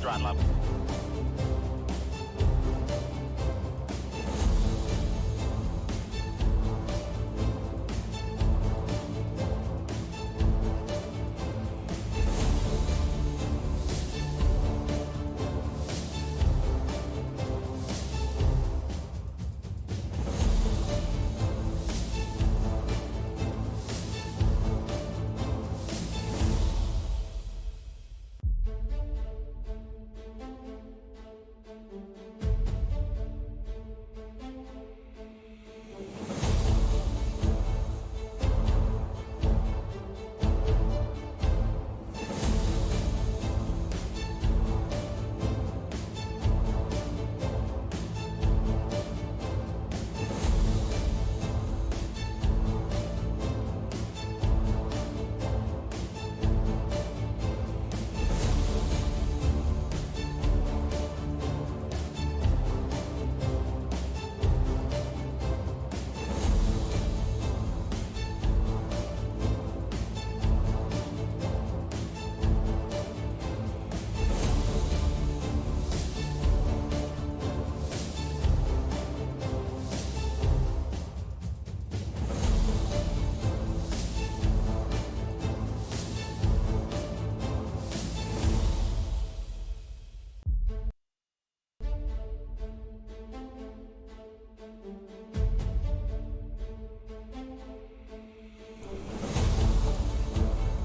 throttle up.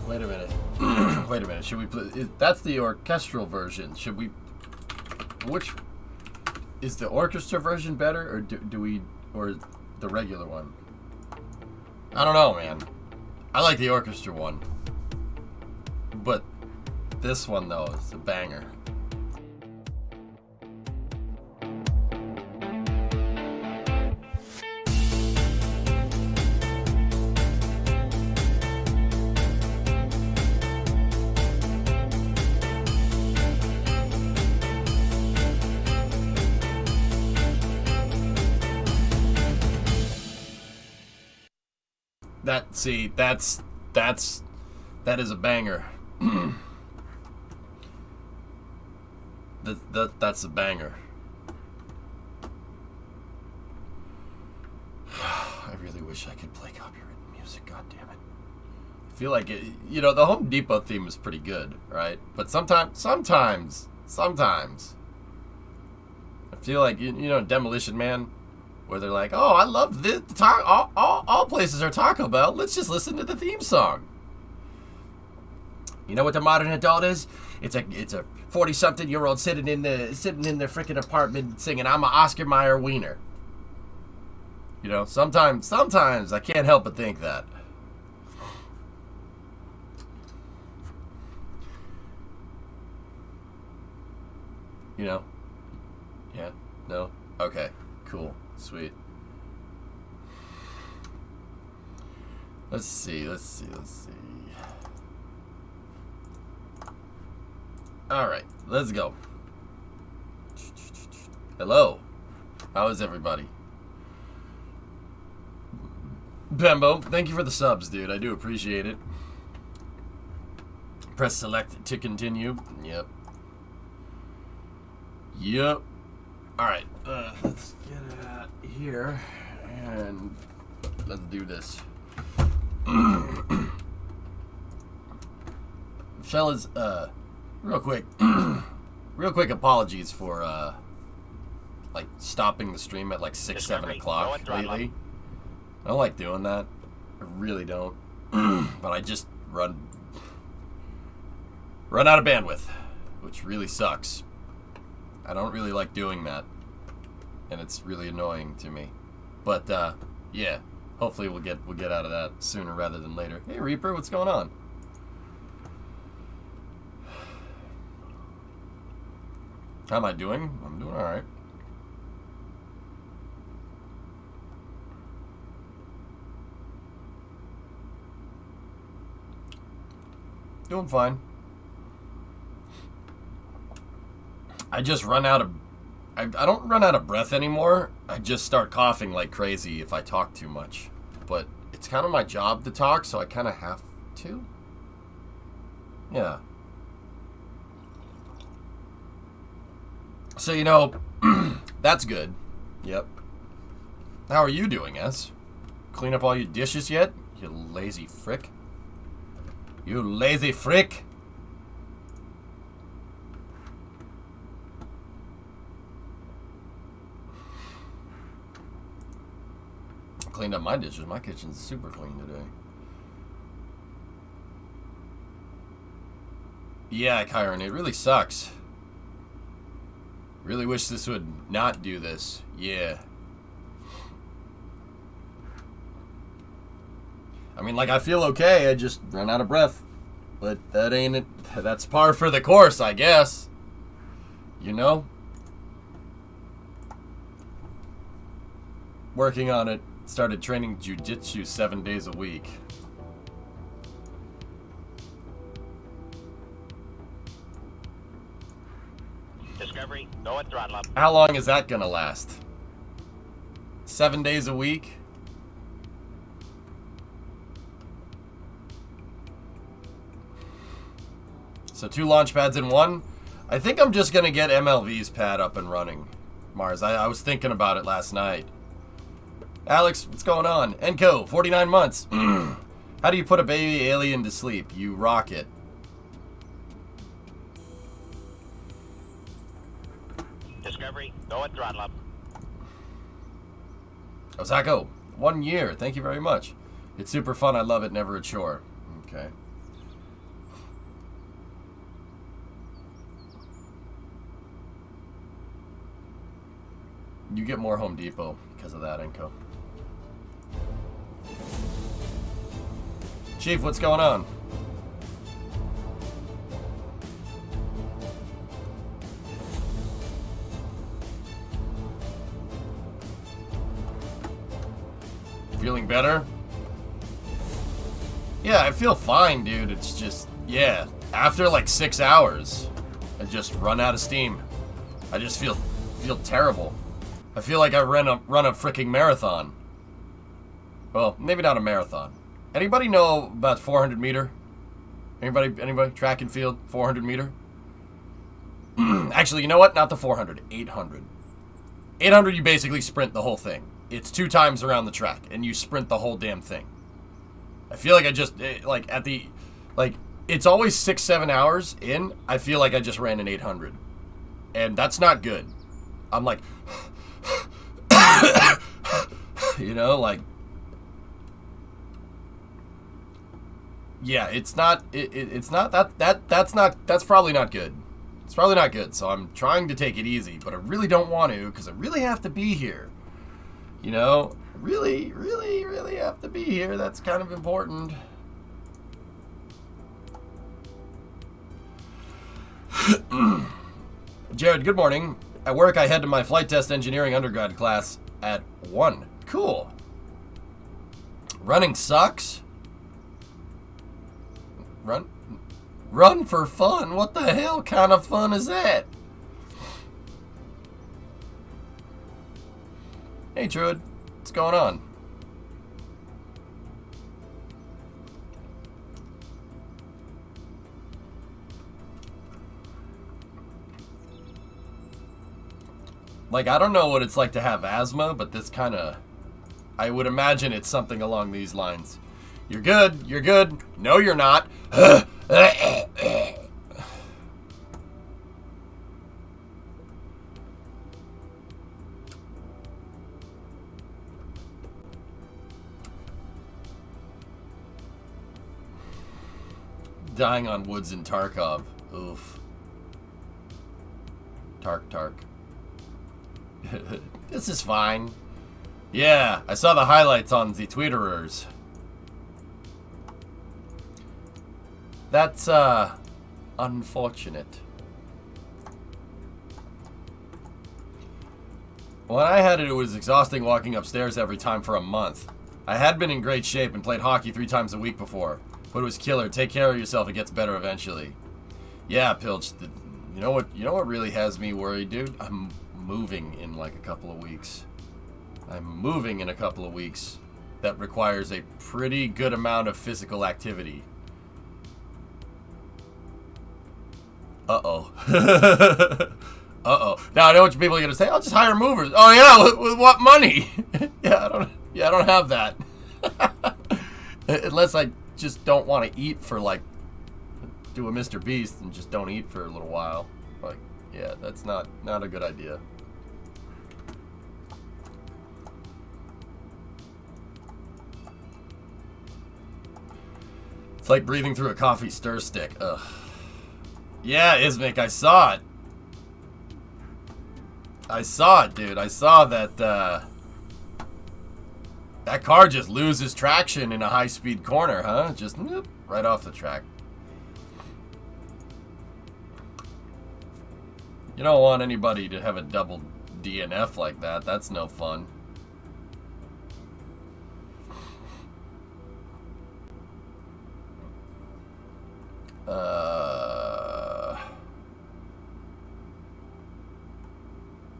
Wait a minute. Wait a minute. Should we play? That's the orchestral version. Should we? Which is the orchestra version better, or do we, or the regular one? I don't know, man. I like the orchestra one, but this one though is a banger. That is a banger. That's a banger. I really wish I could play copyrighted music, god damn it. I feel like it, you know, the Home Depot theme is pretty good, right? But sometimes I feel like, you know, Demolition Man, where they're like, oh, I love this, all places are Taco Bell, let's just listen to the theme song. You know what the modern adult is? It's a 40-something-year-old sitting in their freaking apartment singing, I'm a Oscar Mayer wiener. You know, sometimes I can't help but think that. You know? Yeah? No? Okay. Cool. Sweet. Let's see. Alright, let's go. Hello. How is everybody? Bembo, thank you for the subs, dude. I do appreciate it. Press select to continue. Yep. Alright, let's get out here and let's do this. Fellas, real quick apologies for like stopping the stream at like 6-7 o'clock lately. I don't like doing that. I really don't. But I just run out of bandwidth, which really sucks. I don't really like doing that, and it's really annoying to me. But yeah, hopefully we'll get out of that sooner rather than later. Hey Reaper, what's going on? How am I doing? I'm doing all right. Doing fine. I just run out of... I don't run out of breath anymore. I just start coughing like crazy if I talk too much. But it's kind of my job to talk, so I kind of have to. Yeah. So, you know, that's good. Yep. How are you doing, S? Clean up all your dishes yet? You lazy frick. You lazy frick. Cleaned up my dishes. My kitchen's super clean today. Yeah, Kyron, it really sucks. Really wish this would not do this. Yeah. I mean, like, I feel okay. I just run out of breath. But that ain't it. That's par for the course, I guess. You know? Working on it. Started training jiu-jitsu 7 days a week. Discovery, go at throttle up. How long is that gonna last? 7 days a week? So 2 launch pads in one? I think I'm just gonna get MLV's pad up and running. Mars, I was thinking about it last night. Alex, what's going on? Enco, 49 months. How do you put a baby alien to sleep? You rock it. Discovery, go at throttle up. Osako, 1 year. Thank you very much. It's super fun. I love it. Never a chore. Okay. You get more Home Depot because of that, Enco. Chief, what's going on? Feeling better? Yeah, I feel fine, dude. It's just, yeah. After like 6 hours, I just run out of steam. I just feel terrible. I feel like I run a freaking marathon. Well, maybe not a marathon. Anybody know about 400 meter? Anybody? Track and field, 400 meter? Actually, you know what? Not the 400, 800. 800, you basically sprint the whole thing. It's 2 times around the track, and you sprint the whole damn thing. I feel like I just, like, it's always 6-7 hours in. I feel like I just ran an 800. And that's not good. I'm like, you know, like, yeah, it's not, it's not, that's probably not good. It's probably not good, so I'm trying to take it easy, but I really don't want to, because I really have to be here. You know, really have to be here. That's kind of important. Jared, good morning. At work, I head to my flight test engineering undergrad class at 1. Cool. Running sucks? Run for fun? What the hell kind of fun is that? Hey, Trude. What's going on? Like, I don't know what it's like to have asthma, but this kind of... I would imagine it's something along these lines. You're good. You're good. No, you're not. Dying on Woods in Tarkov. Oof. Tark. This is fine. Yeah, I saw the highlights on the Twitterers. That's, unfortunate. When I had it, it was exhausting walking upstairs every time for a month. I had been in great shape and played hockey 3 times a week before, but it was killer. Take care of yourself, it gets better eventually. Yeah, Pilch, you know what really has me worried, dude? I'm moving in like a couple of weeks. I'm moving in a couple of weeks. That requires a pretty good amount of physical activity. Uh-oh. Uh-oh. Now I know what people are gonna say. I'll just hire movers. Oh yeah, with what money? I don't have that. Unless I just don't want to eat for like do a Mr. Beast and just don't eat for a little while. Like, yeah, that's not a good idea. It's like breathing through a coffee stir stick. Ugh. Yeah, Ismic, I saw it. I saw it, dude. I saw that that car just loses traction in a high-speed corner, huh? Just right off the track. You don't want anybody to have a double DNF like that. That's no fun.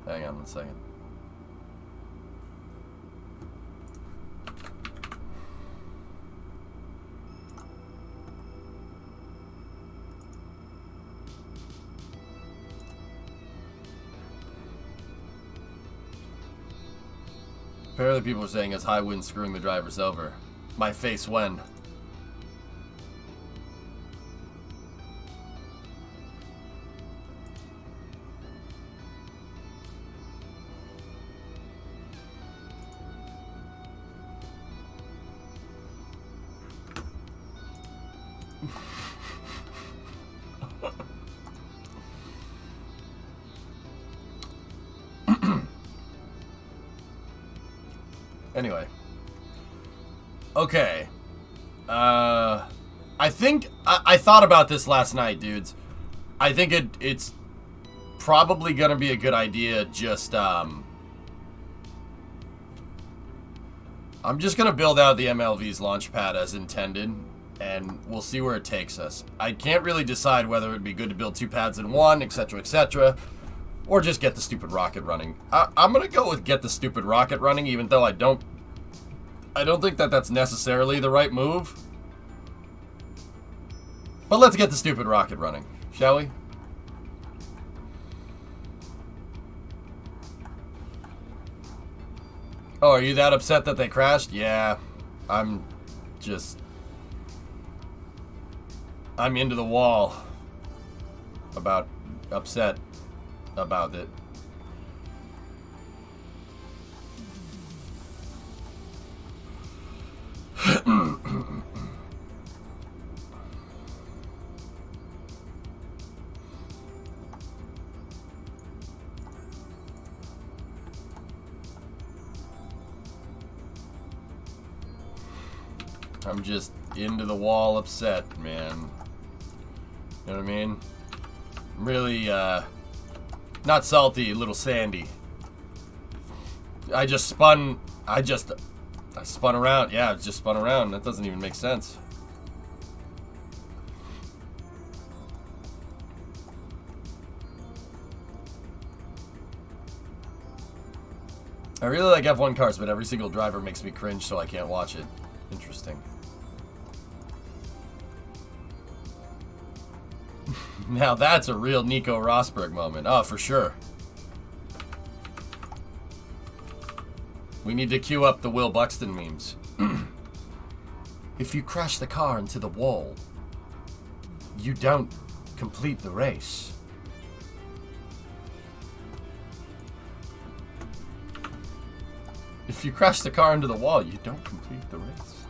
Hang on 1 second. Apparently people are saying it's high wind screwing the drivers over. My face when? Anyway. Okay. I think I thought about this last night, dudes. I think it's probably gonna be a good idea. Just I'm just gonna build out the MLV's launchpad as intended, and we'll see where it takes us. I can't really decide whether it'd be good to build 2 pads in one, etc., etc., or just get the stupid rocket running. I'm gonna go with get the stupid rocket running, even though I don't think that that's necessarily the right move. But let's get the stupid rocket running, shall we? Oh, are you that upset that they crashed? Yeah, I'm into the wall about upset about it. I'm just into the wall upset, man. You know what I mean? I'm really, not salty, a little sandy. I spun around. Yeah, it just spun around. That doesn't even make sense. I really like F1 cars, but every single driver makes me cringe, so I can't watch it. Interesting. Now that's a real Nico Rosberg moment. Oh, for sure. We need to queue up the Will Buxton memes. If you crash the car into the wall, you don't complete the race. If you crash the car into the wall, you don't complete the race.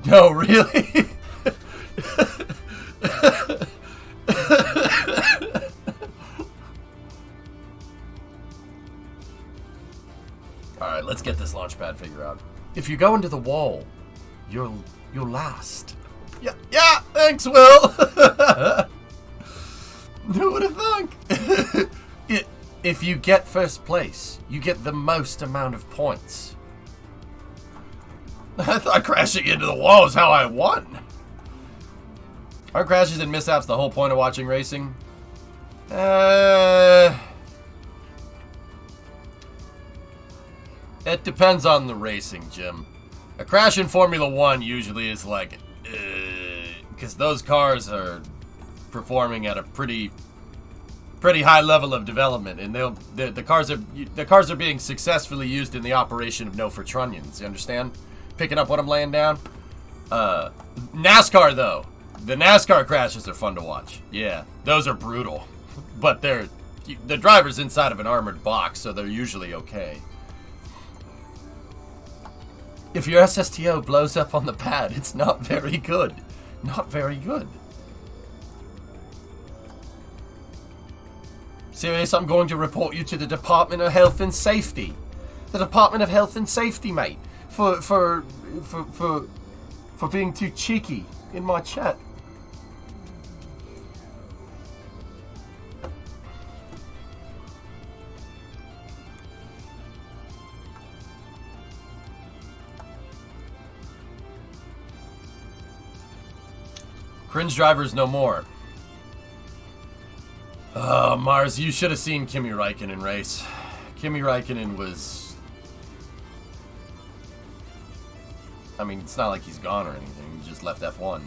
No, really? Alright, let's get this launchpad figured out. If you go into the wall, you'll last. Yeah, thanks, Will. Who would have thunk? If you get first place, you get the most amount of points. I thought crashing into the wall is how I won. Aren't crashes and mishaps the whole point of watching racing? It depends on the racing, Jim. A crash in Formula 1 usually is like, because those cars are performing at a pretty pretty high level of development, and the cars are being successfully used in the operation of No for Trunnions. You understand? Picking up what I'm laying down. NASCAR though, the NASCAR crashes are fun to watch. Yeah, those are brutal, but the driver's inside of an armored box, so they're usually okay. If your SSTO blows up on the pad, it's not very good. Not very good. Serious, I'm going to report you to the Department of Health and Safety. The Department of Health and Safety, mate. For being too cheeky in my chat. Cringe drivers no more. Oh, Mars, you should have seen Kimi Räikkönen race. Kimi Räikkönen was... I mean, it's not like he's gone or anything. He just left F1.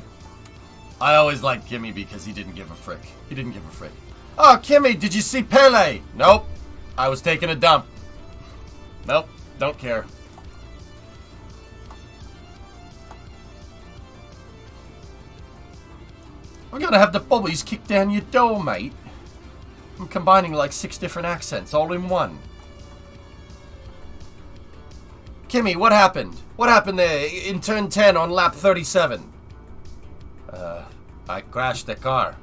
I always liked Kimi because he didn't give a frick. He didn't give a frick. Oh, Kimi, did you see Pele? Nope. I was taking a dump. Nope. Don't care. We're gonna have the bobbies kick down your door, mate. I'm combining like 6 different accents all in one. Kimmy, what happened? What happened there in turn 10 on lap 37? I crashed the car.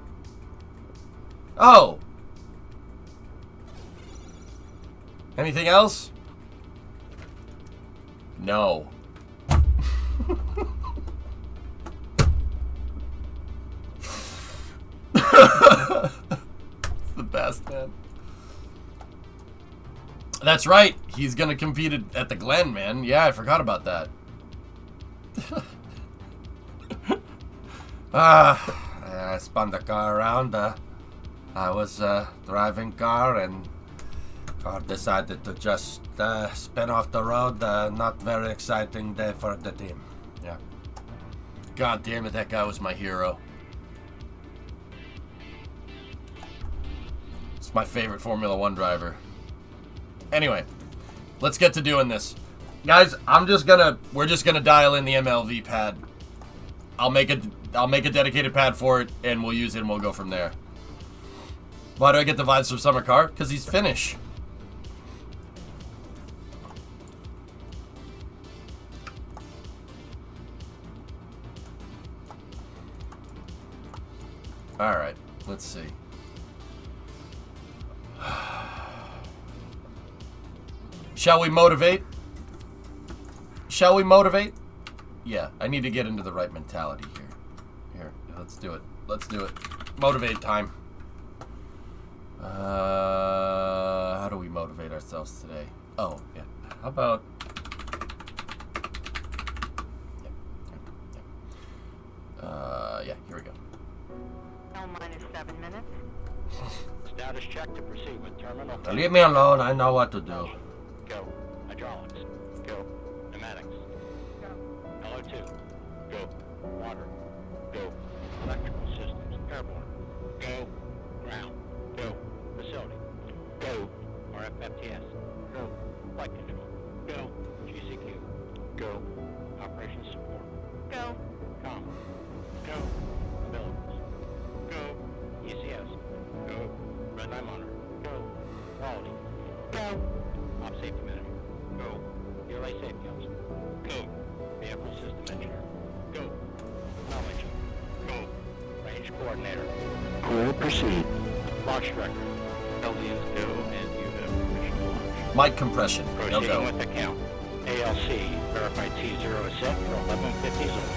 Oh! Anything else? No. It's the best, man. That's right. He's gonna compete at the Glen, man. Yeah, I forgot about that. I spun the car around. I was driving car, and car decided to just spin off the road. Not very exciting day for the team. Yeah. God damn it, that guy was my hero. It's my favorite Formula 1 driver. Anyway, let's get to doing this. Guys, we're just gonna dial in the MLV pad. I'll make a dedicated pad for it, and we'll use it, and we'll go from there. Why do I get the vibes from Summer Car? Because he's Finnish. Alright, let's see. Shall we motivate? Shall we motivate? Yeah, I need to get into the right mentality here. Here, let's do it. Let's do it. Motivate time. How do we motivate ourselves today? Oh, yeah. How about... yeah, here we go. Minus 7 minutes. Status check to proceed with terminal. Now leave me alone. I know what to do. Go. Hydraulics. Go. Pneumatics. Go. LO2. Go. Water. Go. Electrical systems. Airborne. Go. Ground. Go. Facility. Go. RFFTS. Go. Flight control. Go. GCQ. Go. Operations support. Go. Com. Go. Umbilicals. Go. ECS. Go. Red eye monitor. Go. Quality. Go. Op safety manager. Go. DLA safety officer. Go. Vehicle system engineer. Go. Knowledge. Go. Range coordinator. Clear proceed. Launch director. LVs go, and you have permission to launch. Mic compression. No Proceeding go. with the count. ALC. Verified T0 is set for 1150 zone.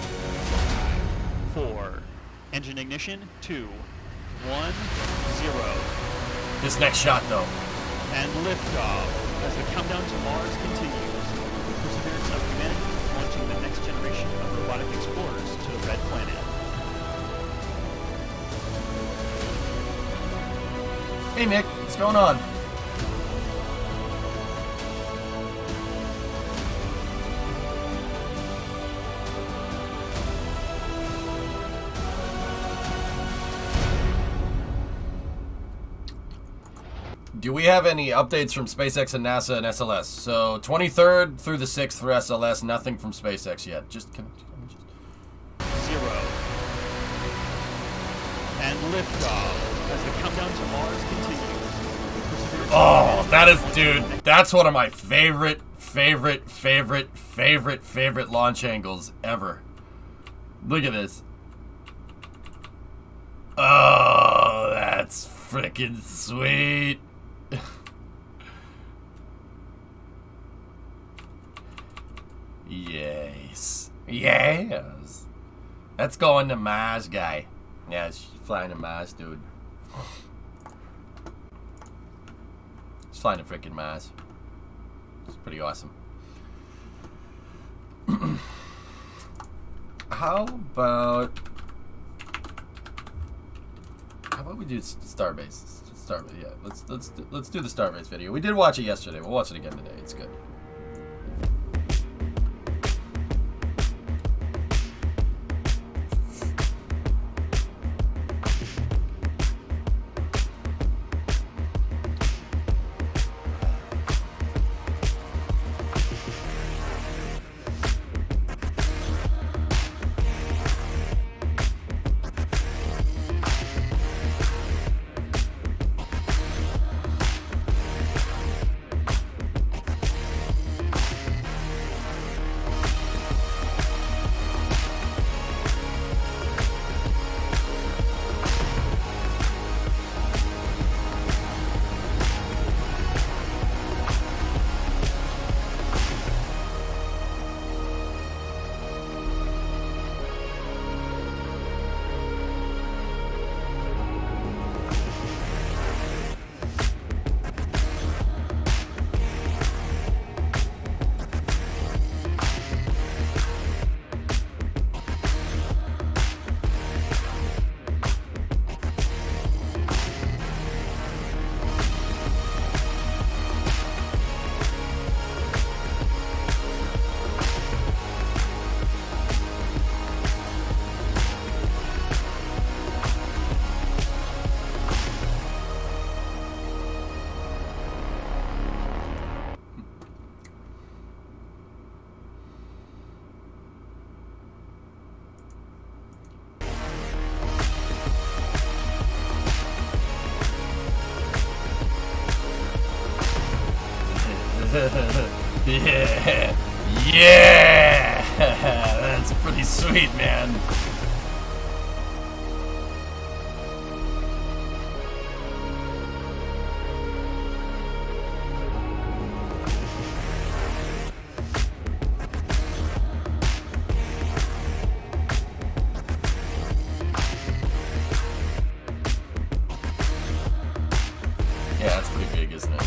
4. Engine ignition. 2. 1. 0. This next shot, though. And liftoff as the countdown to Mars continues. The perseverance of humanity launching the next generation of robotic explorers to the Red Planet. Hey, Nick. What's going on? do we have any updates from SpaceX and NASA and SLS? So 23rd through the 6th for SLS, nothing from SpaceX yet. Just 0. And liftoff as the countdown to Mars continues. Oh, that is, dude, that's one of my favorite launch angles ever. Look at this. Oh, that's freaking sweet. Yes. Yes. That's going to Mars, guy. Yeah, she's flying to Mars, dude. She's flying to freaking Mars. It's pretty awesome. How about we do Starbase? Starbase, yeah. Let's do the Starbase video. We did watch it yesterday. We'll watch it again today. It's good. Yeah, yeah, that's pretty sweet, man. Yeah, that's pretty big, isn't it?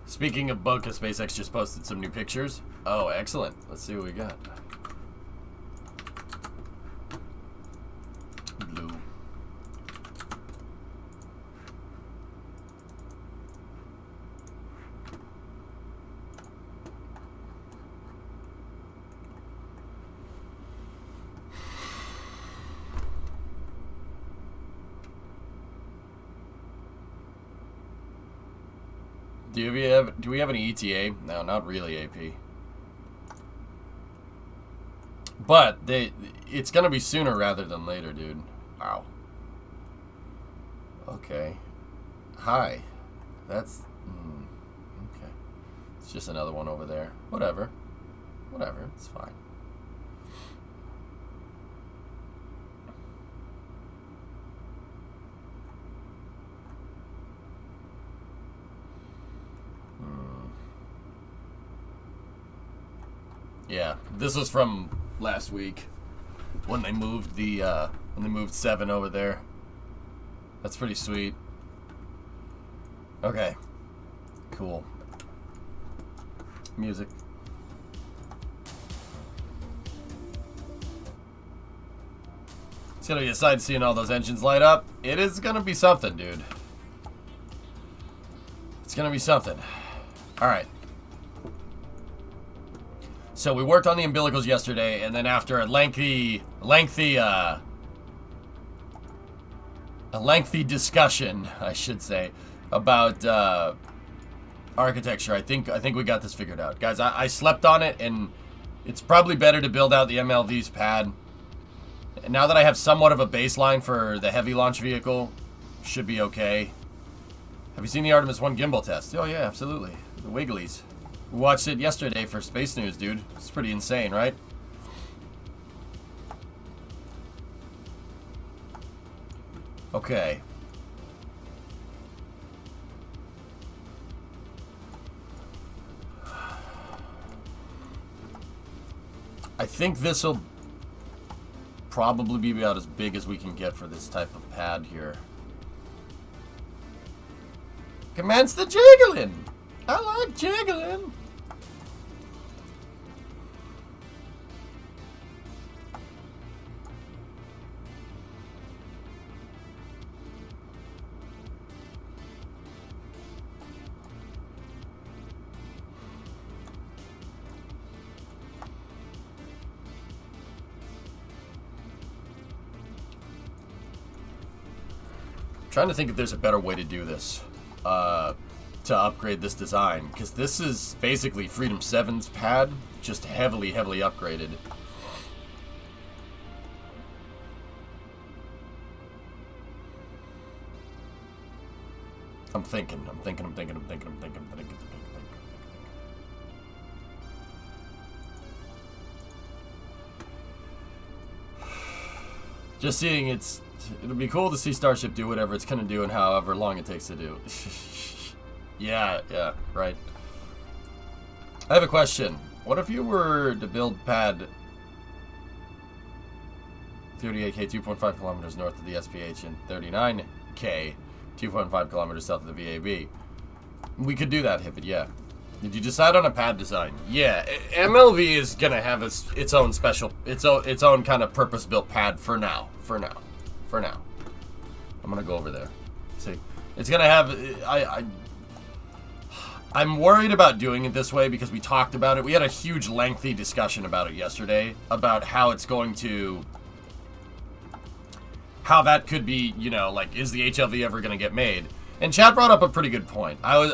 Speaking of Boca, SpaceX just posted some new pictures. Oh, excellent. Let's see what we got. Blue. Do we have any ETA? No, not really AP. But it's gonna be sooner rather than later, dude. Wow. Okay. Hi. That's okay. It's just another one over there. Whatever. Whatever. It's fine. Yeah, this was from last week. when they moved the when they moved 7 over there. That's pretty sweet. Okay. Cool. Music. It's gonna be a sight seeing all those engines light up. It is gonna be something, dude. It's gonna be something. Alright. So we worked on the umbilicals yesterday, and then after a lengthy discussion, I should say, about architecture, I think we got this figured out. Guys, I slept on it, and it's probably better to build out the MLV's pad. And now that I have somewhat of a baseline for the heavy launch vehicle, should be okay. Have you seen the Artemis 1 gimbal test? Oh yeah, absolutely. The Wigglies. We watched it yesterday for Space News, dude. It's pretty insane, right? Okay. I think this'll probably be about as big as we can get for this type of pad here. Commence the jiggling! I like jiggling! Trying to think if there's a better way to do this, to upgrade this design, because this is basically Freedom 7's pad, just heavily upgraded. I'm thinking. Just seeing it'll be cool to see Starship do whatever it's gonna do and however long it takes to do. Yeah, right. I have a question. What if you were to build pad 38K 2.5 kilometers north of the SPH and 39K 2.5 kilometers south of the VAB? We could do that, Hibbit, yeah. Did you decide on a pad design? Yeah, MLV is gonna have its own special, its own kind of purpose-built pad for now. I'm gonna go over there. See, it's gonna have. I'm worried about doing it this way because we talked about it. We had a huge, lengthy discussion about it yesterday about how it's going to, how that could be, you know, like, is the HLV ever gonna get made? And Chad brought up a pretty good point. I was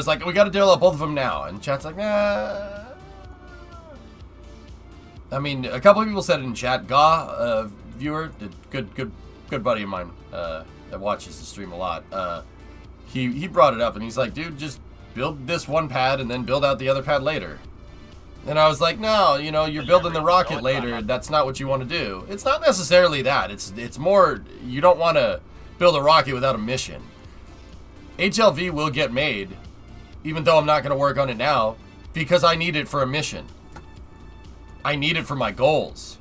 like, we got to develop both of them now, and Chad's like, nah. I mean, a couple of people said it in chat. Gaw, viewer, good buddy of mine that watches the stream a lot. He brought it up, and he's like, dude, just build this one pad and then build out the other pad later. And I was like, no, you know, you're building the rocket later. That's not what you want to do. It's not necessarily that. It's more, you don't want to build a rocket without a mission. HLV will get made, even though I'm not going to work on it now, because I need it for a mission. I need it for my goals.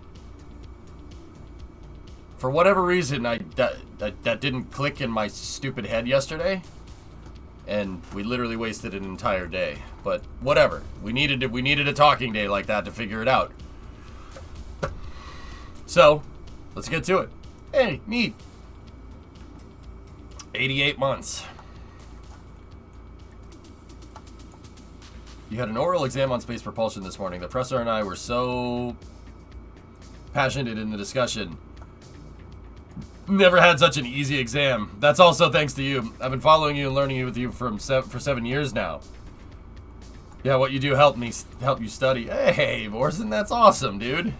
For whatever reason, that didn't click in my stupid head yesterday, and we literally wasted an entire day. But whatever, we needed a talking day like that to figure it out. So, let's get to it. Hey, neat. 88 months. You had an oral exam on space propulsion this morning. The professor and I were so passionate in the discussion. Never had such an easy exam. That's also thanks to you. I've been following you and learning with you for 7 years now. Yeah, what you do help you study. Hey, Borson, that's awesome, dude.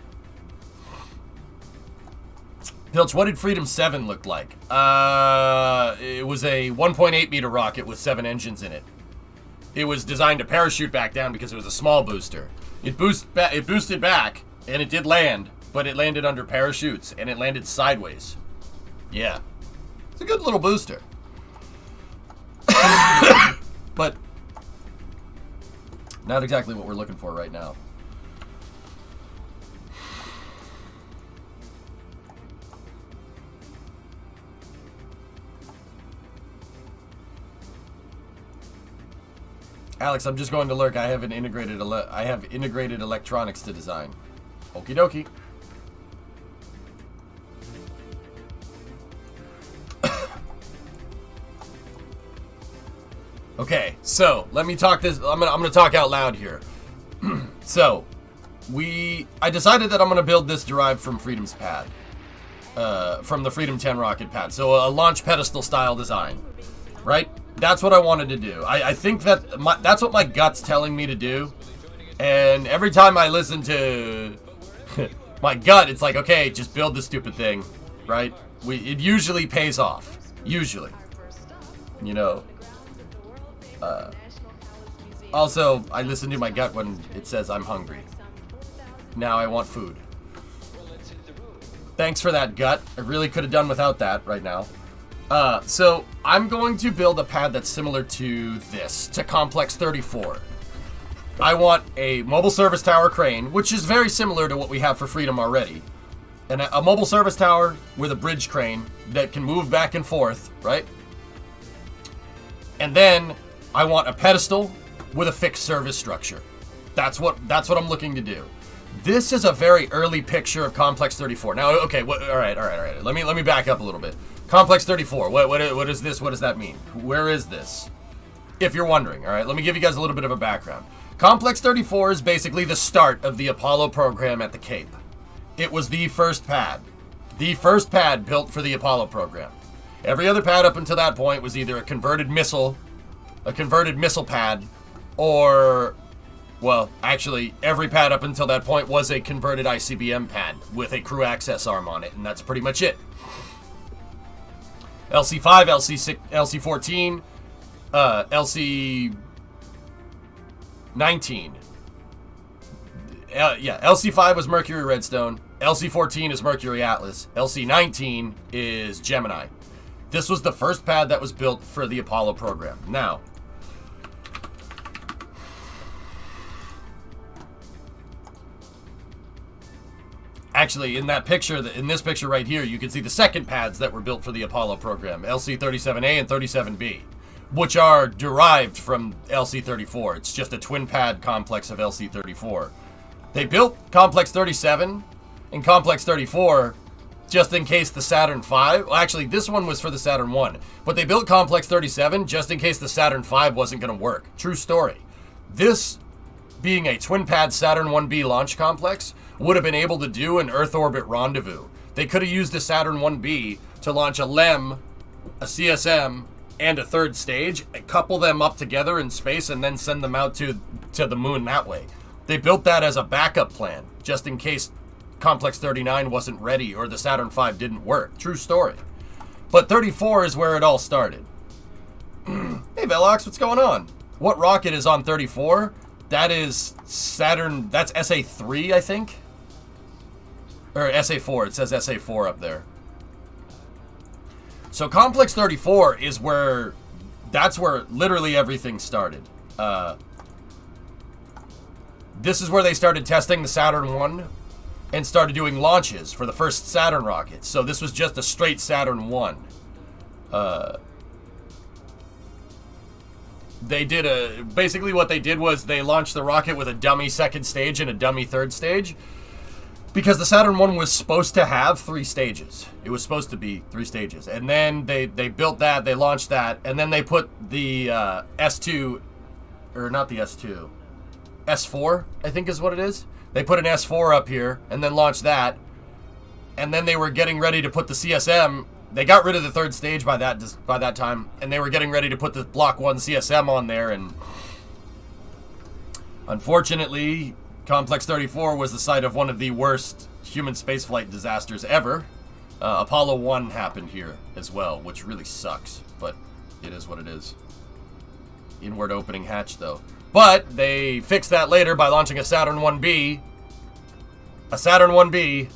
Pilch, what did Freedom 7 look like? It was a 1.8 meter rocket with 7 engines in it. It was designed to parachute back down because it was a small booster. It boosted back, and it did land, but it landed under parachutes, and it landed sideways. Yeah. It's a good little booster. But not exactly what we're looking for right now. Alex, I'm just going to lurk. I have integrated electronics to design. Okie dokie. Okay, so let me talk this. I'm gonna talk out loud here. So, I decided that I'm gonna build this derived from Freedom's pad, from the Freedom 10 rocket pad. So a launch pedestal style design, right? That's what I wanted to do. I think that that's what my gut's telling me to do, and every time I listen to my gut, it's like, okay, just build the stupid thing, right? It usually pays off, usually, you know. Also, I listen to my gut when it says I'm hungry. Now I want food. Thanks for that, gut. I really could have done without that right now. So I'm going to build a pad that's similar to this, to Complex 34. I want a mobile service tower crane, which is very similar to what we have for Freedom already. And a mobile service tower with a bridge crane that can move back and forth, right? And then I want a pedestal with a fixed service structure. That's what I'm looking to do. This is a very early picture of Complex 34. Now, okay, all right. Let me back up a little bit. Complex 34. What is this? What does that mean? Where is this? If you're wondering, all right, let me give you guys a little bit of a background. Complex 34 is basically the start of the Apollo program at the Cape. It was the first pad built for the Apollo program. Every other pad up until that point was either a converted missile pad, or, well, actually, every pad up until that point was a converted ICBM pad with a crew access arm on it, and that's pretty much it. LC5, LC6, LC14, LC19. LC5 was Mercury Redstone, LC14 is Mercury Atlas, LC19 is Gemini. This was the first pad that was built for the Apollo program. Now, actually, in this picture right here, you can see the second pads that were built for the Apollo program, LC-37A and 37B, which are derived from LC-34. It's just a twin pad complex of LC-34. They built Complex 37 and Complex 34 just in case the Saturn V, well, actually, this one was for the Saturn 1, but they built Complex 37 just in case the Saturn V wasn't going to work. True story. This, being a twin pad Saturn 1B launch complex, would have been able to do an Earth orbit rendezvous. They could have used the Saturn 1B to launch a LEM, a CSM, and a third stage, couple them up together in space, and then send them out to the moon that way. They built that as a backup plan, just in case Complex 39 wasn't ready or the Saturn V didn't work. True story. But 34 is where it all started. Hey, Velox, what's going on? What rocket is on 34? That is Saturn, that's SA3, I think? Or SA4, it says SA4 up there. So Complex 34 is where, that's where literally everything started. This is where they started testing the Saturn 1 and started doing launches for the first Saturn rockets. So this was just a straight Saturn 1. Basically what they did was they launched the rocket with a dummy second stage and a dummy third stage, because the Saturn 1 was supposed to have 3 stages. It was supposed to be 3 stages. And then they built that, they launched that, and then they put the S2, or not the S2, S4, I think is what it is. They put an S4 up here and then launched that. And then they were getting ready to put the CSM. They got rid of the third stage by that time, and they were getting ready to put the Block 1 CSM on there, and unfortunately, Complex 34 was the site of one of the worst human spaceflight disasters ever. Apollo 1 happened here as well, which really sucks, but it is what it is. Inward opening hatch, though. But they fixed that later by launching a Saturn 1B. A Saturn 1B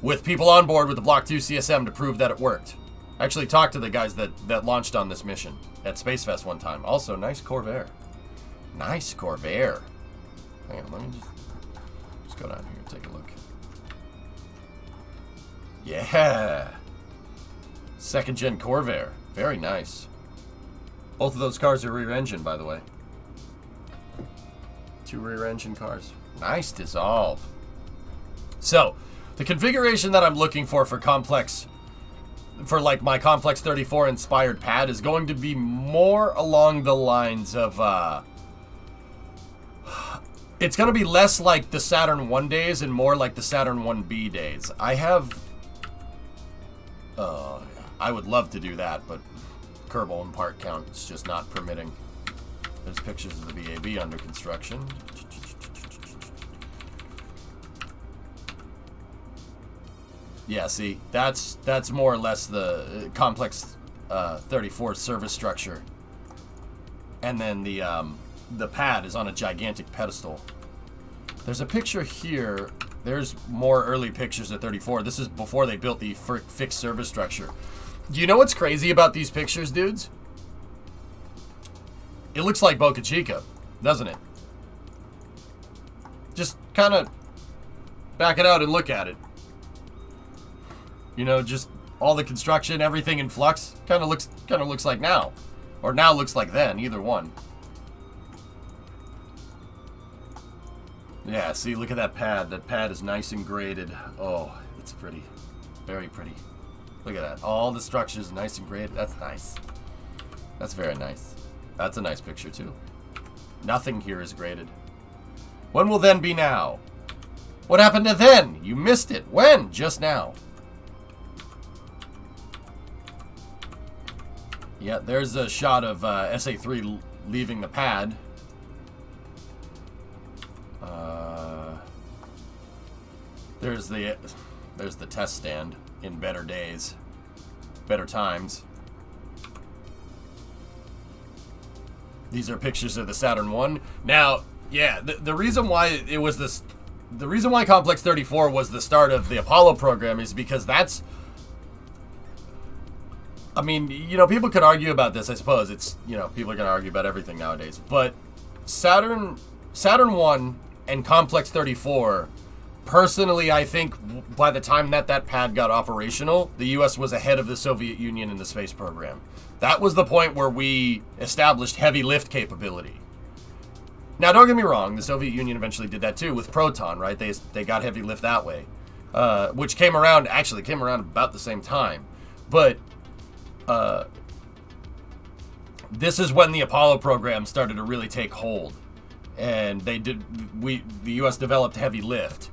with people on board with the Block 2 CSM to prove that it worked. I actually talked to the guys that launched on this mission at Space Fest one time. Also, nice Corvair. Nice Corvair. Hang on, let me just go down here and take a look. Yeah. Second gen Corvair. Very nice. Both of those cars are rear engine, by the way. 2 rear engine cars. Nice dissolve. So, the configuration that I'm looking for complex, for like my Complex 34 inspired pad is going to be more along the lines of, it's going to be less like the Saturn 1 days and more like the Saturn 1B days. I would love to do that, but Kerbal and part count is just not permitting. There's pictures of the VAB under construction. Yeah, see, that's more or less the Complex 34 service structure. And then the pad is on a gigantic pedestal. There's a picture here. There's more early pictures of 34. This is before they built the fixed service structure. Do you know what's crazy about these pictures, dudes? It looks like Boca Chica, doesn't it? Just kind of back it out and look at it. You know, just all the construction, everything in flux, kind of looks like now, or now looks like then. Either one. Yeah, see, look at that pad. That pad is nice and graded. Oh, it's pretty, very pretty. Look at that. All the structures nice and graded. That's nice. That's very nice. That's a nice picture too. Nothing here is graded. When will then be now? What happened to then? You missed it. When? Just now. Yeah, there's a shot of SA3 leaving the pad. There's the test stand in better days, better times. These are pictures of the Saturn 1. Now, yeah, the reason why it was this, the reason why Complex 34 was the start of the Apollo program is because that's, I mean, you know, people could argue about this, I suppose. It's, you know, people are going to argue about everything nowadays. But Saturn 1 and Complex 34, personally, I think by the time that pad got operational, the U.S. was ahead of the Soviet Union in the space program. That was the point where we established heavy lift capability. Now, don't get me wrong, the Soviet Union eventually did that too with Proton, right? They got heavy lift that way, which came around about the same time. But this is when the Apollo program started to really take hold, and the U.S. developed heavy lift.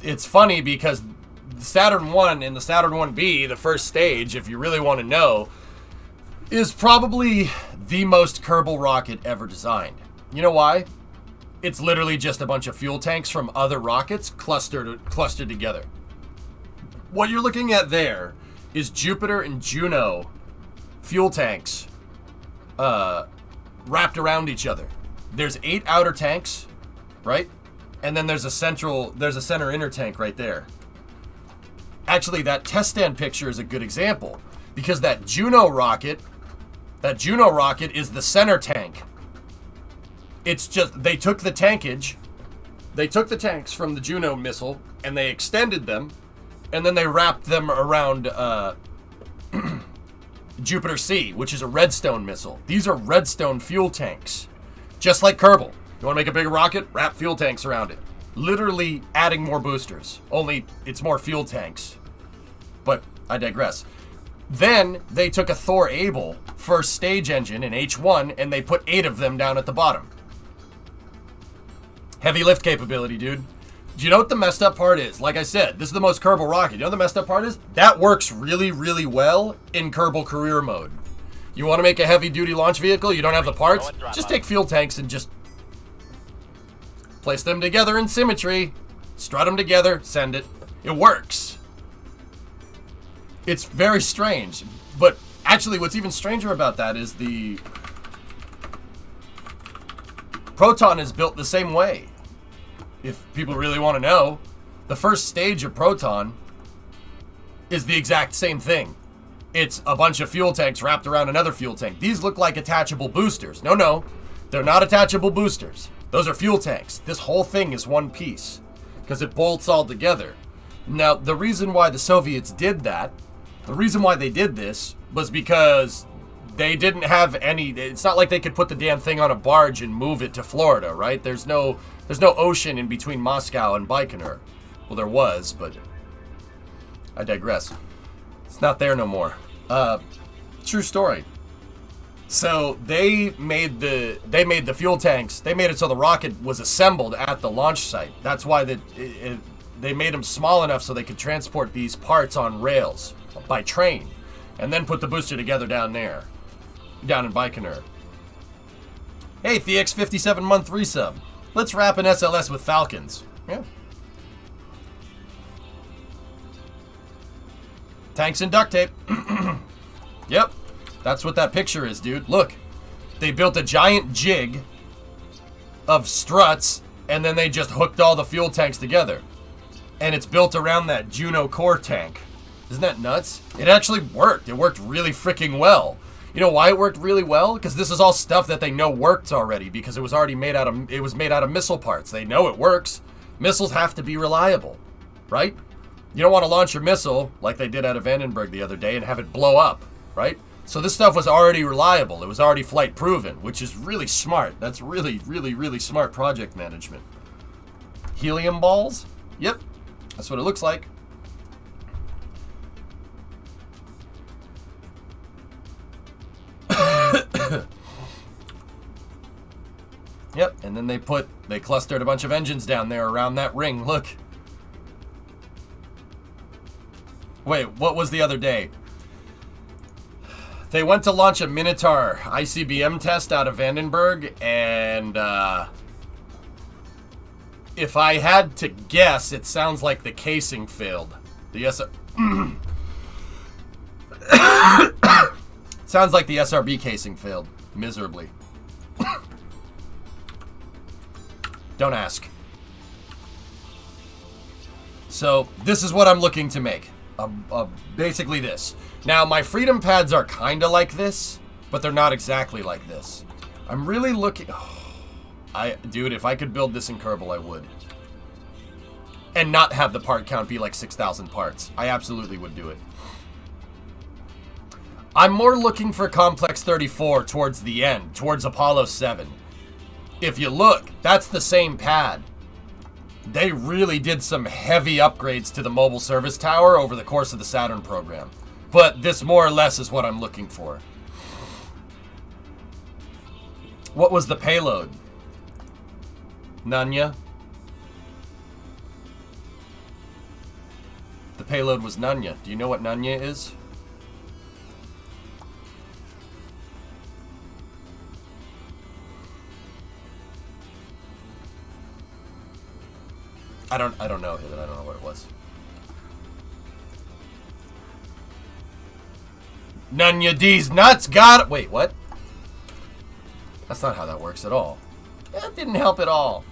It's funny because the Saturn 1 and the Saturn 1B, the first stage, if you really want to know, is probably the most Kerbal rocket ever designed. You know why? It's literally just a bunch of fuel tanks from other rockets clustered together. What you're looking at there is Jupiter and Juno fuel tanks wrapped around each other. There's 8 outer tanks, right? And then there's a center inner tank right there. Actually, that test stand picture is a good example because that Juno rocket is the center tank. It's just, they took the tanks from the Juno missile and they extended them, and then they wrapped them around Jupiter C, which is a Redstone missile. These are Redstone fuel tanks, just like Kerbal. You want to make a bigger rocket? Wrap fuel tanks around it. Literally adding more boosters. Only it's more fuel tanks. But I digress. Then they took a Thor Able first stage engine in H1 and they put 8 of them down at the bottom. Heavy lift capability, dude. Do you know what the messed up part is? Like I said, this is the most Kerbal rocket. You know what the messed up part is? That works really, really well in Kerbal career mode. You want to make a heavy duty launch vehicle? You don't have the parts? Just take fuel tanks and just place them together in symmetry, strut them together, send it. It works. It's very strange. But actually, what's even stranger about that is the Proton is built the same way. If people really want to know, the first stage of Proton is the exact same thing. It's a bunch of fuel tanks wrapped around another fuel tank. These look like attachable boosters. No, they're not attachable boosters. Those are fuel tanks. This whole thing is one piece because it bolts all together. Now, the reason why the Soviets did that, the reason why they did this was because they didn't have any. It's not like they could put the damn thing on a barge and move it to Florida, right? There's no ocean in between Moscow and Baikonur. Well, there was, but I digress. It's not there no more. True story. So they made the fuel tanks. They made it so the rocket was assembled at the launch site. That's why they made them small enough so they could transport these parts on rails by train, and then put the booster together down there, down in Baikonur. Hey, Thex 57 month resub. Let's wrap an SLS with Falcons. Yeah. Tanks and duct tape. Yep. That's what that picture is, dude. Look. They built a giant jig of struts, and then they just hooked all the fuel tanks together. And it's built around that Juno core tank. Isn't that nuts? It actually worked. It worked really freaking well. You know why it worked really well? Because this is all stuff that they know works already, because it was already made out of missile parts. They know it works. Missiles have to be reliable, right? You don't want to launch your missile like they did out of Vandenberg the other day and have it blow up, right? So this stuff was already reliable. It was already flight proven, which is really smart. That's really, really, really smart project management. Helium balls? Yep. That's what it looks like. Yep, and then they clustered a bunch of engines down there around that ring. Look. Wait, what was the other day? They went to launch a Minotaur ICBM test out of Vandenberg, and if I had to guess, it sounds like the casing failed. The sounds like the SRB casing failed miserably. Don't ask. So this is what I'm looking to make. Basically this. Now, my Freedom pads are kind of like this, but they're not exactly like this. I'm really looking... Dude, if I could build this in Kerbal, I would. And not have the part count be like 6,000 parts. I absolutely would do it. I'm more looking for Complex 34 towards the end, towards Apollo 7. If you look, that's the same pad. They really did some heavy upgrades to the mobile service tower over the course of the Saturn program. But this more or less is what I'm looking for. What was the payload? Nanya? The payload was Nanya. Do you know what Nanya is? I don't know. I don't know what it was. Nanya D's nuts got it. Wait, what? That's not how that works at all. That didn't help at all.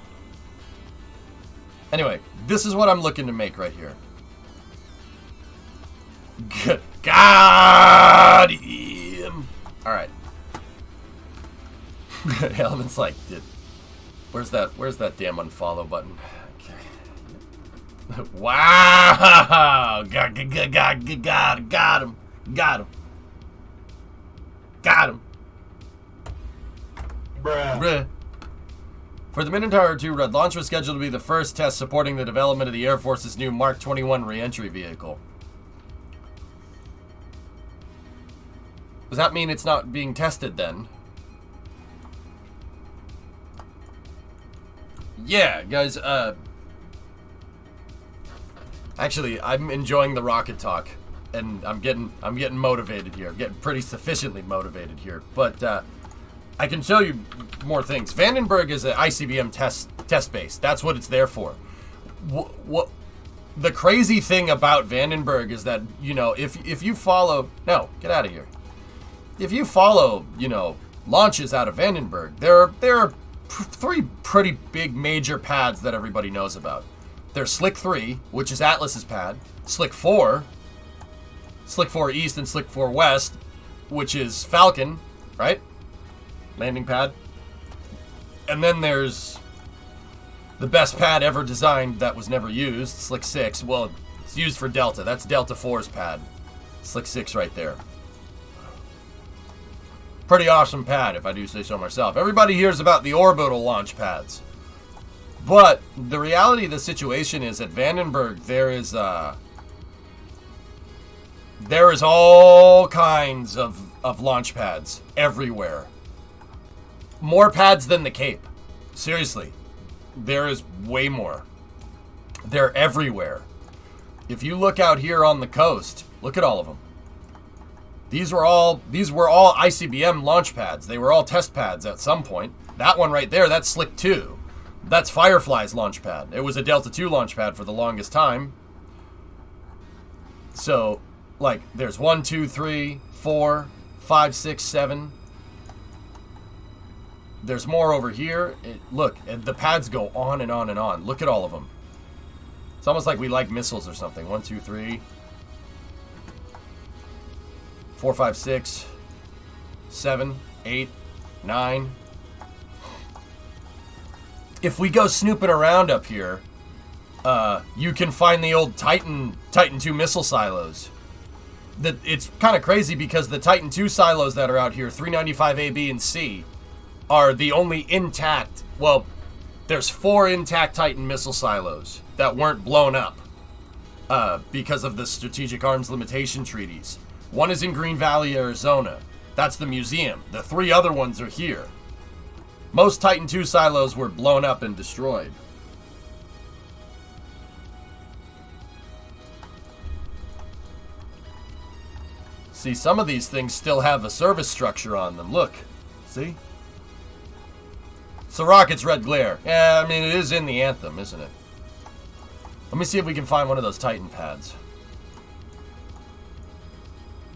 Anyway, this is what I'm looking to make right here. Good God! Alright. Element's like, where's that damn unfollow button? Okay. Wow! Got him. Bruh. For the Minotaur 2, Red Launch was scheduled to be the first test supporting the development of the Air Force's new Mark 21 re-entry vehicle. Does that mean it's not being tested then? Yeah, guys, actually, I'm enjoying the rocket talk, and I'm getting motivated here. I'm getting pretty sufficiently motivated here, but I can show you more things. Vandenberg is an ICBM test base. That's what it's there for. What the crazy thing about Vandenberg is that, you know, if you follow... No, get out of here. If you follow, you know, launches out of Vandenberg, there are three pretty big major pads that everybody knows about. There's Slick 3, which is Atlas's pad. Slick 4 East and Slick 4 West, which is Falcon, right? Landing pad. And then there's the best pad ever designed that was never used, Slick 6. Well, it's used for Delta. That's Delta 4's pad. Slick 6 right there. Pretty awesome pad, if I do say so myself. Everybody hears about the orbital launch pads. But the reality of the situation is at Vandenberg, there is all kinds of launch pads everywhere. More pads than the Cape. Seriously. There is way more. They're everywhere. If you look out here on the coast, look at all of them. These were all ICBM launch pads. They were all test pads at some point. That one right there, that's Slick 2. That's Firefly's launch pad. It was a Delta 2 launch pad for the longest time. So, like, there's 1, 2, 3, 4, 5, 6, 7. There's more over here. Look, the pads go on and on and on. Look at all of them. It's almost like we like missiles or something. 1, 2, 3, 4, 5, 6, 7, 8, 9. If we go snooping around up here, you can find the old Titan 2 missile silos. It's kind of crazy because the Titan 2 silos that are out here, 395 A, B, and C, are the only intact. Well, there's 4 intact Titan missile silos that weren't blown up because of the strategic arms limitation treaties. One is in Green Valley, Arizona. That's the museum. The 3 other ones are here. Most Titan 2 silos were blown up and destroyed. See, some of these things still have a service structure on them. Look. See? So rocket's red glare. Yeah, I mean, it is in the anthem, isn't it? Let me see if we can find one of those Titan pads.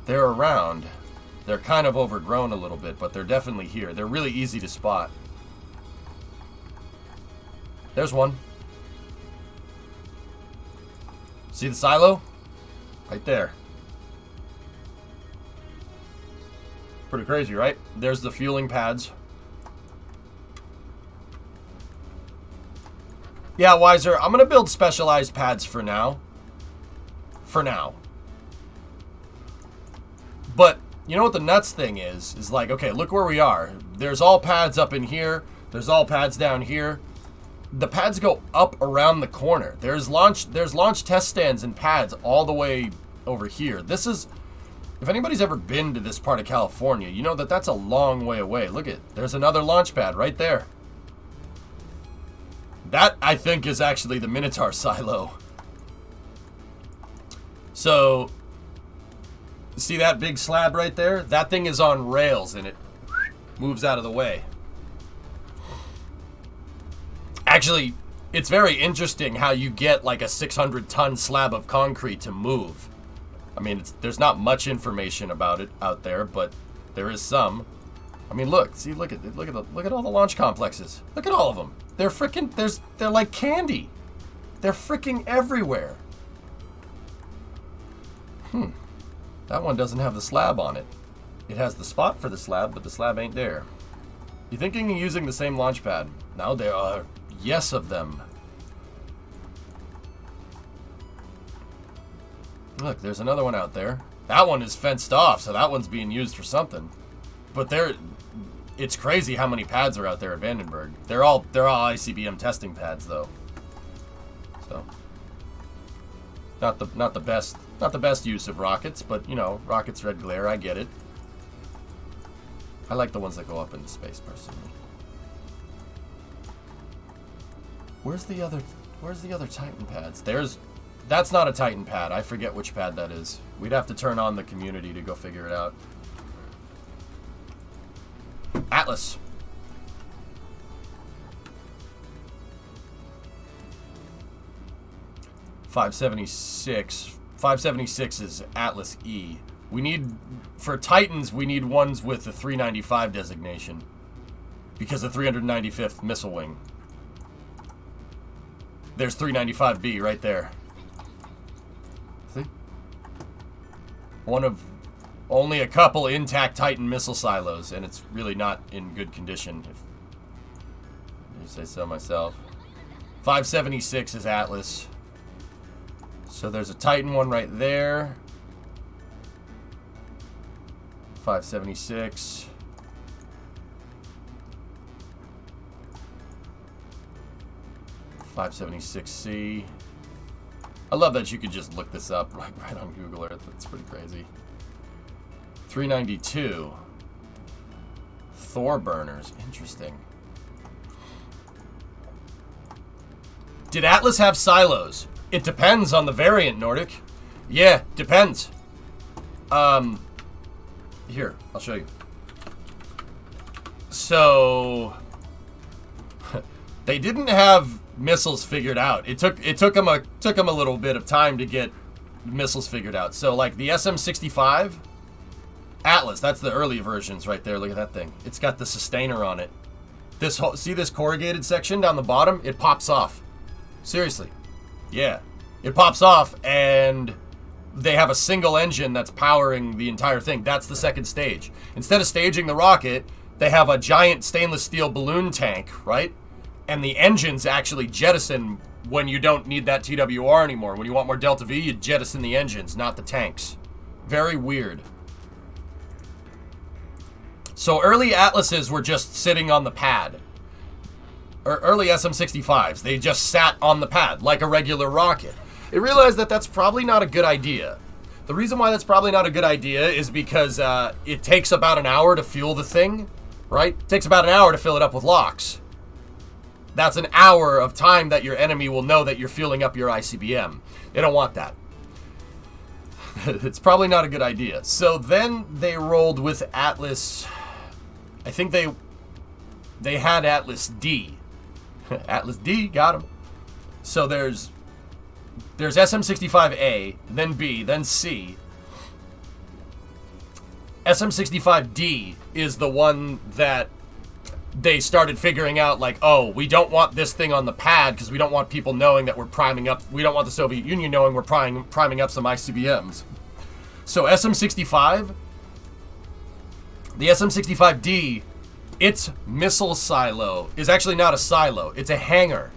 They're around. They're kind of overgrown a little bit, but they're definitely here. They're really easy to spot. There's one. See the silo? Right there. Pretty crazy, right? There's the fueling pads. Yeah, Wiser, I'm going to build specialized pads for now. For now. But, you know what the nuts thing is? Is like, okay, look where we are. There's all pads up in here. There's all pads down here. The pads go up around the corner. There's launch test stands and pads all the way over here. This is, if anybody's ever been to this part of California, you know that that's a long way away. Look at, there's another launch pad right there. That, I think, is actually the Minotaur silo. So, see that big slab right there? That thing is on rails and it moves out of the way. Actually, it's very interesting how you get like a 600-ton slab of concrete to move. I mean, there's not much information about it out there, but there is some. I mean, look, see, look at all the launch complexes. Look at all of them. They're freaking, they're like candy. They're freaking everywhere. That one doesn't have the slab on it. It has the spot for the slab, but the slab ain't there. You thinking of using the same launch pad? Now there are yes of them. Look, there's another one out there. That one is fenced off, so that one's being used for something. But it's crazy how many pads are out there at Vandenberg. They're all ICBM testing pads though. So not the best use of rockets, but you know, rockets red glare, I get it. I like the ones that go up into space personally. Where's the other Titan pads? That's not a Titan pad. I forget which pad that is. We'd have to turn on the community to go figure it out. Atlas. .576 is Atlas E. We need, for Titans, we need ones with the 395 designation. Because the 395th missile wing. There's 395B right there. See? One of only a couple intact Titan missile silos, and it's really not in good condition, if I say so myself. 576 is Atlas. So there's a Titan one right there. 576. 576C. I love that you could just look this up like right on Google Earth. That's pretty crazy. 392. Thor burners. Interesting. Did Atlas have silos? It depends on the variant, Nordic. Yeah, depends. Here, I'll show you. So they didn't have missiles figured out. It took them a little bit of time to get missiles figured out. So like the SM-65 Atlas, that's the early versions right there. Look at that thing. It's got the sustainer on it. This whole, see this corrugated section down the bottom? It pops off. Seriously. Yeah. It pops off and they have a single engine that's powering the entire thing. That's the second stage. Instead of staging the rocket, they have a giant stainless steel balloon tank, right? And the engines actually jettison when you don't need that TWR anymore. When you want more Delta V, you jettison the engines, not the tanks. Very weird. So early Atlases were just sitting on the pad. Or early SM-65s, they just sat on the pad like a regular rocket. It realized that that's probably not a good idea. The reason why that's probably not a good idea is because it takes about an hour to fuel the thing, right? It takes about an hour to fill it up with LOX. That's an hour of time that your enemy will know that you're fueling up your ICBM. They don't want that. It's probably not a good idea. So then they rolled with Atlas. I think they had Atlas D. Atlas D, got him. So there's SM-65A, then B, then C. SM-65D is the one that they started figuring out, like, oh, we don't want this thing on the pad because we don't want people knowing that we're priming up. We don't want the Soviet Union knowing we're priming up some ICBMs. So SM-65, the SM-65D, its missile silo is actually not a silo. It's a hangar.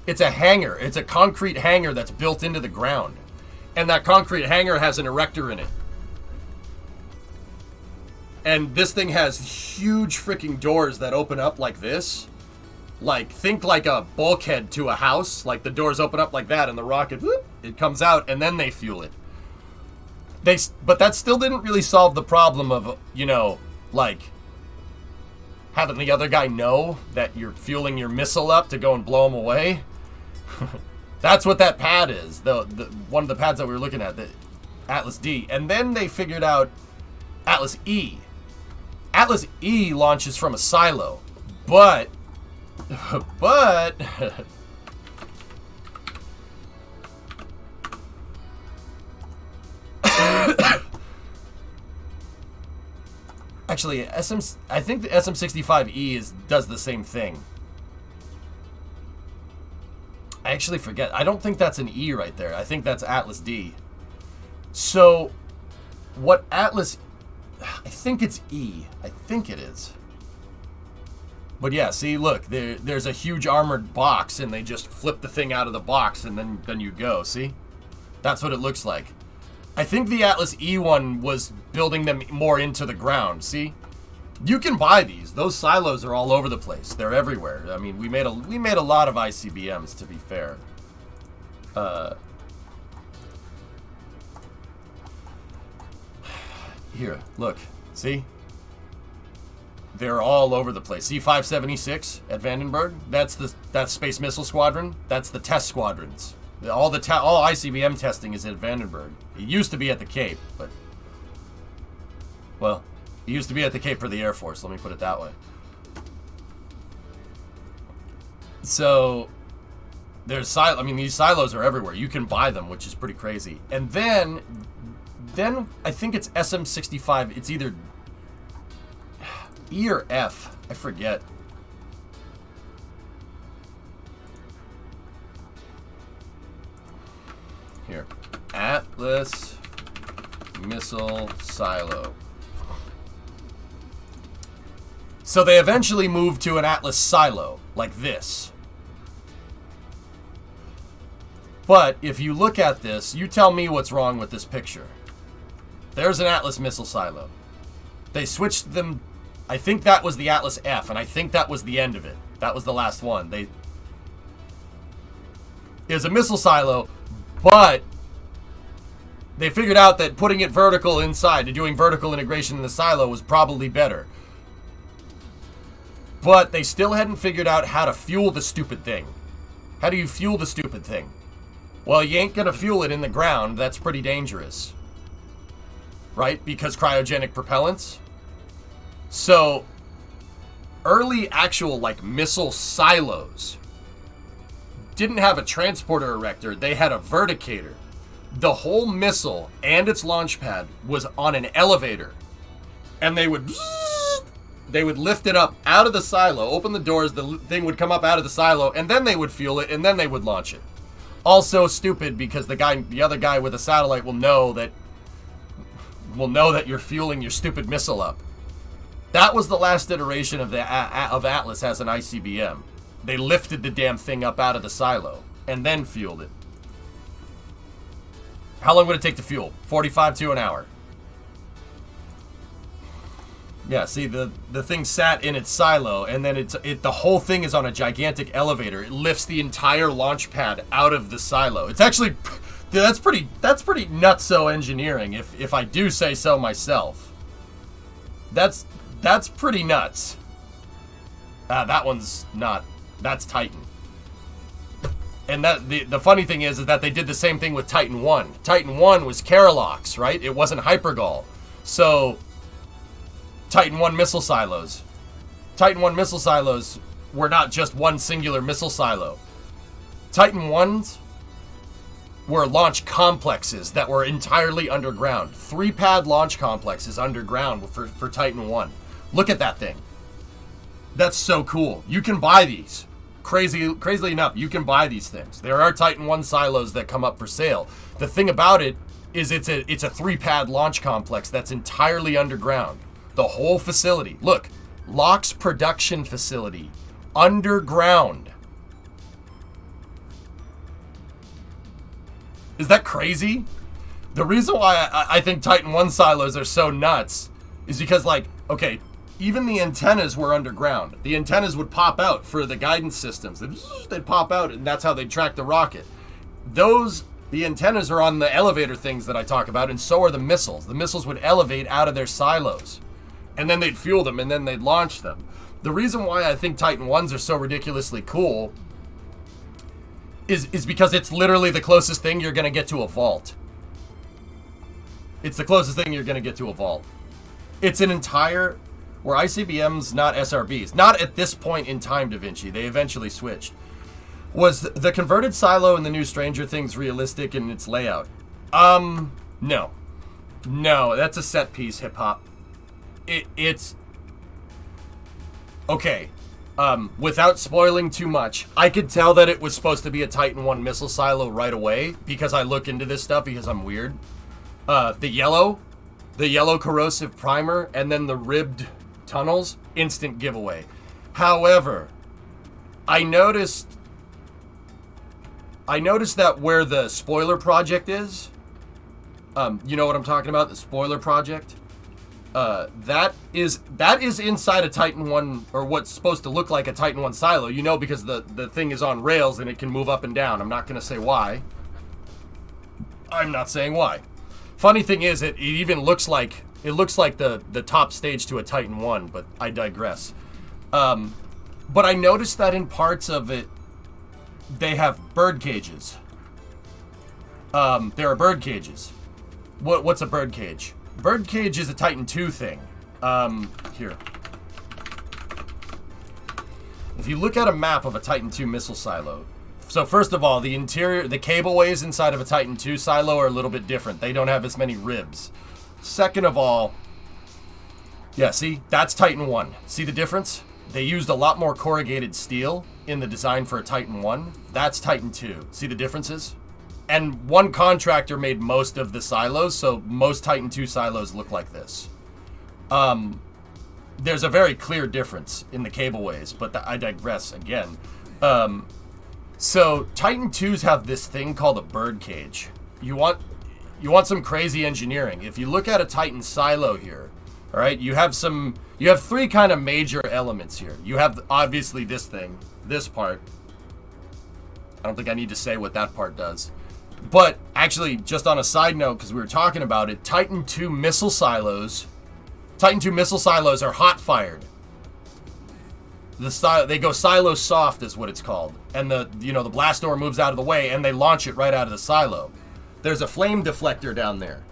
It's a hangar. It's a concrete hangar that's built into the ground. And that concrete hangar has an erector in it. And this thing has huge freaking doors that open up like this. Like, think like a bulkhead to a house. Like, the doors open up like that and the rocket, whoop, it comes out and then they fuel it. But that still didn't really solve the problem of, you know, like, having the other guy know that you're fueling your missile up to go and blow him away. That's what that pad is. The one of the pads that we were looking at, the Atlas D. And then they figured out Atlas E. Atlas E launches from a silo, but actually, I think the SM-65E does the same thing. I actually forget. I don't think that's an E right there. I think that's Atlas D. So, what Atlas... I think it's E. I think it is. But yeah, see, look. There's a huge armored box, and they just flip the thing out of the box, and then you go. See? That's what it looks like. I think the Atlas E one was building them more into the ground. See? You can buy these. Those silos are all over the place. They're everywhere. I mean, we made a lot of ICBMs, to be fair. Here, look. See? They're all over the place. See 576 at Vandenberg? That's Space Missile Squadron. That's the test squadrons. All ICBM testing is at Vandenberg. It used to be at the Cape, but... Well, it used to be at the Cape for the Air Force, let me put it that way. So, these silos are everywhere. You can buy them, which is pretty crazy. And then I think it's SM-65. It's either E or F. I forget. Here. Atlas Missile Silo. So they eventually moved to an Atlas silo, like this. But if you look at this, you tell me what's wrong with this picture. There's an Atlas missile silo. They switched them. I think that was the Atlas F, and I think that was the end of it. That was the last one. is a missile silo, but they figured out that putting it vertical inside and doing vertical integration in the silo was probably better. But they still hadn't figured out how to fuel the stupid thing. How do you fuel the stupid thing? Well, you ain't gonna fuel it in the ground. That's pretty dangerous. Right? Because cryogenic propellants. So, early actual, like, missile silos didn't have a transporter erector. They had a verticator. The whole missile and its launch pad was on an elevator. And they would lift it up out of the silo, open the doors, the thing would come up out of the silo, and then they would fuel it, and then they would launch it. Also stupid because the other guy with a satellite will know that you're fueling your stupid missile up. That was the last iteration of Atlas as an ICBM. They lifted the damn thing up out of the silo and then fueled it. How long would it take to fuel? 45 to an hour. Yeah, see, the thing sat in its silo, and then the whole thing is on a gigantic elevator. It lifts the entire launch pad out of the silo. It's actually, that's pretty nutso engineering, if I do say so myself. That's pretty nuts. That one's not. That's Titan. And that the funny thing is that they did the same thing with Titan 1. Titan 1 was Carolox, right? It wasn't Hypergol. So Titan 1 missile silos. Titan 1 missile silos were not just one singular missile silo. Titan 1s were launch complexes that were entirely underground. 3-pad launch complexes underground for Titan 1. Look at that thing. That's so cool. You can buy these. Crazily enough, you can buy these things. There are Titan 1 silos that come up for sale. The thing about it is it's a 3-pad launch complex that's entirely underground. The whole facility. Look, Locke's production facility. Underground. Is that crazy? The reason why I think Titan 1 silos are so nuts is because, like, okay, even the antennas were underground. The antennas would pop out for the guidance systems. They'd pop out, and that's how they'd track the rocket. The antennas are on the elevator things that I talk about, and so are the missiles. The missiles would elevate out of their silos, and then they'd fuel them, and then they'd launch them. The reason why I think Titan 1s are so ridiculously cool is because it's literally the closest thing you're going to get to a vault. It's the closest thing you're going to get to a vault. It's an entire... Were ICBMs not SRBs? Not at this point in time, Da Vinci. They eventually switched. Was the converted silo in the new Stranger Things realistic in its layout? No. No, that's a set piece, hip-hop. It's... Okay. Without spoiling too much, I could tell that it was supposed to be a Titan 1 missile silo right away because I look into this stuff because I'm weird. The yellow corrosive primer and then the ribbed tunnels, instant giveaway. However, I noticed that where the spoiler project is, you know what I'm talking about, the spoiler project? That is inside a Titan 1, or what's supposed to look like a Titan 1 silo, you know, because the thing is on rails and it can move up and down. I'm not going to say why. I'm not saying why. Funny thing is, it even looks like the top stage to a Titan 1, but I digress. But I noticed that in parts of it, they have bird cages. There are bird cages. What's a bird cage? Bird cage is a Titan 2 thing. Here. If you look at a map of a Titan 2 missile silo, so first of all, the cableways inside of a Titan 2 silo are a little bit different. They don't have as many ribs. Second of all, yeah, see, that's Titan 1. See the difference? They used a lot more corrugated steel in the design for a Titan 1. That's Titan 2. See the differences? And one contractor made most of the silos, so most Titan 2 silos look like this. There's a very clear difference in the cableways, but I digress again. So Titan 2s have this thing called a bird cage. You want some crazy engineering. If you look at a Titan silo here, all right, you have 3 kind of major elements here. You have obviously this thing, this part. I don't think I need to say what that part does. But actually, just on a side note, because we were talking about it, Titan II missile silos are hot fired. They go silo soft is what it's called, and the blast door moves out of the way, and they launch it right out of the silo. There's a flame deflector down there.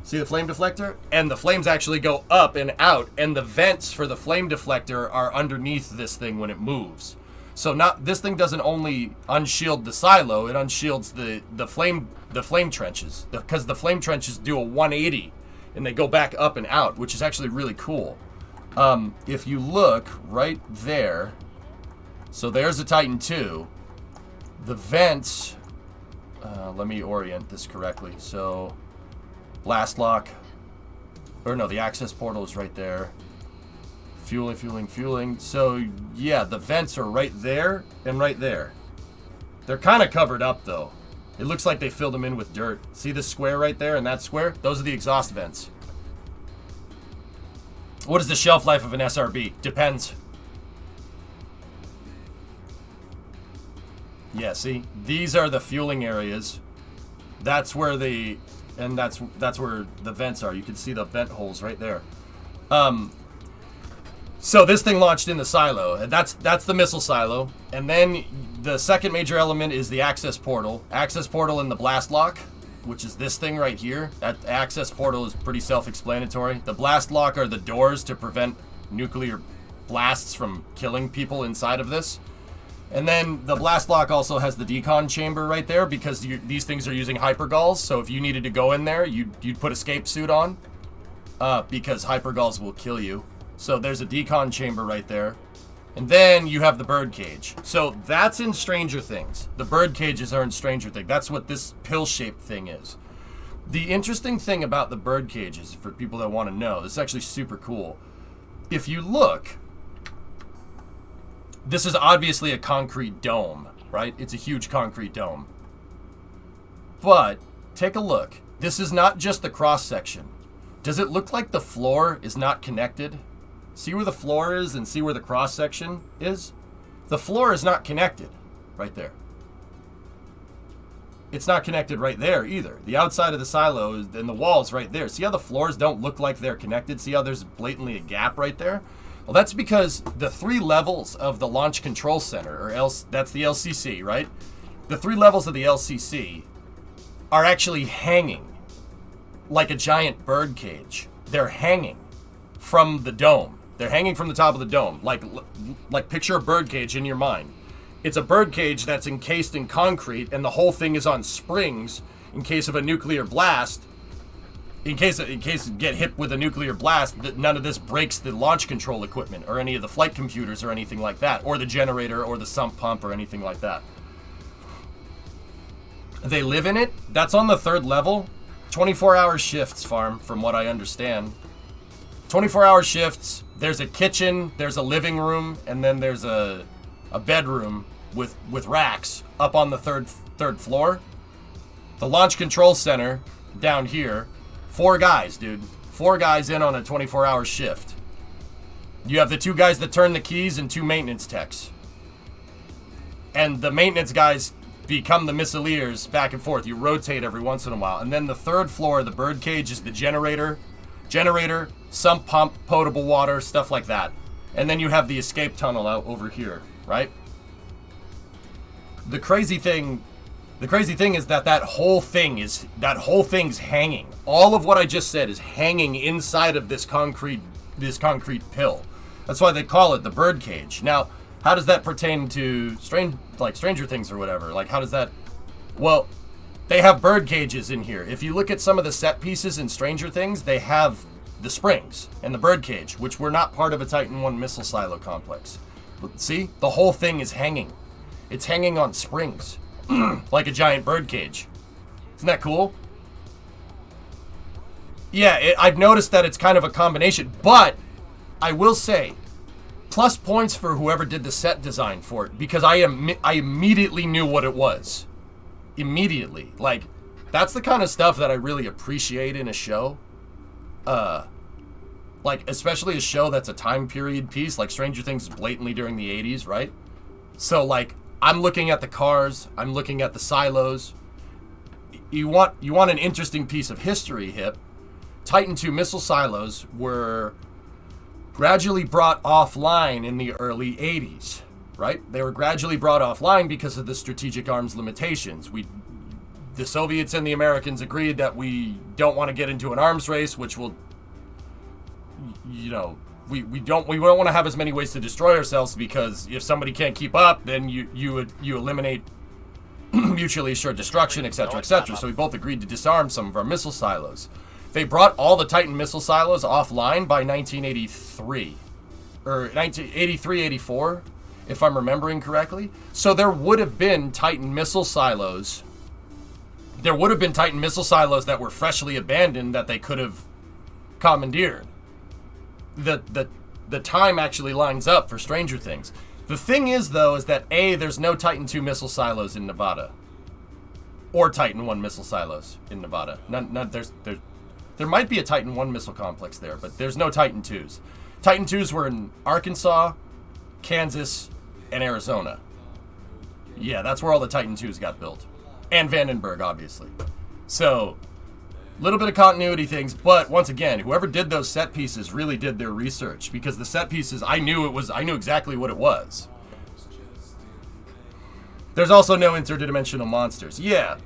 See the flame deflector? And the flames actually go up and out, and the vents for the flame deflector are underneath this thing when it moves. So this thing doesn't only unshield the silo, it unshields the flame trenches, because the flame trenches do a 180 and they go back up and out, which is actually really cool. If you look right there, so there's a Titan II. The vents, let me orient this correctly. So blast lock, or no, the access portal is right there. Fueling. So, yeah, the vents are right there and right there. They're kind of covered up, though. It looks like they filled them in with dirt. See this square right there and that square? Those are the exhaust vents. What is the shelf life of an SRB? Depends. Yeah, see? These are the fueling areas. That's where that's where the vents are. You can see the vent holes right there. So this thing launched in the silo, and that's the missile silo. And then the second major element is the access portal. Access portal and the blast lock, which is this thing right here. That access portal is pretty self-explanatory. The blast lock are the doors to prevent nuclear blasts from killing people inside of this. And then the blast lock also has the decon chamber right there, because these things are using hypergulls. So if you needed to go in there, you'd put escape suit on, because hypergulls will kill you. So there's a decon chamber right there. And then you have the bird cage. So that's in Stranger Things. The bird cages are in Stranger Things. That's what this pill-shaped thing is. The interesting thing about the bird cages, for people that want to know, this is actually super cool. If you look, this is obviously a concrete dome, right? It's a huge concrete dome. But take a look. This is not just the cross-section. Does it look like the floor is not connected? See where the floor is and see where the cross-section is? The floor is not connected right there. It's not connected right there either. The outside of the silo and the walls right there. See how the floors don't look like they're connected? See how there's blatantly a gap right there? Well, that's because the 3 levels of the Launch Control Center, that's the LCC, right? The 3 levels of the LCC are actually hanging like a giant bird cage. They're hanging from the dome. They're hanging from the top of the dome. Like picture a bird cage in your mind. It's a bird cage that's encased in concrete, and the whole thing is on springs in case of a nuclear blast. In case you get hit with a nuclear blast, none of this breaks the launch control equipment or any of the flight computers or anything like that, or the generator or the sump pump or anything like that. They live in it. That's on the 3rd level. 24-hour shifts, Farm, from what I understand. 24-hour shifts. There's a kitchen, there's a living room, and then there's a bedroom with racks up on the third floor. The Launch Control Center down here. 4 guys, dude. 4 guys in on a 24-hour shift. You have the 2 guys that turn the keys and 2 maintenance techs. And the maintenance guys become the missileers back and forth. You rotate every once in a while. And then the 3rd floor of the bird cage is the generator, sump pump, potable water, stuff like that. And then you have the escape tunnel out over here, right? The crazy thing is that whole thing's hanging. All of what I just said is hanging inside of this concrete pill. That's why they call it the bird cage. Now, how does that pertain to Stranger Things or whatever? Like, how does that? Well, they have bird cages in here. If you look at some of the set pieces in Stranger Things, they have the springs and the bird cage, which were not part of a Titan I missile silo complex. But see, the whole thing is hanging. It's hanging on springs. Like a giant bird cage. Isn't that cool? Yeah, I've noticed that it's kind of a combination, but I will say, plus points for whoever did the set design for it, because I immediately knew what it was. Immediately. Like, that's the kind of stuff that I really appreciate in a show. Like, especially a show that's a time period piece, like Stranger Things is blatantly during the 80s, right? So, like, I'm looking at the cars. I'm looking at the silos. You want an interesting piece of history, Hip. Titan II missile silos were gradually brought offline in the early 80s, right? They were gradually brought offline because of the strategic arms limitations. The Soviets and the Americans agreed that we don't want to get into an arms race, which will, we don't want to have as many ways to destroy ourselves, because if somebody can't keep up, then you eliminate mutually assured destruction, etc., etc. So we both agreed to disarm some of our missile silos. They brought all the Titan missile silos offline by 1983, or 1983, 84, if I'm remembering correctly. So there would have been Titan missile silos. There would have been Titan missile silos that were freshly abandoned that they could have commandeered. The time actually lines up for Stranger Things. The thing is, though, is that there's no Titan II missile silos in Nevada, or Titan I missile silos in Nevada. There might be a Titan I missile complex there, but there's no Titan IIs. Titan IIs were in Arkansas, Kansas, and Arizona. Yeah, that's where all the Titan IIs got built. And Vandenberg, obviously. So, a little bit of continuity things, but once again, whoever did those set pieces really did their research, because the set pieces, I knew exactly what it was. There's also no interdimensional monsters. Yeah.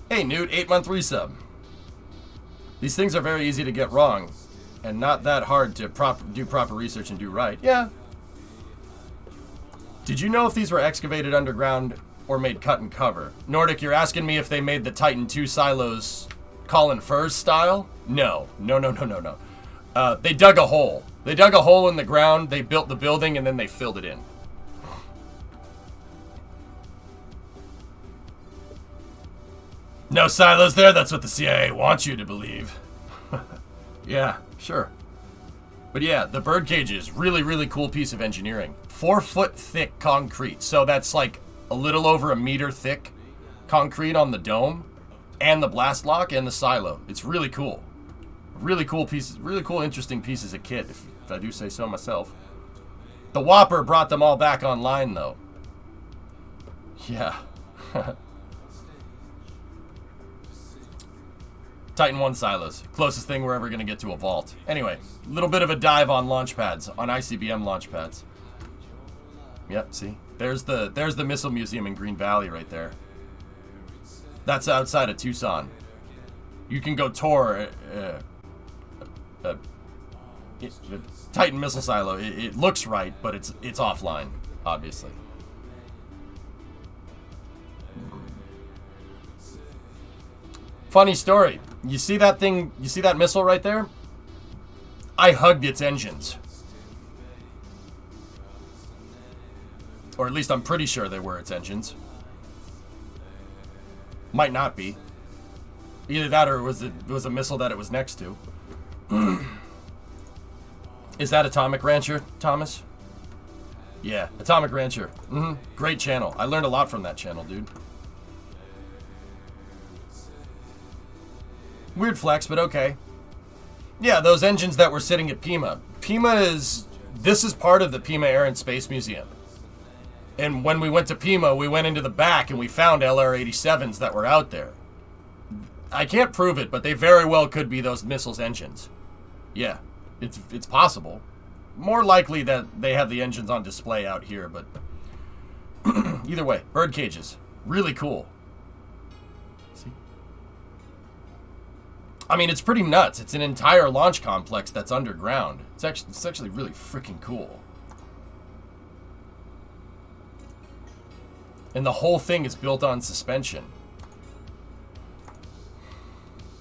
Hey, Newt, 8-month resub. These things are very easy to get wrong, and not that hard to do proper research and do right. Yeah. Did you know if these were excavated underground or made cut and cover? Nordic, you're asking me if they made the Titan II silos Colin Furze style? No. They dug a hole. They dug a hole in the ground, they built the building, and then they filled it in. No silos there? That's what the CIA wants you to believe. Yeah, sure. But yeah, the bird cages, really, really cool piece of engineering. 4-foot thick concrete. So that's like a little over 1 meter thick concrete on the dome, and the blast lock, and the silo. It's really cool. Really cool pieces, really cool, interesting pieces of kit, if I do say so myself. The Whopper brought them all back online, though. Yeah. Titan I silos. Closest thing we're ever going to get to a vault. Anyway, a little bit of a dive on launch pads, on ICBM launch pads. Yep, see? There's the Missile Museum in Green Valley right there. That's outside of Tucson. You can go tour the Titan missile silo. It looks right, but it's offline, obviously. Funny story. You see that thing? You see that missile right there? I hugged its engines. Or at least I'm pretty sure they were its engines. Might not be. Either that or it was a missile that it was next to. Is that Atomic Rancher, Thomas? Yeah, Atomic Rancher. Great channel. I learned a lot from that channel, dude. Weird flex, but okay. Yeah, those engines that were sitting at Pima. This is part of the Pima Air and Space Museum. And when we went to Pima, we went into the back and we found LR-87s that were out there. I can't prove it, but they very well could be those missiles' engines. Yeah, it's possible. More likely that they have the engines on display out here, but either way, bird cages. Really cool. See? I mean, it's pretty nuts. It's an entire launch complex that's underground. It's actually really freaking cool. And the whole thing is built on suspension.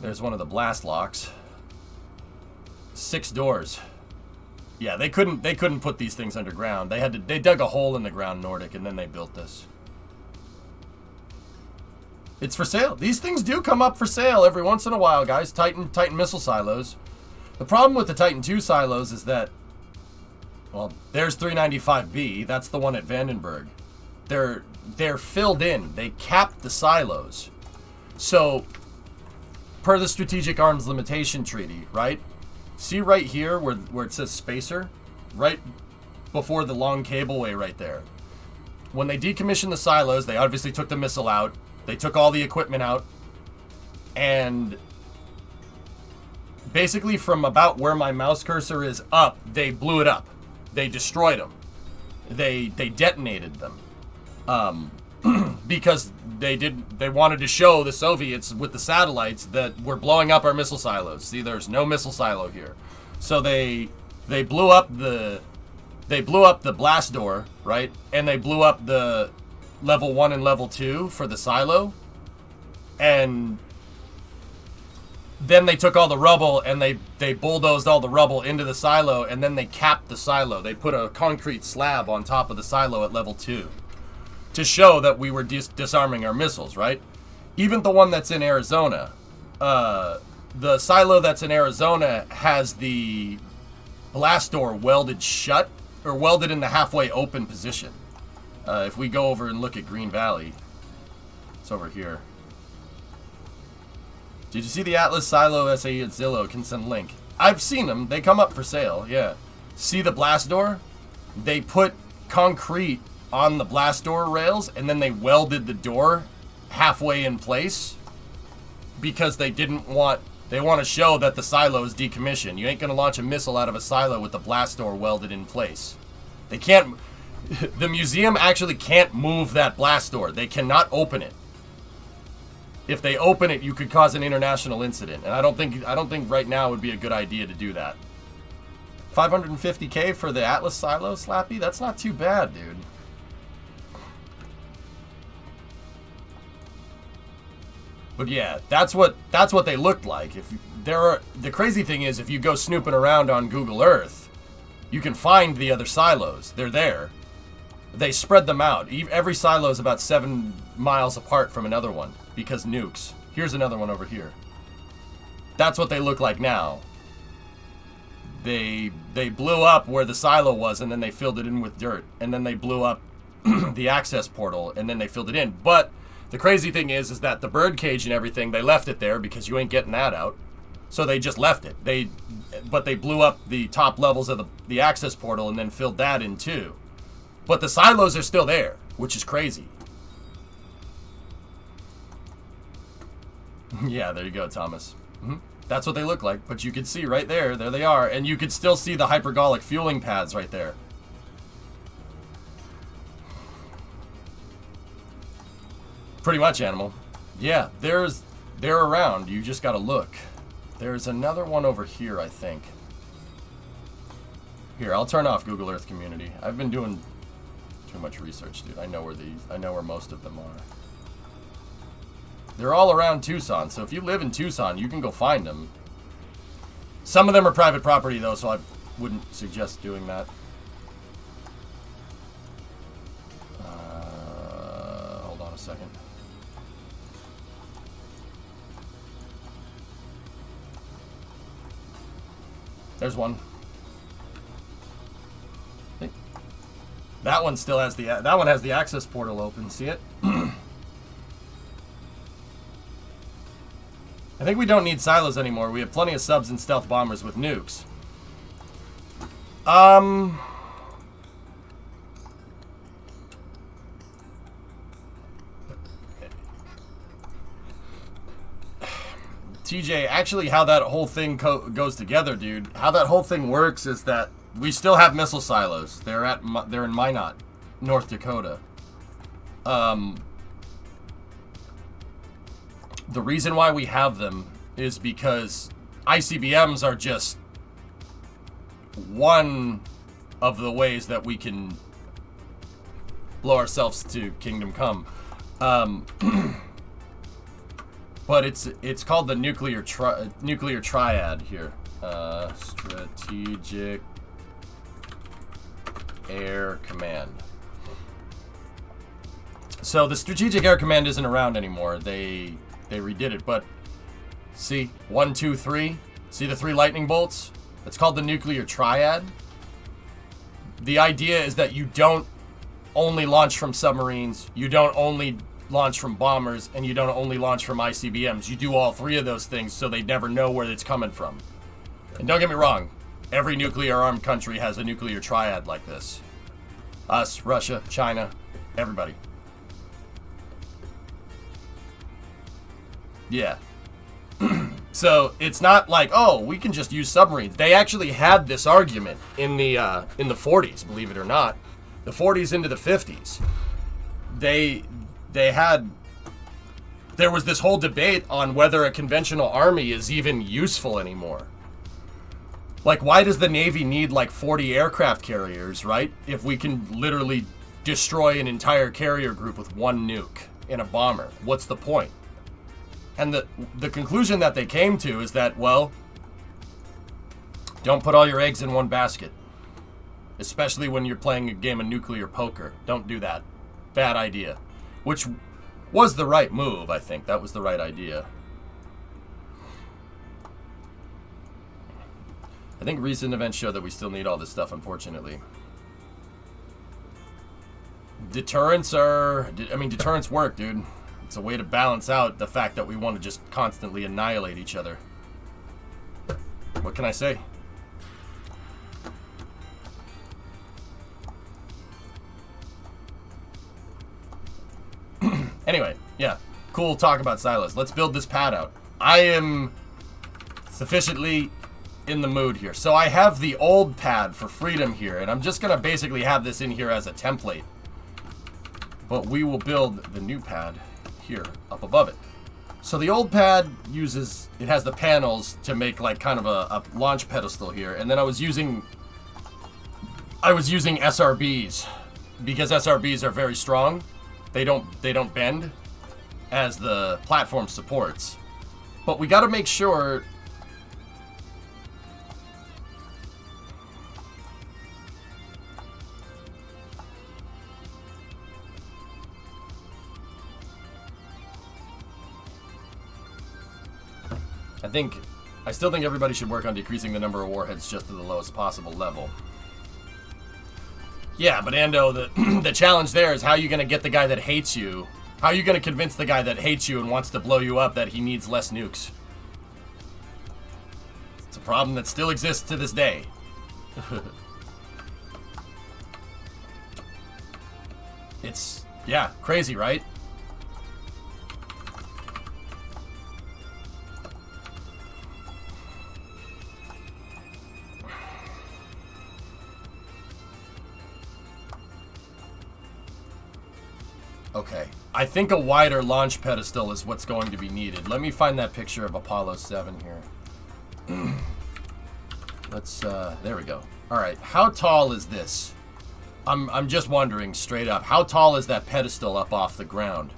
There's one of the blast locks. 6 doors. Yeah, they couldn't put these things underground. They dug a hole in the ground, Nordic, and then they built this. It's for sale. These things do come up for sale every once in a while, guys. Titan missile silos. The problem with the Titan II silos is that, well, there's 395B. That's the one at Vandenberg. They're filled in. They capped the silos. So, per the Strategic Arms Limitation Treaty, right? See right here where it says spacer? Right before the long cableway right there. When they decommissioned the silos, they obviously took the missile out. They took all the equipment out. And basically from about where my mouse cursor is up, they blew it up. They destroyed them. They detonated them. Because they wanted to show the Soviets with the satellites that we're blowing up our missile silos. See, there's no missile silo here. So they blew up the blast door, right? And they blew up the level 1 and level 2 for the silo. And then they took all the rubble and they bulldozed all the rubble into the silo, and then they capped the silo. They put a concrete slab on top of the silo at level 2 to show that we were disarming our missiles, right? Even the one that's in Arizona, the silo that's in Arizona has the blast door welded shut, or welded in the halfway open position. If we go over and look at Green Valley, it's over here. Did you see the Atlas Silo SAE at Zillow? Can send link. I've seen them. They come up for sale, yeah. See the blast door? They put concrete on the blast door rails, and then they welded the door halfway in place because they want to show that the silo is decommissioned. You ain't going to launch a missile out of a silo with the blast door welded in place. They can't... The museum actually can't move that blast door. They cannot open it. If they open it, you could cause an international incident, and I don't think right now would be a good idea to do that. 550K for the Atlas silo, Slappy? That's not too bad, dude. But yeah, that's what they looked like. The crazy thing is, if you go snooping around on Google Earth, you can find the other silos. They're there. They spread them out. Every silo is about 7 miles apart from another one because nukes. Here's another one over here. That's what they look like now. They blew up where the silo was, and then they filled it in with dirt, and then they blew up the access portal, and then they filled it in. But the crazy thing is that the bird cage and everything, they left it there because you ain't getting that out. So they just left it. But they blew up the top levels of the access portal and then filled that in too. But the silos are still there, which is crazy. Yeah, there you go, Thomas. That's what they look like. But you can see right there they are. And you could still see the hypergolic fueling pads right there. Pretty much, Animal. Yeah, they're around. You just gotta look. There's another one over here, I think. Here, I'll turn off Google Earth Community. I've been doing too much research, dude. I know where most of them are. They're all around Tucson, so if you live in Tucson, you can go find them. Some of them are private property, though, so I wouldn't suggest doing that. Hold on a second. There's one. That one still has that one has the access portal open. See it? I think we don't need silos anymore. We have plenty of subs and stealth bombers with nukes. TJ, actually how that whole thing goes together, dude, how that whole thing works is that we still have missile silos. They're in Minot, North Dakota. The reason why we have them is because ICBMs are just one of the ways that we can blow ourselves to Kingdom Come. But it's called the nuclear triad here. Strategic Air Command. So the Strategic Air Command isn't around anymore. They redid it, but see, 1, 2, 3. See the 3 lightning bolts? It's called the nuclear triad. The idea is that you don't only launch from submarines, you don't only launch from bombers, and you don't only launch from ICBMs. You do all 3 of those things so they never know where it's coming from. And don't get me wrong, every nuclear-armed country has a nuclear triad like this. Us, Russia, China, everybody. Yeah. So it's not like, oh, we can just use submarines. They actually had this argument in the 40s, believe it or not, the 40s into the 50s. There was this whole debate on whether a conventional army is even useful anymore. Like, why does the Navy need like 40 aircraft carriers, right? If we can literally destroy an entire carrier group with one nuke in a bomber, what's the point? And the conclusion that they came to is that, well, don't put all your eggs in one basket. Especially when you're playing a game of nuclear poker. Don't do that. Bad idea. Which was the right move, I think. That was the right idea. I think recent events show that we still need all this stuff, unfortunately. Deterrents work, dude. It's a way to balance out the fact that we want to just constantly annihilate each other. What can I say? Anyway, yeah. Cool talk about silos. Let's build this pad out. I am sufficiently in the mood here. So I have the old pad for freedom here, and I'm just going to basically have this in here as a template. But we will build the new pad here up above it. So the old pad has the panels to make like kind of a launch pedestal here, and then I was using SRBs because SRBs are very strong. They don't bend as the platform supports. But we got to make sure I still think everybody should work on decreasing the number of warheads just to the lowest possible level. Yeah, but Ando, the challenge there is how are you going to get the guy that hates you? How are you going to convince the guy that hates you and wants to blow you up that he needs less nukes? It's a problem that still exists to this day. It's, yeah, crazy, right? Okay, I think a wider launch pedestal is what's going to be needed. Let me find that picture of Apollo 7 here. Let's, there we go. All right, how tall is this? I'm just wondering straight up, how tall is that pedestal up off the ground?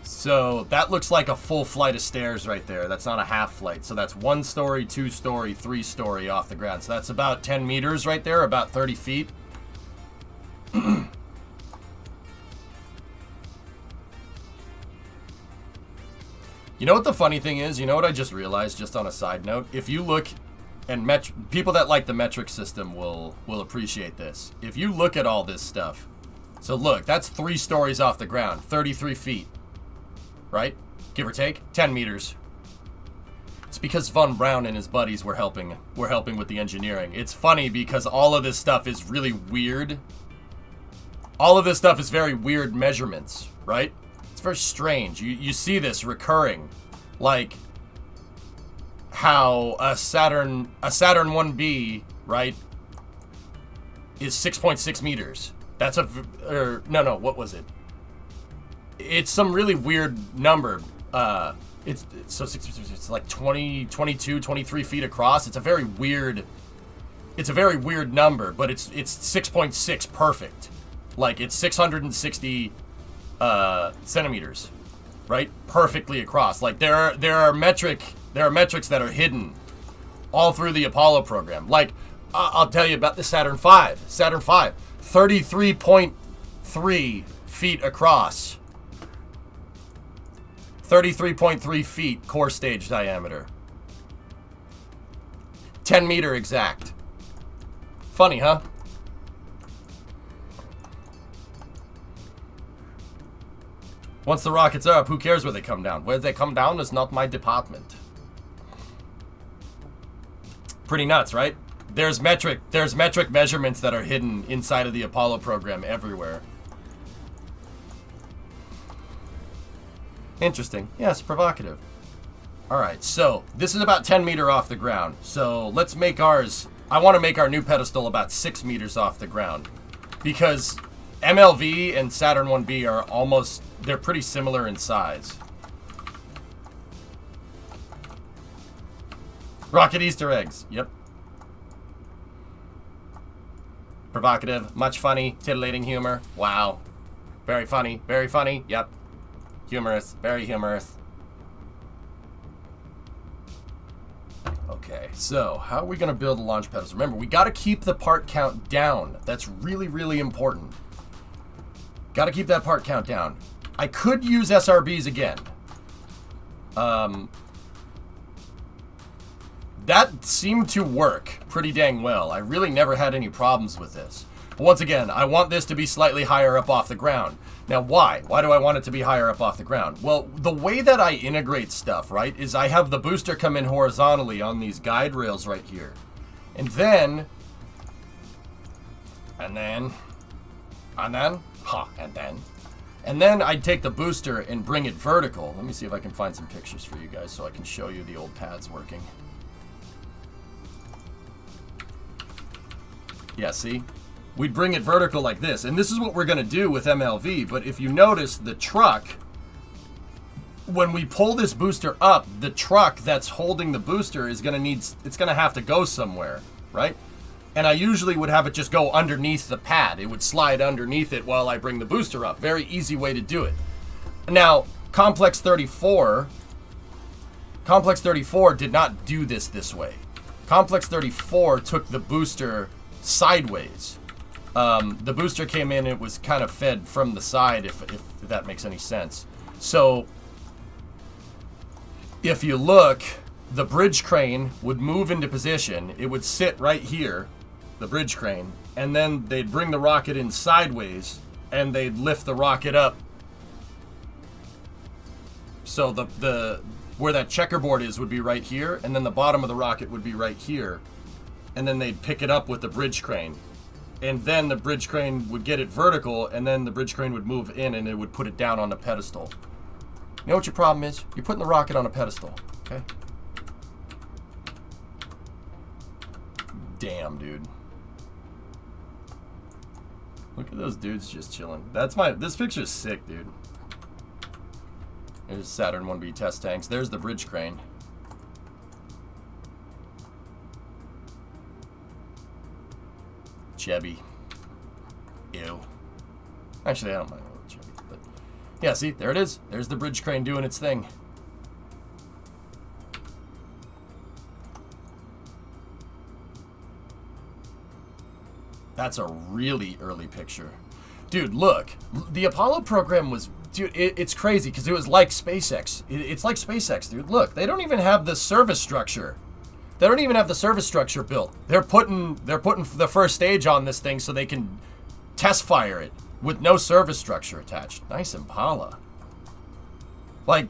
So that looks like a full flight of stairs right there. That's not a half flight. So that's 1 story, 2 story, 3 story off the ground. So that's about 10 meters right there, about 30 feet. You know what the funny thing is? You know what I just realized, just on a side note? If you look, and people that like the metric system will appreciate this. If you look at all this stuff, so look, that's 3 stories off the ground, 33 feet, right? Give or take, 10 meters. It's because Von Braun and his buddies were helping with the engineering. It's funny because all of this stuff is really weird. All of this stuff is very weird measurements, right? It's very strange. You see this recurring, like how a Saturn 1B, right, is 6.6 meters. That's what was it? It's some really weird number. It's like 20, 22, 23 feet across. It's a very weird number, but it's 6.6 perfect. Like it's 660 centimeters, right? Perfectly across. Like there are metrics that are hidden all through the Apollo program. Like I'll tell you about the Saturn V. 33.3 feet across. 33.3 feet core stage diameter. 10 meter exact. Funny, huh? Once the rockets are up, who cares where they come down? Where they come down is not my department. Pretty nuts, right? There's metric measurements that are hidden inside of the Apollo program everywhere. Interesting. Yes, provocative. Alright, so this is about 10 meters off the ground. So let's make ours... I want to make our new pedestal about 6 meters off the ground. Because MLV and Saturn 1B are almost... They're pretty similar in size. Rocket Easter eggs. Yep. Provocative. Much funny. Titillating humor. Wow. Very funny. Very funny. Yep. Humorous. Very humorous. Okay, so how are we going to build a launch pedestal? Remember, we got to keep the part count down. That's really, really important. Got to keep that part count down. I could use SRBs again. That seemed to work pretty dang well. I really never had any problems with this. But once again, I want this to be slightly higher up off the ground. Now, why? Why do I want it to be higher up off the ground? Well, the way that I integrate stuff, right, is I have the booster come in horizontally on these guide rails right here. And then, and then I take the booster and bring it vertical. Let me see if I can find some pictures for you guys so I can show you the old pads working. Yeah, see? We'd bring it vertical like this. And this is what we're going to do with MLV. But if you notice, the truck, when we pull this booster up, the truck that's holding the booster is going to need, it's going to have to go somewhere, right? And I usually would have it just go underneath the pad. It would slide underneath it while I bring the booster up. Very easy way to do it. Now, Complex 34 did not do this way. Complex 34 took the booster sideways. The booster came in, it was kind of fed from the side, if that makes any sense. So, if you look, the bridge crane would move into position. It would sit right here, the bridge crane, and then they'd bring the rocket in sideways, and they'd lift the rocket up. So the where that checkerboard is would be right here, and then the bottom of the rocket would be right here. And then they'd pick it up with the bridge crane. And then the bridge crane would get it vertical, and then the bridge crane would move in, and it would put it down on the pedestal. You know what your problem is? You're putting the rocket on a pedestal, okay? Damn, dude. Look at those dudes just chilling. This picture's sick, dude. There's Saturn 1B test tanks. There's the bridge crane. Chevy. Ew. Actually, I don't mind a little Chevy, but yeah, see, there it is. There's the bridge crane doing its thing. That's a really early picture. Dude, look. The Apollo program was... Dude, it's crazy because it was like SpaceX. It's like SpaceX, dude. Look, they don't even have the service structure. They don't even have the service structure built. They're putting the first stage on this thing so they can test fire it with no service structure attached. Nice Impala. Like,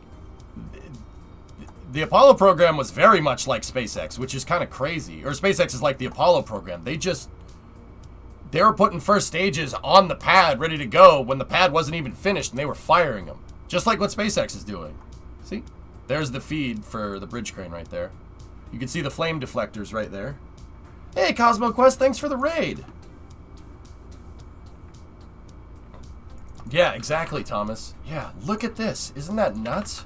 the Apollo program was very much like SpaceX, which is kind of crazy. Or SpaceX is like the Apollo program. They were putting first stages on the pad ready to go when the pad wasn't even finished, and they were firing them. Just like what SpaceX is doing. See? There's the feed for the bridge crane right there. You can see the flame deflectors right there. Hey, Cosmo Quest, thanks for the raid. Yeah, exactly, Thomas. Yeah, look at this. Isn't that nuts?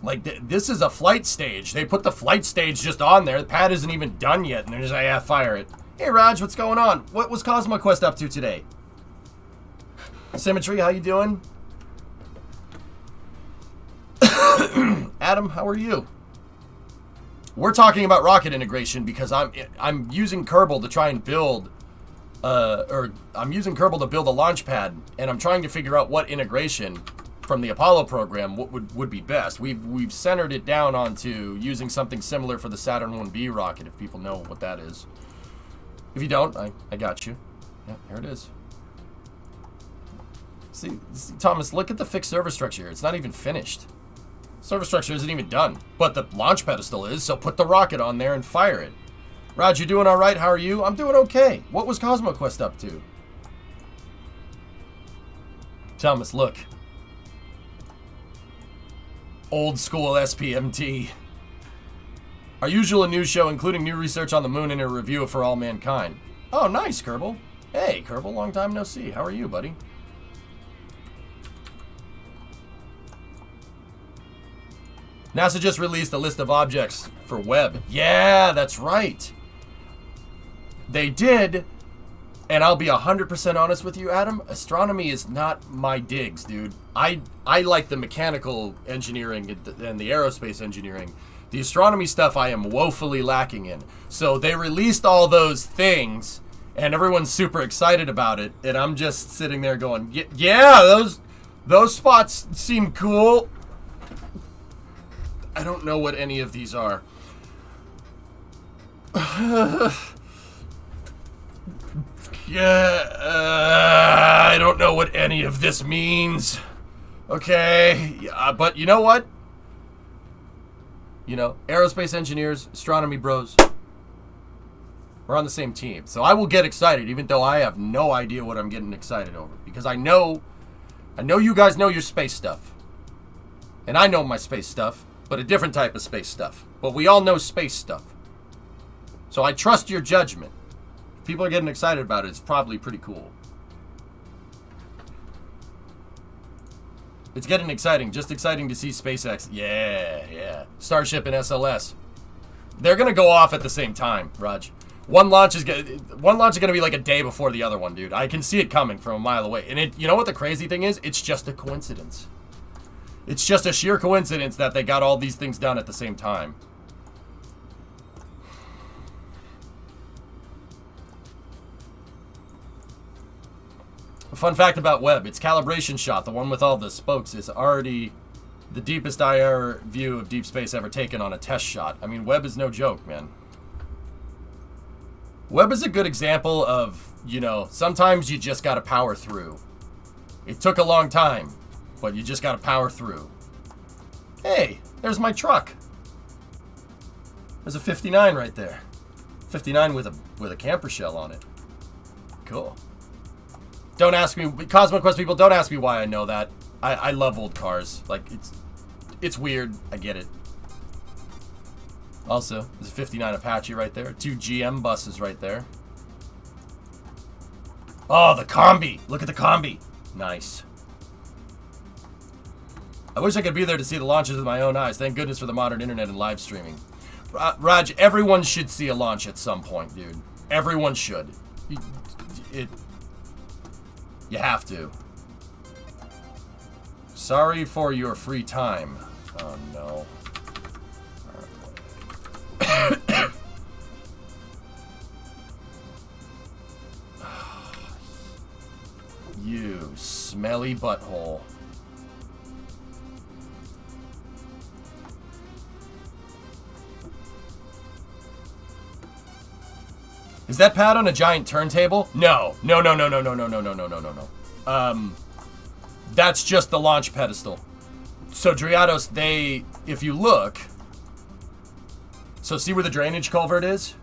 Like, this is a flight stage. They put the flight stage just on there. The pad isn't even done yet, and they're just like, yeah, fire it. Hey, Raj, what's going on? What was Cosmo Quest up to today? Symmetry, how you doing? Adam, how are you? We're talking about rocket integration because I'm using Kerbal to try and build, I'm using Kerbal to build a launch pad, and I'm trying to figure out what integration from the Apollo program would be best. We've centered it down onto using something similar for the Saturn 1B rocket, if people know what that is. If you don't, I got you. Yeah, here it is. See, Thomas, look at the fixed service structure here. It's not even finished. Server structure isn't even done, but the launch pedestal is, so put the rocket on there and fire it. Raj, you doing alright? How are you? I'm doing okay. What was CosmoQuest up to? Thomas, look. Old school SPMT. Our usual news show, including new research on the moon and a review of For All Mankind. Oh, nice, Kerbal. Hey, Kerbal, long time no see. How are you, buddy? NASA just released a list of objects for Webb. Yeah, that's right. They did, and I'll be 100% honest with you, Adam. Astronomy is not my digs, dude. I like the mechanical engineering and the aerospace engineering. The astronomy stuff I am woefully lacking in. So they released all those things, and everyone's super excited about it, and I'm just sitting there going, yeah, those spots seem cool. I don't know what any of these are. I don't know what any of this means. Okay, but you know what? You know, aerospace engineers, astronomy bros, we're on the same team. So I will get excited, even though I have no idea what I'm getting excited over. Because I know you guys know your space stuff. And I know my space stuff, but a different type of space stuff. But we all know space stuff. So I trust your judgment. If people are getting excited about it, it's probably pretty cool. It's getting exciting. Just exciting to see SpaceX. Yeah. Starship and SLS. They're going to go off at the same time, Raj. One launch is going to be like a day before the other one, dude. I can see it coming from a mile away. And you know what the crazy thing is? It's just a coincidence. It's just a sheer coincidence that they got all these things done at the same time. A fun fact about Webb, its calibration shot, the one with all the spokes, is already the deepest IR view of deep space ever taken on a test shot. I mean, Webb is no joke, man. Webb is a good example of, you know, sometimes you just gotta power through. It took a long time, but you just gotta power through. Hey, there's my truck. There's a 59 right there. 59 with a camper shell on it. Cool. Don't ask me, CosmoQuest people, don't ask me why I know that. I love old cars. Like, it's weird. I get it. Also, there's a 59 Apache right there. 2 GM buses right there. Oh, the combi. Look at the combi. Nice. I wish I could be there to see the launches with my own eyes. Thank goodness for the modern internet and live streaming. Raj, everyone should see a launch at some point, dude. Everyone should. You have to. Sorry for your free time. Oh, no. You smelly butthole. Is that pad on a giant turntable? No. No. That's just the launch pedestal. So Driados, if you look, so see where the drainage culvert is?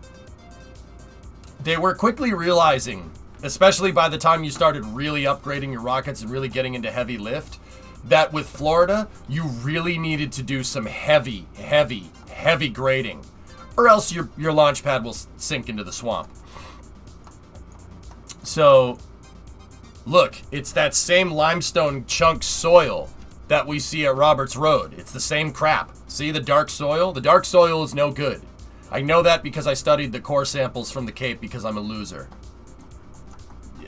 They were quickly realizing, especially by the time you started really upgrading your rockets and really getting into heavy lift, that with Florida, you really needed to do some heavy grading, or else your launch pad will sink into the swamp. So, look, it's that same limestone chunk soil that we see at Roberts Road. It's the same crap. See the dark soil? The dark soil is no good. I know that because I studied the core samples from the Cape because I'm a loser.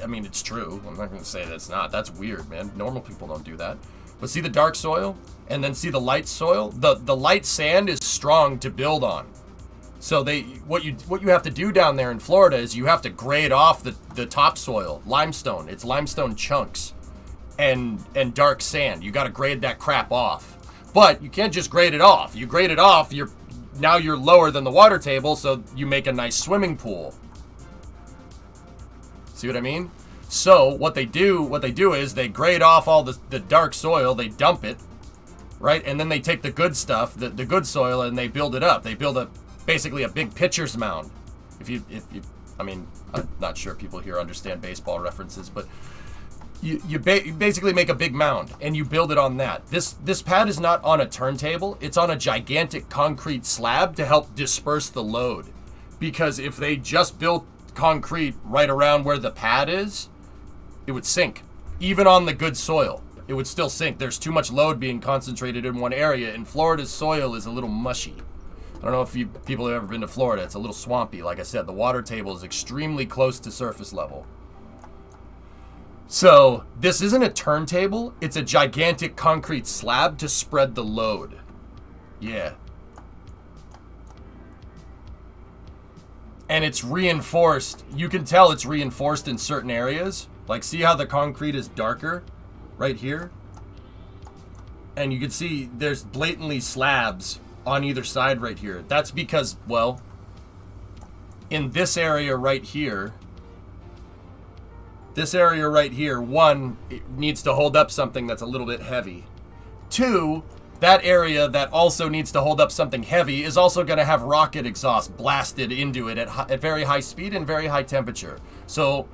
I mean, it's true. I'm not going to say that it's not. That's weird, man. Normal people don't do that. But see the dark soil? And then see the light soil? The light sand is strong to build on. So what you have to do down there in Florida is you have to grade off the topsoil, limestone. It's limestone chunks and dark sand. You got to grade that crap off. But you can't just grade it off. You grade it off, now you're lower than the water table, so you make a nice swimming pool. See what I mean? So what they do is they grade off all the dark soil, they dump it, right? And then they take the good stuff, the good soil, and they build it up. They build basically a big pitcher's mound. I mean, I'm not sure people here understand baseball references, but you basically make a big mound and you build it on that. This pad is not on a turntable. It's on a gigantic concrete slab to help disperse the load. Because if they just built concrete right around where the pad is, it would sink. Even on the good soil, it would still sink. There's too much load being concentrated in one area, and Florida's soil is a little mushy. I don't know if people have ever been to Florida. It's a little swampy. Like I said, the water table is extremely close to surface level. So this isn't a turntable. It's a gigantic concrete slab to spread the load. Yeah. And it's reinforced. You can tell it's reinforced in certain areas. Like, see how the concrete is darker right here? And you can see there's blatantly slabs on either side right here. That's because, well, in this area right here, one, it needs to hold up something that's a little bit heavy. Two, that area that also needs to hold up something heavy is also going to have rocket exhaust blasted into it at very high speed and very high temperature. So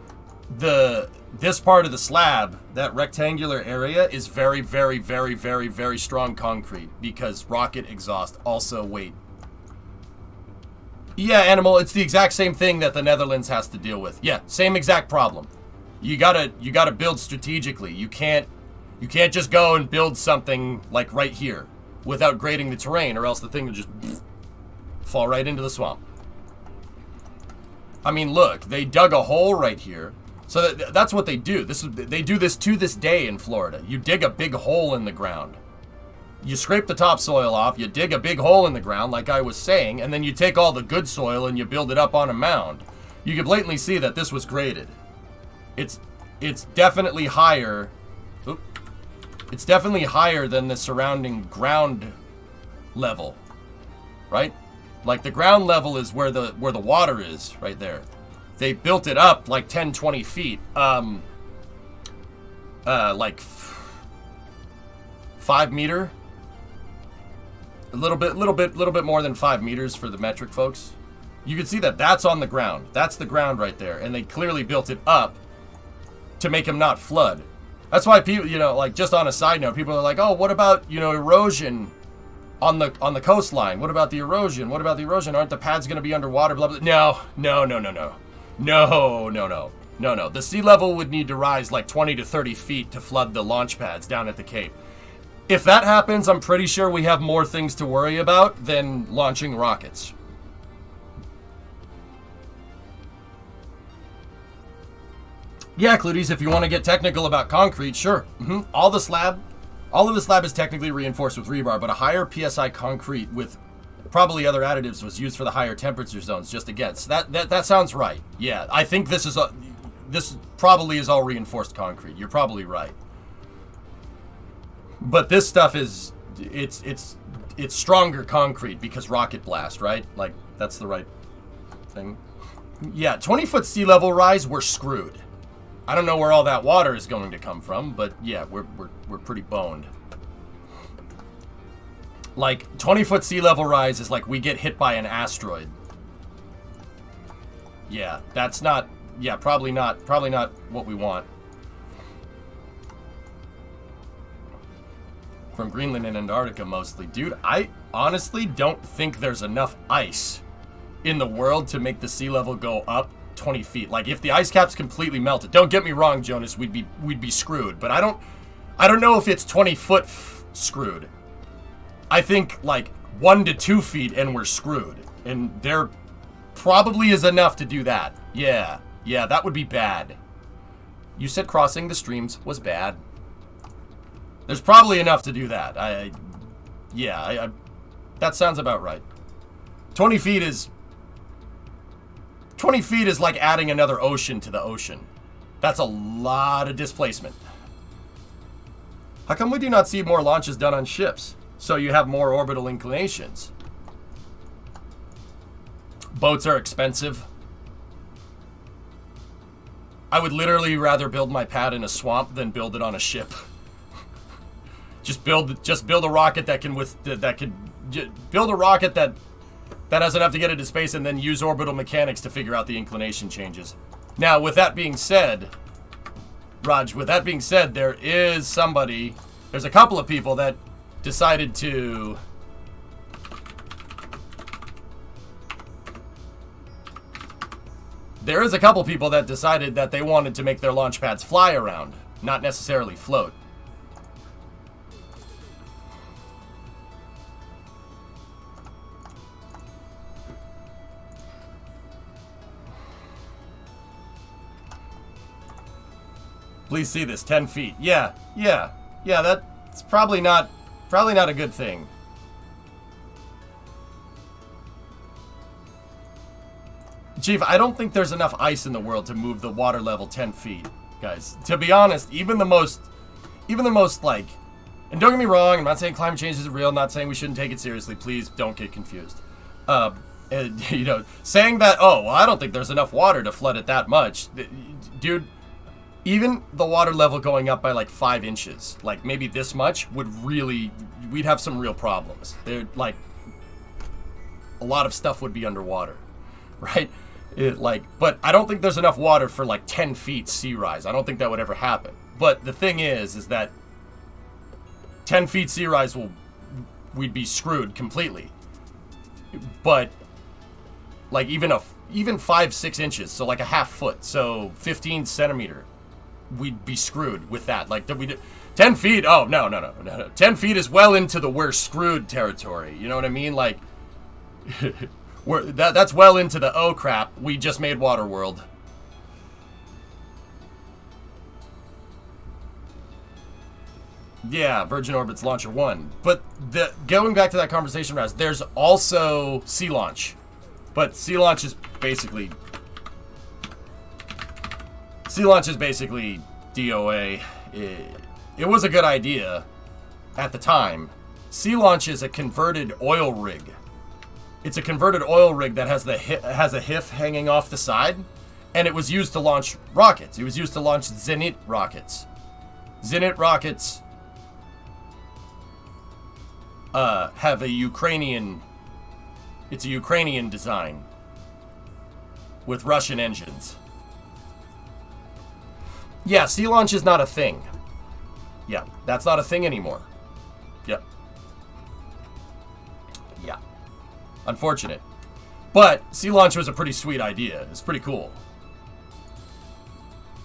this part of the slab, that rectangular area, is very, very, very, very, very strong concrete because rocket exhaust also weight. Yeah, Animal, it's the exact same thing that the Netherlands has to deal with. Yeah, same exact problem. You gotta build strategically. You can't just go and build something like right here without grading the terrain, or else the thing will just fall right into the swamp. I mean, look, they dug a hole right here. So that's what they do. They do this to this day in Florida. You dig a big hole in the ground. You scrape the topsoil off, you dig a big hole in the ground, like I was saying, and then you take all the good soil and you build it up on a mound. You can blatantly see that this was graded. It's definitely higher. It's definitely higher than the surrounding ground level, right? Like the ground level is where the water is, right there. They built it up like 10, 20 feet, like 5 meter, a little bit more than 5 meters for the metric folks. You can see that that's on the ground. That's the ground right there, and they clearly built it up to make them not flood. That's why people, like, just on a side note, people are like, oh, what about, erosion on the coastline? What about the erosion? What about the erosion? Aren't the pads going to be underwater? Blah, blah. No. The sea level would need to rise like 20 to 30 feet to flood the launch pads down at the Cape. If that happens, I'm pretty sure we have more things to worry about than launching rockets. Yeah, Cluties, if you want to get technical about concrete, sure. All of the slab is technically reinforced with rebar, but a higher PSI concrete with probably other additives was used for the higher temperature zones just against. That sounds right. Yeah, I think this probably is all reinforced concrete. You're probably right. But this stuff is it's stronger concrete because rocket blast, right? Like, that's the right thing. Yeah, 20-foot sea level rise, we're screwed. I don't know where all that water is going to come from, but yeah, we're pretty boned. Like, 20-foot sea level rise is like we get hit by an asteroid. Yeah, that's not, yeah, probably not what we want. From Greenland and Antarctica mostly. Dude, I honestly don't think there's enough ice in the world to make the sea level go up 20 feet. Like, if the ice caps completely melted, don't get me wrong, Jonas, we'd be screwed. But I don't know if it's 20 foot screwed. I think like 1 to 2 feet and we're screwed. And there probably is enough to do that. Yeah, that would be bad. You said crossing the streams was bad. There's probably enough to do that. That sounds about right. 20 feet is like adding another ocean to the ocean. That's a lot of displacement. How come we do not see more launches done on ships? So you have more orbital inclinations. Boats are expensive. I would literally rather build my pad in a swamp than build it on a ship. Just build a rocket that can build a rocket that has enough to get into space, and then use orbital mechanics to figure out the inclination changes. Now, with that being said, Raj, there's a couple of people that decided to that they wanted to make their launch pads fly around, not necessarily float. Please see this, 10 feet. Yeah, that's probably not a good thing. Chief, I don't think there's enough ice in the world to move the water level 10 feet, guys. To be honest, even the most like, and don't get me wrong, I'm not saying climate change isn't real, I'm not saying we shouldn't take it seriously, please don't get confused. Saying that, oh, well, I don't think there's enough water to flood it that much. Dude, even the water level going up by like 5 inches, like maybe this much, we'd have some real problems. Like, a lot of stuff would be underwater, right? But I don't think there's enough water for like 10 feet sea rise. I don't think that would ever happen. But the thing is that 10 feet sea rise we'd be screwed completely. But like even 5-6 inches, so like a half foot, so 15 centimeter. We'd be screwed with that. Like, 10 feet? Oh, no. 10 feet is well into the we're screwed territory. You know what I mean? Like, that's well into the, oh crap, we just made Waterworld. Yeah, Virgin Orbit's Launcher 1. But going back to that conversation, Raz, there's also Sea Launch. But Sea Launch is basically DOA. It was a good idea at the time. Sea Launch is a converted oil rig. It's a converted oil rig that has a HIF hanging off the side, and it was used to launch rockets. It was used to launch Zenit rockets. Zenit rockets have a Ukrainian design with Russian engines. Yeah, Sea Launch is not a thing. Yeah, that's not a thing anymore. Yep. Yeah. Unfortunate. But Sea Launch was a pretty sweet idea. It's pretty cool.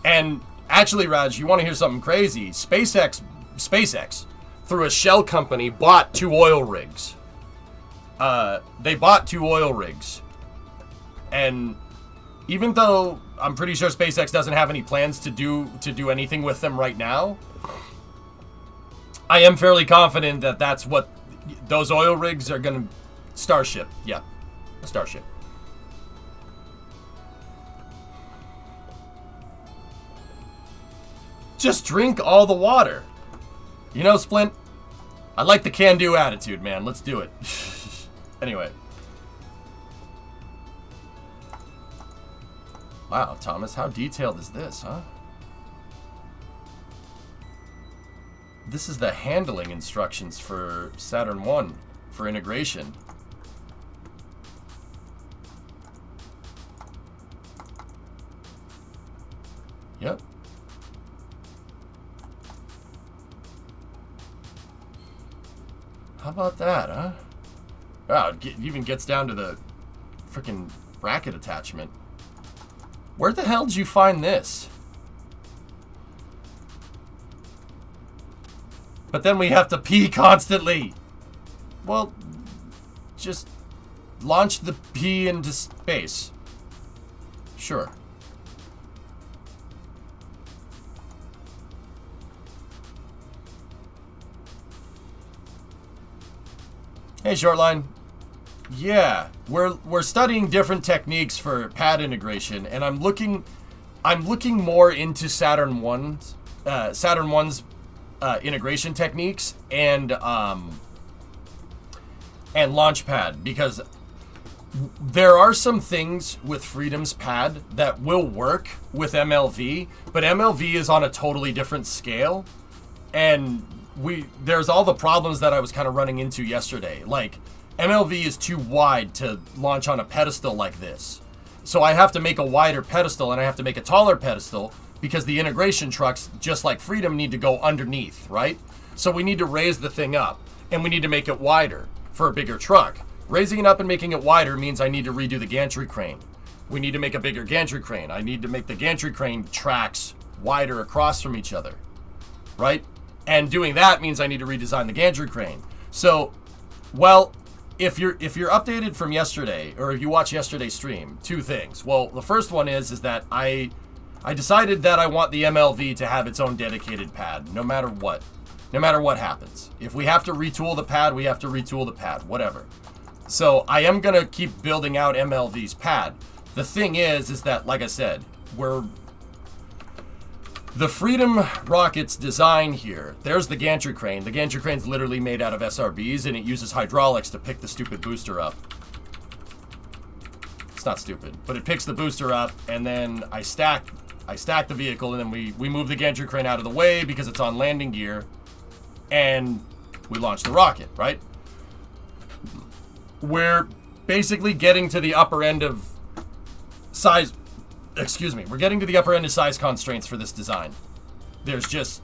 And actually, Raj, you want to hear something crazy? SpaceX, through a shell company, bought 2 oil rigs. They bought 2 oil rigs. And even though I'm pretty sure SpaceX doesn't have any plans to do anything with them right now, I am fairly confident that that's what those oil rigs are going to... Starship. Yeah. Starship. Just drink all the water. You know, Splint, I like the can-do attitude, man. Let's do it. Anyway. Wow, Thomas, how detailed is this, huh? This is the handling instructions for Saturn 1 for integration. Yep. How about that, huh? Wow, it even gets down to the freaking bracket attachment. Where the hell did you find this? But then we have to pee constantly. Well, just launch the pee into space. Sure. Hey, Shortline. Yeah, we're studying different techniques for pad integration, and I'm looking more into Saturn 1's integration techniques and Launchpad, because there are some things with Freedom's pad that will work with MLV, but MLV is on a totally different scale, and there's all the problems that I was kind of running into yesterday. Like, MLV is too wide to launch on a pedestal like this. So I have to make a wider pedestal and I have to make a taller pedestal because the integration trucks, just like Freedom, need to go underneath, right? So we need to raise the thing up and we need to make it wider for a bigger truck. Raising it up and making it wider means I need to redo the gantry crane. We need to make a bigger gantry crane. I need to make the gantry crane tracks wider across from each other, right? And doing that means I need to redesign the gantry crane. So, well, if you're updated from yesterday, or if you watch yesterday's stream, two things. Well, the first one is that I decided that I want the MLV to have its own dedicated pad, no matter what. No matter what happens. If we have to retool the pad, we have to retool the pad, whatever. So I am going to keep building out MLV's pad. The thing is that, like I said, the Freedom rocket's design here, there's the gantry crane. The gantry crane's literally made out of SRBs, and it uses hydraulics to pick the stupid booster up. It's not stupid, but it picks the booster up, and then I stack the vehicle, and then we move the gantry crane out of the way because it's on landing gear, and we launch the rocket, right? We're basically getting to the upper end of size... Excuse me. We're getting to the upper end of size constraints for this design. There's just...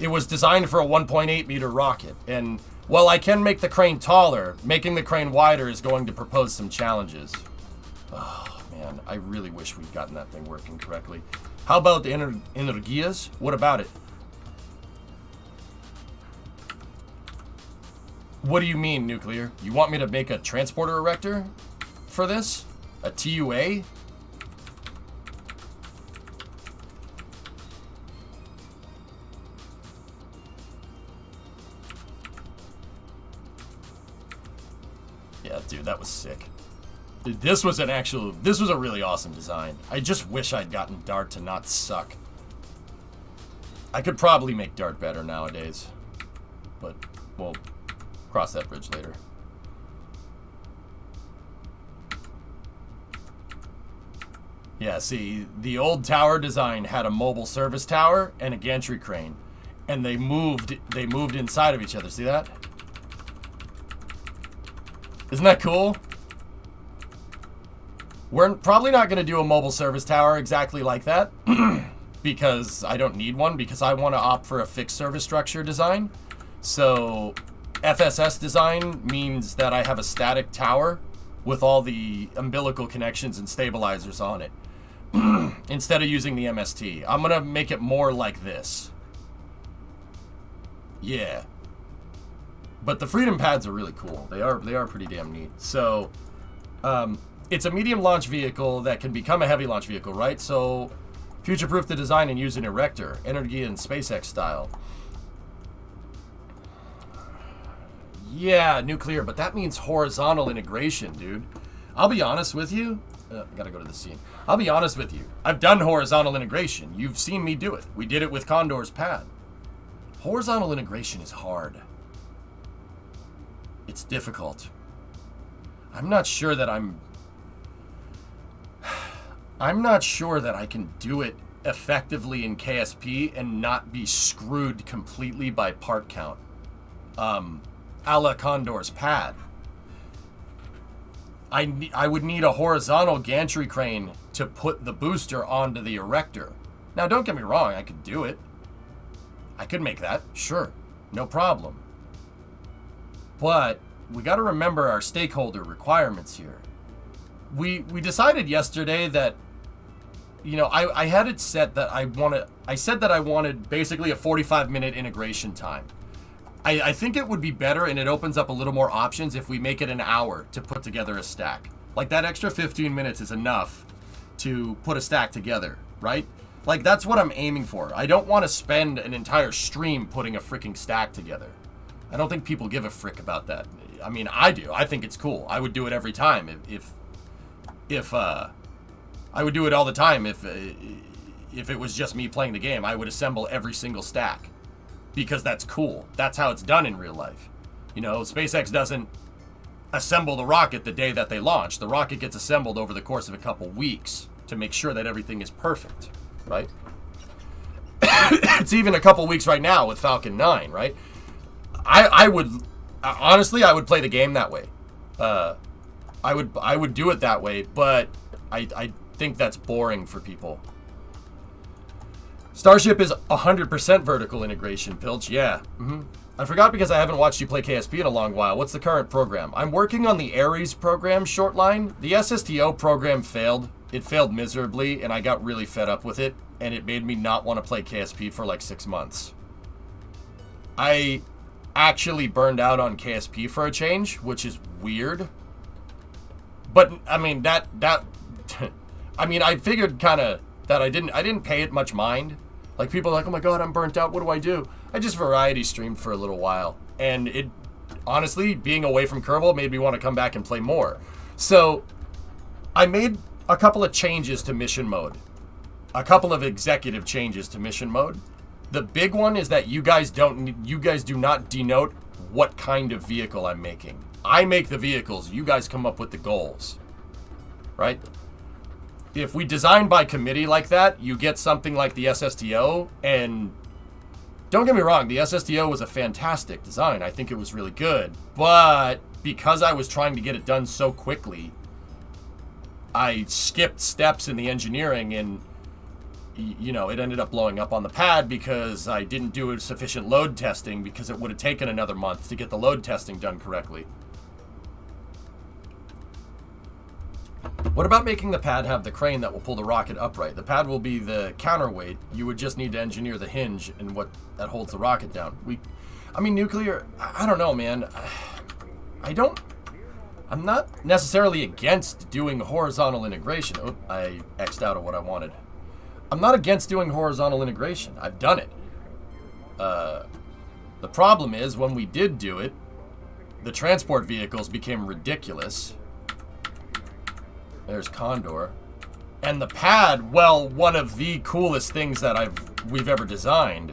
It was designed for a 1.8 meter rocket. And while I can make the crane taller, making the crane wider is going to propose some challenges. Oh, man. I really wish we'd gotten that thing working correctly. How about the Energias? What about it? What do you mean, Nuclear? You want me to make a transporter erector for this? A TUA? Yeah, dude, that was sick. Dude, this was a really awesome design. I just wish I'd gotten Dart to not suck. I could probably make Dart better nowadays. But, well, cross that bridge later. Yeah, see, the old tower design had a mobile service tower and a gantry crane. And they moved inside of each other. See that? Isn't that cool? We're probably not going to do a mobile service tower exactly like that. Because I don't need one, because I want to opt for a fixed service structure design. So FSS design means that I have a static tower with all the umbilical connections and stabilizers on it. Instead of using the MST. I'm going to make it more like this. Yeah. But the Freedom pads are really cool. They are pretty damn neat. So, it's a medium launch vehicle that can become a heavy launch vehicle, right? So, future-proof the design and use an erector. Energy and SpaceX style. Yeah, Nuclear, but that means horizontal integration, dude. I'll be honest with you. I gotta go to the scene. I'll be honest with you. I've done horizontal integration. You've seen me do it. We did it with Condor's pad. Horizontal integration is hard. It's difficult. I'm not sure that I'm not sure that I can do it effectively in KSP and not be screwed completely by part count. A la Condor's pad. I would need a horizontal gantry crane to put the booster onto the erector. Now, don't get me wrong, I could do it. I could make that, sure, no problem. But we got to remember our stakeholder requirements here. We decided yesterday that, you know, I had it set that I said that I wanted basically a 45-minute integration time. I think it would be better, and it opens up a little more options if we make it an hour to put together a stack. Like, that extra 15 minutes is enough to put a stack together, right? Like, that's what I'm aiming for. I don't want to spend an entire stream putting a freaking stack together. I don't think people give a frick about that. I mean, I do. I think it's cool. I would do it every time if I would do it all the time if it was just me playing the game. I would assemble every single stack. Because that's cool. That's how it's done in real life. You know, SpaceX doesn't assemble the rocket the day that they launch. The rocket gets assembled over the course of a couple weeks to make sure that everything is perfect, right? it's even a couple weeks right now with Falcon 9, right? I would honestly, I would play the game that way. I would do it that way, but I think that's boring for people. Starship is 100% vertical integration, Pilch. Yeah. I forgot because I haven't watched you play KSP in a long while. What's the current program? I'm working on the Ares program short line. The SSTO program failed. It failed miserably, and I got really fed up with it, and it made me not want to play KSP for like 6 months. I actually burned out on KSP for a change, which is weird. But I mean that I mean, I figured kind of that I didn't pay it much mind. Like, people are like, oh my god, I'm burnt out, what do I do? I just variety streamed for a little while, and it honestly, being away from Kerbal made me want to come back and play more. So I made a couple of changes to mission mode, a couple of executive changes to mission mode. The big one is that you guys do not denote what kind of vehicle I'm making. I make the vehicles, you guys come up with the goals, right? If we design by committee like that, you get something like the SSTO, and don't get me wrong, the SSTO was a fantastic design. I think it was really good, but because I was trying to get it done so quickly, I skipped steps in the engineering, and you know, it ended up blowing up on the pad because I didn't do sufficient load testing, because it would have taken another month to get the load testing done correctly. What about making the pad have the crane that will pull the rocket upright? The pad will be the counterweight. You would just need to engineer the hinge and what that holds the rocket down. I mean, nuclear, I don't know, man. I'm not necessarily against doing horizontal integration. Oh, I X'd out of what I wanted. I'm not against doing horizontal integration. I've done it. The problem is, when we did do it, the transport vehicles became ridiculous. There's Condor. And the pad, well, one of the coolest things that we've ever designed.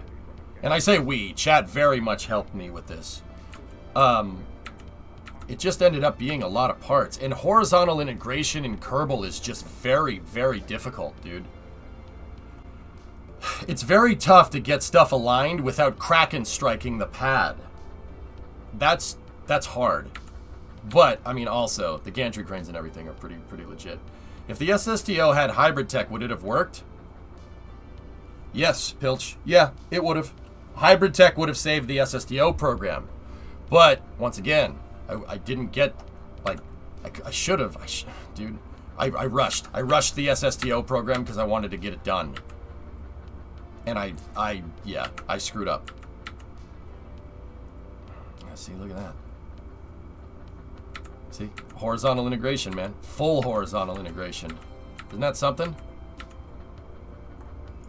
And I say we, chat very much helped me with this. It just ended up being a lot of parts. And horizontal integration in Kerbal is just very, very difficult, dude. It's very tough to get stuff aligned without Kraken striking the pad. That's hard. But, I mean, also, the gantry cranes and everything are pretty legit. If the SSTO had hybrid tech, would it have worked? Yes, Pilch. Yeah, it would have. Hybrid tech would have saved the SSTO program. But, once again, I didn't get, like, I should have. Dude, I rushed. I rushed the SSTO program because I wanted to get it done. And I screwed up. See, look at that. See? Horizontal integration, man. Full horizontal integration. Isn't that something?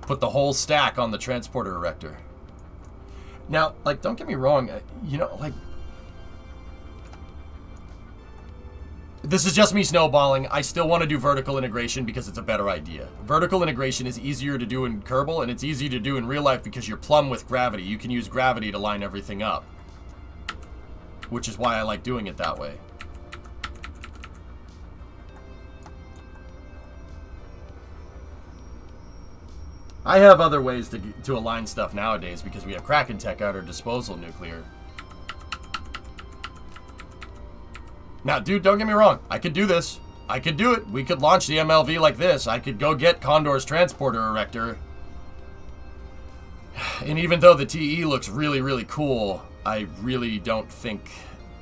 Put the whole stack on the transporter erector. Now, like, don't get me wrong. You know, like, this is just me snowballing. I still want to do vertical integration because it's a better idea. Vertical integration is easier to do in Kerbal, and it's easy to do in real life because you're plumb with gravity. You can use gravity to line everything up. Which is why I like doing it that way. I have other ways to align stuff nowadays because we have Kraken tech at our disposal, nuclear. Now, dude, don't get me wrong. I could do this. I could do it. We could launch the MLV like this. I could go get Condor's transporter erector. And even though the TE looks really, really cool, I really don't think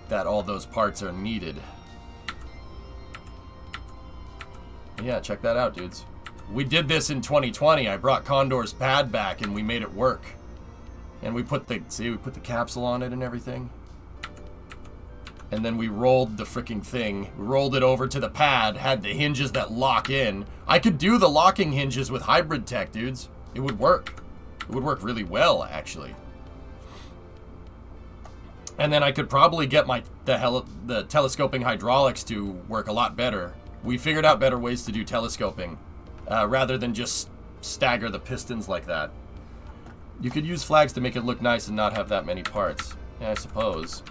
that all those parts are needed. Yeah, check that out, dudes. We did this in 2020. I brought Condor's pad back and we made it work. And we put the capsule on it and everything. And then we rolled the freaking thing. We rolled it over to the pad, had the hinges that lock in. I could do the locking hinges with hybrid tech, dudes. It would work. It would work really well, actually. And then I could probably get the telescoping hydraulics to work a lot better. We figured out better ways to do telescoping, rather than just stagger the pistons like that. You could use flags to make it look nice and not have that many parts. Yeah, I suppose.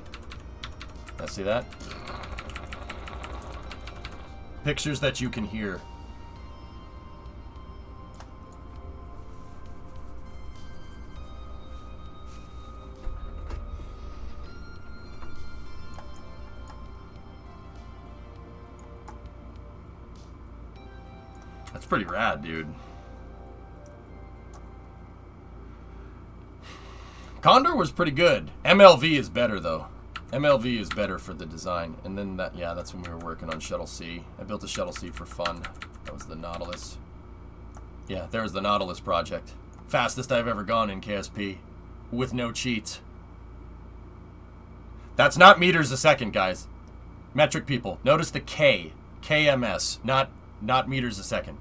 See that? Pictures that you can hear. That's pretty rad, dude. Condor was pretty good. MLV is better, though. MLV is better for the design. And then that, yeah, that's when we were working on Shuttle C. I built a Shuttle C for fun. That was the Nautilus. Yeah, there's the Nautilus project. Fastest I've ever gone in KSP. With no cheats. That's not meters a second, guys. Metric people. Notice the K. KMS. Not meters a second.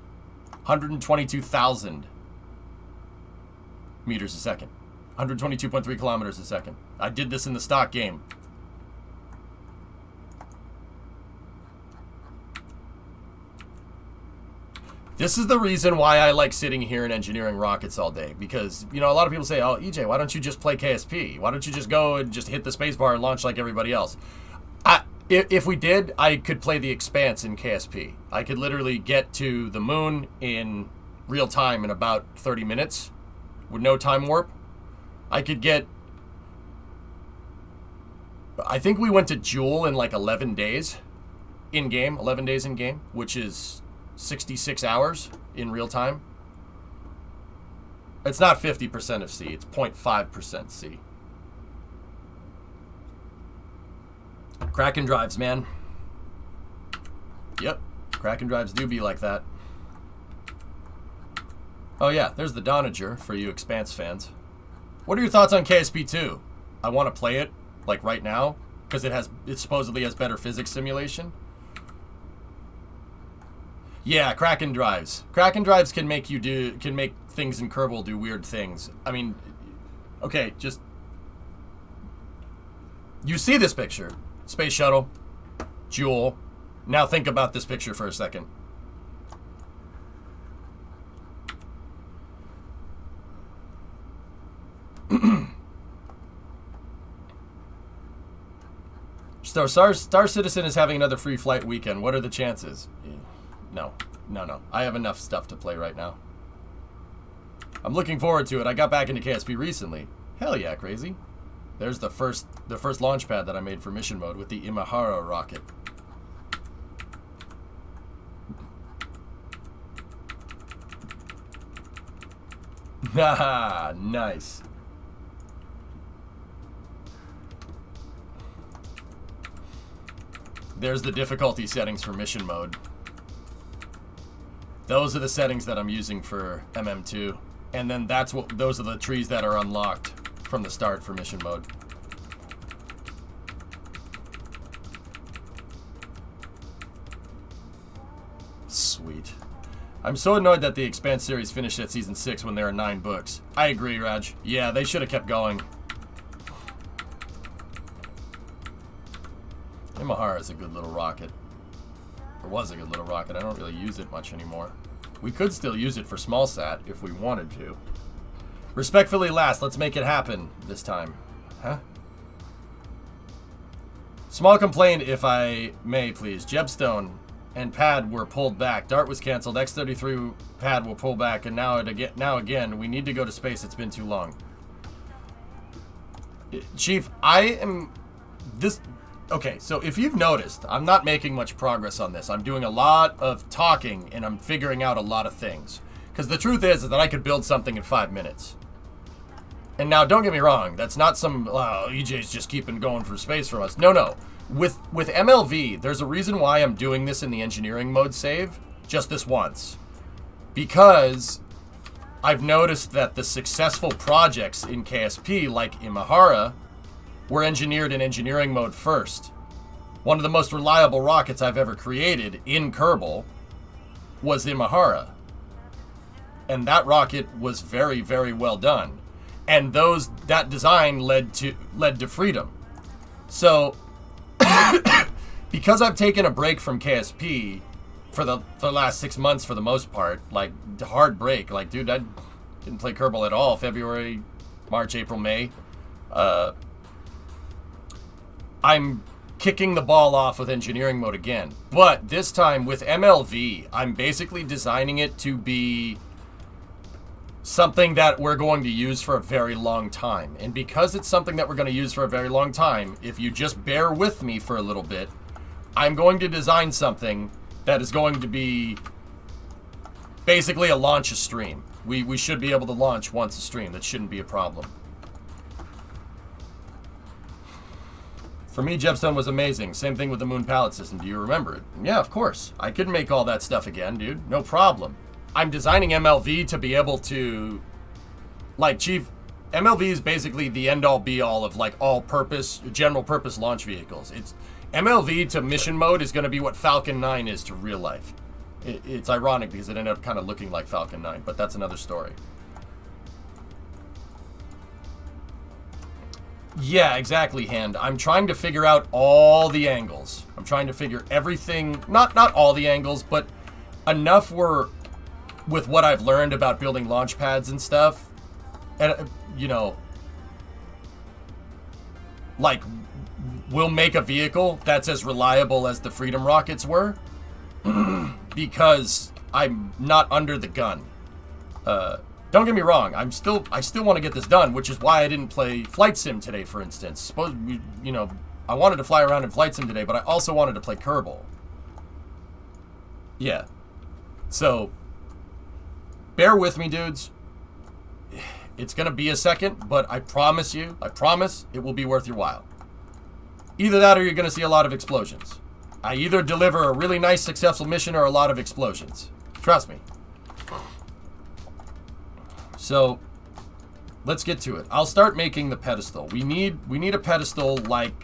122,000 meters a second. 122.3 kilometers a second. I did this in the stock game. This is the reason why I like sitting here and engineering rockets all day. Because, you know, a lot of people say, oh, EJ, why don't you just play KSP? Why don't you just go and just hit the spacebar and launch like everybody else? If we did, I could play the Expanse in KSP. I could literally get to the moon in real time in about 30 minutes with no time warp. I could get... I think we went to Joule in like 11 days in-game. 11 days in-game, which is 66 hours in real time. It's not 50% of C. It's 0.5% C. Kraken drives, man. Yep. Kraken drives do be like that. Oh yeah, there's the Donager for you Expanse fans. What are your thoughts on KSP 2? I want to play it, like right now, because it supposedly has better physics simulation. Yeah, Kraken drives. Kraken drives can make things in Kerbal do weird things. I mean, okay, just you see this picture. Space Shuttle, Joule. Now think about this picture for a second. Star Citizen is having another free flight weekend. What are the chances? No. I have enough stuff to play right now. I'm looking forward to it. I got back into KSP recently. Hell yeah, crazy. There's the first launch pad that I made for mission mode with the Imahara rocket. Haha, nice. There's the difficulty settings for mission mode. Those are the settings that I'm using for MM2. And then those are the trees that are unlocked from the start for mission mode. Sweet. I'm so annoyed that the Expanse series finished at season 6 when there are 9 books. I agree, Raj. Yeah, they should have kept going. Imahara is a good little rocket. Or was a good little rocket. I don't really use it much anymore. We could still use it for small sat if we wanted to. Respectfully last, let's make it happen this time. Huh? Small complaint, if I may, please. Jebstone and pad were pulled back. Dart was canceled. X-33 pad will pull back, and now again, we need to go to space. It's been too long. Chief, okay, so if you've noticed, I'm not making much progress on this. I'm doing a lot of talking, and I'm figuring out a lot of things. Because the truth is that I could build something in 5 minutes. And now, don't get me wrong, that's not some, EJ's just keeping going for space from us. No. With MLV, there's a reason why I'm doing this in the engineering mode save, just this once. Because I've noticed that the successful projects in KSP, like Imahara, were engineered in engineering mode first. One of the most reliable rockets I've ever created in Kerbal was Imahara. And that rocket was very, very well done. And that design led to freedom. So, because I've taken a break from KSP for the last 6 months for the most part, like hard break, like dude, I didn't play Kerbal at all. February, March, April, May. I'm kicking the ball off with engineering mode again. But this time with MLV, I'm basically designing it to be something that we're going to use for a very long time. And because it's something that we're going to use for a very long time, if you just bear with me for a little bit, I'm going to design something that is going to be basically a launch a stream. We should be able to launch once a stream. That shouldn't be a problem. For me, Jebstone was amazing. Same thing with the Moon Pallet System. Do you remember it? Yeah, of course. I could make all that stuff again, dude. No problem. I'm designing MLV to be able to... Like, Chief, MLV is basically the end-all, be-all of, like, all-purpose, general-purpose launch vehicles. It's MLV to mission mode is going to be what Falcon 9 is to real life. It's ironic because it ended up kind of looking like Falcon 9, but that's another story. Yeah, exactly, Hand. I'm trying to figure out all the angles. I'm trying to figure everything, not all the angles, but enough where, with what I've learned about building launch pads and stuff, and, you know, like, we'll make a vehicle that's as reliable as the Freedom rockets were, because I'm not under the gun. Don't get me wrong, I still want to get this done, which is why I didn't play Flight Sim today, for instance. Suppose, you know, I wanted to fly around in Flight Sim today, but I also wanted to play Kerbal. Yeah. So, bear with me, dudes. It's going to be a second, but I promise you, it will be worth your while. Either that or you're going to see a lot of explosions. I either deliver a really nice, successful mission or a lot of explosions. Trust me. So, let's get to it. I'll start making the pedestal. We need a pedestal like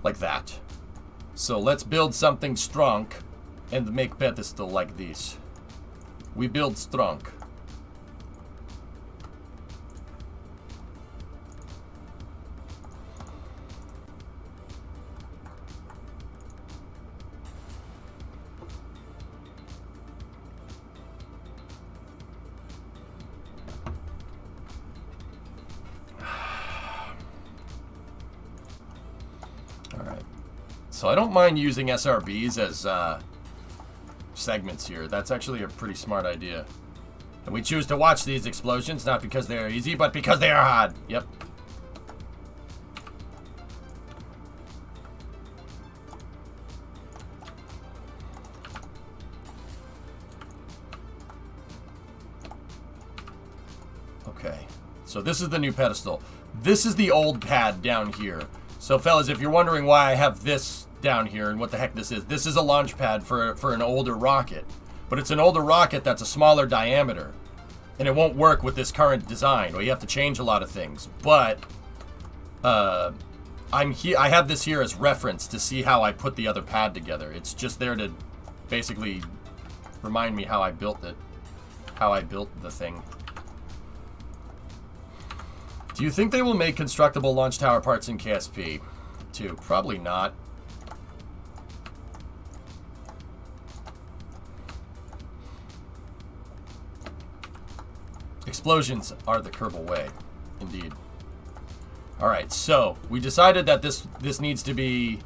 that. So let's build something strong and make pedestal like this. We build strong. So I don't mind using SRBs as segments here. That's actually a pretty smart idea. And we choose to watch these explosions, not because they are easy, but because they are hard. Yep. Okay. So this is the new pedestal. This is the old pad down here. So fellas, if you're wondering why I have this down here and what the heck this is a launch pad for an older rocket. But it's an older rocket that's a smaller diameter. And it won't work with this current design. Well, you have to change a lot of things. But I have this here as reference to see how I put the other pad together. It's just there to basically remind me how I built it. How I built the thing. Do you think they will make constructible launch tower parts in KSP 2? Probably not. Explosions are the Kerbal way, indeed. Alright, so we decided that this needs to be...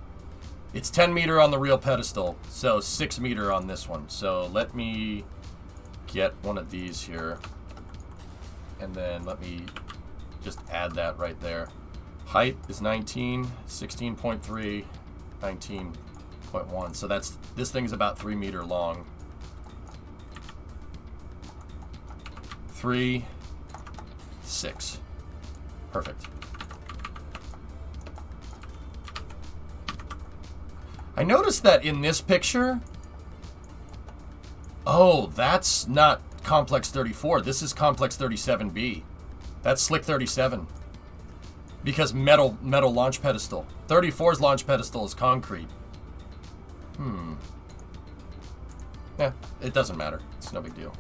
It's 10 meter on the real pedestal, so 6 meter on this one. So let me get one of these here. And then let me just add that right there. Height is 19, 16.3, 19.1. So this thing's about 3 meter long. 3, 6. Perfect. I noticed that in this picture... Oh, that's not Complex 34. This is Complex 37B. That's Slick 37. Because metal launch pedestal. 34's launch pedestal is concrete. Yeah, it doesn't matter. It's no big deal.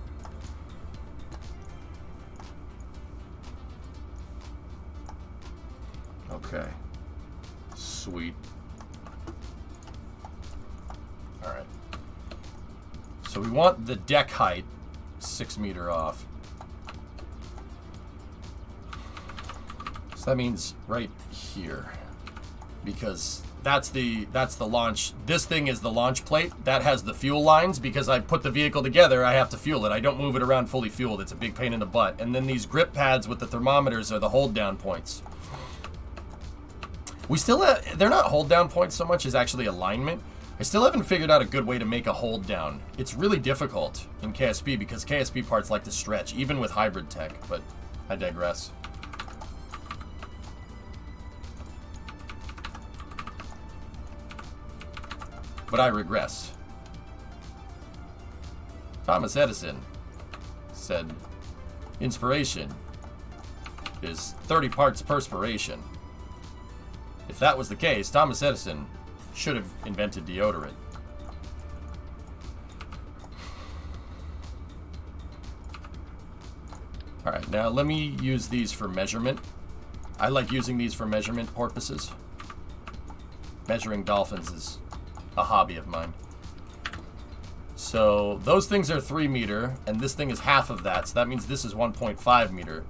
Okay. Sweet. Alright. So we want the deck height 6 meter off. So that means right here. Because that's the launch. This thing is the launch plate. That has the fuel lines. Because I put the vehicle together, I have to fuel it. I don't move it around fully fueled. It's a big pain in the butt. And then these grip pads with the thermometers are the hold down points. We still have, they're not hold down points so much as actually alignment. I still haven't figured out a good way to make a hold down. It's really difficult in KSP because KSP parts like to stretch, even with hybrid tech, but I digress. But I regress. Thomas Edison said, inspiration is 30 parts perspiration. If that was the case, Thomas Edison should have invented deodorant. Alright, now let me use these for measurement. I like using these for measurement purposes. Measuring dolphins is a hobby of mine. So those things are 3 meter, and this thing is half of that, so that means this is 1.5 meter.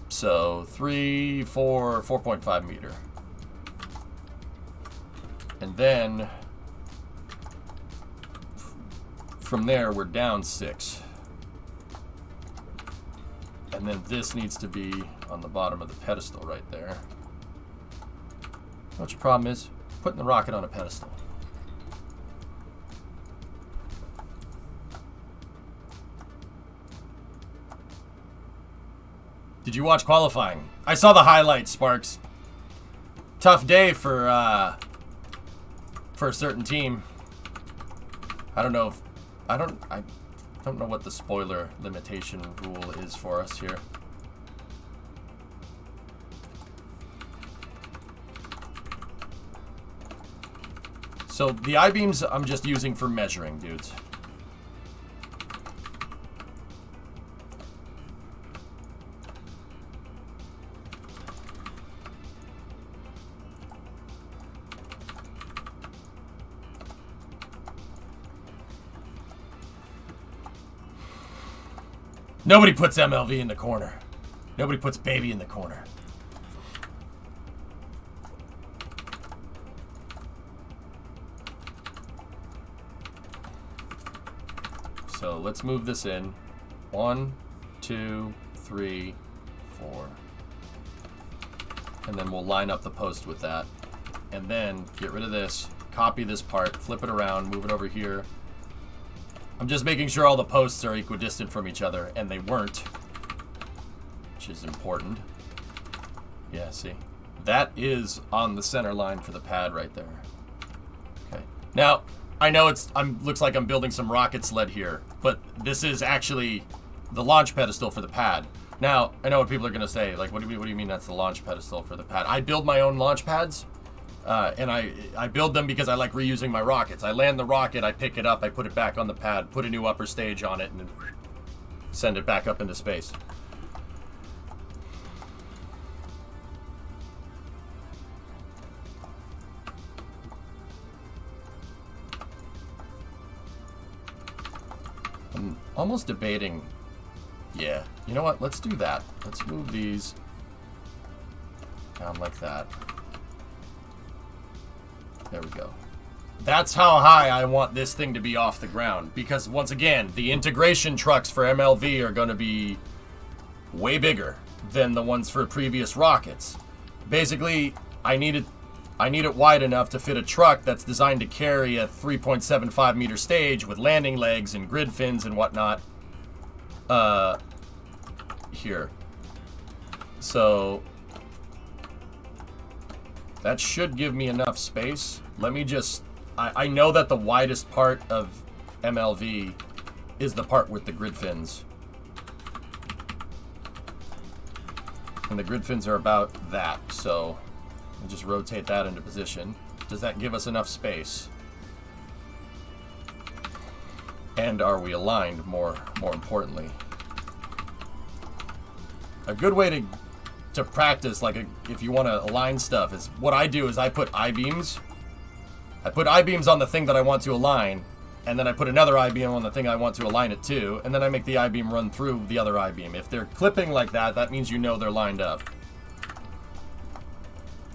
So 3, 4, 4.5 meter. And then from there we're down 6. And then this needs to be on the bottom of the pedestal right there. What's your problem is? Putting the rocket on a pedestal. Did you watch qualifying? I saw the highlights, Sparks. Tough day for a certain team. I don't know if I don't know what the spoiler limitation rule is for us here. So the I-beams I'm just using for measuring, dudes. Nobody puts MLV in the corner. Nobody puts baby in the corner. So let's move this in. 1, 2, 3, 4. And then we'll line up the post with that. And then get rid of this, copy this part, flip it around, move it over here. I'm just making sure all the posts are equidistant from each other, and they weren't, which is important. Yeah, see? That is on the center line for the pad right there. Okay. Now, I know looks like I'm building some rocket sled here, but this is actually the launch pedestal for the pad. Now, I know what people are going to say, like, what do you mean that's the launch pedestal for the pad? I build my own launch pads. And I build them because I like reusing my rockets. I land the rocket, I pick it up, I put it back on the pad, put a new upper stage on it, and send it back up into space. I'm almost debating. Yeah, you know what? Let's do that. Let's move these down like that. There we go. That's how high I want this thing to be off the ground. Because, once again, the integration trucks for MLV are going to be way bigger than the ones for previous rockets. Basically, I need it wide enough to fit a truck that's designed to carry a 3.75 meter stage with landing legs and grid fins and whatnot. Here. So that should give me enough space. Let me just... I know that the widest part of MLV is the part with the grid fins. And the grid fins are about that, so I'll just rotate that into position. Does that give us enough space? And are we aligned, more importantly? A good way to practice, like if you want to align stuff, is what I do is I put I-beams. I put I-beams on the thing that I want to align, and then I put another I-beam on the thing I want to align it to, and then I make the I-beam run through the other I-beam. If they're clipping like that, that means you know they're lined up.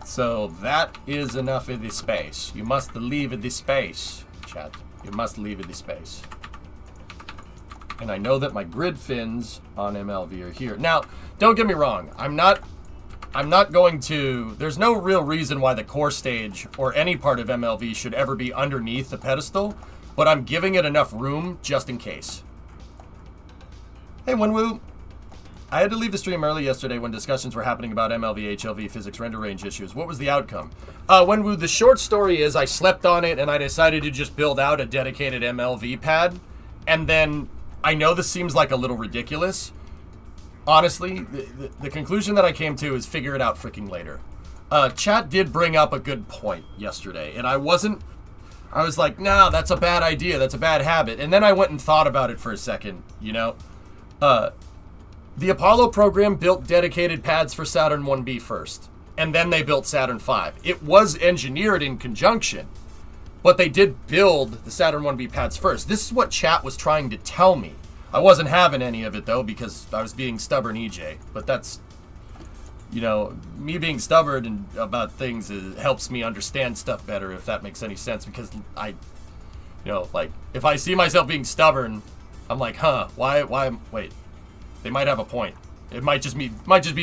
So that is enough of the space. You must leave the space, chat. You must leave the space. And I know that my grid fins on MLV are here. Now, don't get me wrong. I'm not going to... There's no real reason why the core stage or any part of MLV should ever be underneath the pedestal, but I'm giving it enough room just in case. Hey, Wenwu. I had to leave the stream early yesterday when discussions were happening about MLV, HLV, physics, render range issues. What was the outcome? Wenwu, the short story is I slept on it and I decided to just build out a dedicated MLV pad, and then... I know this seems like a little ridiculous. Honestly, the conclusion that I came to is figure it out freaking later. Chat did bring up a good point yesterday, and I was like, nah, that's a bad idea. That's a bad habit. And then I went and thought about it for a second, you know? The Apollo program built dedicated pads for Saturn 1B first, and then they built Saturn 5. It was engineered in conjunction. But they did build the Saturn 1B pads first. This is what chat was trying to tell me. I wasn't having any of it, though, because I was being stubborn EJ. But that's, you know, me being stubborn about things helps me understand stuff better, if that makes any sense. Because I, you know, like, if I see myself being stubborn, I'm like, huh, why, wait. They might have a point. It might just be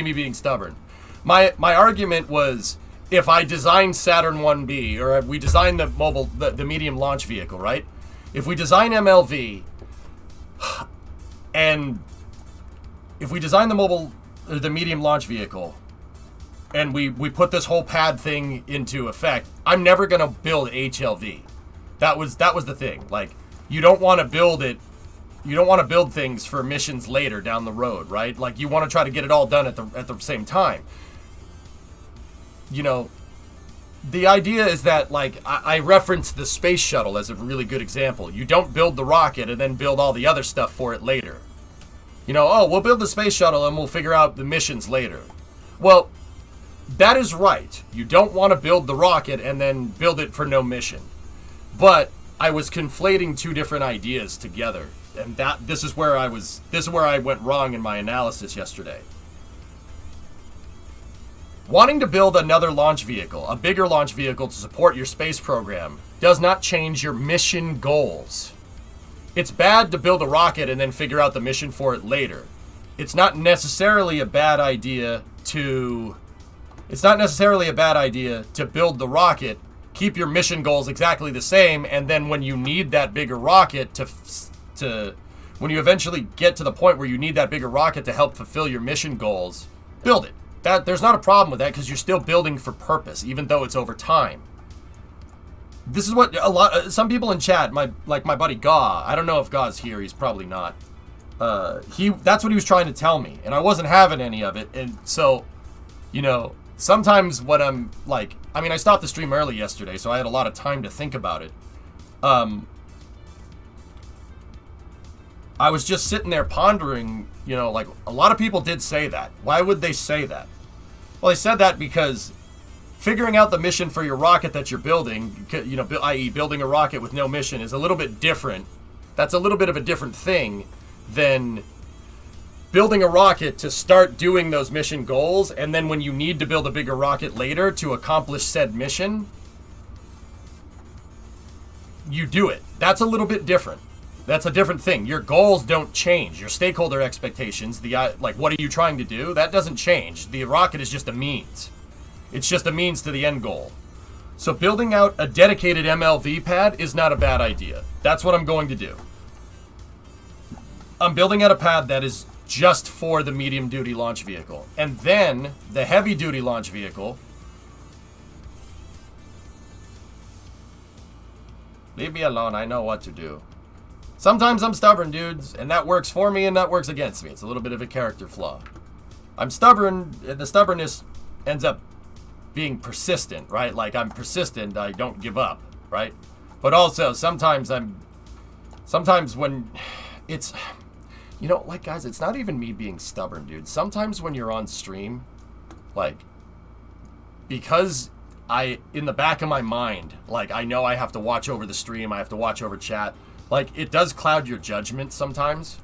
me being stubborn. My argument was... If I design Saturn 1B, or we design the medium launch vehicle, right? If we design MLV, and if we design the medium launch vehicle, and we put this whole pad thing into effect, I'm never gonna build HLV. That was the thing. Like, you don't want to build it. You don't want to build things for missions later down the road, right? Like, you want to try to get it all done at the same time. You know, the idea is that, like, I referenced the space shuttle as a really good example. You don't build the rocket and then build all the other stuff for it later. You know, oh, we'll build the space shuttle and we'll figure out the missions later. Well, that is right. You don't want to build the rocket and then build it for no mission. But I was conflating two different ideas together, and this is where I went wrong in my analysis yesterday. Wanting to build another launch vehicle, a bigger launch vehicle to support your space program, does not change your mission goals. It's bad to build a rocket and then figure out the mission for it later. It's not necessarily a bad idea to build the rocket, keep your mission goals exactly the same, and then when you need that bigger rocket when you eventually get to the point where you need that bigger rocket to help fulfill your mission goals, build it. There's not a problem with that because you're still building for purpose, even though it's over time. This is what some people in chat, my buddy Gaw, I don't know if Gaw's here, he's probably not. That's what he was trying to tell me, and I wasn't having any of it. And so, you know, sometimes when I'm like, I mean, I stopped the stream early yesterday, so I had a lot of time to think about it. I was just sitting there pondering, you know, like, a lot of people did say that. Why would they say that? Well, they said that because figuring out the mission for your rocket that you're building, you know, i.e. building a rocket with no mission, is a little bit different. That's a little bit of a different thing than building a rocket to start doing those mission goals, and then when you need to build a bigger rocket later to accomplish said mission, you do it. That's a little bit different. That's a different thing. Your goals don't change. Your stakeholder expectations, like, what are you trying to do? That doesn't change. The rocket is just a means. It's just a means to the end goal. So building out a dedicated MLV pad is not a bad idea. That's what I'm going to do. I'm building out a pad that is just for the medium-duty launch vehicle. And then the heavy-duty launch vehicle... Leave me alone. I know what to do. Sometimes I'm stubborn, dudes, and that works for me and that works against me. It's a little bit of a character flaw. I'm stubborn, and the stubbornness ends up being persistent, right? Like, I'm persistent, I don't give up, right? But also, sometimes when it's, you know, like, guys, it's not even me being stubborn, dude. Sometimes when you're on stream, like, because in the back of my mind, like, I know I have to watch over the stream, I have to watch over chat. Like, it does cloud your judgment sometimes.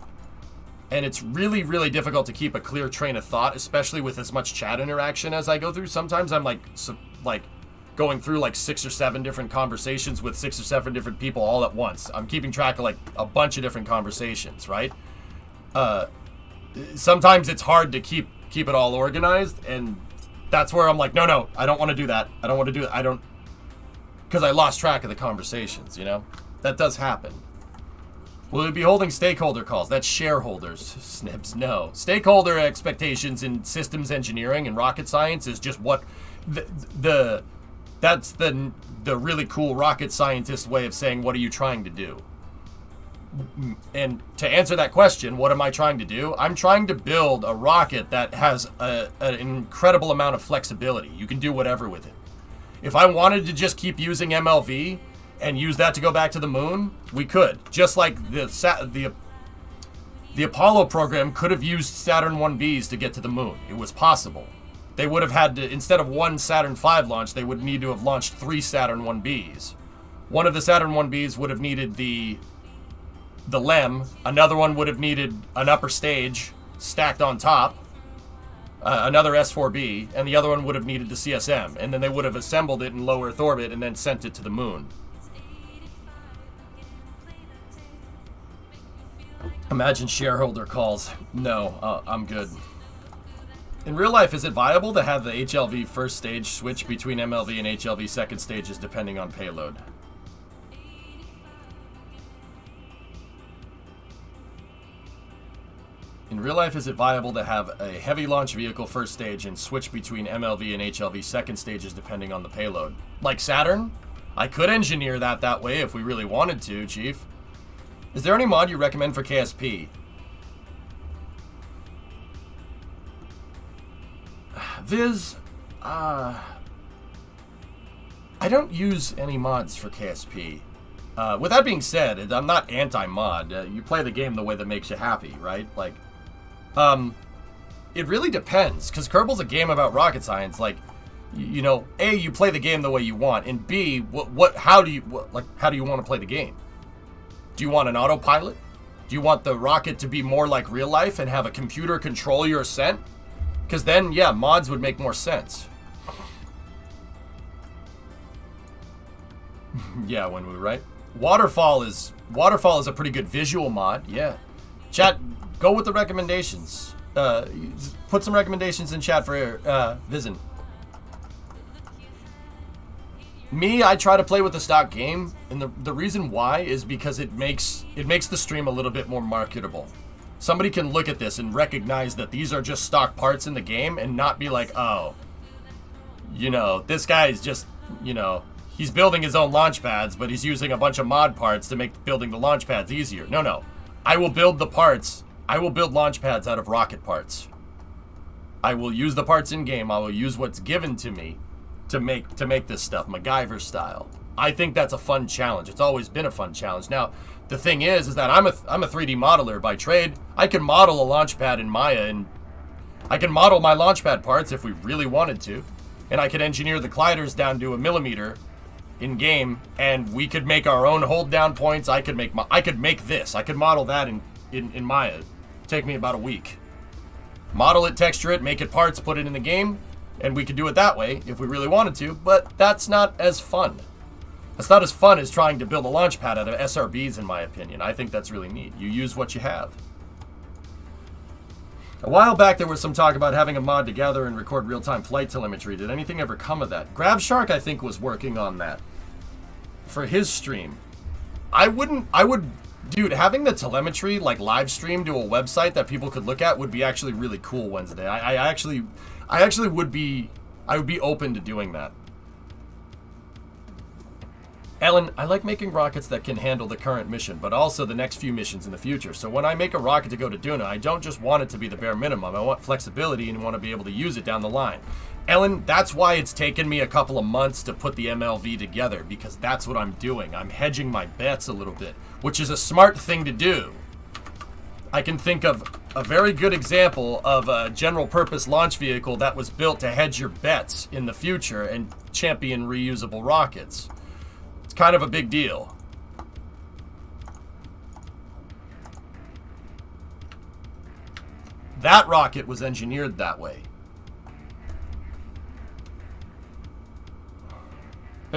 And it's really, really difficult to keep a clear train of thought, especially with as much chat interaction as I go through. Sometimes I'm, like going through like 6 or 7 different conversations with 6 or 7 different people all at once. I'm keeping track of like a bunch of different conversations, right? Sometimes it's hard to keep it all organized, and that's where I'm like, no, I don't want to do that. I don't want to do it. Because I lost track of the conversations, you know? That does happen. Will we be holding stakeholder calls? That's shareholders, Snips. No. Stakeholder expectations in systems engineering and rocket science is just what that's the really cool rocket scientist way of saying, what are you trying to do? And to answer that question, what am I trying to do? I'm trying to build a rocket that has an incredible amount of flexibility. You can do whatever with it. If I wanted to just keep using MLV and use that to go back to the moon, we could. Just like the Apollo program could have used Saturn 1Bs to get to the moon. It was possible. They would have had to, instead of 1 Saturn V launch, they would need to have launched 3 Saturn 1Bs. One of the Saturn 1Bs would have needed the LEM. Another one would have needed an upper stage stacked on top. Another S4B. And the other one would have needed the CSM. And then they would have assembled it in low Earth orbit and then sent it to the moon. Imagine shareholder calls. No, I'm good. In real life, is it viable to have the HLV first stage switch between MLV and HLV second stages depending on payload? In real life, is it viable to have a heavy launch vehicle first stage and switch between MLV and HLV second stages depending on the payload? Like Saturn? I could engineer that way if we really wanted to, Chief. Is there any mod you recommend for KSP? Viz, I don't use any mods for KSP. With that being said, I'm not anti-mod. You play the game the way that makes you happy, right? Like, it really depends, because Kerbal's a game about rocket science. Like, you know, A, you play the game the way you want, and B, how do you want to play the game? Do you want an autopilot? Do you want the rocket to be more like real life and have a computer control your ascent? Because then, yeah, mods would make more sense. Yeah, when we right. Waterfall is a pretty good visual mod. Yeah. Chat, go with the recommendations. Put some recommendations in chat for Vizen. Me, I try to play with the stock game, and the reason why is because it makes the stream a little bit more marketable. Somebody can look at this and recognize that these are just stock parts in the game and not be like, oh, you know, this guy is just, you know, he's building his own launch pads, but he's using a bunch of mod parts to make building the launch pads easier. No. I will build the parts. I will build launch pads out of rocket parts. I will use the parts in game. I will use what's given to me to make this stuff, MacGyver style. I think that's a fun challenge. It's always been a fun challenge. Now, the thing is that I'm a 3D modeler by trade. I can model a launch pad in Maya, and I can model my launch pad parts if we really wanted to, and I could engineer the gliders down to a millimeter in game, and we could make our own hold down points. I could make this. I could model that in Maya. It'd take me about a week. Model it, texture it, make it parts, put it in the game, and we could do it that way if we really wanted to, but that's not as fun. That's not as fun as trying to build a launch pad out of SRBs, in my opinion. I think that's really neat. You use what you have. A while back, there was some talk about having a mod to gather and record real-time flight telemetry. Did anything ever come of that? GravShark, I think, was working on that for his stream. Dude, having the telemetry, like, live stream to a website that people could look at would be actually really cool Wednesday. I would be open to doing that. Ellen, I like making rockets that can handle the current mission, but also the next few missions in the future. So when I make a rocket to go to Duna, I don't just want it to be the bare minimum. I want flexibility and want to be able to use it down the line. Ellen, that's why it's taken me a couple of months to put the MLV together, because that's what I'm doing. I'm hedging my bets a little bit, which is a smart thing to do. I can think of a very good example of a general purpose launch vehicle that was built to hedge your bets in the future and champion reusable rockets. It's kind of a big deal. That rocket was engineered that way.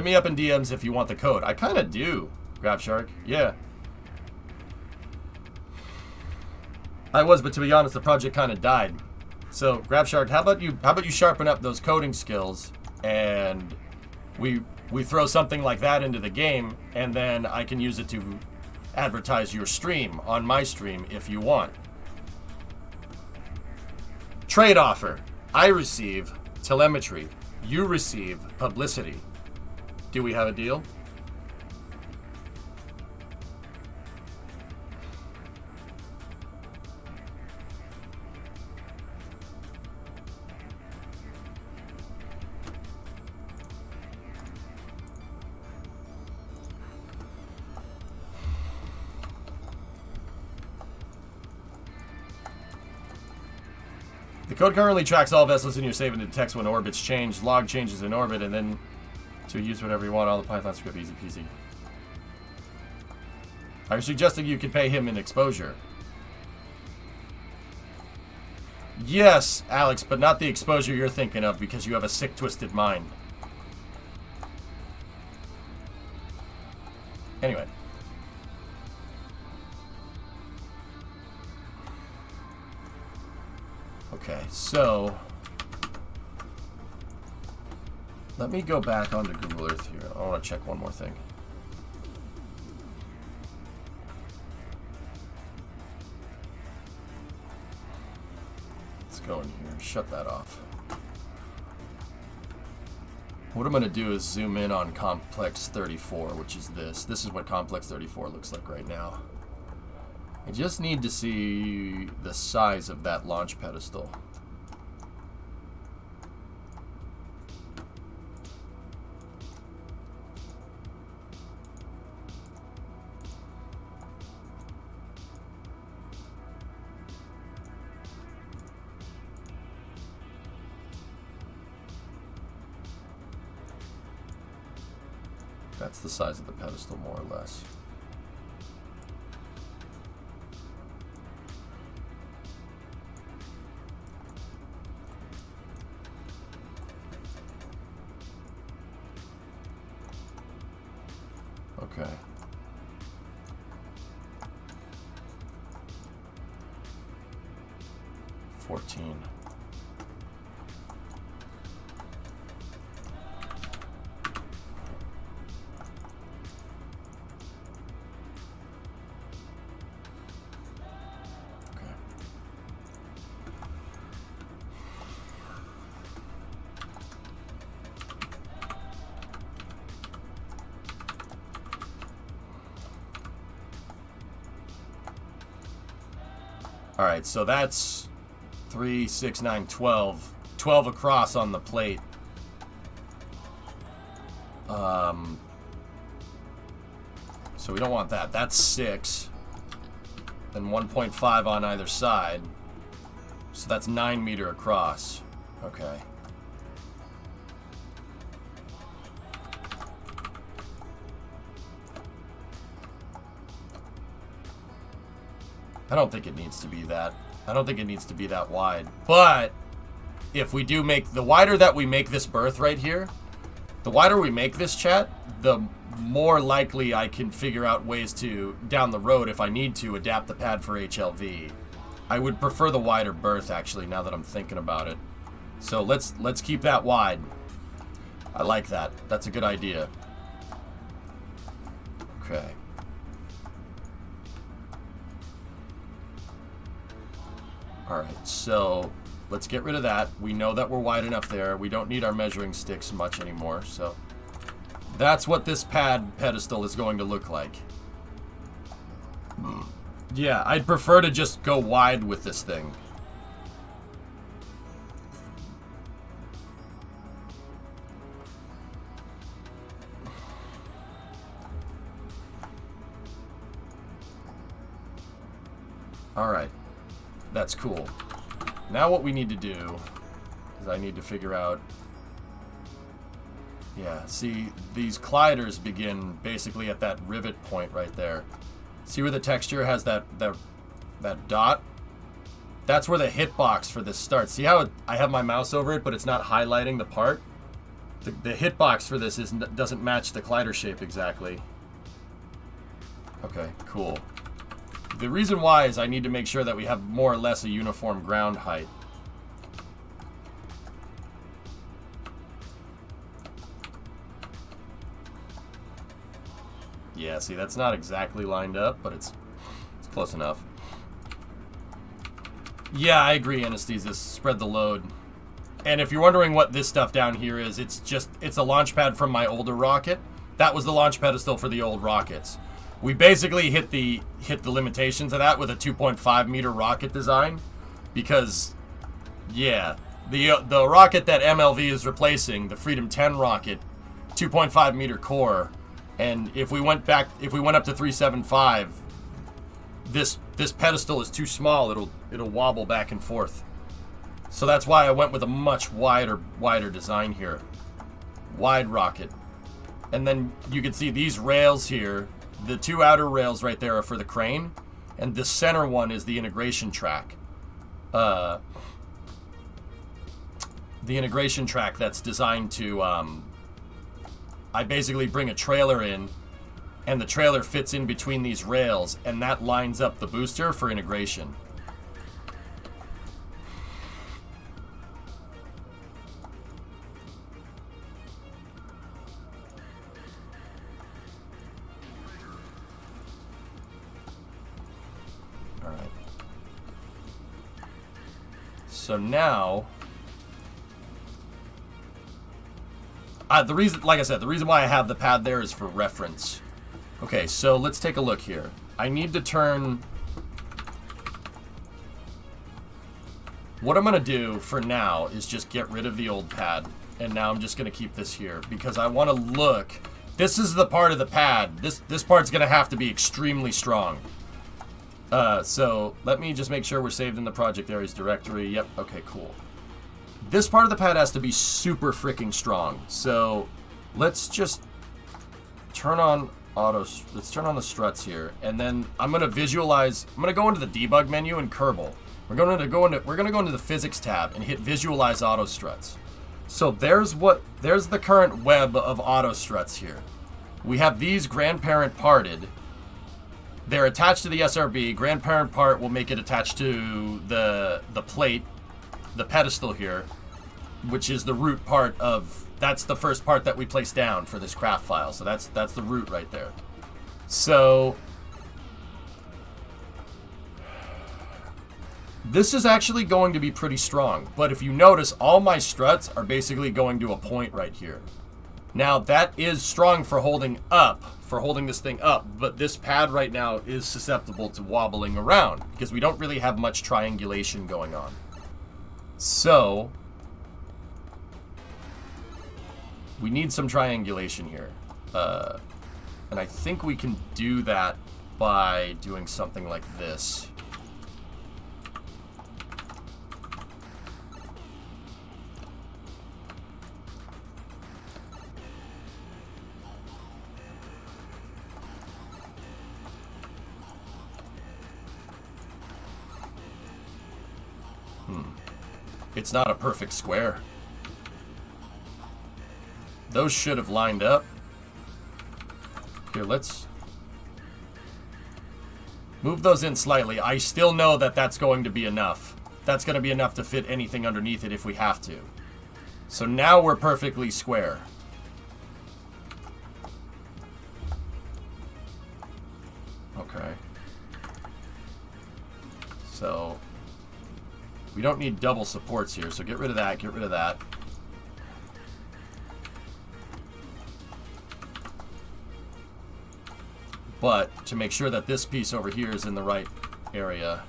Hit me up in DMs if you want the code. I kind of do, GrabShark. Yeah. I was, but to be honest, the project kind of died. So, GrabShark, how about you sharpen up those coding skills, and we throw something like that into the game, and then I can use it to advertise your stream on my stream if you want. Trade offer. I receive telemetry. You receive publicity. Do we have a deal? The code currently tracks all vessels in your save and detects when orbits change, log changes in orbit, and then to use whatever you want. All the Python script, easy peasy. Are you suggesting you could pay him in exposure? Yes, Alex, but not the exposure you're thinking of because you have a sick, twisted mind. Anyway. Okay, so let me go back onto Google Earth here. I want to check one more thing. Let's go in here. Shut that off. What I'm going to do is zoom in on Complex 34, which is this. This is what Complex 34 looks like right now. I just need to see the size of that launch pedestal. That's the size of the pedestal, more or less. Okay. $14. Alright, so that's 3, 6, 9, 12. 12 across on the plate. So we don't want that. That's 6. Then 1.5 on either side. So that's 9 meter across. Okay. I don't think it needs to be that. I don't think it needs to be that wide. But if we do make the wider that we make this berth right here, the wider we make this, chat, the more likely I can figure out ways to, down the road, if I need to, adapt the pad for HLV. I would prefer the wider berth, actually, now that I'm thinking about it. So let's keep that wide. I like that. That's a good idea. Okay. Alright, so let's get rid of that. We know that we're wide enough there. We don't need our measuring sticks much anymore, so that's what this pedestal is going to look like. Yeah, I'd prefer to just go wide with this thing. Alright. That's cool. Now what we need to do is I need to figure out... Yeah, see, these gliders begin basically at that rivet point right there. See where the texture has that dot? That's where the hitbox for this starts. See how I have my mouse over it, but it's not highlighting the part? The hitbox for this doesn't match the collider shape exactly. Okay, cool. The reason why is I need to make sure that we have more or less a uniform ground height. Yeah, see, that's not exactly lined up, but it's close enough. Yeah, I agree, Anesthesis. Spread the load. And if you're wondering what this stuff down here is, it's a launch pad from my older rocket. That was the launch pedestal for the old rockets. We basically hit the limitations of that with a 2.5 meter rocket design, because, yeah, the rocket that MLV is replacing, the Freedom 10 rocket, 2.5 meter core. And if we went up to 375, this pedestal is too small. It'll wobble back and forth. So that's why I went with a much wider design here. Wide rocket. And then you can see these rails here. The two outer rails right there are for the crane, and the center one is the integration track. The integration track that's designed to I basically bring a trailer in, and the trailer fits in between these rails, and that lines up the booster for integration. All right. So now, the reason, like I said, the reason why I have the pad there is for reference. Okay, so let's take a look here. I need to turn... What I'm going to do for now is just get rid of the old pad. And now I'm just going to keep this here, because I want to look... This is the part of the pad. This part's going to have to be extremely strong. So let me just make sure we're saved in the project areas directory. Yep, okay, cool. This part of the pad has to be super freaking strong. So let's just turn on let's turn on the struts here, and then I'm gonna visualize. I'm gonna go into the debug menu in Kerbal. We're gonna go into the physics tab and hit visualize auto struts. So there's the current web of auto struts here. We have these grandparent parted. They're attached to the SRB. Grandparent part will make it attached to the plate, the pedestal here, which is the root part of, that's the first part that we place down for this craft file. So that's the root right there. So this is actually going to be pretty strong, but if you notice, all my struts are basically going to a point right here. Now that is strong for holding this thing up, but this pad right now is susceptible to wobbling around because we don't really have much triangulation going on. So we need some triangulation here. And I think we can do that by doing something like this. It's not a perfect square. Those should have lined up. Here, let's move those in slightly. I still know that that's going to be enough. That's going to be enough to fit anything underneath it if we have to. So now we're perfectly square. Okay. So we don't need double supports here, so get rid of that, get rid of that. But to make sure that this piece over here is in the right area.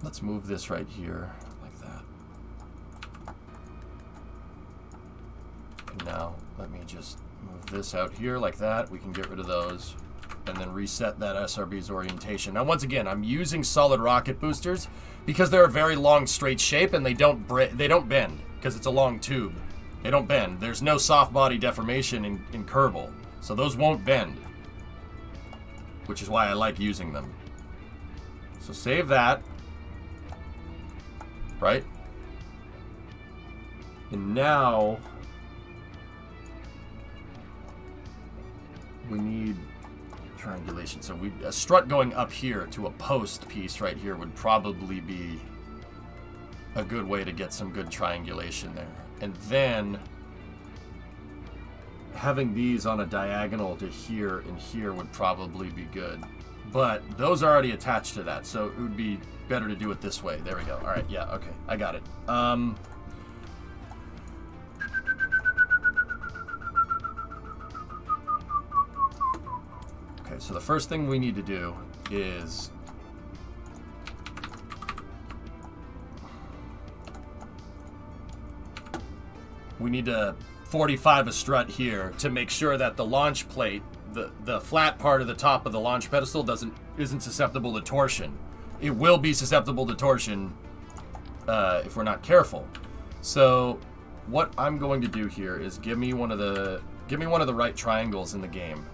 Let's move this right here, like that. And now, let me just move this out here like that. We can get rid of those. And then reset that SRB's orientation. Now, once again, I'm using solid rocket boosters because they're a very long, straight shape, and they don't bend because it's a long tube. They don't bend. There's no soft body deformation in Kerbal, so those won't bend. which is why I like using them. So save that. Right? And now we need triangulation. So a strut going up here to a post piece right here would probably be a good way to get some good triangulation there. And then having these on a diagonal to here and here would probably be good. But those are already attached to that, so it would be better to do it this way. There we go. All right, yeah, okay, I got it. Okay, so the first thing we need to do is we need to 45 a strut here to make sure that the launch plate, the flat part of the top of the launch pedestal isn't susceptible to torsion. It will be susceptible to torsion if we're not careful. So what I'm going to do here is give me one of the right triangles in the game.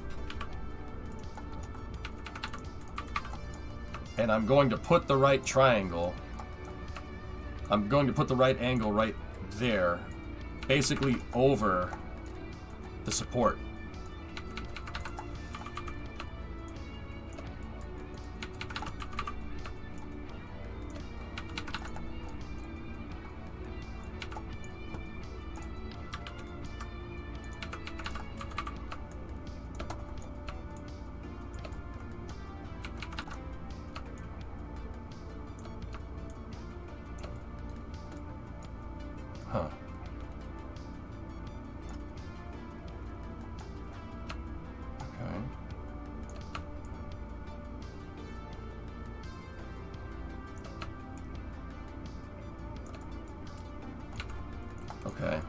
And I'm going to put the right triangle. I'm going to put the right angle right there, basically over the support. Huh. Okay. Okay.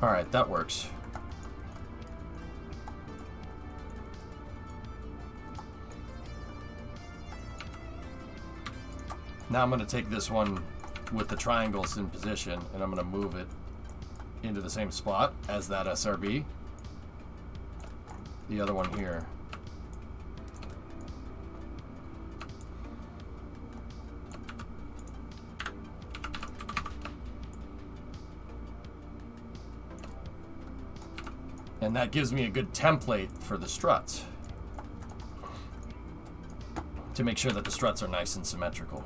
All right, that works. Now I'm going to take this one with the triangles in position, and I'm going to move it into the same spot as that SRB. The other one here. And that gives me a good template for the struts, to make sure that the struts are nice and symmetrical.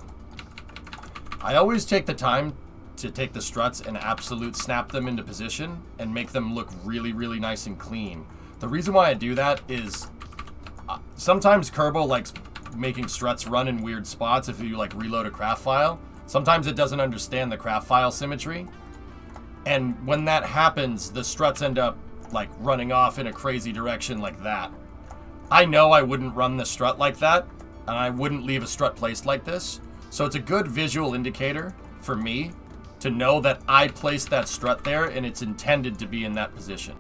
I always take the time to take the struts and absolute snap them into position and make them look really, really nice and clean. The reason why I do that is sometimes Kerbo likes making struts run in weird spots if you like reload a craft file. Sometimes it doesn't understand the craft file symmetry. And when that happens, the struts end up like running off in a crazy direction like that. I know I wouldn't run the strut like that, and I wouldn't leave a strut placed like this. So it's a good visual indicator for me to know that I placed that strut there and it's intended to be in that position.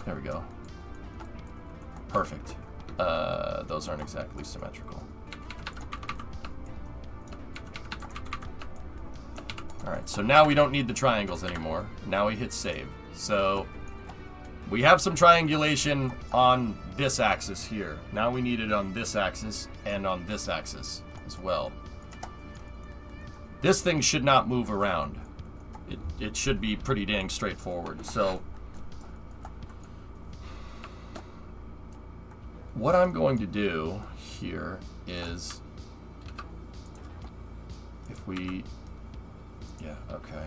There we go. Perfect. Those aren't exactly symmetrical. Alright, so now we don't need the triangles anymore. Now we hit save. So we have some triangulation on this axis here. Now we need it on this axis and on this axis as well. This thing should not move around. It should be pretty dang straightforward. So what I'm going to do here is, if we, yeah, okay.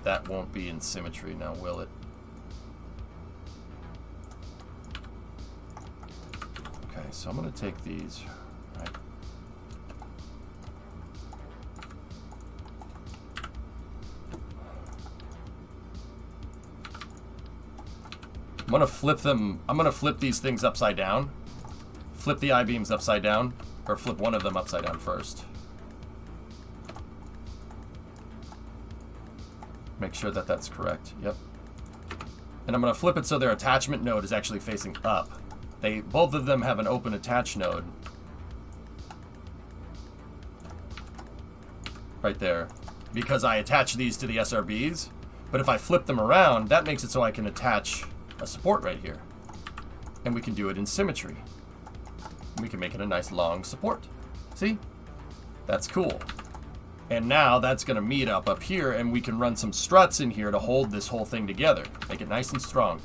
That won't be in symmetry now, will it? Okay, so I'm going to take these, right? I'm going to flip them, I'm going to flip these things upside down. Flip the I-beams upside down, or flip one of them upside down first. Make sure that that's correct, yep. And I'm going to flip it so their attachment node is actually facing up. Both of them have an open attach node. right there because I attach these to the SRBs. But if I flip them around, that makes it so I can attach a support right here. And we can do it in symmetry. We can make it a nice long support. See? That's cool. And now that's going to meet up here, and we can run some struts in here to hold this whole thing together. Make it nice and strong.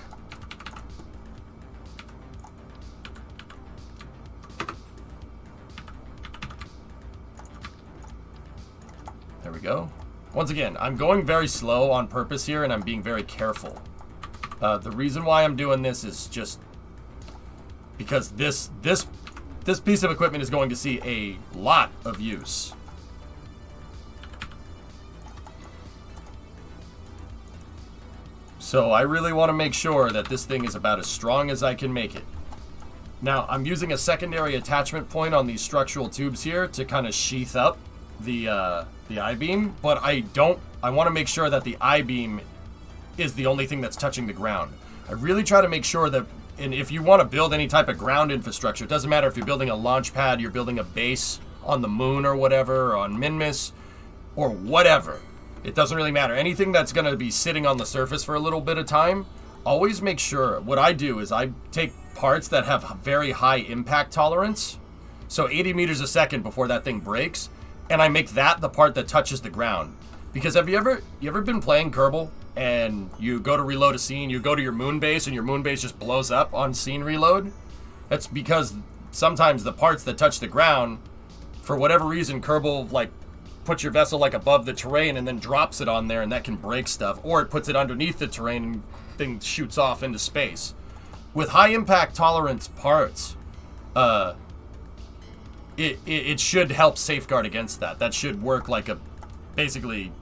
There we go. Once again, I'm going very slow on purpose here, and I'm being very careful. The reason why I'm doing this is just because this piece of equipment is going to see a lot of use. So I really want to make sure that this thing is about as strong as I can make it. Now, I'm using a secondary attachment point on these structural tubes here to kind of sheath up the I-beam, but I want to make sure that the I-beam is the only thing that's touching the ground. I really try to make sure that, and if you want to build any type of ground infrastructure, it doesn't matter if you're building a launch pad, you're building a base on the moon or whatever, or on Minmus, or whatever. It doesn't really matter. Anything that's going to be sitting on the surface for a little bit of time, always make sure, what I do is I take parts that have very high impact tolerance, so 80 meters a second before that thing breaks, and I make that the part that touches the ground. Because have you ever been playing Kerbal and you go to reload a scene, you go to your moon base and your moon base just blows up on scene reload? That's because sometimes the parts that touch the ground, for whatever reason, Kerbal like puts your vessel like above the terrain and then drops it on there, and that can break stuff, or it puts it underneath the terrain and thing shoots off into space. With high impact tolerance parts, it should help safeguard against that. That should work like a, basically,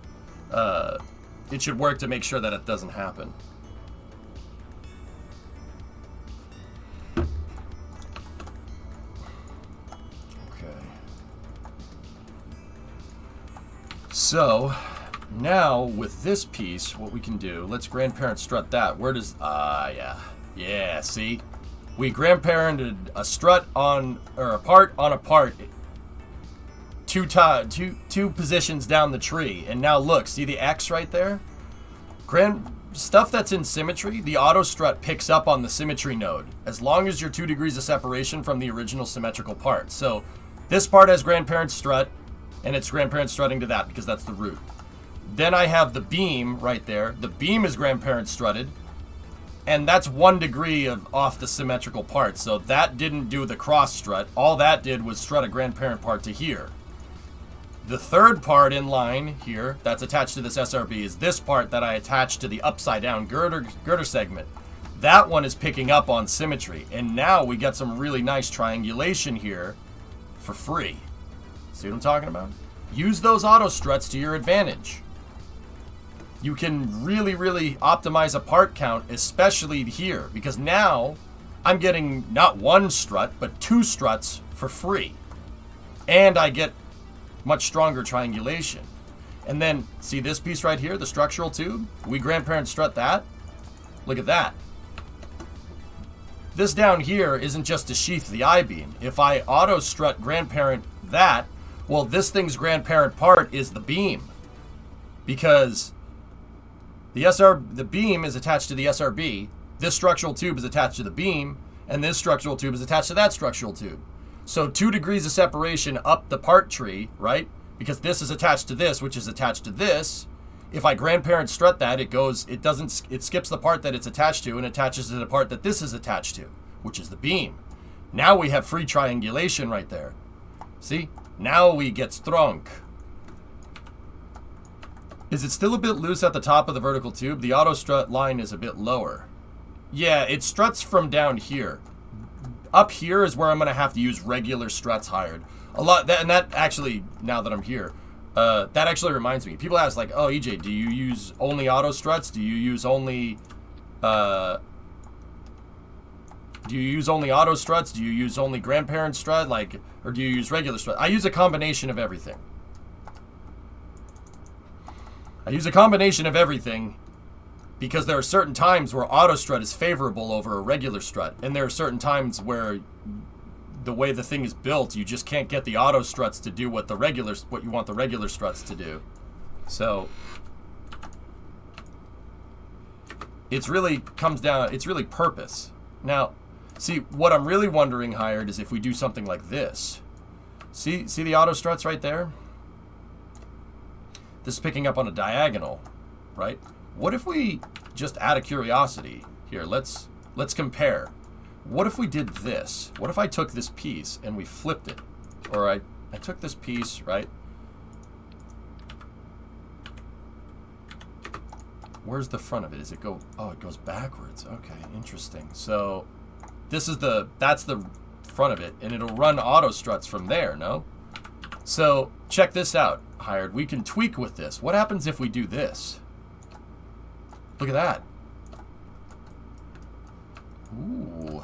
it should work to make sure that it doesn't happen. So, now with this piece, what we can do, let's grandparent strut that. Where does, yeah, see? We grandparented a strut on, or a part on a part, two positions down the tree. And now look, see the X right there? Stuff that's in symmetry, the auto strut picks up on the symmetry node, as long as you're 2 degrees of separation from the original symmetrical part. So, this part has grandparent strut, and it's grandparent strutting to that because that's the root. Then I have the beam right there. The beam is grandparent strutted, and that's 1 degree of off the symmetrical part. So that didn't do the cross strut. All that did was strut a grandparent part to here. The third part in line here that's attached to this SRB is this part that I attached to the upside down girder segment. That one is picking up on symmetry, and now we get some really nice triangulation here for free. See what I'm talking about? Use those auto struts to your advantage. You can really, really optimize a part count, especially here, because now I'm getting not 1 strut, but 2 struts for free. And I get much stronger triangulation. And then, see this piece right here, the structural tube? We grandparent strut that. Look at that. This down here isn't just to sheath the I-beam. If I auto strut grandparent that, well, this thing's grandparent part is the beam, because the beam is attached to the SRB, this structural tube is attached to the beam, and this structural tube is attached to that structural tube. So 2 degrees of separation up the part tree, right? Because this is attached to this, which is attached to this. If I grandparent strut that, it skips the part that it's attached to and attaches to the part that this is attached to, which is the beam. Now we have free triangulation right there. See? Now we get strong. Is it still a bit loose at the top of the vertical tube? The auto strut line is a bit lower. Yeah, it struts from down here. Up here is where I'm going to have to use regular struts hired. That actually, now that I'm here, that actually reminds me. People ask like, oh, EJ, do you use only auto struts? Do you use only auto struts? Do you use only grandparent strut? Or do you use regular strut? I use a combination of everything. Because there are certain times where auto strut is favorable over a regular strut, and there are certain times where the way the thing is built, you just can't get the auto struts to do what you want the regular struts to do. So it's really purpose. Now, see, what I'm really wondering, Hired, is if we do something like this. See the auto struts right there? This is picking up on a diagonal, right? What if we just out of curiosity here, let's compare. What if we did this? What if I took this piece and we flipped it? Or I took this piece, right? Where's the front of it? It goes backwards. Okay, interesting. So that's the front of it, and it'll run auto struts from there, no? So check this out, Hired. We can tweak with this. What happens if we do this? Look at that. Ooh.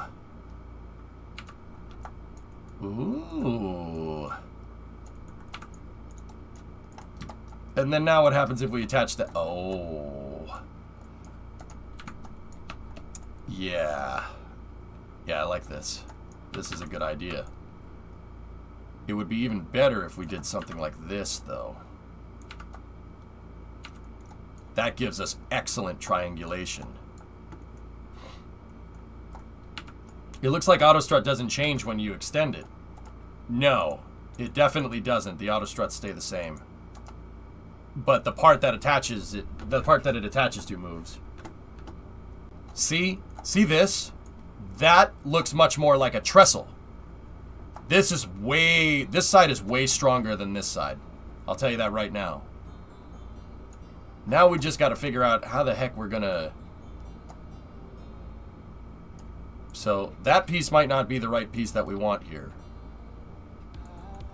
Ooh. And then now what happens if we attach the... Oh. Yeah. Yeah, I like this. This is a good idea. It would be even better if we did something like this, though. That gives us excellent triangulation. It looks like autostrut doesn't change when you extend it. No, it definitely doesn't. The autostruts stay the same. But the part that attaches it, the part that it attaches to moves. See this? That looks much more like a trestle. This side is way stronger than this side. I'll tell you that right now. Now we just got to figure out how the heck we're gonna... So that piece might not be the right piece that we want here.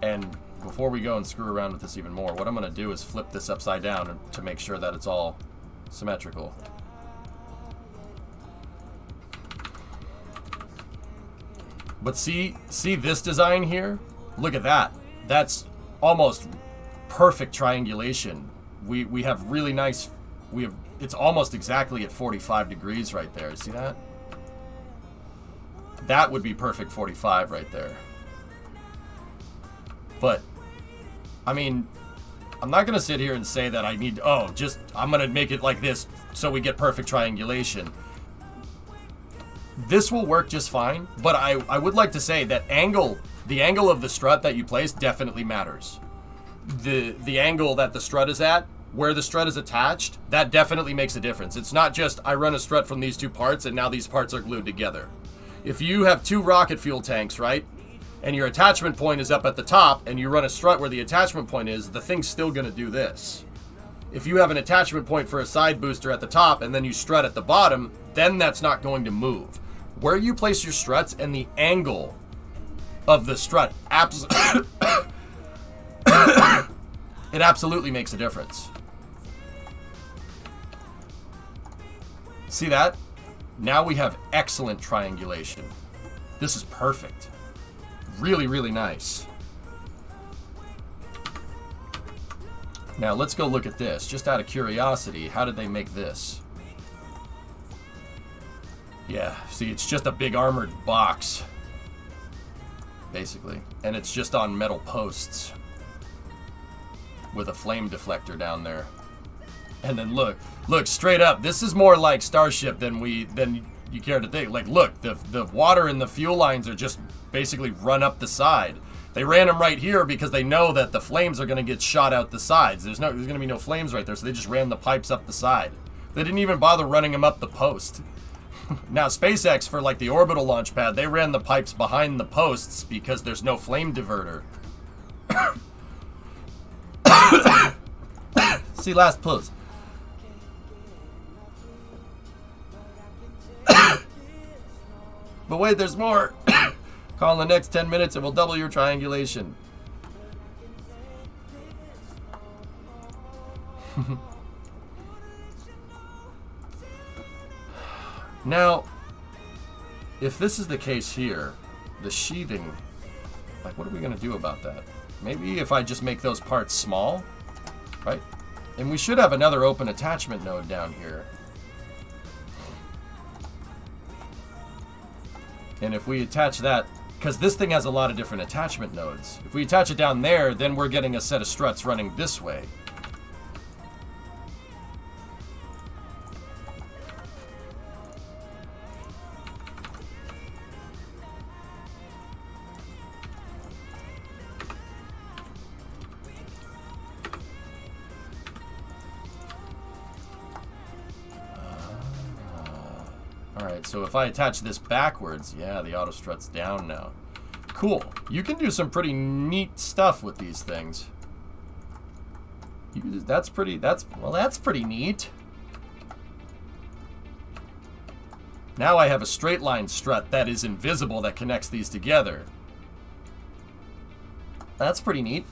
And before we go and screw around with this even more, what I'm going to do is flip this upside down to make sure that it's all symmetrical. But see this design here? Look at that. That's almost perfect triangulation. We have really nice... It's almost exactly at 45 degrees right there. See that? That would be perfect 45 right there. But, I mean, I'm not going to sit here and say that I need... I'm going to make it like this so we get perfect triangulation. This will work just fine, but I would like to say that the angle of the strut that you place definitely matters. The angle that the strut is at, where the strut is attached, that definitely makes a difference. It's not just I run a strut from these two parts and now these parts are glued together. If you have two rocket fuel tanks, right, and your attachment point is up at the top and you run a strut where the attachment point is, the thing's still going to do this. If you have an attachment point for a side booster at the top and then you strut at the bottom, then that's not going to move. Where you place your struts and the angle of the strut, it absolutely makes a difference. See that? Now we have excellent triangulation. This is perfect. Really, really nice. Now let's go look at this. Just out of curiosity, how did they make this? Yeah, see, it's just a big armored box, basically. And it's just on metal posts with a flame deflector down there. And then look, straight up, this is more like Starship than you care to think. Like, look, the water and the fuel lines are just basically run up the side. They ran them right here because they know that the flames are going to get shot out the sides. There's going to be no flames right there, so they just ran the pipes up the side. They didn't even bother running them up the post. Now, SpaceX, for like the orbital launch pad, they ran the pipes behind the posts because there's no flame diverter. See, last pose. But wait, there's more. Call in the next 10 minutes and we'll double your triangulation. Now, if this is the case here, the sheathing, like, what are we going to do about that? Maybe if I just make those parts small, right? And we should have another open attachment node down here. And if we attach that because this thing has a lot of different attachment nodes. If we attach it down there, then we're getting a set of struts running this way. Alright, so if I attach this backwards, yeah, the auto strut's down now. Cool. You can do some pretty neat stuff with these things. That's pretty neat. Now I have a straight line strut that is invisible that connects these together. That's pretty neat.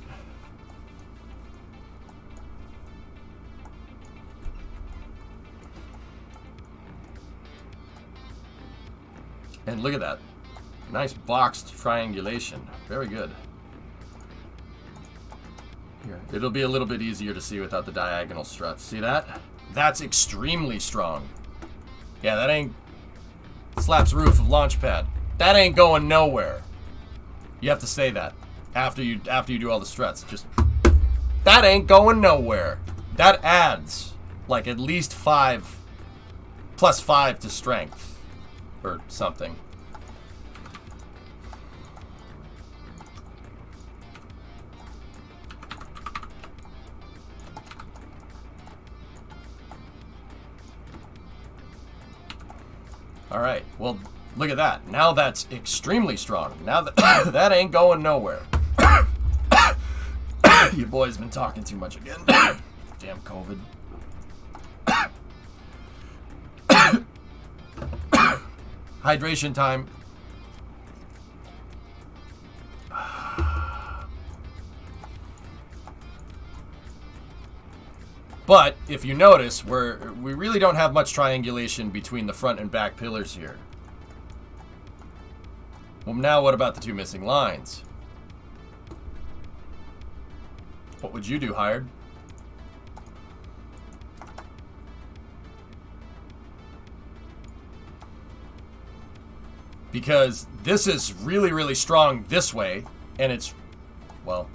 And look at that. Nice boxed triangulation. Very good. Here. It'll be a little bit easier to see without the diagonal struts. See that? That's extremely strong. Yeah, that ain't... Slaps roof of launch pad. That ain't going nowhere. You have to say that after you do all the struts. Just... That ain't going nowhere. That adds like at least 5 plus 5 to strength. Or something. Alright, well, look at that. Now that's extremely strong. Now that that ain't going nowhere. You boys been talking too much again. Damn COVID. Hydration time. But if you notice, we really don't have much triangulation between the front and back pillars here. Well, now what about the 2 missing lines? What would you do, Hired? Because this is really, really strong this way, and it's, well,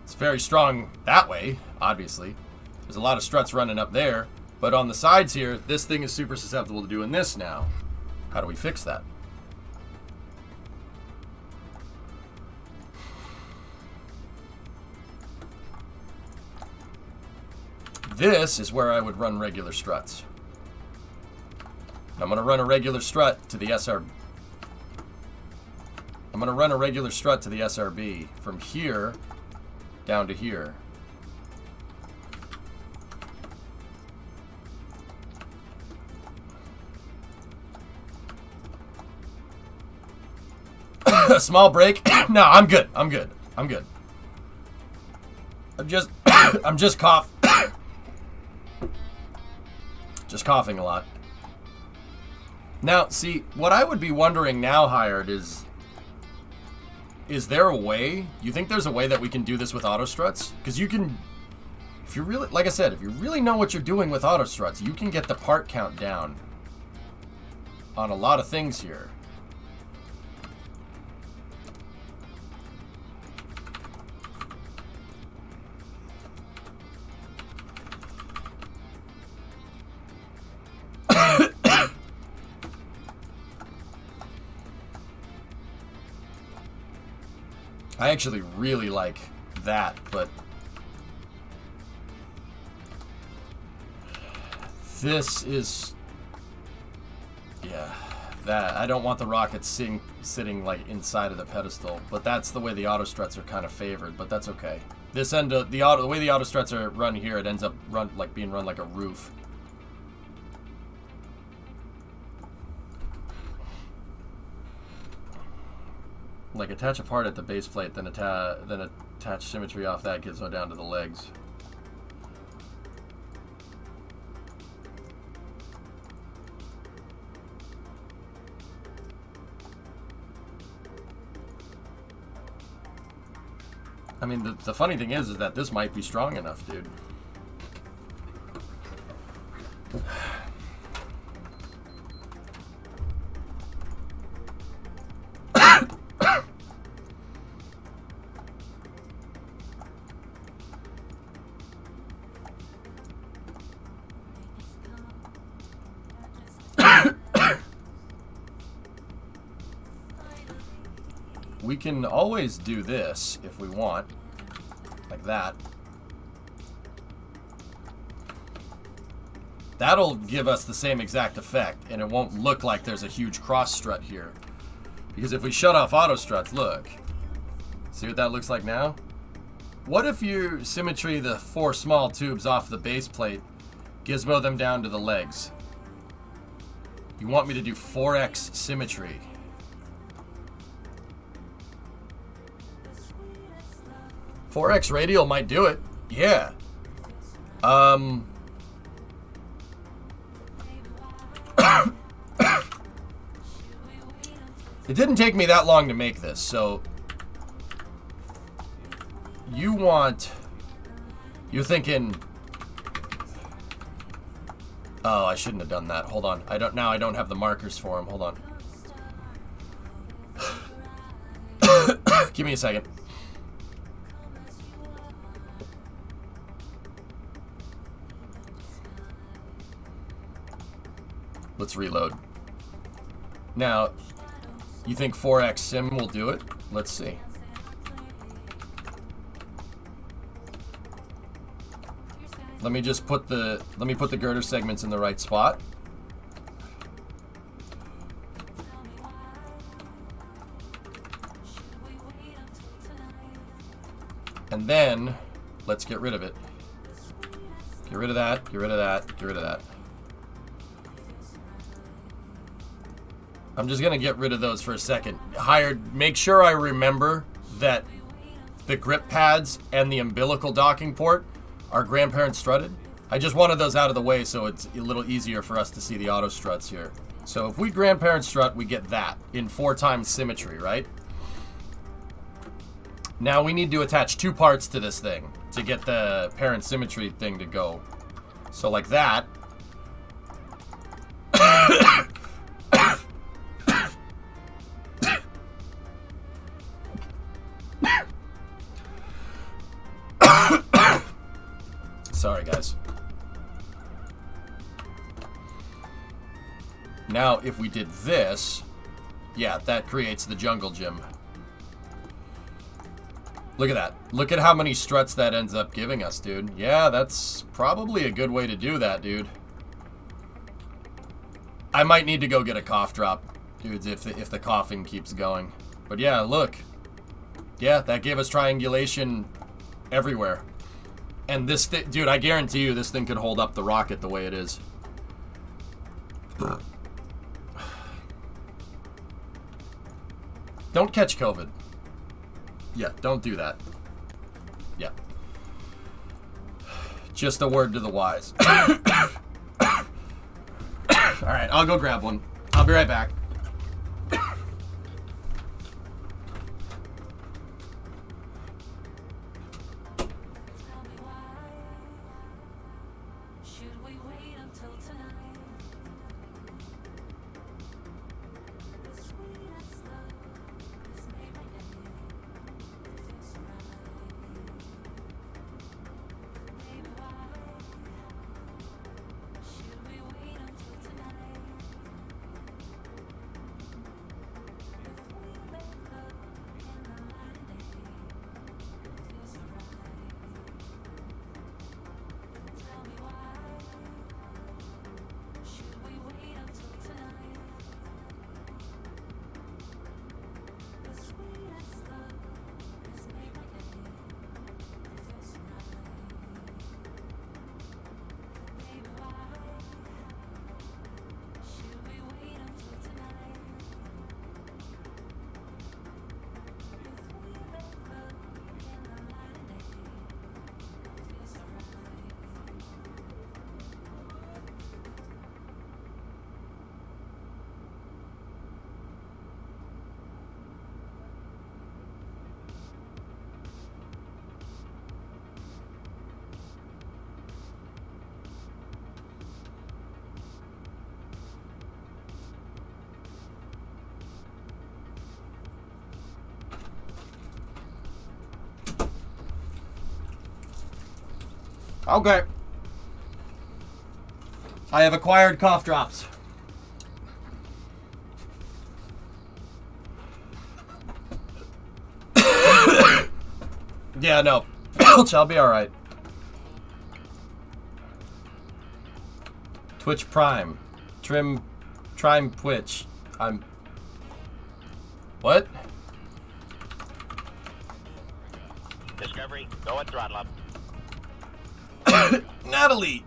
it's very strong that way, obviously. There's a lot of struts running up there, but on the sides here, this thing is super susceptible to doing this now. How do we fix that? This is where I would run regular struts. I'm going to run a regular strut to the SRB. I'm going to run a regular strut to the SRB from here down to here. A small break? No, I'm good. I'm good. I'm good. I'm just just coughing a lot. Now, see, what I would be wondering now, Hired, is there a way? You think there's a way that we can do this with auto struts? Because you can, if you really, like I said, if you really know what you're doing with auto struts, you can get the part count down on a lot of things here. I actually really like that, but this is, yeah, that. I don't want the rockets sitting like inside of the pedestal, but that's the way the auto struts are kind of favored, but that's okay. This end of the way the auto struts are run here, it ends up being run like a roof. Like attach a part at the base plate, then attach symmetry off that gizmo down to the legs. I mean, the funny thing is that this might be strong enough, dude. we can always do this if we want. Like that. That'll give us the same exact effect, and it won't look like there's a huge cross strut here. Because if we shut off auto struts, look. See what that looks like now? What if you symmetry the 4 small tubes off the base plate, gizmo them down to the legs? You want me to do 4x symmetry. "4x radial might do it." Yeah. It didn't take me that long to make this, so you're thinking, oh, I shouldn't have done that. Hold on. I don't have the markers for him. Hold on. Give me a second. Let's reload. Now, you think 4x sim will do it? Let's see. Let me just put the girder segments in the right spot. And then let's get rid of it. Get rid of that, get rid of that, get rid of that. I'm just gonna get rid of those for a second. Make sure I remember that the grip pads and the umbilical docking port are grandparent strutted. I just wanted those out of the way so it's a little easier for us to see the auto struts here. So if we grandparent strut, we get that in 4 times symmetry, right? Now we need to attach 2 parts to this thing to get the parent symmetry thing to go. So like that. Sorry, guys. Now, if we did this, yeah, that creates the jungle gym. Look at that. Look at how many struts that ends up giving us, dude. Yeah, that's probably a good way to do that, dude. I might need to go get a cough drop, dudes, if the coughing keeps going. But yeah, look. Yeah, that gave us triangulation everywhere. And this thing, dude, I guarantee you this thing could hold up the rocket the way it is. Don't catch COVID. Yeah, don't do that. Yeah. Just a word to the wise. Alright, I'll go grab one. I'll be right back. Okay. I have acquired cough drops. Yeah, no. Filch, I'll be alright. Twitch Prime. Prime Twitch. What? Discovery, go at throttle up. Natalie!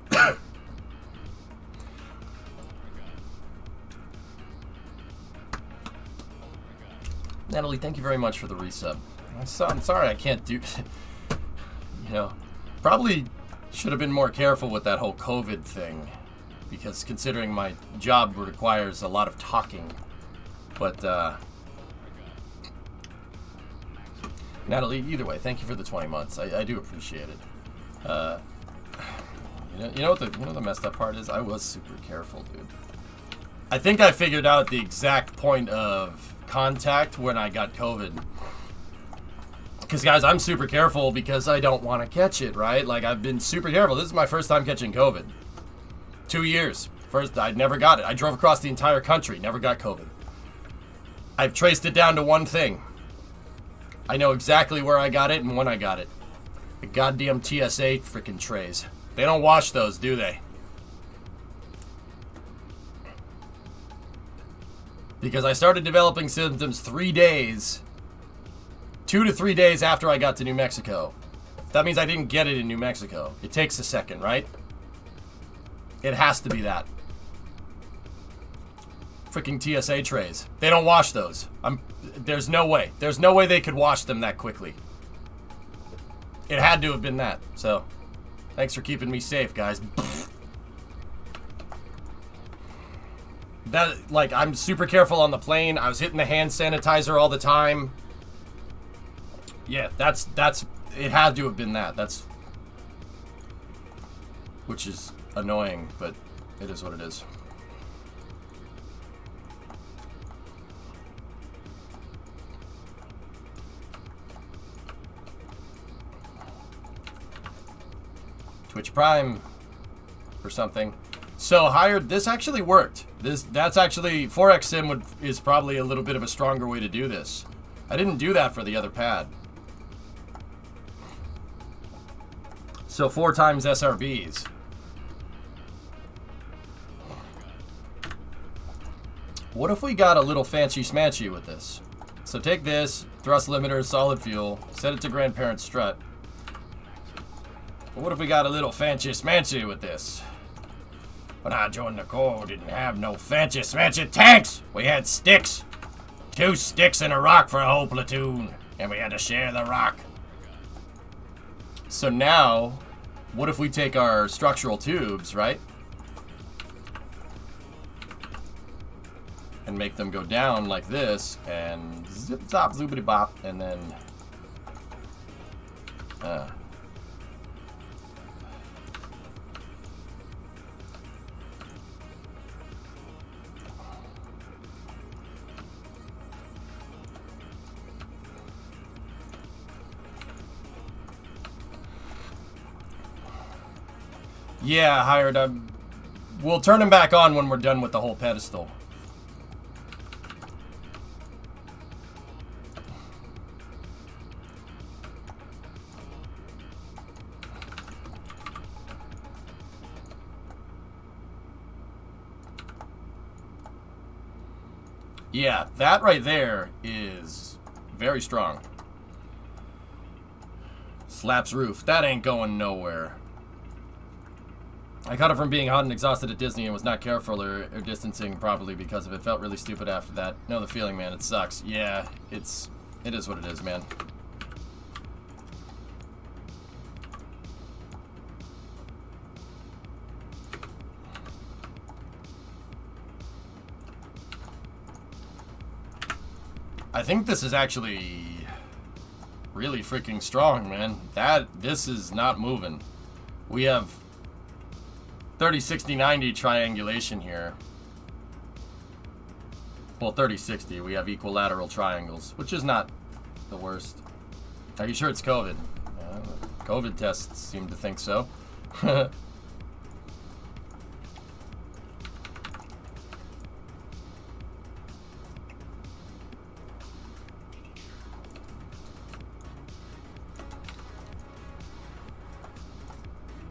Natalie, thank you very much for the resub. I'm sorry I can't do... You know, probably should have been more careful with that whole COVID thing. Because considering my job requires a lot of talking. But, Natalie, either way, thank you for the 20 months. I do appreciate it. You know what the messed up part is? I was super careful, dude. I think I figured out the exact point of contact when I got COVID. Because, guys, I'm super careful because I don't want to catch it, right? Like, I've been super careful. This is my first time catching COVID. 2 years. First, I never got it. I drove across the entire country, never got COVID. I've traced it down to one thing. I know exactly where I got it and when I got it. The goddamn TSA freaking trays. They don't wash those, do they? Because I started developing symptoms 2 to 3 days after I got to New Mexico. That means I didn't get it in New Mexico. It takes a second, right? It has to be that. Freaking TSA trays. They don't wash those. There's no way. There's no way they could wash them that quickly. It had to have been that. So, thanks for keeping me safe, guys. That, like, I'm super careful on the plane. I was hitting the hand sanitizer all the time. Yeah, that's, it had to have been that. That's, which is annoying, but it is what it is. Twitch Prime or something. So hired, this actually worked. That's actually 4X Sim is probably a little bit of a stronger way to do this. I didn't do that for the other pad. So 4 times SRBs. What if we got a little fancy smanchy with this? So take this, thrust limiter, solid fuel, set it to grandparent strut. But what if we got a little fancy smanchy with this? When I joined the Corps, we didn't have no fancy smanchy tanks. We had sticks. 2 sticks and a rock for a whole platoon. And we had to share the rock. So now, what if we take our structural tubes, right? And make them go down like this, and zip zop zoobity bop, and then yeah, hired. We'll turn them back on when we're done with the whole pedestal. Yeah, that right there is very strong. Slaps roof. That ain't going nowhere. I caught it from being hot and exhausted at Disney and was not careful or distancing properly because of it. Felt really stupid after that. Know the feeling, man. It sucks. Yeah, it is what it is, man. I think this is actually really freaking strong, man. This is not moving. We have 30, 60, 90 triangulation here. Well, 30, 60. We have equilateral triangles, which is not the worst. Are you sure it's COVID? COVID tests seem to think so.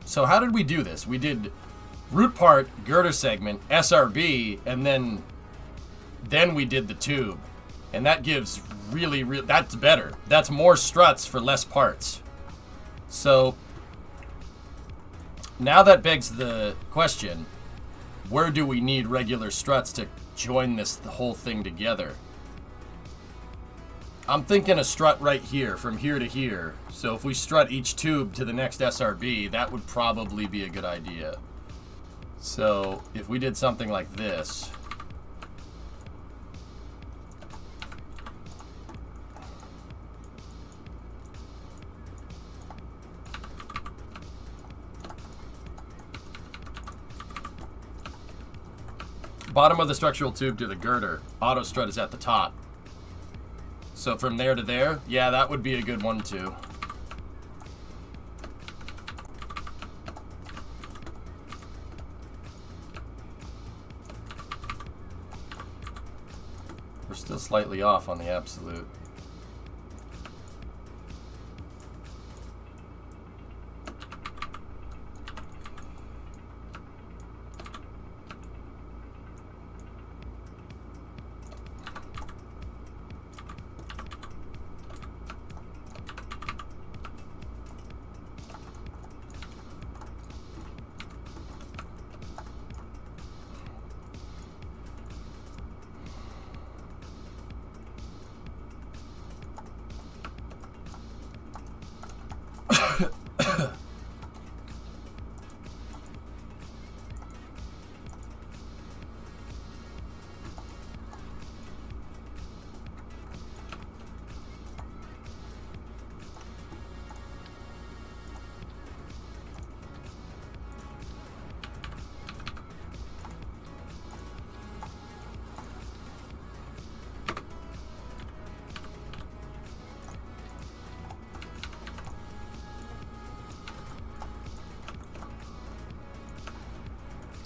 So how did we do this? We did root part, girder segment, SRB, and then we did the tube. And that gives really, that's better. That's more struts for less parts. So now that begs the question, where do we need regular struts to join the whole thing together? I'm thinking a strut right here, from here to here. So if we strut each tube to the next SRB, that would probably be a good idea. So if we did something like this. Bottom of the structural tube to the girder. Auto strut is at the top. So from there to there, yeah, that would be a good one too. We're still slightly off on the absolute.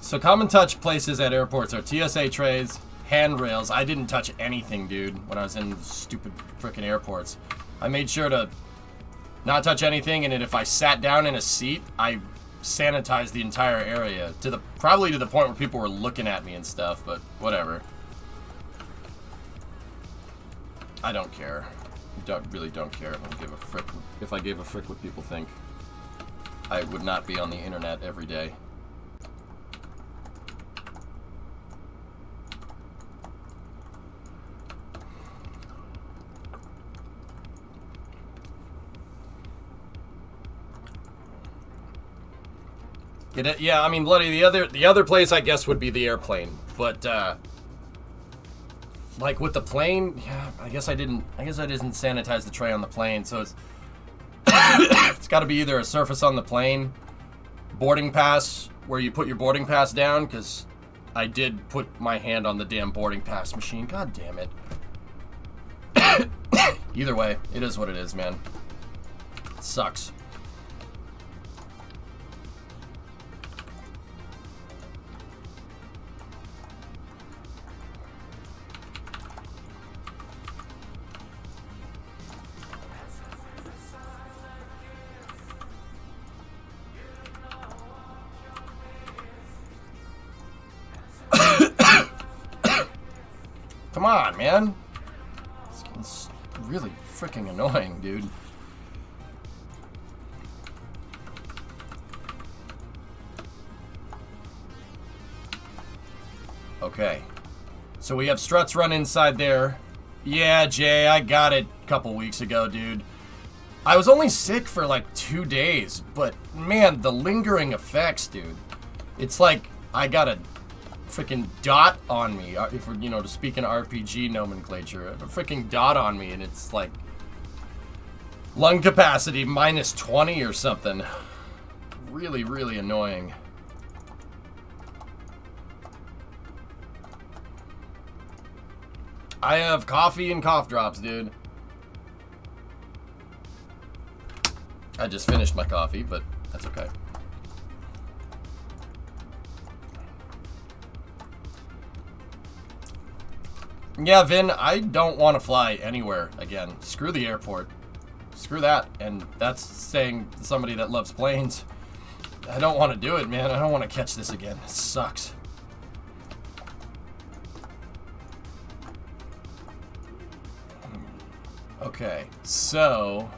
So common touch places at airports are TSA trays, handrails. I didn't touch anything, dude, when I was in stupid frickin' airports. I made sure to not touch anything, and then if I sat down in a seat, I sanitized the entire area probably to the point where people were looking at me and stuff, but whatever. I don't care. Really don't care if I gave a frick what people think. I would not be on the internet every day. Yeah, I mean, bloody the other place I guess would be the airplane, but like with the plane, yeah, I guess I didn't sanitize the tray on the plane, so it's it's got to be either a surface on the plane, boarding pass where you put your boarding pass down, because I did put my hand on the damn boarding pass machine. God damn it. Either way, it is what it is, man. It sucks. Come on, man. It's really freaking annoying, dude. Okay. So we have struts run inside there. Yeah, Jay, I got it a couple weeks ago, dude. I was only sick for like 2 days, but man, the lingering effects, dude. It's like I got a freaking dot on me, if we're, to speak in RPG nomenclature, a freaking dot on me, and it's like lung capacity minus 20 or something. Really, really annoying. I have coffee and cough drops, dude. I just finished my coffee, but that's okay. Yeah, Vin, I don't want to fly anywhere again. Screw the airport. Screw that. And that's saying somebody that loves planes. I don't want to do it, man. I don't want to catch this again. It sucks. Okay, so...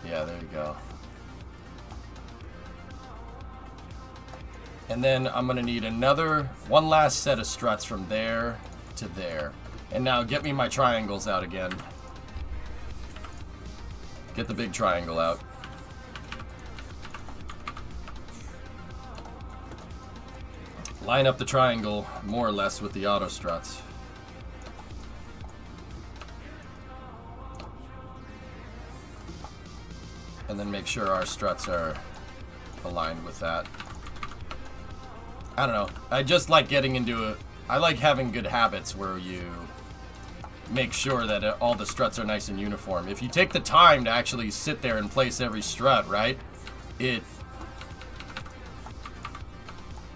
yeah, there you go. And then I'm going to need one last set of struts from there to there. And now get me my triangles out again. Get the big triangle out. Line up the triangle more or less with the auto struts. And then make sure our struts are aligned with that. I don't know. I just like getting into it. I like having good habits where you make sure that all the struts are nice and uniform. If you take the time to actually sit there and place every strut, right, it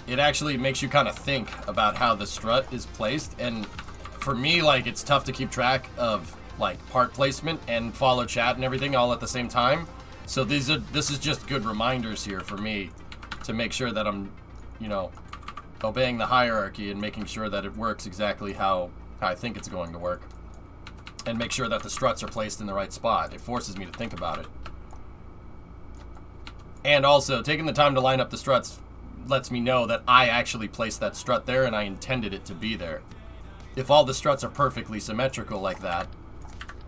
actually makes you kind of think about how the strut is placed. And for me, like, it's tough to keep track of like part placement and follow chat and everything all at the same time. So this is just good reminders here for me to make sure that I'm, you know, obeying the hierarchy and making sure that it works exactly how I think it's going to work. And make sure that the struts are placed in the right spot. It forces me to think about it. And also, taking the time to line up the struts lets me know that I actually placed that strut there and I intended it to be there. If all the struts are perfectly symmetrical like that,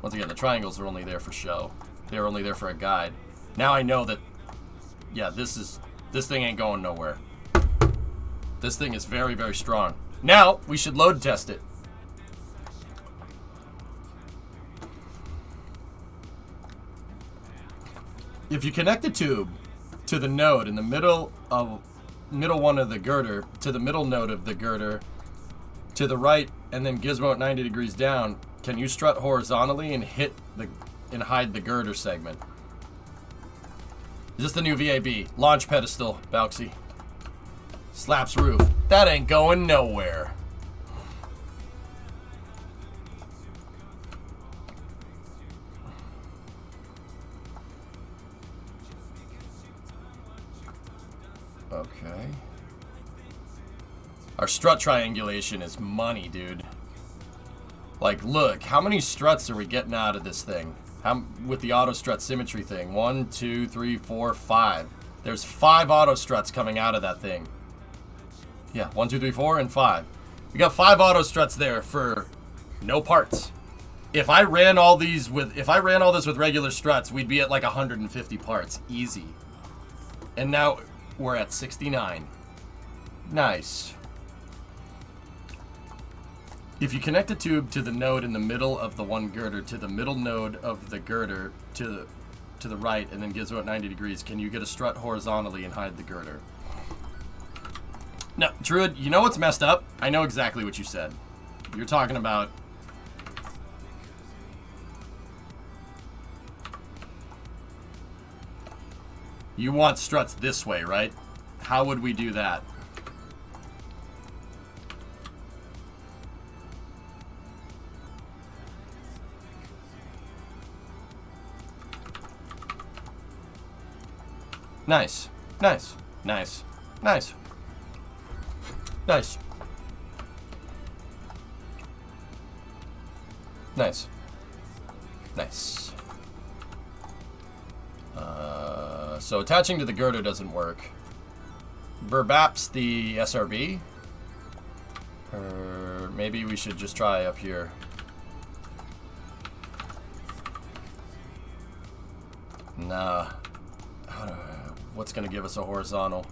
once again, the triangles are only there for show. They're only there for a guide. Now I know that, yeah, this thing ain't going nowhere. This thing is very, very strong. Now, we should load test it. If you connect the tube to the node in the middle one of the girder, to the middle node of the girder, to the right, and then gizmo at 90 degrees down, can you strut horizontally and hide the girder segment? Is this the new VAB? Launch pedestal, Bauxy. Slaps roof. That ain't going nowhere. Okay. Our strut triangulation is money, dude. Like, look, how many struts are we getting out of this thing? With the auto strut symmetry thing? 1, 2, 3, 4, 5. There's 5 auto struts coming out of that thing. Yeah, 1, 2, 3, 4, and 5. We got 5 auto struts there for no parts. If I ran all this with regular struts, we'd be at like 150 parts, easy. And now we're at 69. Nice. If you connect the tube to the node in the middle of the one girder, to the middle node of the girder, to the right, and then gizmo at 90 degrees, can you get a strut horizontally and hide the girder? No, Druid, you know what's messed up? I know exactly what you said. You're talking about... you want struts this way, right? How would we do that? Nice. Nice. Nice. Nice. Nice. Nice. Nice. So attaching to the girder doesn't work. Burbaps the SRB? Or maybe we should just try up here. Nah. What's gonna give us a horizontal?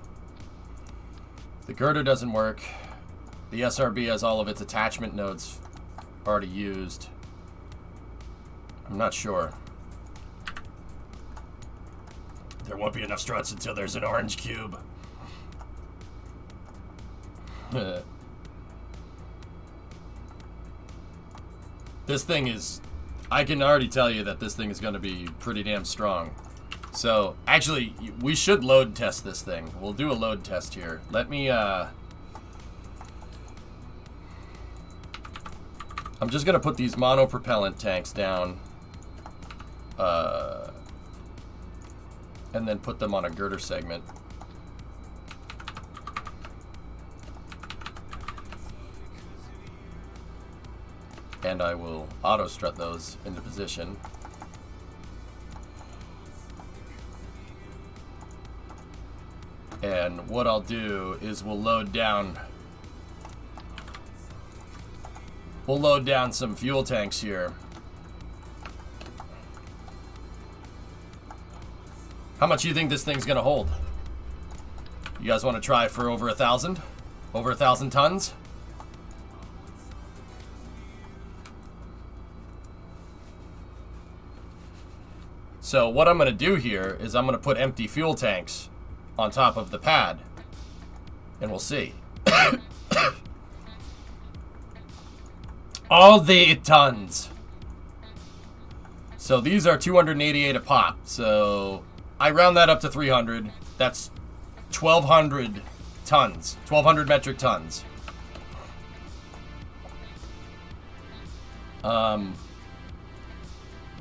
The girder doesn't work. The SRB has all of its attachment nodes already used. I'm not sure. There won't be enough struts until there's an orange cube. This thing is... I can already tell you that this thing is going to be pretty damn strong. So, actually, we should load test this thing. We'll do a load test here. Let me, I'm just going to put these monopropellant tanks down. And then put them on a girder segment. And I will auto strut those into position. And what I'll do is we'll load down some fuel tanks here. How much do you think this thing's gonna hold? You guys want to try for over 1,000? Over 1,000 tons? So what I'm gonna do here is I'm gonna put empty fuel tanks on top of the pad, and we'll see. All the tons. So these are 288 a pop. So I round that up to 300. That's 1,200 tons. 1,200 metric tons.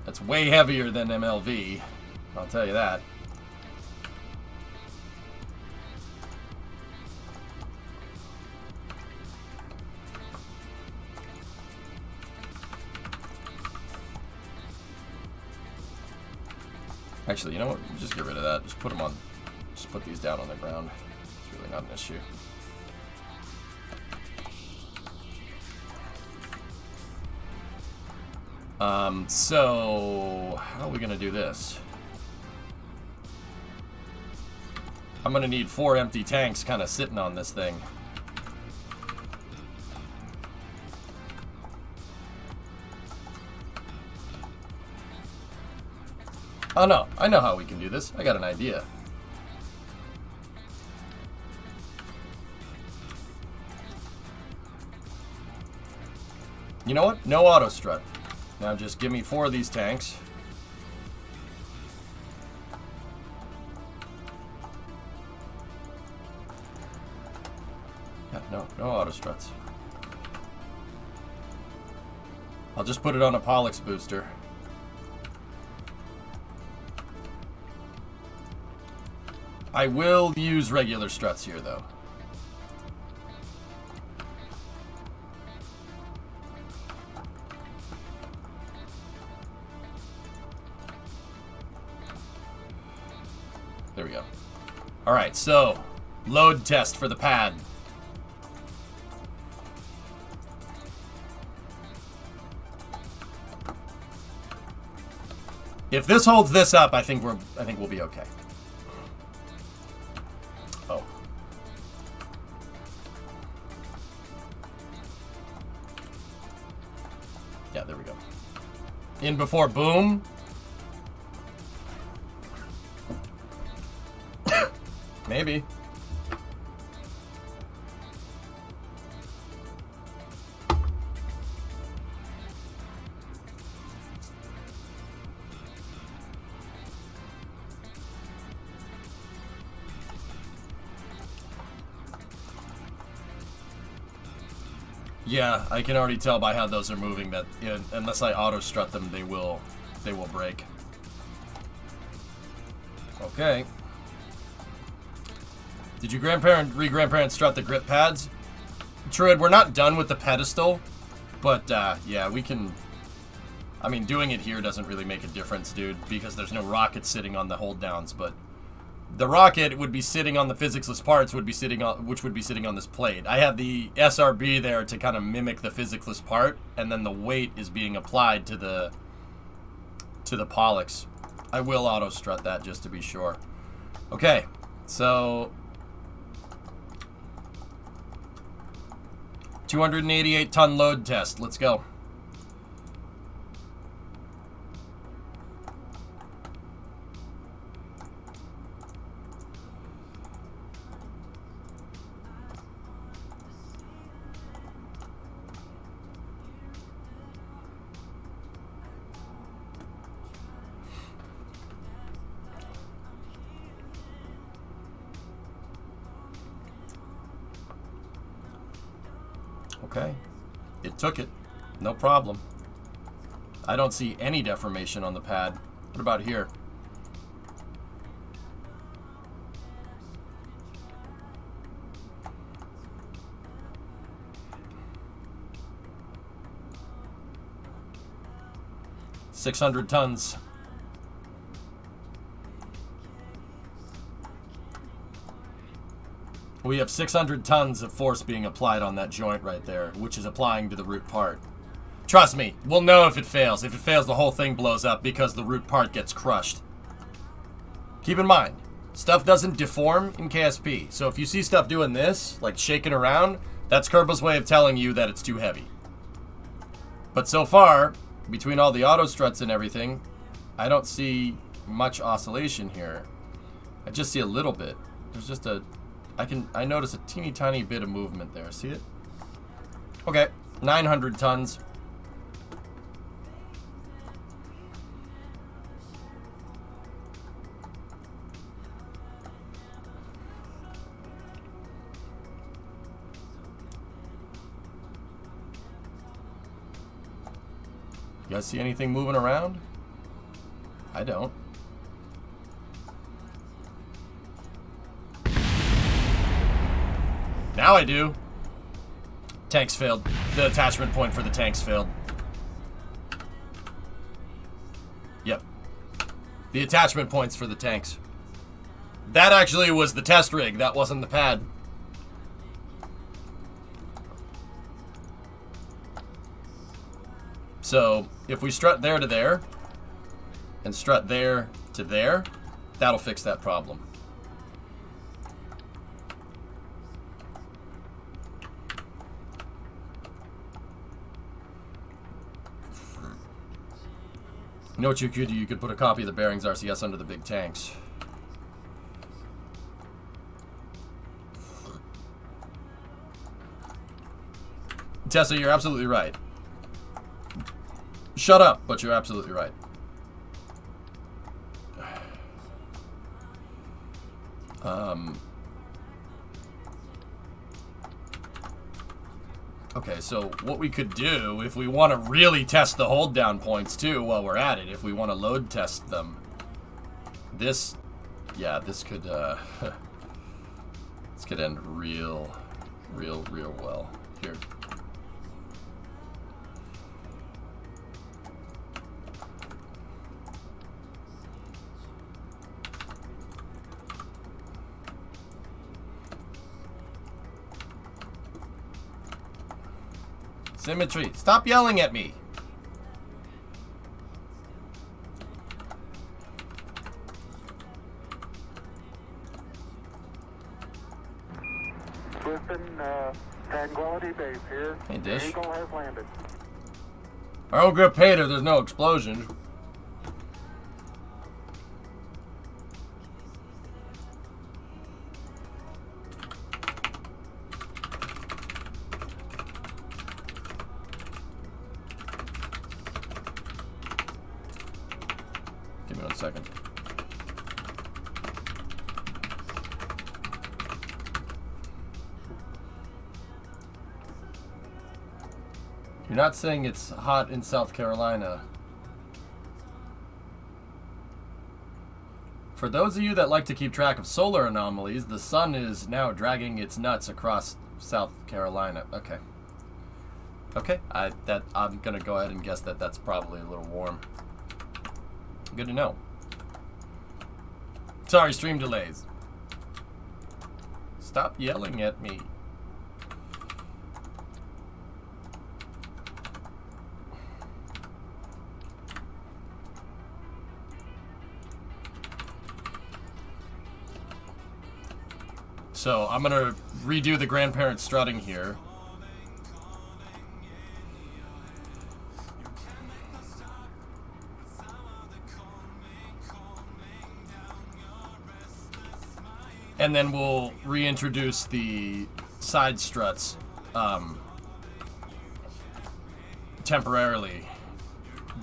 That's way heavier than MLV. I'll tell you that. Actually, you know what? Just get rid of that. Just put them on. Just put these down on the ground. It's really not an issue. So how are we gonna do this? I'm gonna need 4 empty tanks kind of sitting on this thing. Oh no, I know how we can do this. I got an idea. You know what? No auto strut. Now just give me 4 of these tanks. Yeah, no auto struts. I'll just put it on a Pollux booster. I will use regular struts here, though. There we go. All right, so load test for the pad. If this holds this up, I think we'll be okay. Oh. Yeah, there we go. In before boom. Maybe. Yeah, I can already tell by how those are moving that unless I auto strut them, they will break. Okay. Did you re-grandparent strut the grip pads? Truid, we're not done with the pedestal, but yeah, we can. I mean, doing it here doesn't really make a difference, dude, because there's no rocket sitting on the hold downs, but the rocket would be sitting on the physicless parts, which would be sitting on this plate. I have the SRB there to kind of mimic the physicless part, and then the weight is being applied to the Pollux. I will auto strut that just to be sure. Okay, so 288 ton load test. Let's go. Okay, it took it. No problem. I don't see any deformation on the pad. What about here? $600 tons. We have 600 tons of force being applied on that joint right there, which is applying to the root part. Trust me, we'll know if it fails. If it fails, the whole thing blows up because the root part gets crushed. Keep in mind, stuff doesn't deform in KSP. So if you see stuff doing this, like shaking around, that's Kerbal's way of telling you that it's too heavy. But so far, between all the auto struts and everything, I don't see much oscillation here. I just see a little bit. There's just a... I notice a teeny tiny bit of movement there. See it? Okay, 900 tons. You guys see anything moving around? I don't. Now I do. Tanks failed. The attachment point for the tanks failed. Yep. The attachment points for the tanks. That actually was the test rig. That wasn't the pad. So, if we strut there to there, and strut there to there, that'll fix that problem. You know what you could do? You could put a copy of the bearings RCS under the big tanks. Tessa, you're absolutely right. Shut up, but you're absolutely right. Okay, so what we could do, if we want to really test the hold down points too while we're at it, if we want to load test them, this could, this could end real well. Here. Symmetry. Stop yelling at me. Listen, Tranquility Base here. Hey, Dish. Eagle has landed. I don't get paid if there's no explosions. Give me 1 second. You're not saying it's hot in South Carolina. For those of you that like to keep track of solar anomalies, the sun is now dragging its nuts across South Carolina. Okay. Okay, I'm gonna go ahead and guess that that's probably a little warm. Good to know. Sorry, stream delays. Stop yelling at me. So I'm gonna redo the grandparent strutting here. And then we'll reintroduce the side struts temporarily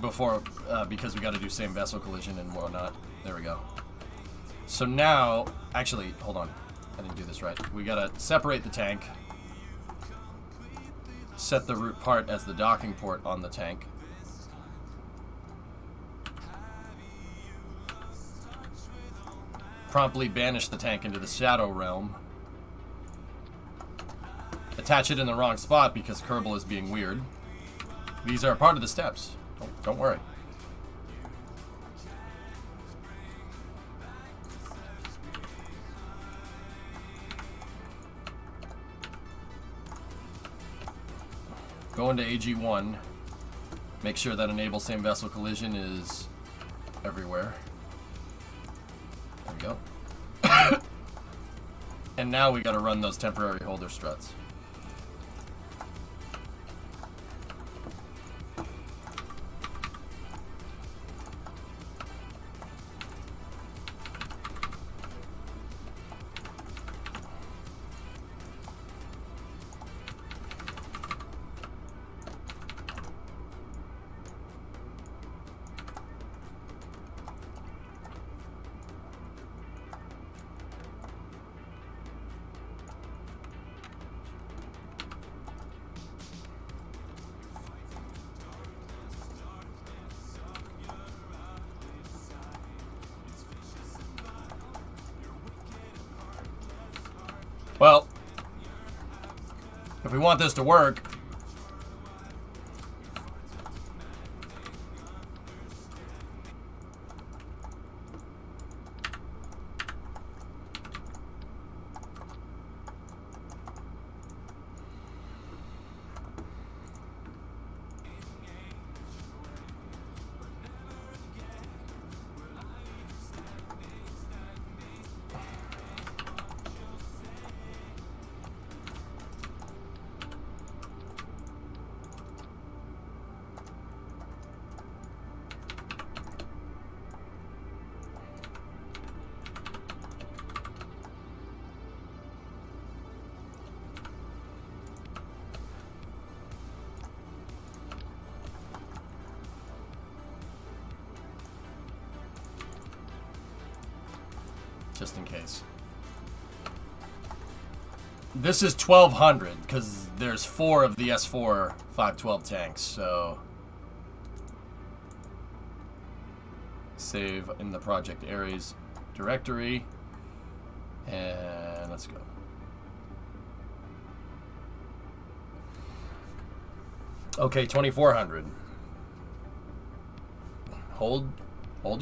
before, because we got to do same vessel collision and whatnot. There we go. So now, actually, hold on. I didn't do this right. We got to separate the tank. set the root part as the docking port on the tank. Promptly banish the tank into the shadow realm. Attach it in the wrong spot because Kerbal is being weird. These are part of the steps. Don't worry. Go into AG1. Make sure that enable same vessel collision is everywhere. There we go. And now we got to run those temporary holder struts. Well, if we want this to work, just in case. This is 1200 because there's 4 of the S4 512 tanks, so save in the Project Ares directory and let's go. Okay, 2400. Hold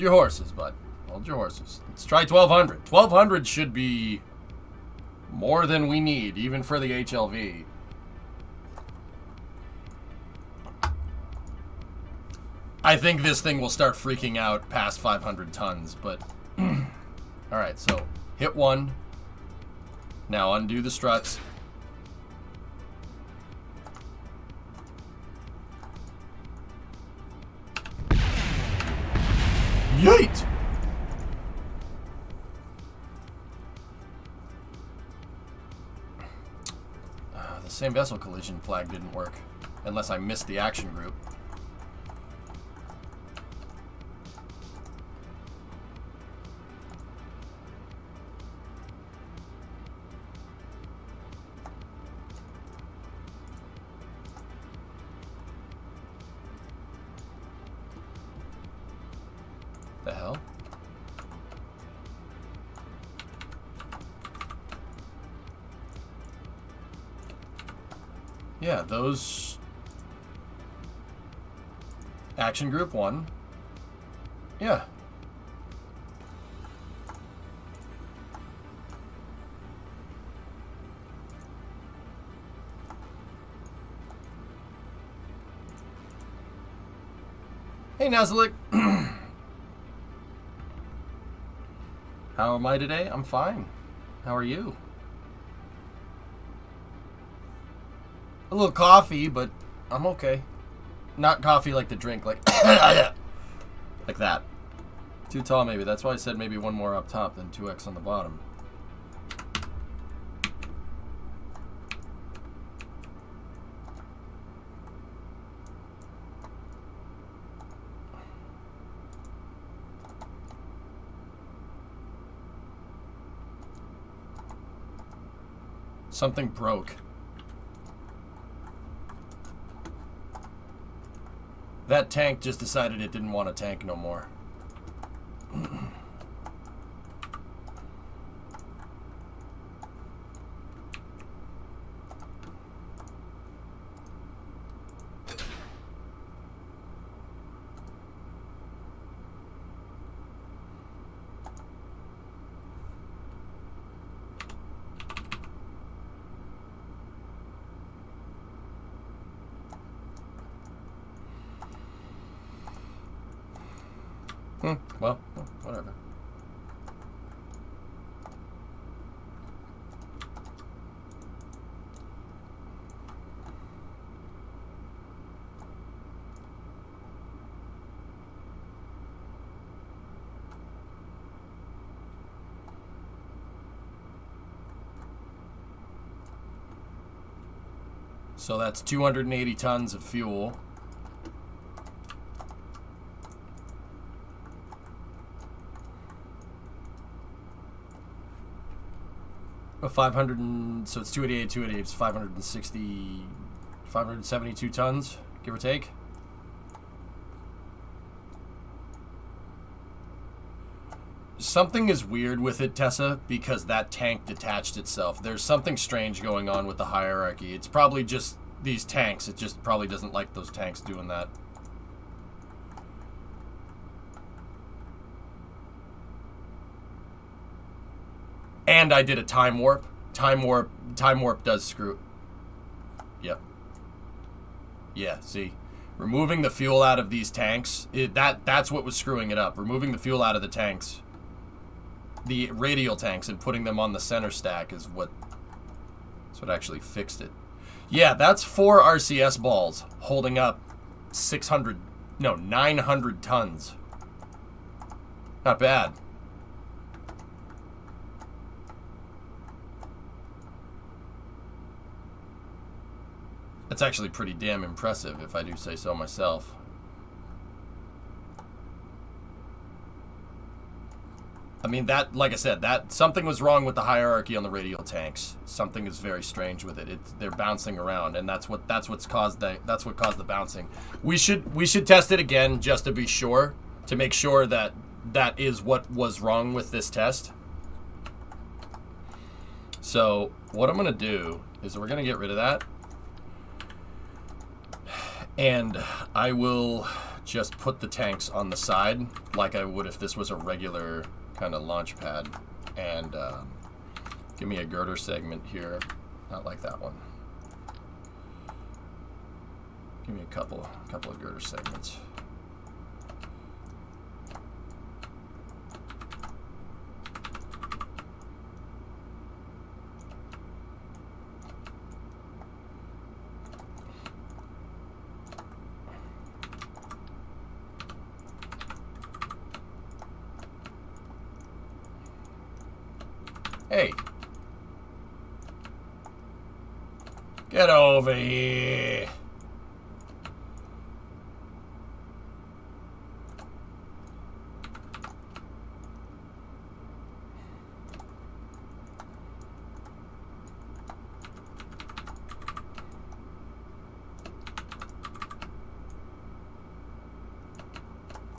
your horses, bud. Hold your horses. Let's try 1200. 1200 should be more than we need, even for the HLV. I think this thing will start freaking out past 500 tons, but... Alright, so hit 1. Now undo the struts. Yeet! The same vessel collision flag didn't work, unless I missed the action group. The hell? Yeah, those... Action Group 1. Yeah. Hey, Nazalik. How am I today? I'm fine. How are you? A little coffee, but I'm okay. Not coffee like the drink, like like that. Too tall, maybe. That's why I said maybe one more up top than 2x on the bottom. Something broke. That tank just decided it didn't want to tank no more. Well, whatever. So that's 280 tons of fuel. But 500 and, so it's 288, it's 560, 572 tons, give or take. Something is weird with it, Tessa, because that tank detached itself. There's something strange going on with the hierarchy. It's probably just these tanks. It just probably doesn't like those tanks doing that. And I did a time warp. Time warp does screw. Yep. Yeah, see? Removing the fuel out of these tanks, that's what was screwing it up. Removing the fuel out of the tanks, the radial tanks, and putting them on the center stack is what actually fixed it. Yeah, that's 4 RCS balls holding up 900 tons. Not bad. That's actually pretty damn impressive, if I do say so myself. I mean, that, like I said, that something was wrong with the hierarchy on the radial tanks. Something is very strange with it. They're bouncing around, and that's what caused the bouncing. We should test it again just to be sure, to make sure that that is what was wrong with this test. So what I'm gonna do is we're gonna get rid of that. And I will just put the tanks on the side like I would if this was a regular kind of launch pad. And give me a girder segment here. Not like that one. Give me a couple of girder segments. Hey. Get over here.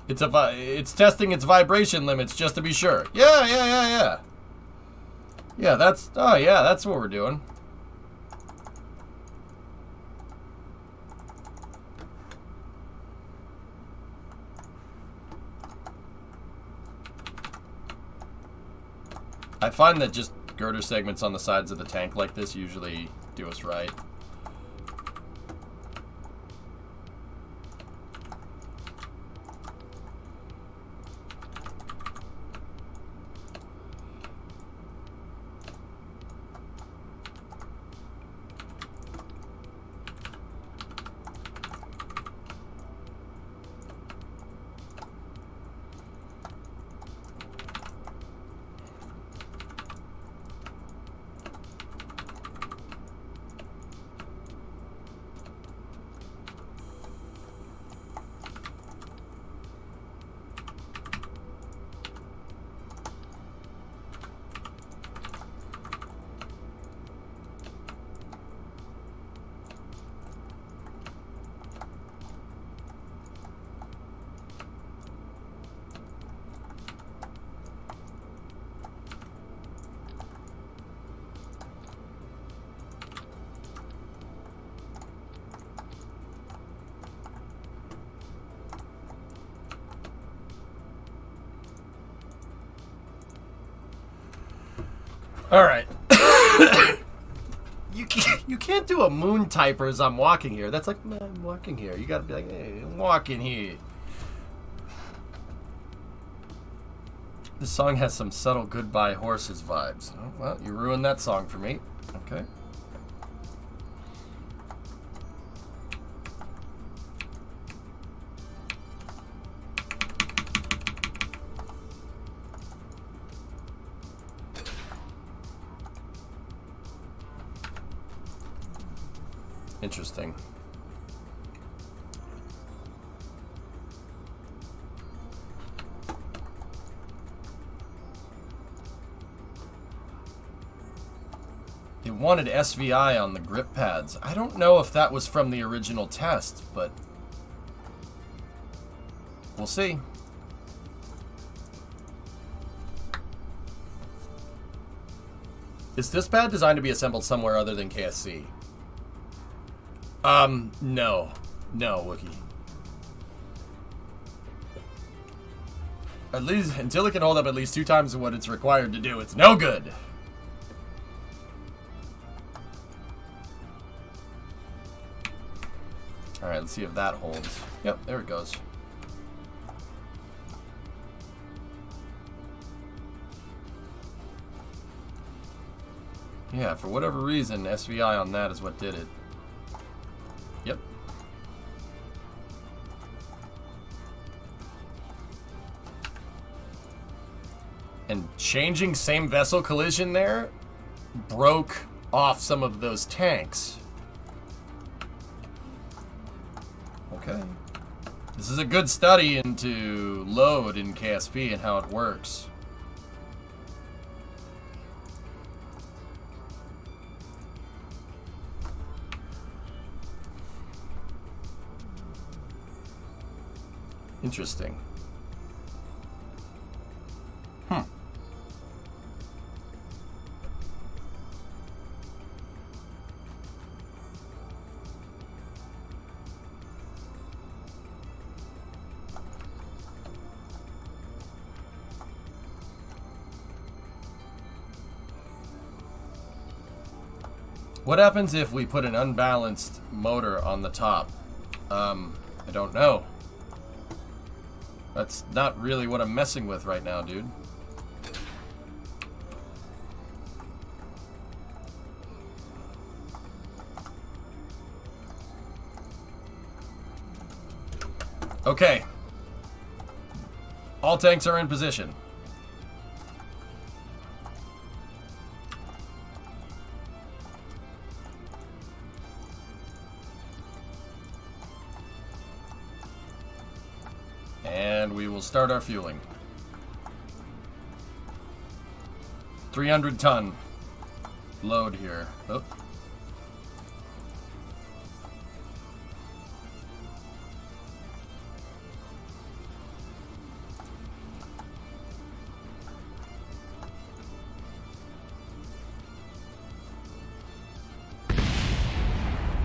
It's testing its vibration limits just to be sure. Yeah. Yeah, that's what we're doing. I find that just girder segments on the sides of the tank like this usually do us right. All right. You can't do a moon typer as I'm walking here. That's like, man, I'm walking here. You gotta be like, hey, I'm walking here. This song has some subtle Goodbye Horses vibes. Oh, well, you ruined that song for me. Okay. Interesting. It wanted SVI on the grip pads. I don't know if that was from the original test, but we'll see. Is this pad designed to be assembled somewhere other than KSC? No. No, Wookie. At least, until it can hold up at least 2 times what it's required to do, it's no good. Alright, let's see if that holds. Yep, there it goes. Yeah, for whatever reason, SVI on that is what did it. Yep. And changing same vessel collision there broke off some of those tanks. Okay. This is a good study into load in KSP and how it works. Interesting. What happens if we put an unbalanced motor on the top? I don't know. That's not really what I'm messing with right now, dude. Okay. All tanks are in position. And we will start our fueling. 300 ton load here. Oh.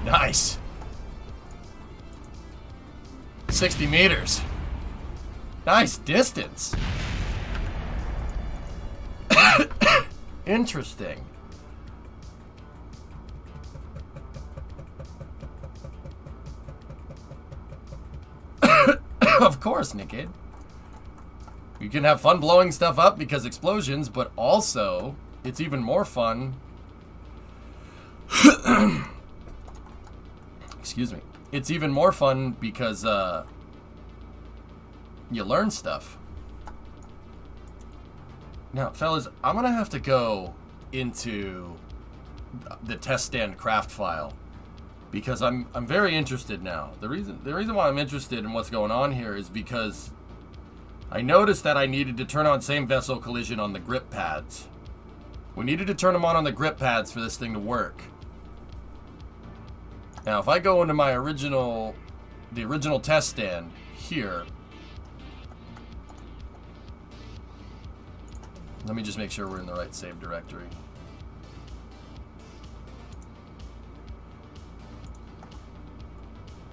Nice. 60 meters. Nice distance. Interesting. Of course, Nickid. You can have fun blowing stuff up because explosions, but also it's even more fun. Excuse me. It's even more fun because you learn stuff. Now, fellas, I'm gonna have to go into the test stand craft file because I'm very interested now. The reason why I'm interested in what's going on here is because I noticed that I needed to turn on same vessel collision on the grip pads. We needed to turn them on the grip pads for this thing to work. Now, if I go into my original test stand here. Let me just make sure we're in the right save directory.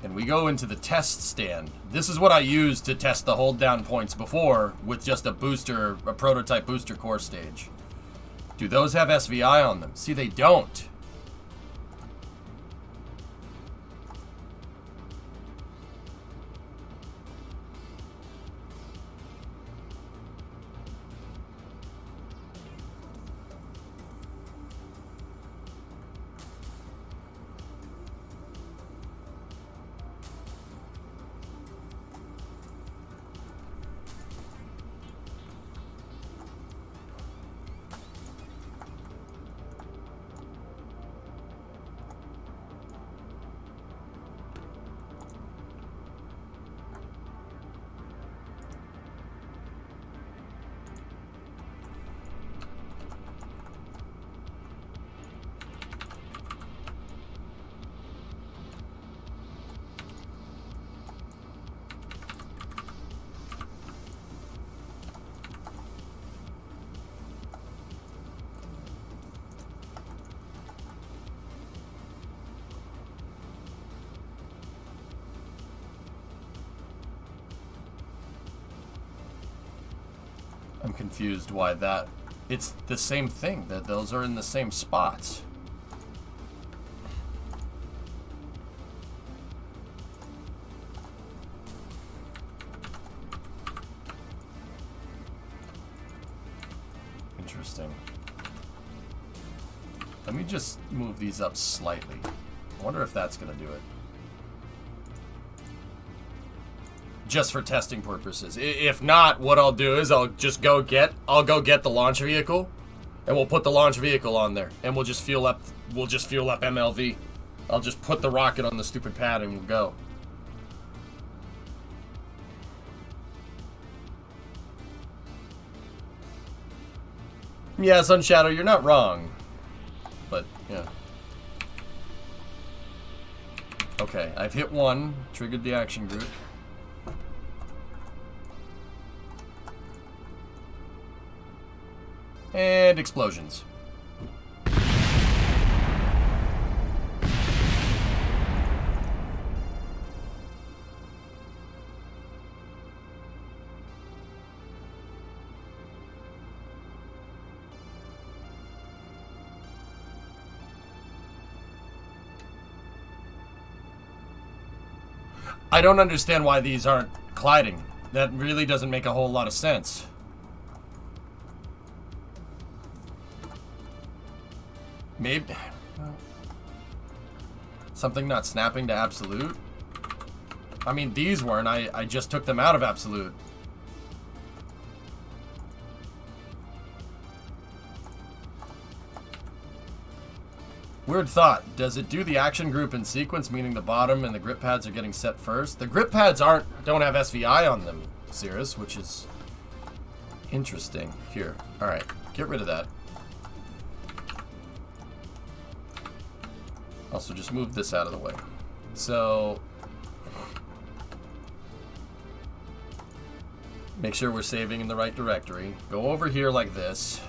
And we go into the test stand. This is what I used to test the hold down points before with just a prototype booster core stage. Do those have SVI on them? See, they don't. I'm confused why that... It's the same thing, that those are in the same spots. Interesting. Let me just move these up slightly. I wonder if that's going to do it. Just for testing purposes. If not, what I'll do is I'll go get the launch vehicle, and we'll put the launch vehicle on there, and we'll just fuel up MLV. I'll just put the rocket on the stupid pad and we'll go. Yeah, Sunshadow, you're not wrong. But yeah. Okay, I've hit one, triggered the action group. And explosions. I don't understand why these aren't colliding. That really doesn't make a whole lot of sense. Maybe something not snapping to absolute. I mean, these weren't. I just took them out of absolute. Weird thought. Does it do the action group in sequence, meaning the bottom and the grip pads are getting set first? The grip pads don't have SVI on them, Cirrus, which is interesting. Here. All right. Get rid of that. Also, just move this out of the way. So, make sure we're saving in the right directory. Go over here like this.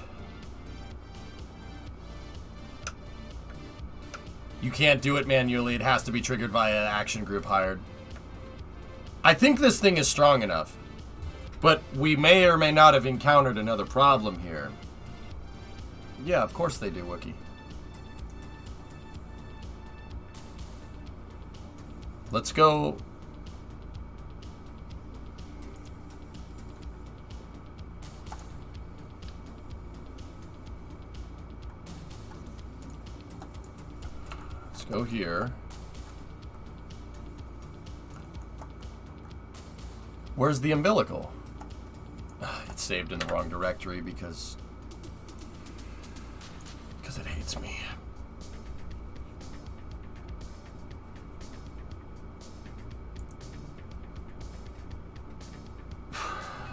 You can't do it manually. It has to be triggered via action group hired. I think this thing is strong enough, but we may or may not have encountered another problem here. Yeah, of course they do, Wookie. Let's go. Let's go here. Where's the umbilical? It's saved in the wrong directory because it hates me.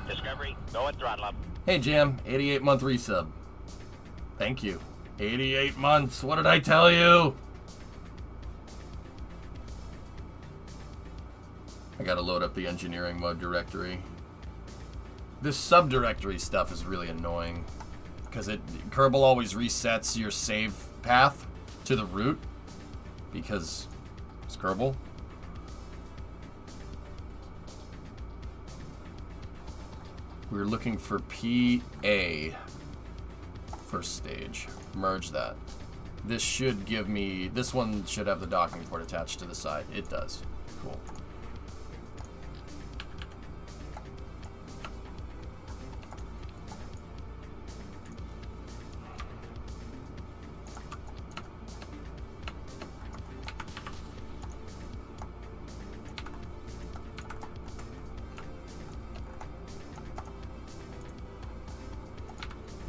Discovery, go and throttle up. Hey Jam, 88-month resub. Thank you. 88 months, what did I tell you? I gotta load up the engineering mode directory. This subdirectory stuff is really annoying because Kerbal always resets your save path to the root because it's Kerbal. We're looking for PA. First stage. Merge that. This should give me... This one should have the docking port attached to the side. It does. Cool.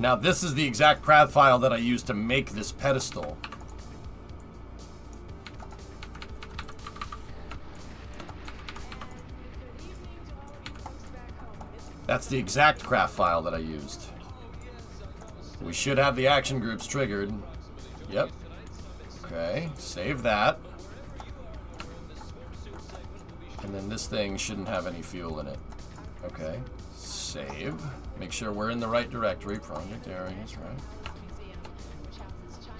Now this is the exact CRAD file that I used to make this pedestal. That's the exact CRAD file that I used. We should have the action groups triggered. Yep. Okay, save that. And then this thing shouldn't have any fuel in it. Okay. Save. Make sure we're in the right directory. Project areas, right?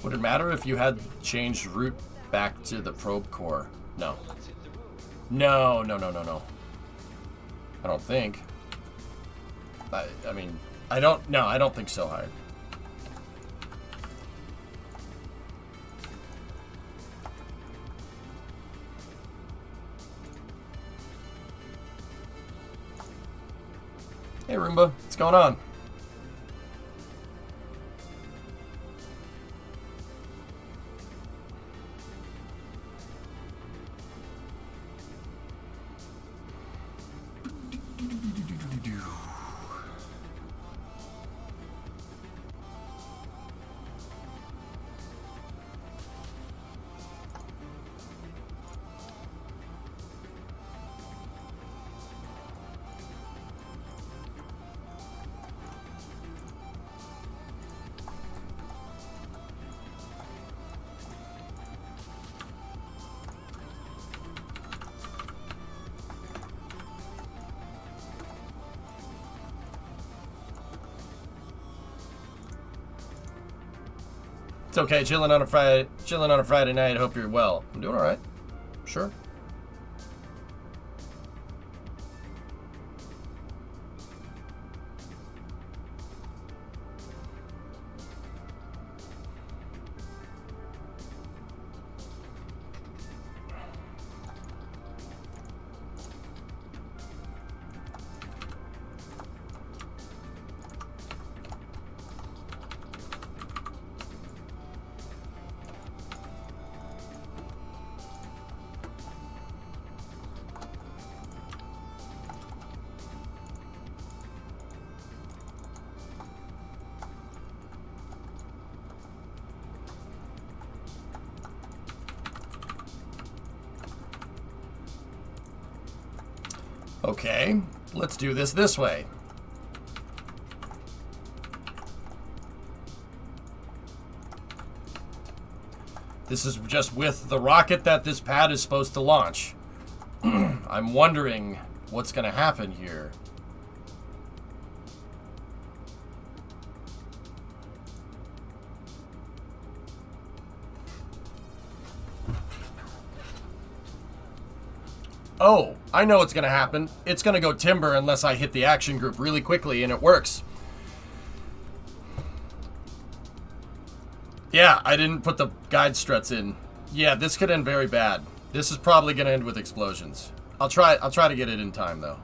Would it matter if you had changed route back to the probe core? No. No. I don't think. I mean, I don't think so, Hired. Hey Roomba, what's going on? It's okay, chilling on a Friday night. Hope you're well. I'm doing all right. Sure. Okay, let's do this way. This is just with the rocket that this pad is supposed to launch. I'm wondering what's going to happen here. Oh, I know what's going to happen. It's going to go timber unless I hit the action group really quickly, and it works. Yeah, I didn't put the guide struts in. Yeah, this could end very bad. This is probably going to end with explosions. I'll try to get it in time, though.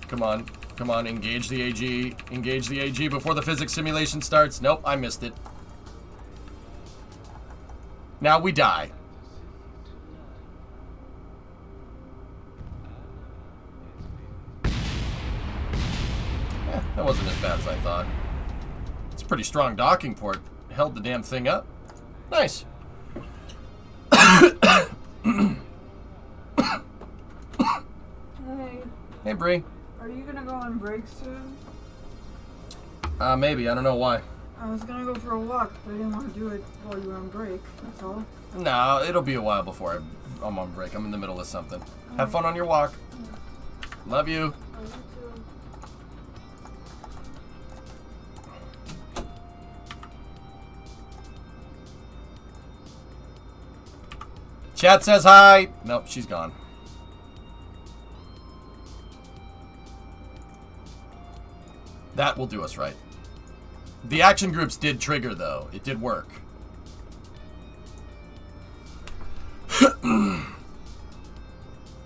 Come on, engage the AG. Engage the AG before the physics simulation starts. Nope, I missed it. Now we die. That wasn't as bad as I thought. It's a pretty strong docking port. Held the damn thing up. Nice. Hey. Hey, Bree. Are you gonna go on break soon? Maybe. I don't know why. I was gonna go for a walk, but I didn't want to do it while you were on break. That's all. No, it'll be a while before I'm on break. I'm in the middle of something. Have fun on your walk. Love you. Oh, you too. Chat says hi. Nope, she's gone. That will do us right. The action groups did trigger, though. It did work.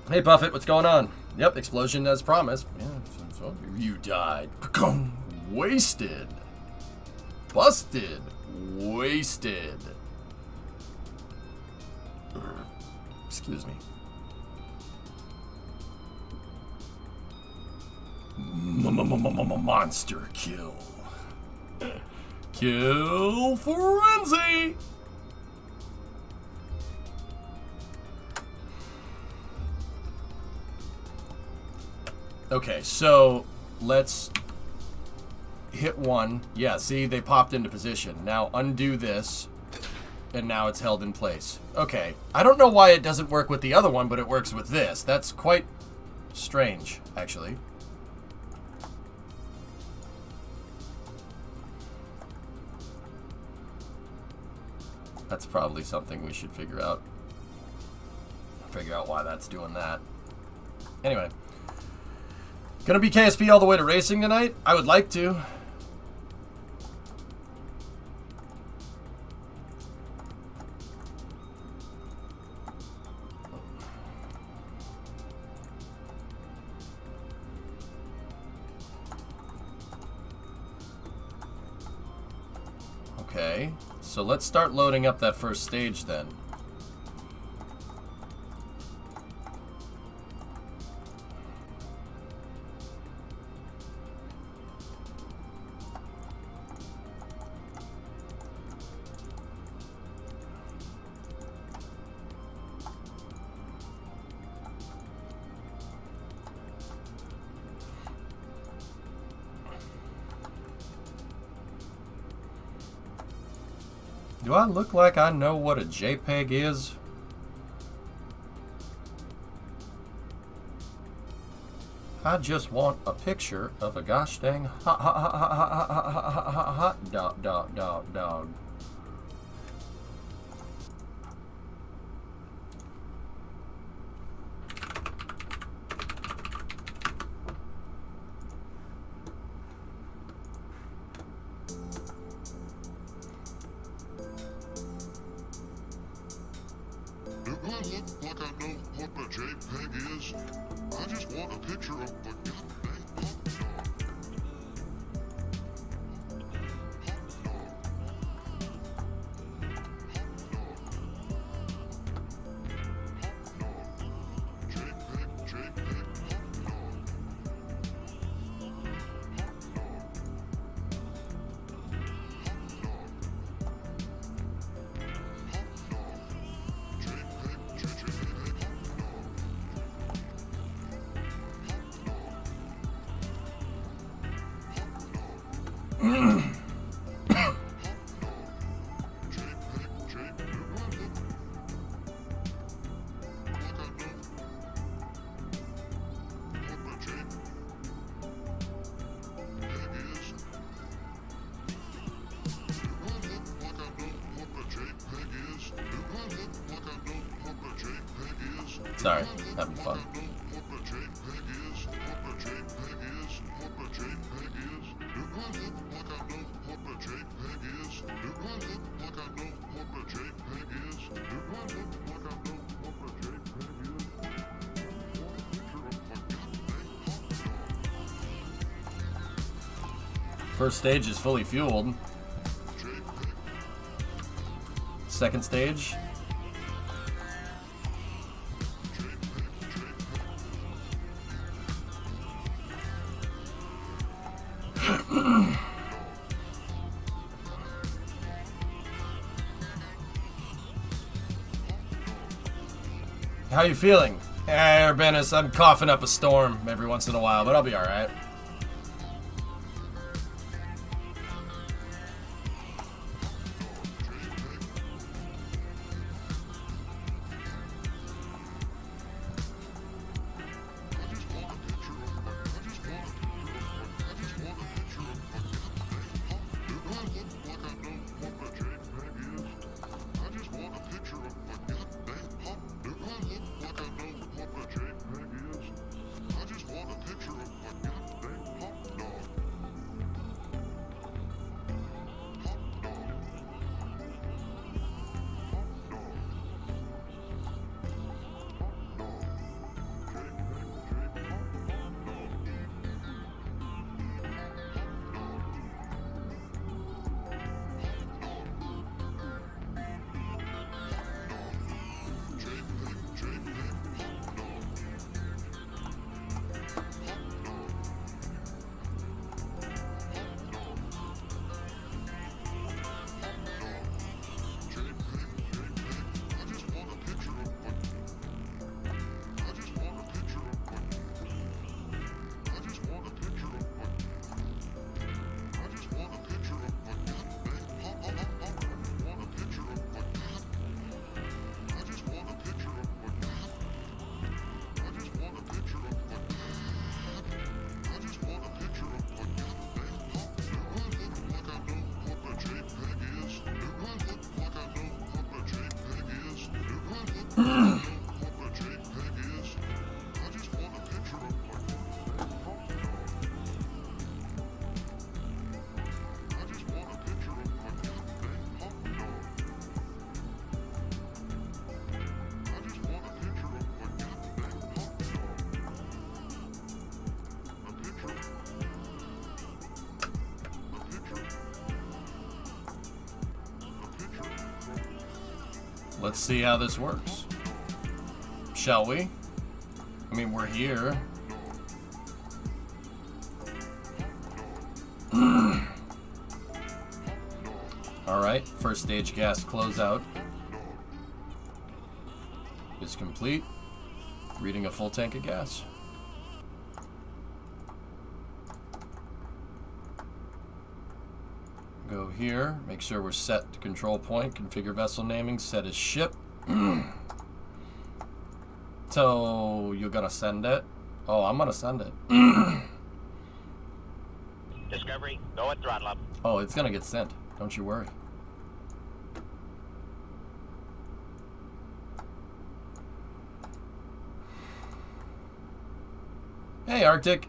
Hey, Buffett, what's going on? Yep, explosion as promised. Yeah, so you died. Wasted. Busted. Wasted. Excuse me. Monster kill. Kill frenzy. Okay, so let's hit one. Yeah, see, they popped into position. Now undo this, and now it's held in place. Okay, I don't know why it doesn't work with the other one, but it works with this. That's quite strange, actually. That's probably something we should figure out. Figure out why that's doing that. Anyway. Gonna be KSP all the way to racing tonight? I would like to. Okay, so let's start loading up that first stage then. Do I look like I know what a JPEG is? I just want a picture of a gosh dang hot dog. Do I look like I know what a JPEG is? I just want a picture of a goddamn hot dog. Sorry, having fun. First stage is fully fueled. Second stage. How you feeling? Hey, Urbanus, I'm coughing up a storm every once in a while, but I'll be alright. let's see how this works. Shall we? I mean, we're here. Alright, first stage gas closeout is complete. Reading a full tank of gas. Go here, make sure we're set to control point, configure vessel naming, set as ship. So, you're gonna send it? Oh, I'm gonna send it. Discovery, go at throttle up. Oh, it's gonna get sent. Don't you worry. Hey, Arctic.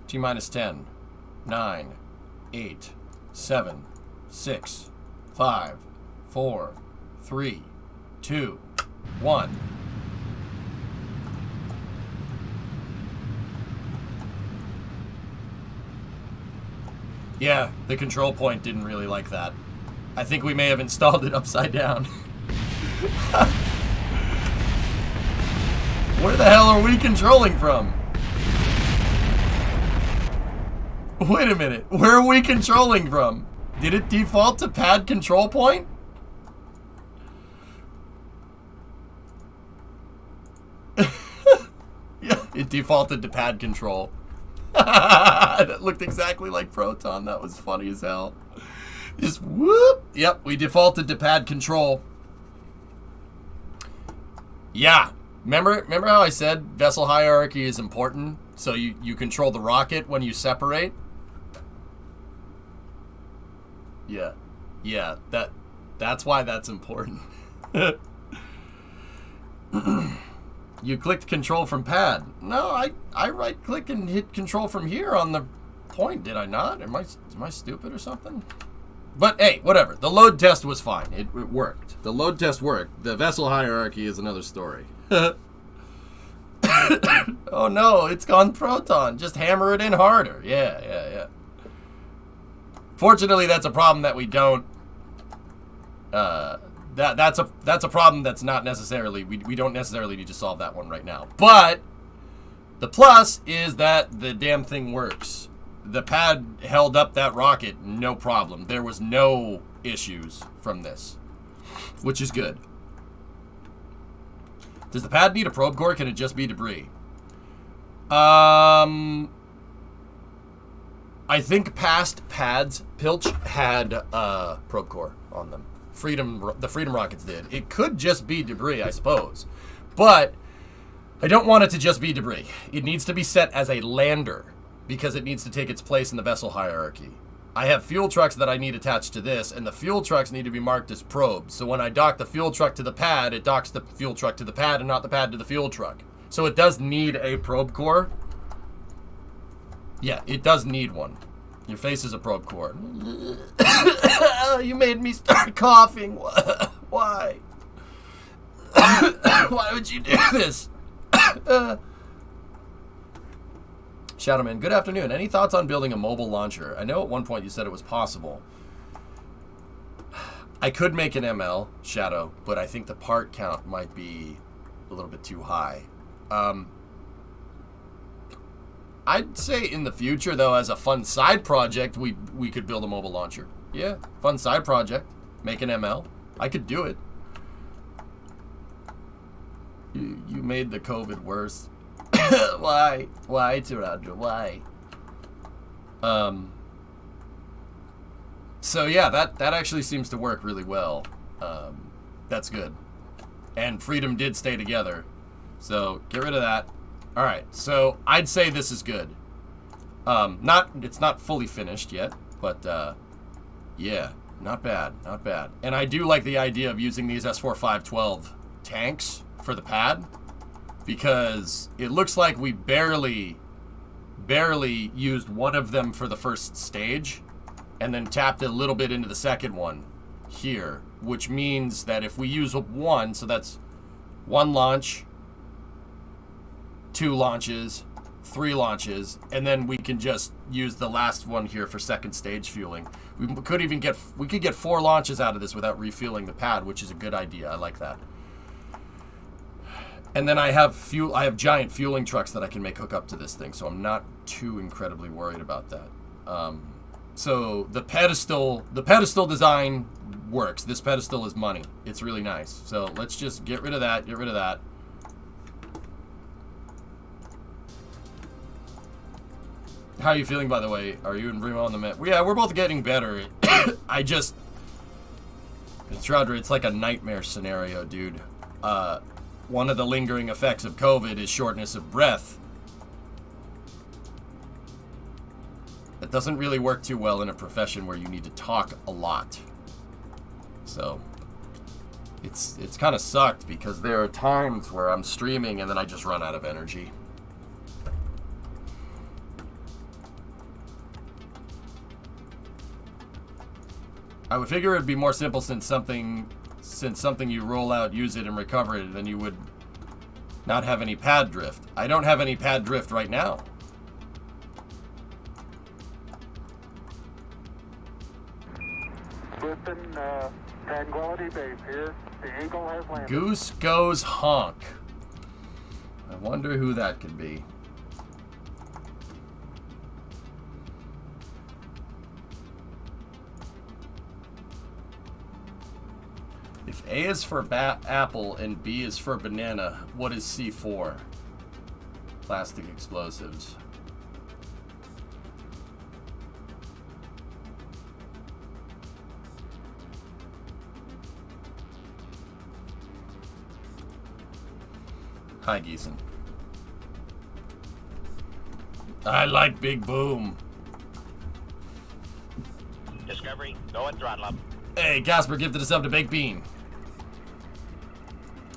T-minus 10, 9, 8, 7, 6, 5, 4, 3, 2, 1. Yeah, the control point didn't really like that. I think we may have installed it upside down. Where the hell are we controlling from? Wait a minute. Where are we controlling from? Did it default to pad control point? Yeah, it defaulted to pad control. That looked exactly like Proton. That was funny as hell. Just whoop. Yep, we defaulted to pad control. Yeah. Remember how I said vessel hierarchy is important? So you control the rocket when you separate? Yeah. Yeah, that's why that's important. You clicked control from pad. No, I right click and hit control from here on the point, did I not? Am I stupid or something? But hey, whatever. The load test was fine. It worked. The load test worked. The vessel hierarchy is another story. Oh no, it's gone Proton. Just hammer it in harder. Yeah. Fortunately, that's a problem that we don't. That's a problem that's not necessarily we don't necessarily need to solve that one right now. But the plus is that the damn thing works. The pad held up that rocket, no problem. There was no issues from this, which is good. Does the pad need a probe core? Can it just be debris? I think past pads, Pilch had probe core on them. The Freedom rockets did. It could just be debris, I suppose. But I don't want it to just be debris. It needs to be set as a lander because it needs to take its place in the vessel hierarchy. I have fuel trucks that I need attached to this, and the fuel trucks need to be marked as probes. So when I dock the fuel truck to the pad, it docks the fuel truck to the pad and not the pad to the fuel truck. So it does need a probe core. Yeah, it does need one. Your face is a probe core. You made me start coughing. Why? Why would you do this? Shadowman, good afternoon. Any thoughts on building a mobile launcher? I know at one point you said it was possible. I could make an ML, Shadow, but I think the part count might be a little bit too high. I'd say in the future, though, as a fun side project, we could build a mobile launcher. Yeah, fun side project. Make an ML. I could do it. You made the COVID worse. Why? Why, Taradra? Why? So yeah, that actually seems to work really well. That's good. And Freedom did stay together. So get rid of that. Alright, so I'd say this is good. It's not fully finished yet, but yeah, not bad, not bad. And I do like the idea of using these S4512 tanks for the pad, because it looks like we barely used one of them for the first stage, and then tapped a little bit into the second one here, which means that if we use one, so that's one launch, 2 launches, 3 launches, and then we can just use the last one here for second stage fueling. We could get 4 launches out of this without refueling the pad, which is a good idea. I like that. And then I have giant fueling trucks that I can make hook up to this thing, so I'm not too incredibly worried about that. So the pedestal design works. This pedestal is money. It's really nice. So let's just get rid of that. Get rid of that. How are you feeling, by the way? Are you and Brimo on the map? Yeah, we're both getting better. It's Roger, it's like a nightmare scenario, dude. One of the lingering effects of COVID is shortness of breath. It doesn't really work too well in a profession where you need to talk a lot. So, it's kind of sucked because there are times where I'm streaming and then I just run out of energy. I would figure it'd be more simple since something you roll out, use it, and recover it, then you would not have any pad drift. I don't have any pad drift right now. Listen, Tranquility Base here. The Eagle has landed. Goose goes honk. I wonder who that could be. If A is for apple and B is for banana, what is C4? Plastic explosives. Hi, Geeson. I like Big Boom. Discovery, go and throttle up. Hey, Gasper, gifted us up to Baked Bean.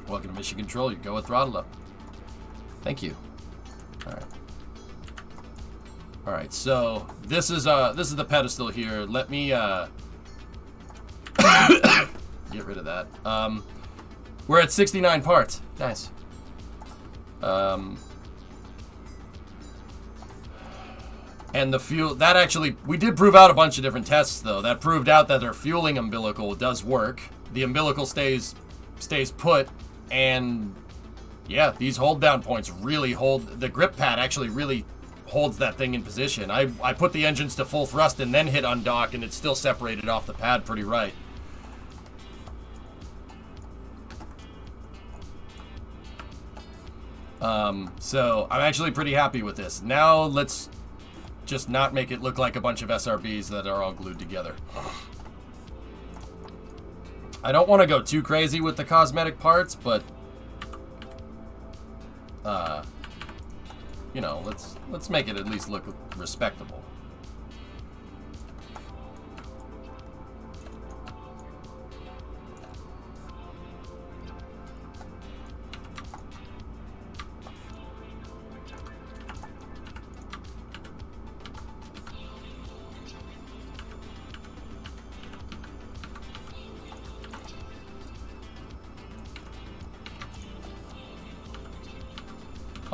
Welcome to Mission Control. You go with throttle up. Thank you. All right. All right. So this is the pedestal here. Let me get rid of that. We're at 69 parts. Nice. And the fuel, that actually, we did prove out a bunch of different tests, though. That proved out that their fueling umbilical does work. The umbilical stays put, and yeah, these hold down points really hold, the grip pad actually really holds that thing in position. I put the engines to full thrust and then hit undock, and it's still separated off the pad pretty right. So I'm actually pretty happy with this. Now let's just not make it look like a bunch of SRBs that are all glued together. I don't want to go too crazy with the cosmetic parts, but you know, let's make it at least look respectable.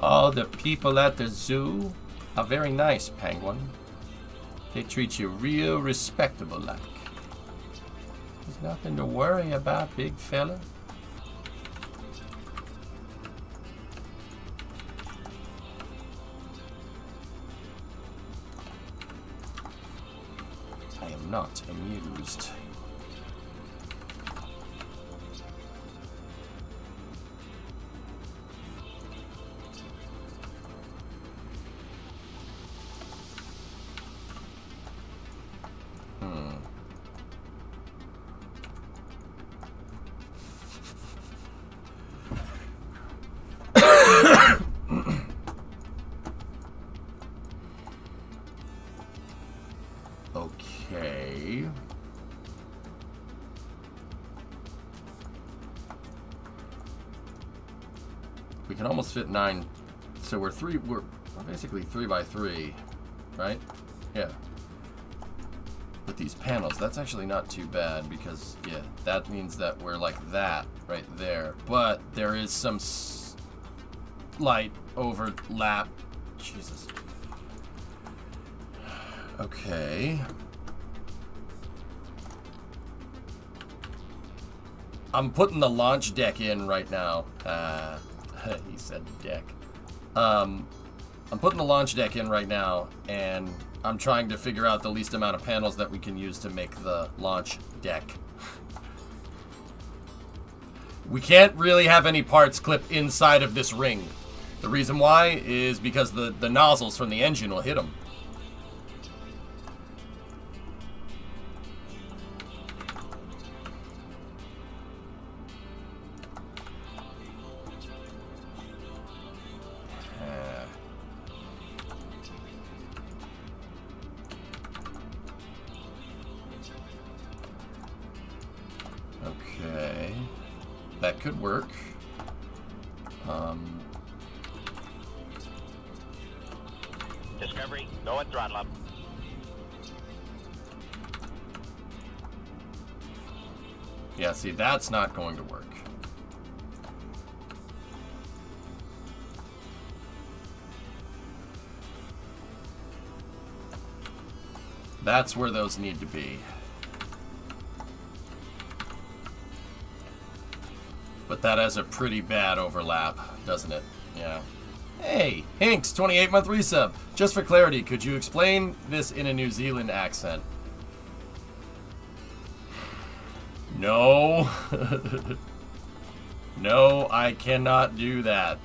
Oh, the people at the zoo are very nice, Penguin. They treat you real respectable like. There's nothing to worry about, big fella. I am not amused. Okay. We can almost fit 9. So we're basically 3 by 3, right? Yeah. With these panels, that's actually not too bad because, yeah, that means that we're like that right there. But there is some slight overlap Jesus. Okay. I'm putting the launch deck in right now. He said deck. I'm putting the launch deck in right now, and I'm trying to figure out the least amount of panels that we can use to make the launch deck. We can't really have any parts clip inside of this ring. The reason why is because the nozzles from the engine will hit them. Okay, that could work. Discovery, go and throttle up. Yeah, see, that's not going to work. That's where those need to be. But that has a pretty bad overlap, doesn't it? Yeah. Hey, Hinks, 28-month resub. Just for clarity, could you explain this in a New Zealand accent? No. No, I cannot do that.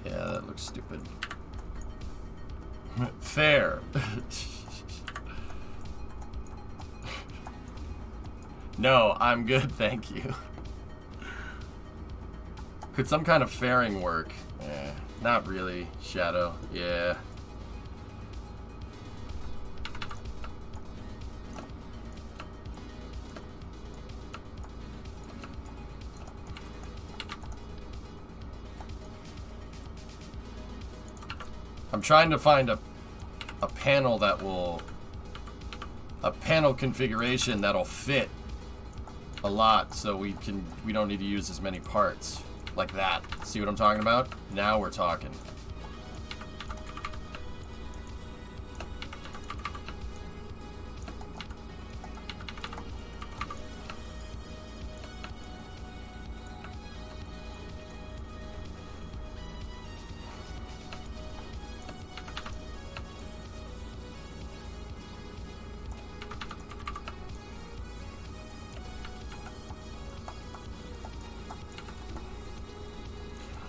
Yeah, that looks stupid. Fair. No, I'm good, thank you. Could some kind of fairing work? Not really, Shadow. Yeah. I'm trying to find a panel that will... a panel configuration that'll fit a lot so we don't need to use as many parts. Like that. See what I'm talking about? Now we're talking.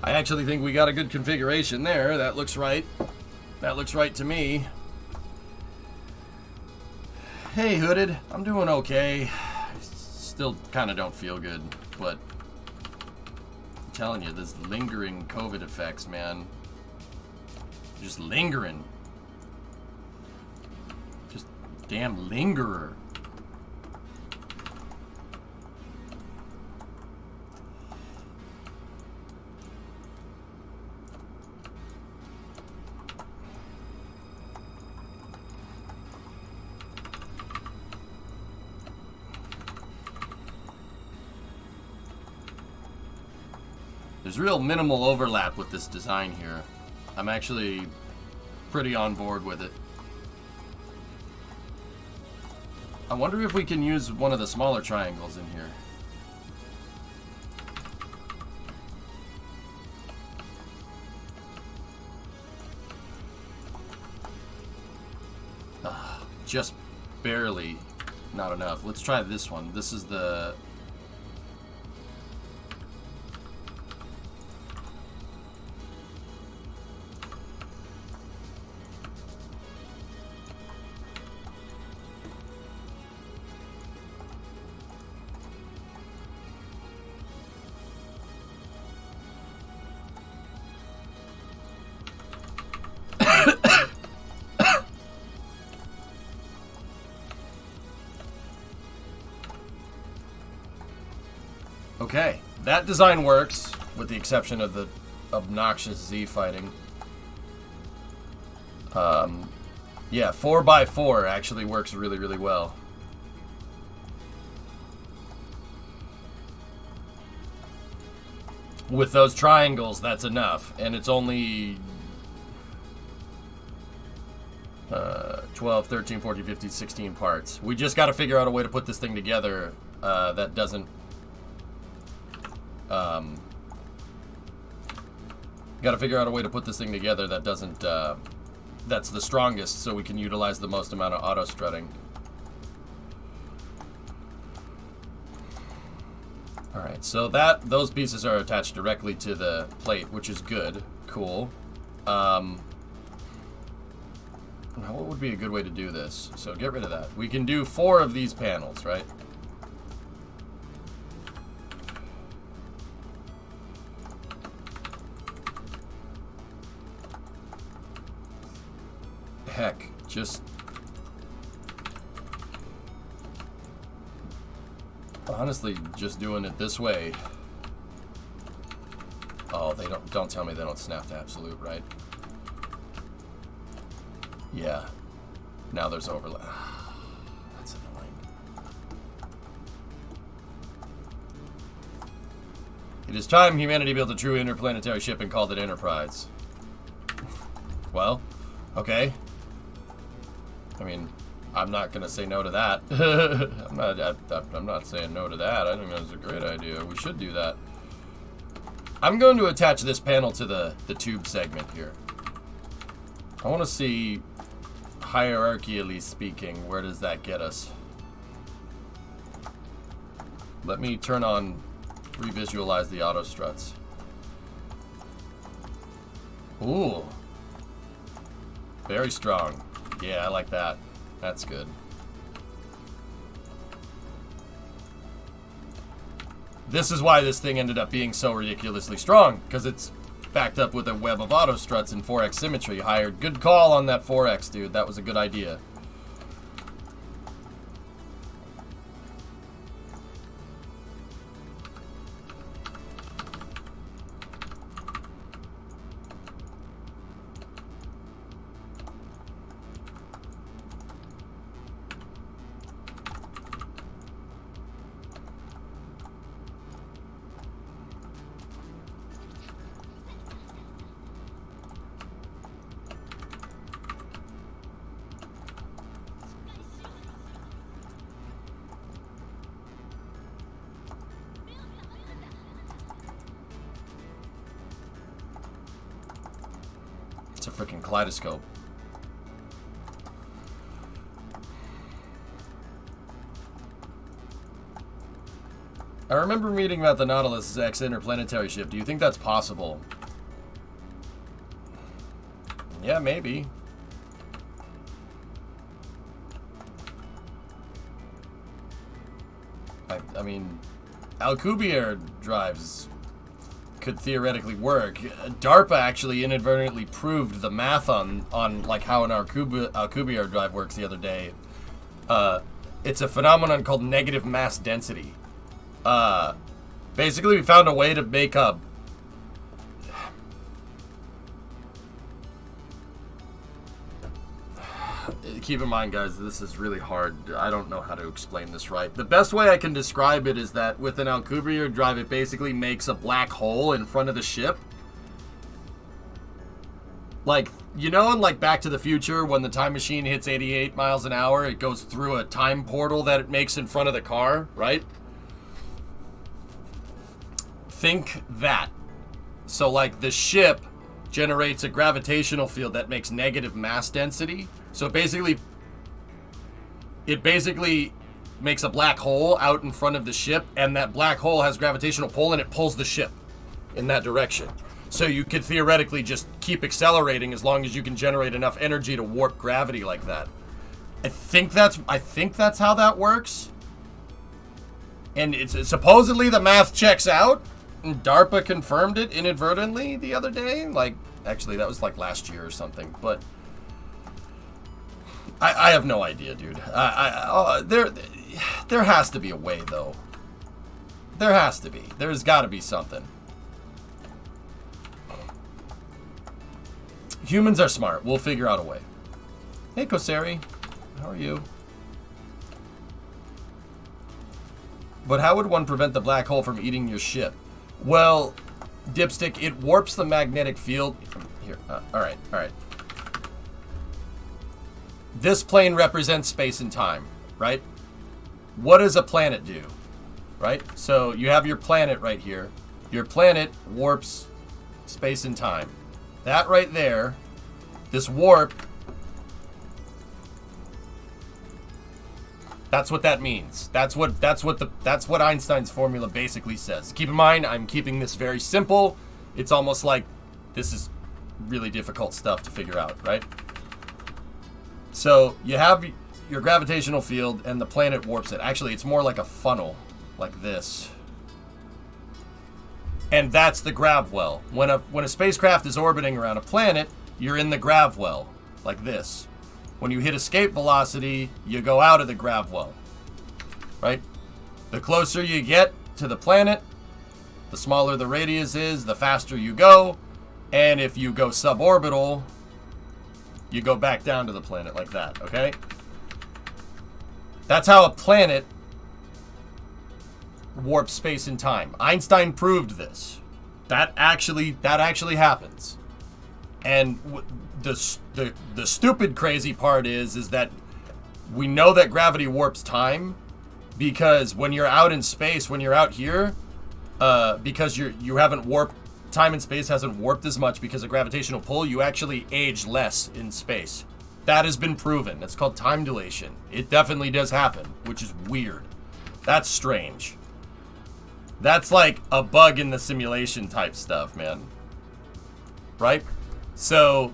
I actually think we got a good configuration there. That looks right. That looks right to me. Hey, Hooded. I'm doing okay. Still kind of don't feel good, but I'm telling you, this lingering COVID effects, man. Just lingering. Just damn lingerer. There's real minimal overlap with this design here. I'm actually pretty on board with it. I wonder if we can use one of the smaller triangles in here. Just barely not enough. Let's try this one. This is the... Okay, that design works, with the exception of the obnoxious Z fighting. Yeah, 4x4 actually works really, really well. With those triangles, that's enough, and it's only 12, 13, 14, 15, 16 parts. We just got to figure out a way to put this thing together that doesn't... got to figure out a way to put this thing together that doesn't... that's the strongest, so we can utilize the most amount of auto strutting. Alright, so those pieces are attached directly to the plate, which is good. Cool. Now what would be a good way to do this? So get rid of that. We can do 4 of these panels, right? Heck, just... honestly, just doing it this way. Oh, they don't tell me they don't snap to absolute, right? Yeah. Now there's overlap. That's annoying. It is time humanity built a true interplanetary ship and called it Enterprise. Well, okay. I mean, I'm not gonna say no to that. I'm not saying no to that. I think that's a great idea. We should do that. I'm going to attach this panel to the tube segment here. I want to see, hierarchically speaking, where does that get us? Let me turn on, revisualize the auto struts. Ooh. Very strong. Yeah, I like that. That's good. This is why this thing ended up being so ridiculously strong, because it's backed up with a web of auto struts and 4x symmetry. Hired. Good call on that 4x, dude. That was a good idea. It's a freaking kaleidoscope. I remember reading about the Nautilus X interplanetary ship. Do you think that's possible? Yeah, maybe. I mean, Alcubierre drives could theoretically work. DARPA actually inadvertently proved the math on like how an Alcubierre drive works the other day. It's a phenomenon called negative mass density. Basically, we found a way to make a... Keep in mind, guys, this is really hard. I don't know how to explain this right. The best way I can describe it is that with an Alcubierre drive, it basically makes a black hole in front of the ship. Like, you know in like Back to the Future, when the time machine hits 88 miles an hour, it goes through a time portal that it makes in front of the car, right? Think that. So, like, the ship generates a gravitational field that makes negative mass density. So it basically makes a black hole out in front of the ship, and that black hole has gravitational pull, and it pulls the ship in that direction. So you could theoretically just keep accelerating as long as you can generate enough energy to warp gravity like that. I think that's how that works. And it's supposedly the math checks out. And DARPA confirmed it inadvertently the other day. Like, actually, that was like last year or something. But I have no idea, dude. There has to be a way, though. There has to be. There's got to be something. Humans are smart. We'll figure out a way. Hey, Kosari. How are you? But how would one prevent the black hole from eating your ship? Well, Dipstick, it warps the magnetic field. Here, alright. This plane represents space and time, right? What does a planet do? Right? So you have your planet right here. Your planet warps space and time. That right there, this warp, that's what that means. That's what Einstein's formula basically says. Keep in mind, I'm keeping this very simple. It's almost like this is really difficult stuff to figure out, right? So you have your gravitational field and the planet warps it. Actually, it's more like a funnel, like this. And that's the grav well. When a spacecraft is orbiting around a planet, you're in the grav well, like this. When you hit escape velocity, you go out of the grav well, right? The closer you get to the planet, the smaller the radius is, the faster you go. And if you go suborbital, you go back down to the planet like that, okay? That's how a planet warps space and time. Einstein proved this. That actually happens. And the stupid crazy part is that we know that gravity warps time because when you're out in space, when you're out here, because you haven't warped, time and space hasn't warped as much because of gravitational pull, you actually age less in space. That has been proven. It's called time dilation. It definitely does happen, which is weird. That's strange. That's like a bug in the simulation type stuff, man. Right? So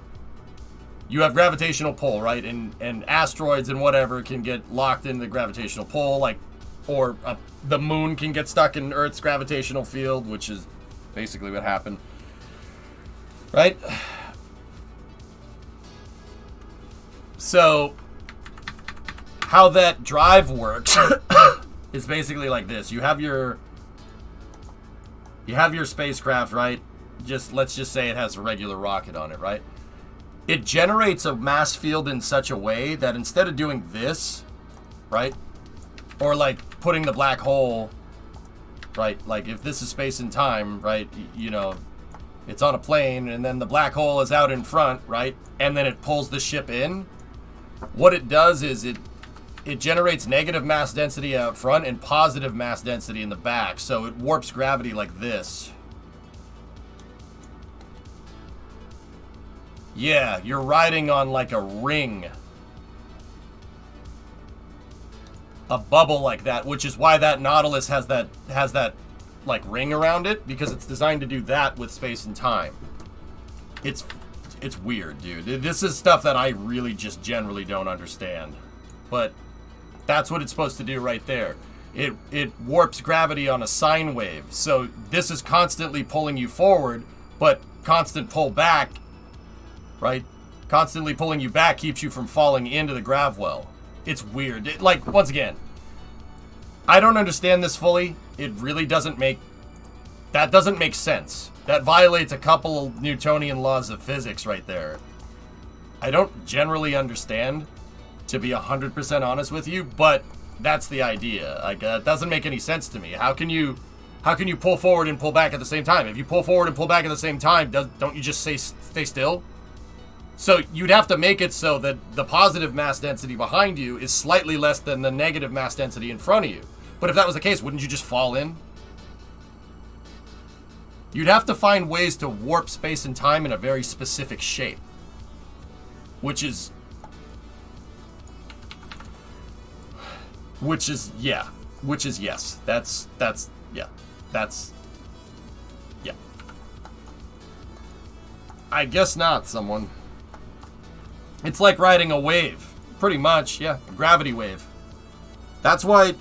you have gravitational pull, right? And asteroids and whatever can get locked in the gravitational pull, like, or the moon can get stuck in Earth's gravitational field, which is basically what happened, right? So how that drive works is basically like this. You have your spacecraft, right? Let's just say it has a regular rocket on it, right? It generates a mass field in such a way that instead of doing this, right? Or like putting the black hole, right? Like if this is space and time, right? You know, it's on a plane and then the black hole is out in front, right? And then it pulls the ship in. What it does is it generates negative mass density out front and positive mass density in the back. So it warps gravity like this. Yeah, you're riding on like a ring. A bubble like that, which is why that Nautilus has that like ring around it, because it's designed to do that with space and time. It's weird, dude. This is stuff that I really just generally don't understand. But that's what it's supposed to do right there. It warps gravity on a sine wave. So this is constantly pulling you forward, but constant pull back, right? Constantly pulling you back keeps you from falling into the grav well. It's weird. Like, once again, I don't understand this fully. It really doesn't make sense. That violates a couple of Newtonian laws of physics right there. I don't generally understand, to be 100% honest with you, but that's the idea. Like, it doesn't make any sense to me. How can you pull forward and pull back at the same time? If you pull forward and pull back at the same time, don't you just stay still? So you'd have to make it so that the positive mass density behind you is slightly less than the negative mass density in front of you. But if that was the case, wouldn't you just fall in? You'd have to find ways to warp space and time in a very specific shape. Which is yes. That's yeah. I guess not, someone. It's like riding a wave. Pretty much, yeah. A gravity wave. That's why,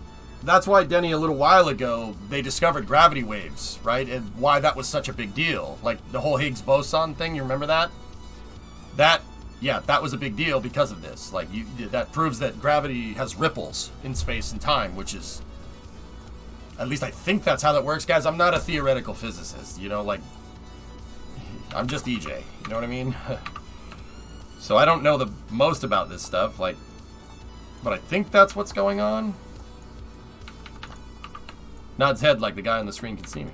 Denny, a little while ago, they discovered gravity waves, right? And why that was such a big deal. Like, the whole Higgs boson thing, you remember that? That was a big deal because of this. Like, that proves that gravity has ripples in space and time, which is At least I think that's how that works, guys. I'm not a theoretical physicist, you know, like, I'm just EJ, you know what I mean? So I don't know the most about this stuff, like, but I think that's what's going on. Nods head like the guy on the screen can see me.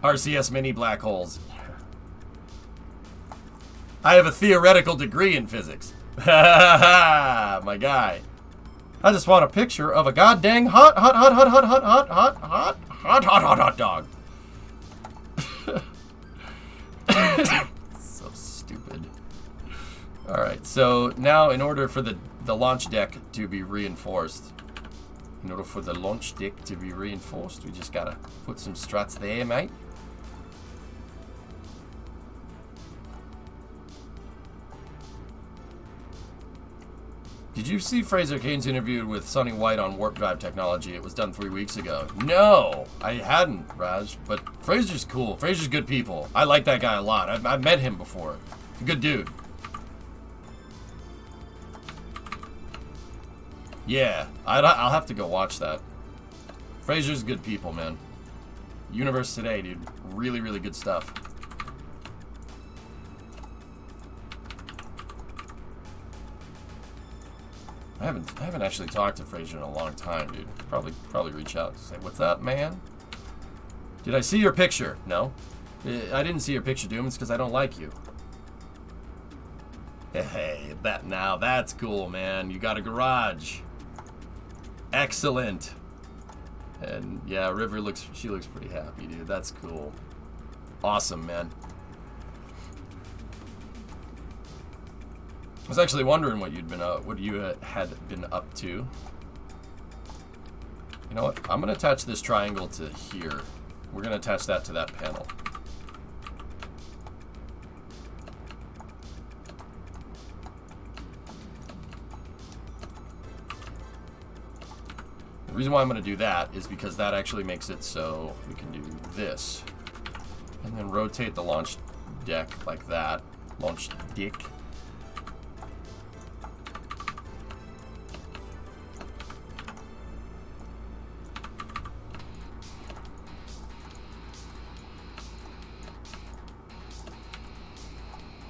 RCS mini black holes. I have a theoretical degree in physics. My guy. I just want a picture of a goddamn hot dog. So stupid. Alright, so now in order for the launch deck to be reinforced, we just gotta put some struts there, mate. Did you see Fraser Cain's interview with Sonny White on warp drive technology? It was done 3 weeks ago. No, I hadn't, Raj. But Fraser's cool. Fraser's good people. I like that guy a lot. I've met him before. He's a good dude. Yeah, I'll have to go watch that. Fraser's good people, man. Universe Today, dude. Really, really good stuff. I haven't actually talked to Fraser in a long time, dude. Probably reach out and say, "What's up, man? Did I see your picture?" No, I didn't see your picture, Doom. It's because I don't like you. Hey, that's cool, man. You got a garage. Excellent. And yeah, River looks pretty happy, dude. That's cool. Awesome, man. I was actually wondering what you had been up to. You know what? I'm gonna attach this triangle to here. We're gonna attach that to that panel. The reason why I'm gonna do that is because that actually makes it so we can do this. And then rotate the launch deck like that. Launch deck.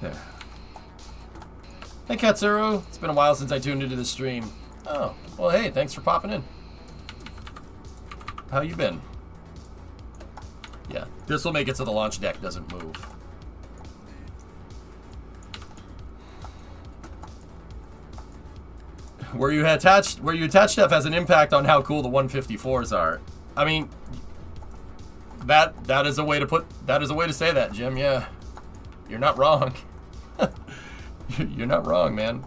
There. Hey Katsuru, it's been a while since I tuned into the stream. Oh, well hey, thanks for popping in. How you been? Yeah, this will make it so the launch deck doesn't move. Where you attach stuff has an impact on how cool the 154s are. I mean, that is a way to say that, Jim. Yeah, you're not wrong. You're not wrong, man.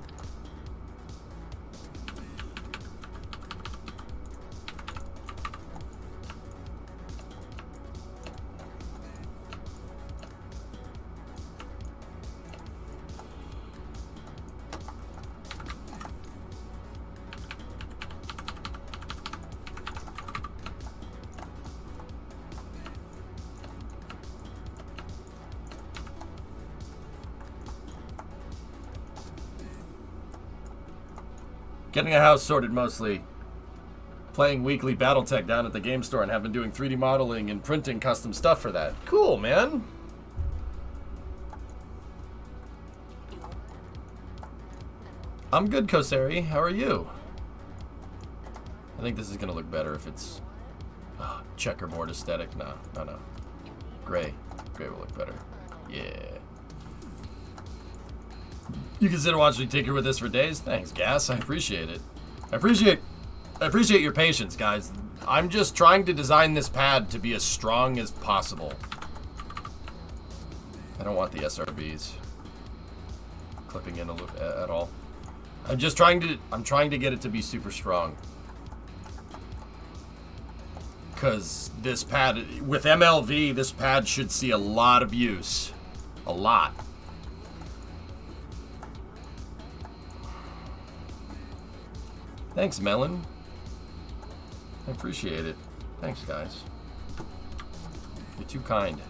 Getting a house sorted mostly. Playing weekly Battletech down at the game store and have been doing 3D modeling and printing custom stuff for that. Cool, man. I'm good, Kosari. How are you? I think this is going to look better if it's checkerboard aesthetic. No. Gray. Gray will look better. Yeah. You consider watching Tinker with this for days? Thanks, Gas. I appreciate it. I appreciate your patience, guys. I'm just trying to design this pad to be as strong as possible. I don't want the SRBs clipping in at all. I'm trying to get it to be super strong. Because this pad, with MLV, this pad should see a lot of use. A lot. Thanks, Melon. I appreciate it. Thanks, guys. You're too kind.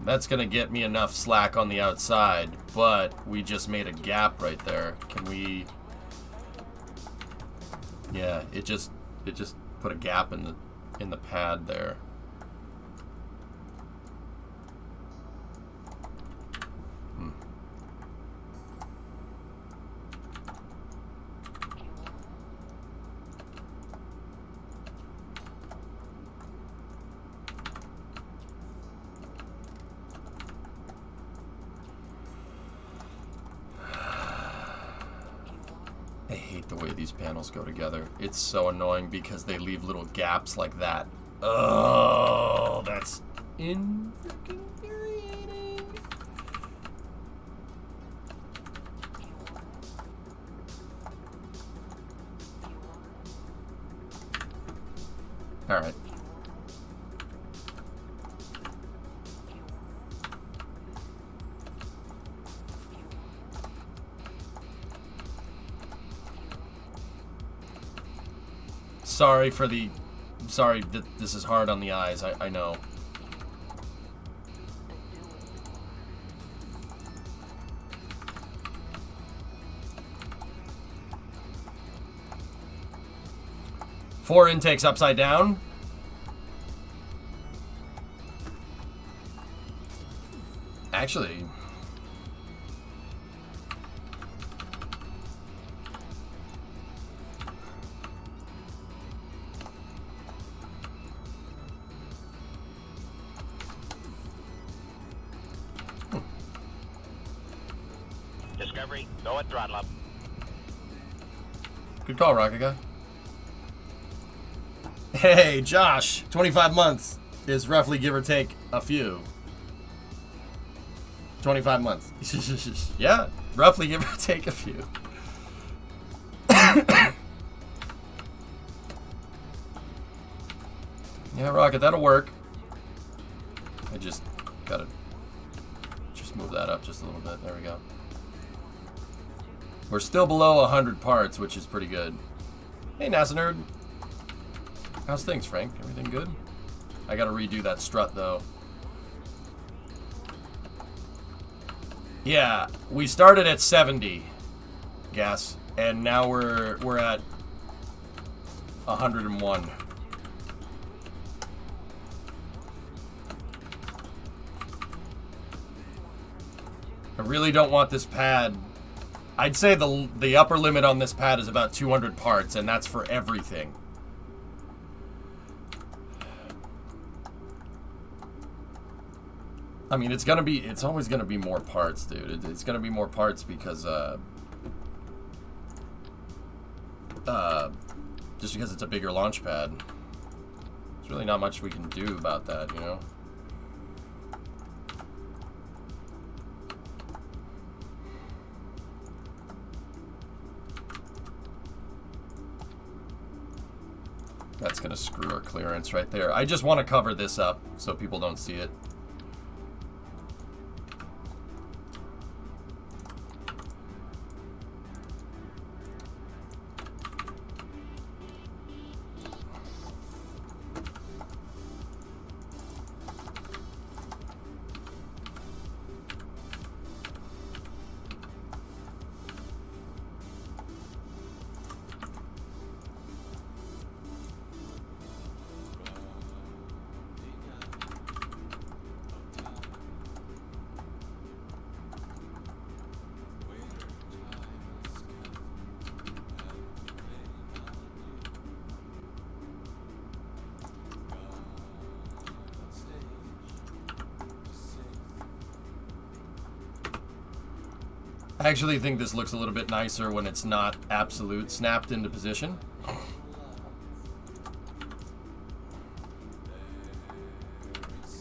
That's gonna get me enough slack on the outside, but we just made a gap right there. Can we... Yeah, it just put a gap in the pad there. I hate the way these panels go together. It's so annoying because they leave little gaps like that. Oh, that's infuriating. All right. Sorry that this is hard on the eyes, I know. Four intakes upside down. Actually... Discovery, go at throttle up. Good call, Rocket Guy. Hey, Josh, 25 months is roughly, give or take, a few. 25 months. Yeah, roughly, give or take a few. Yeah, Rocket, that'll work. I just gotta move that up just a little bit. There we go. We're still below 100 parts, which is pretty good. Hey, NASA nerd. How's things, Frank? Everything good? I gotta redo that strut, though. Yeah, we started at 70 gas, and now we're at 101. I really don't want this pad. I'd say the upper limit on this pad is about 200 parts, and that's for everything. I mean, it's always gonna be more parts, dude. It's gonna be more parts because, just because it's a bigger launch pad. There's really not much we can do about that, you know? That's gonna screw our clearance right there. I just want to cover this up so people don't see it. I actually think this looks a little bit nicer when it's not absolute snapped into position.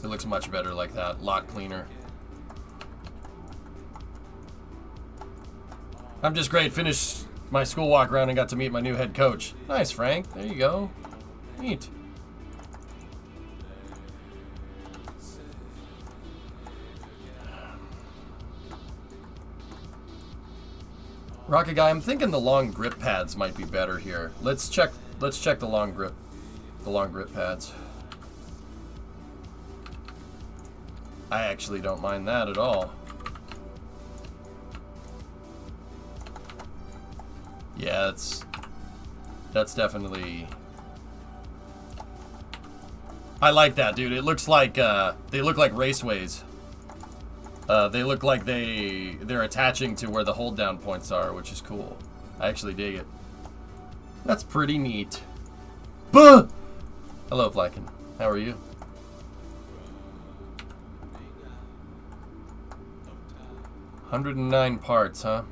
It looks much better like that, a lot cleaner. I'm just great, finished my school walk around and got to meet my new head coach. Nice, Frank, there you go. Neat. Rocket Guy, I'm thinking the long grip pads might be better here. Let's check the long grip pads. I actually don't mind that at all. Yeah, that's definitely... I like that, dude. It looks like, they look like raceways. They look like they're attaching to where the hold down points are, which is cool. I actually dig it. That's pretty neat. Buh! Hello, Flykin. How are you? $109 parts, huh?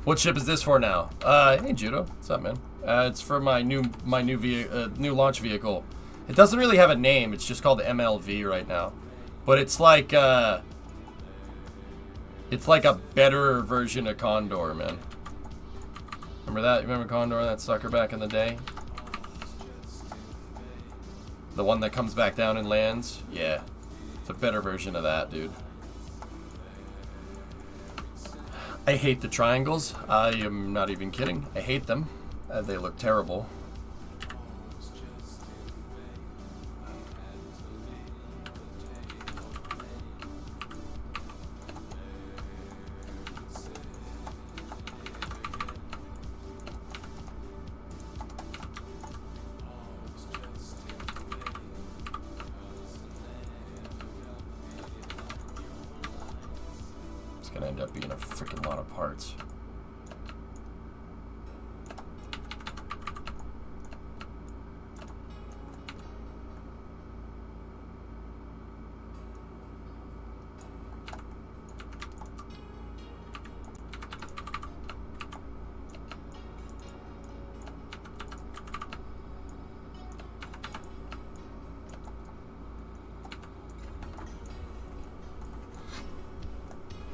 What ship is this for now? Hey Judo, what's up, man? It's for my new launch vehicle. It doesn't really have a name. It's just called MLV right now, but it's like a better version of Condor, man. Remember that? Remember Condor, that sucker back in the day? The one that comes back down and lands? Yeah, it's a better version of that, dude. I hate the triangles. I am not even kidding. I hate them. They look terrible. Gonna end up being a freaking lot of parts.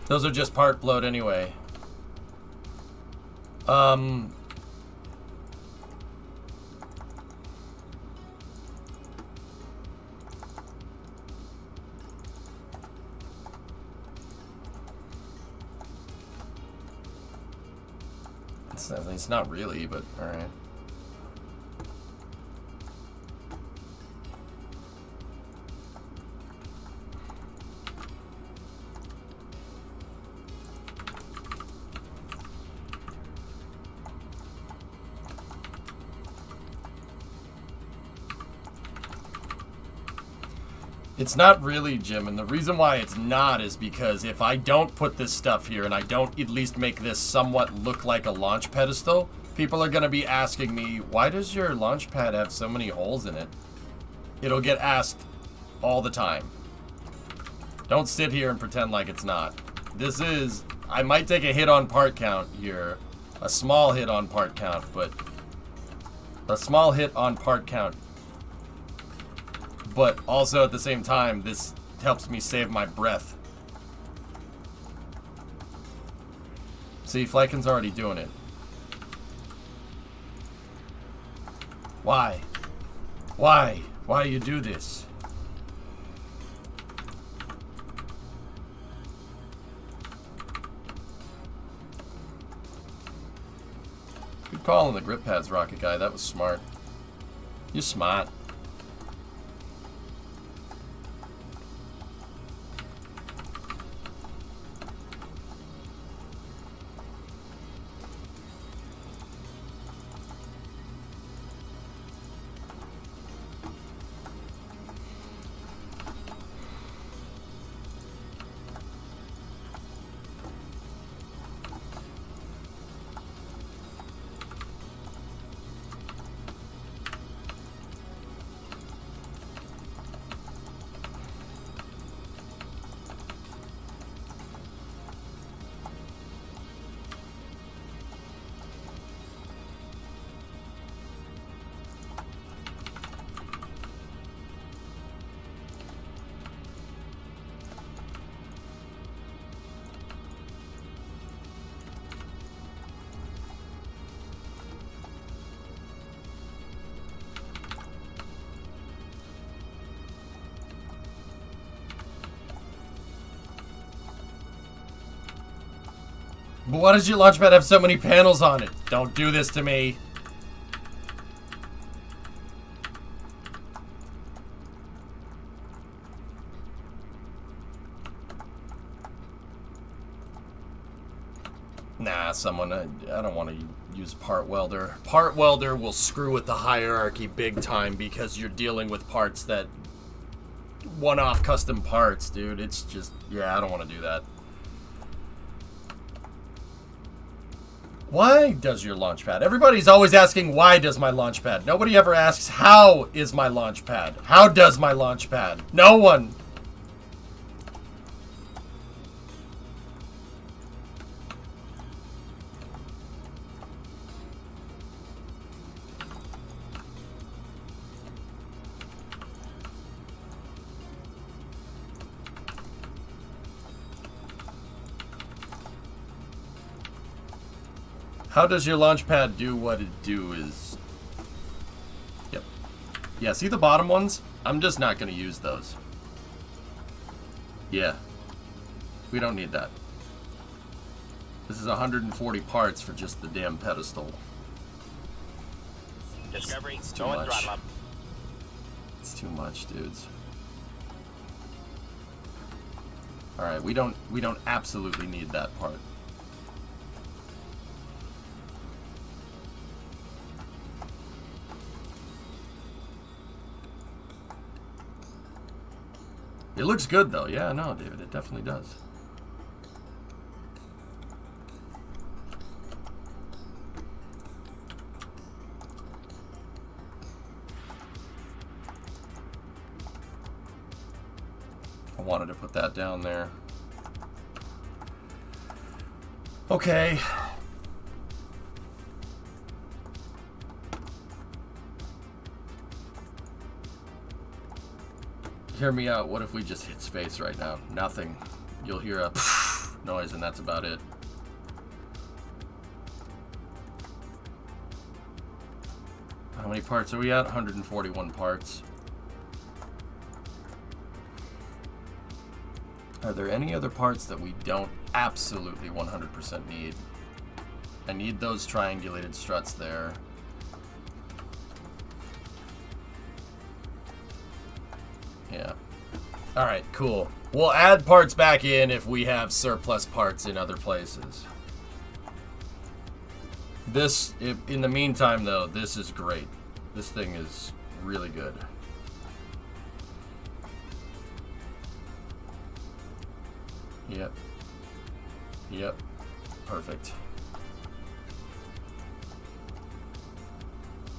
Those are just part bloat anyway. It's not really, but all right. It's not really, Jim, and the reason why it's not is because if I don't put this stuff here and I don't at least make this somewhat look like a launch pedestal, people are going to be asking me, why does your launch pad have so many holes in it? It'll get asked all the time. Don't sit here and pretend like it's not. This is, I might take a hit on part count here, a small hit on part count, but a small hit on part count. But also at the same time, this helps me save my breath. See, Flykin's already doing it. Why? Why? Why you do this? Good call on the grip pads, Rocket Guy. That was smart. You're smart. But why does your launch pad have so many panels on it? Don't do this to me. Nah, I don't want to use part welder. Part welder will screw with the hierarchy big time because you're dealing with parts that one-off custom parts, dude. It's just, yeah, I don't want to do that. Why does your launch pad? Everybody's always asking, why does my launch pad? Nobody ever asks, how is my launch pad? How does my launch pad? No one. How does your launch pad do what it do is... Yep. Yeah, see the bottom ones? I'm just not going to use those. Yeah. We don't need that. This is 140 parts for just the damn pedestal. Discovery, It's too going much. throttle up. It's too much, dudes. Alright, we don't absolutely need that part. It looks good, though. Yeah, no, David, it definitely does. I wanted to put that down there. Okay. Hear me out. What if we just hit space right now? Nothing. You'll hear a noise and that's about it. How many parts are we at? 141 parts. Are there any other parts that we don't absolutely 100% need? I need those triangulated struts there. Yeah. Alright, cool. We'll add parts back in if we have surplus parts in other places. This, in the meantime, though, this is great. This thing is really good. Yep. Yep. Perfect.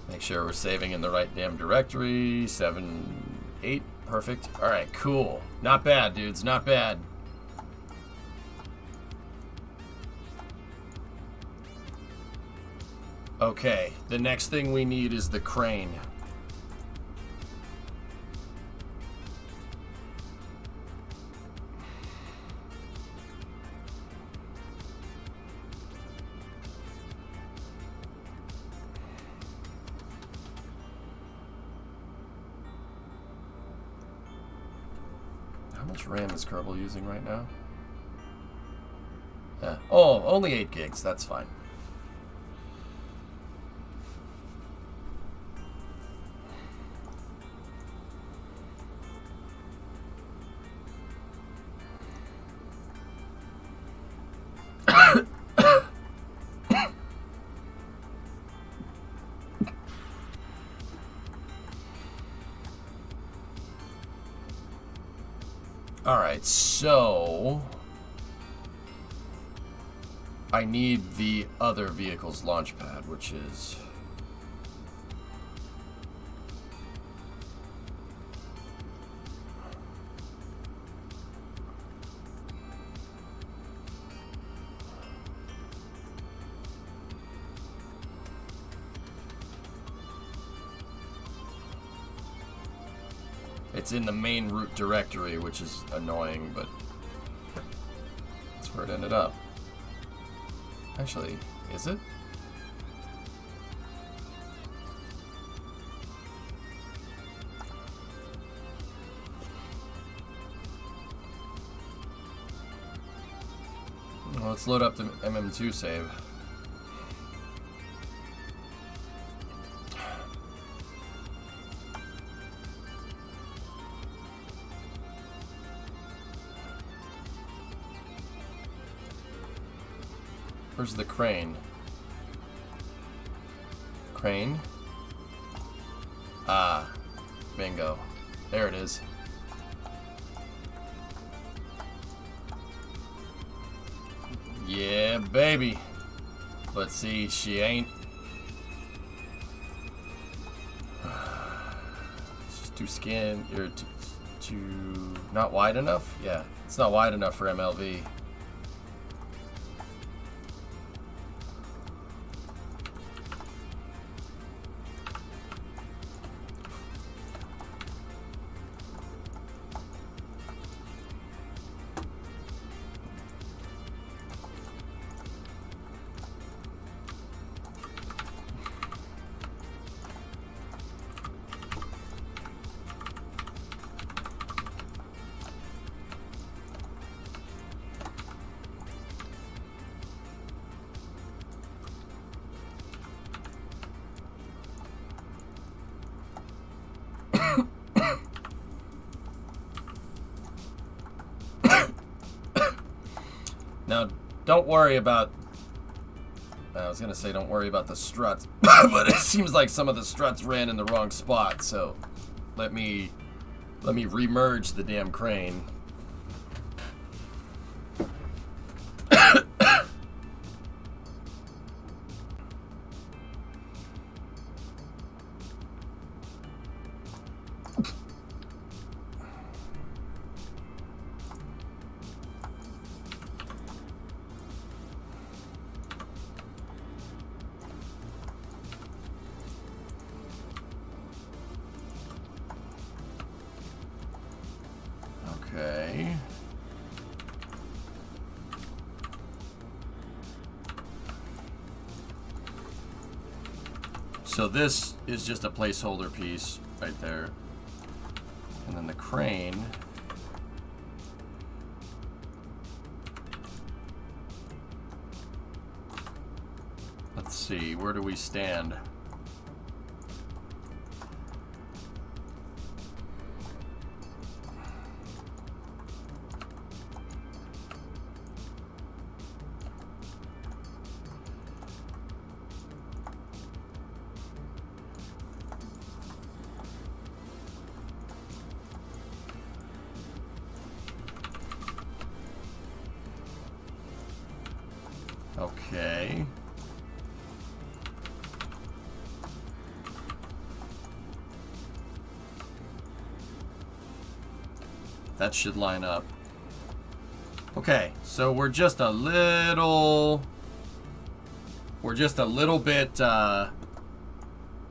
Make sure we're saving in the right damn directory. 7, 8. Perfect. Alright, cool. Not bad, dudes. Not bad. Okay, the next thing we need is the crane. How much RAM is Kerbal using right now? Yeah. Oh, only 8 gigs. That's fine. Alright, so I need the other vehicle's launch pad, which is it's in the main root directory, which is annoying, but that's where it ended up. Actually, is it? Well, let's load up the MM2 save. Where's the crane? Crane? Ah, bingo. There it is. Yeah, baby. Let's see, she ain't. She's too skin, or too not wide enough? Yeah, it's not wide enough for MLV. Now, don't worry about... I was going to say don't worry about the struts, but it seems like some of the struts ran in the wrong spot, so let me remerge the damn crane. Okay. So this is just a placeholder piece right there. And then the crane. Let's see, where do we stand? Okay. That should line up. Okay, so we're just a little bit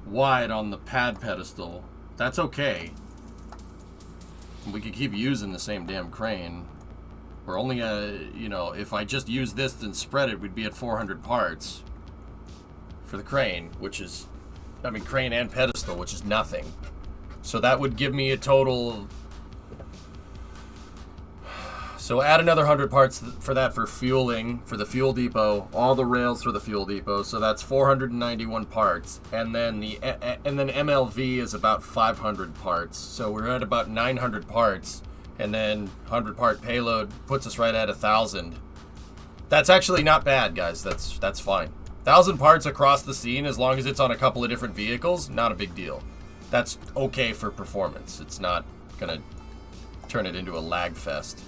wide on the pad pedestal. That's okay. We could keep using the same damn crane. We're only, you know, if I just use this and spread it, we'd be at 400 parts for the crane, which is, I mean, crane and pedestal, which is nothing. So that would give me a total. So add another 100 parts for that for fueling, for the fuel depot, all the rails for the fuel depot. So that's 491 parts, and then MLV is about 500 parts. So we're at about 900 parts. And then 100 part payload puts us right at 1,000. That's actually not bad, guys. That's fine. 1,000 parts across the scene, as long as it's on a couple of different vehicles, not a big deal. That's okay for performance. It's not gonna turn it into a lag fest.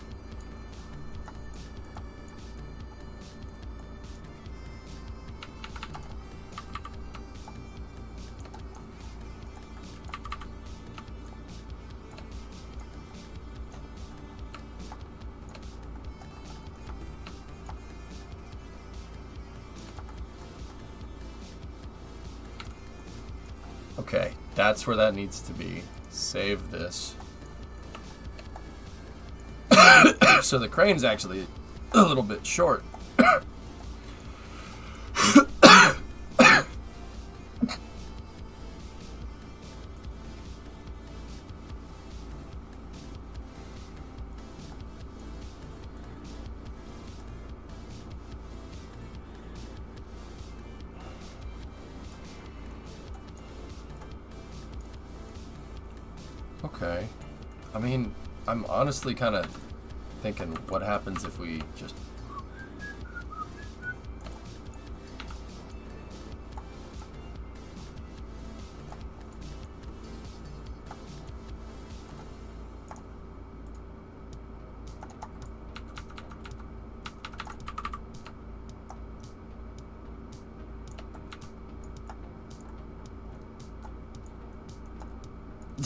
Okay, that's where that needs to be. Save this. So the crane's actually a little bit short. Okay. I mean, I'm honestly kind of thinking, what happens if we just...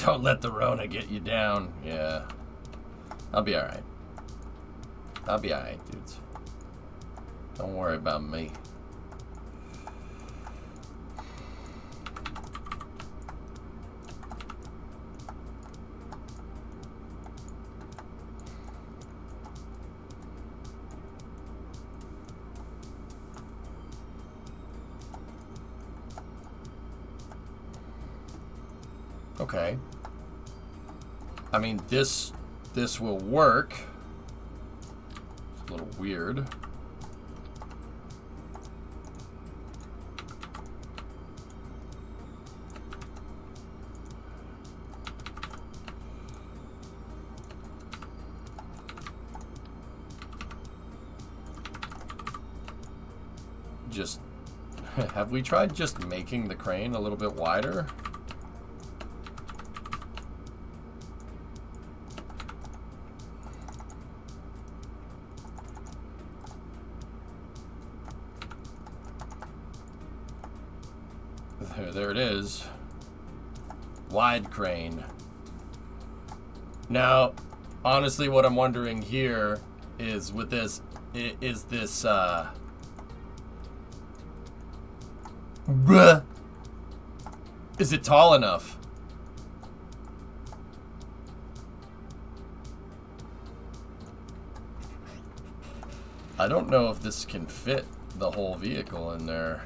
Don't let the Rona get you down. Yeah. I'll be alright. I'll be alright, dudes. Don't worry about me. Okay. I mean, this will work. It's a little weird. Just, have we tried just making the crane a little bit wider? There it is. Wide crane. Now, honestly, what I'm wondering here is with this, is this, is it tall enough? I don't know if this can fit the whole vehicle in there.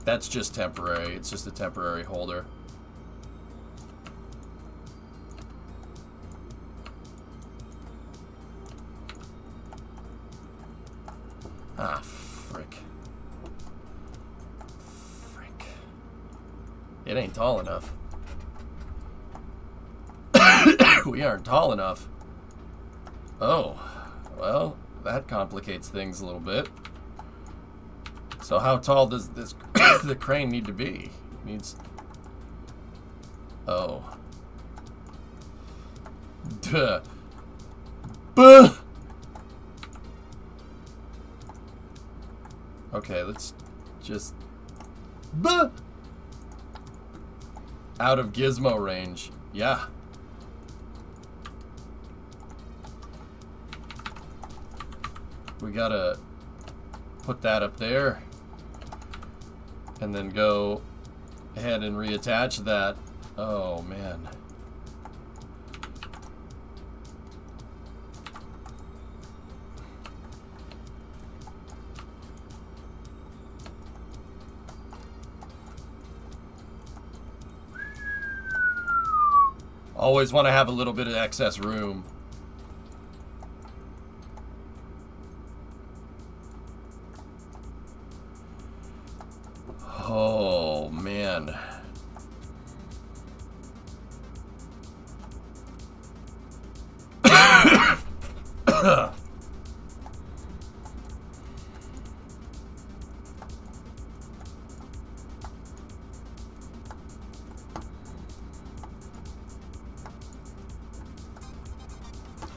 That's just temporary. It's just a temporary holder. Ah, frick. Frick. It ain't tall enough. We aren't tall enough. Oh, well, that complicates things a little bit. So how tall does this the crane need to be? It needs... Oh. Duh. Buh! Okay, let's just... Buh! Out of gizmo range. Yeah. We gotta put that up there. And then go ahead and reattach that. Oh, man. Always want to have a little bit of excess room. man.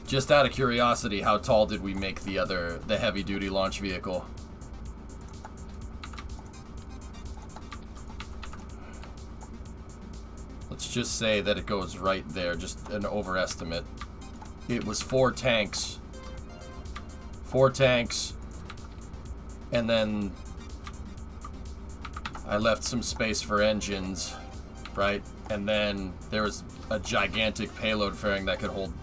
Just out of curiosity, how tall did we make the heavy-duty launch vehicle? Let's just say that it goes right there, just an overestimate. It was 4 tanks. 4 tanks. And then I left some space for engines, right? And then there was a gigantic payload fairing that could hold...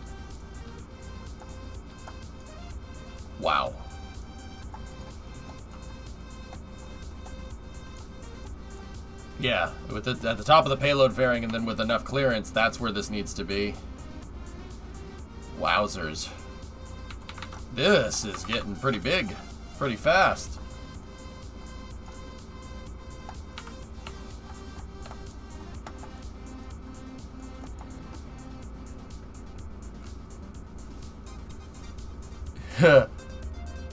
Wow. Yeah, with at the top of the payload fairing and then with enough clearance, that's where this needs to be. Wowzers. This is getting pretty big, pretty fast.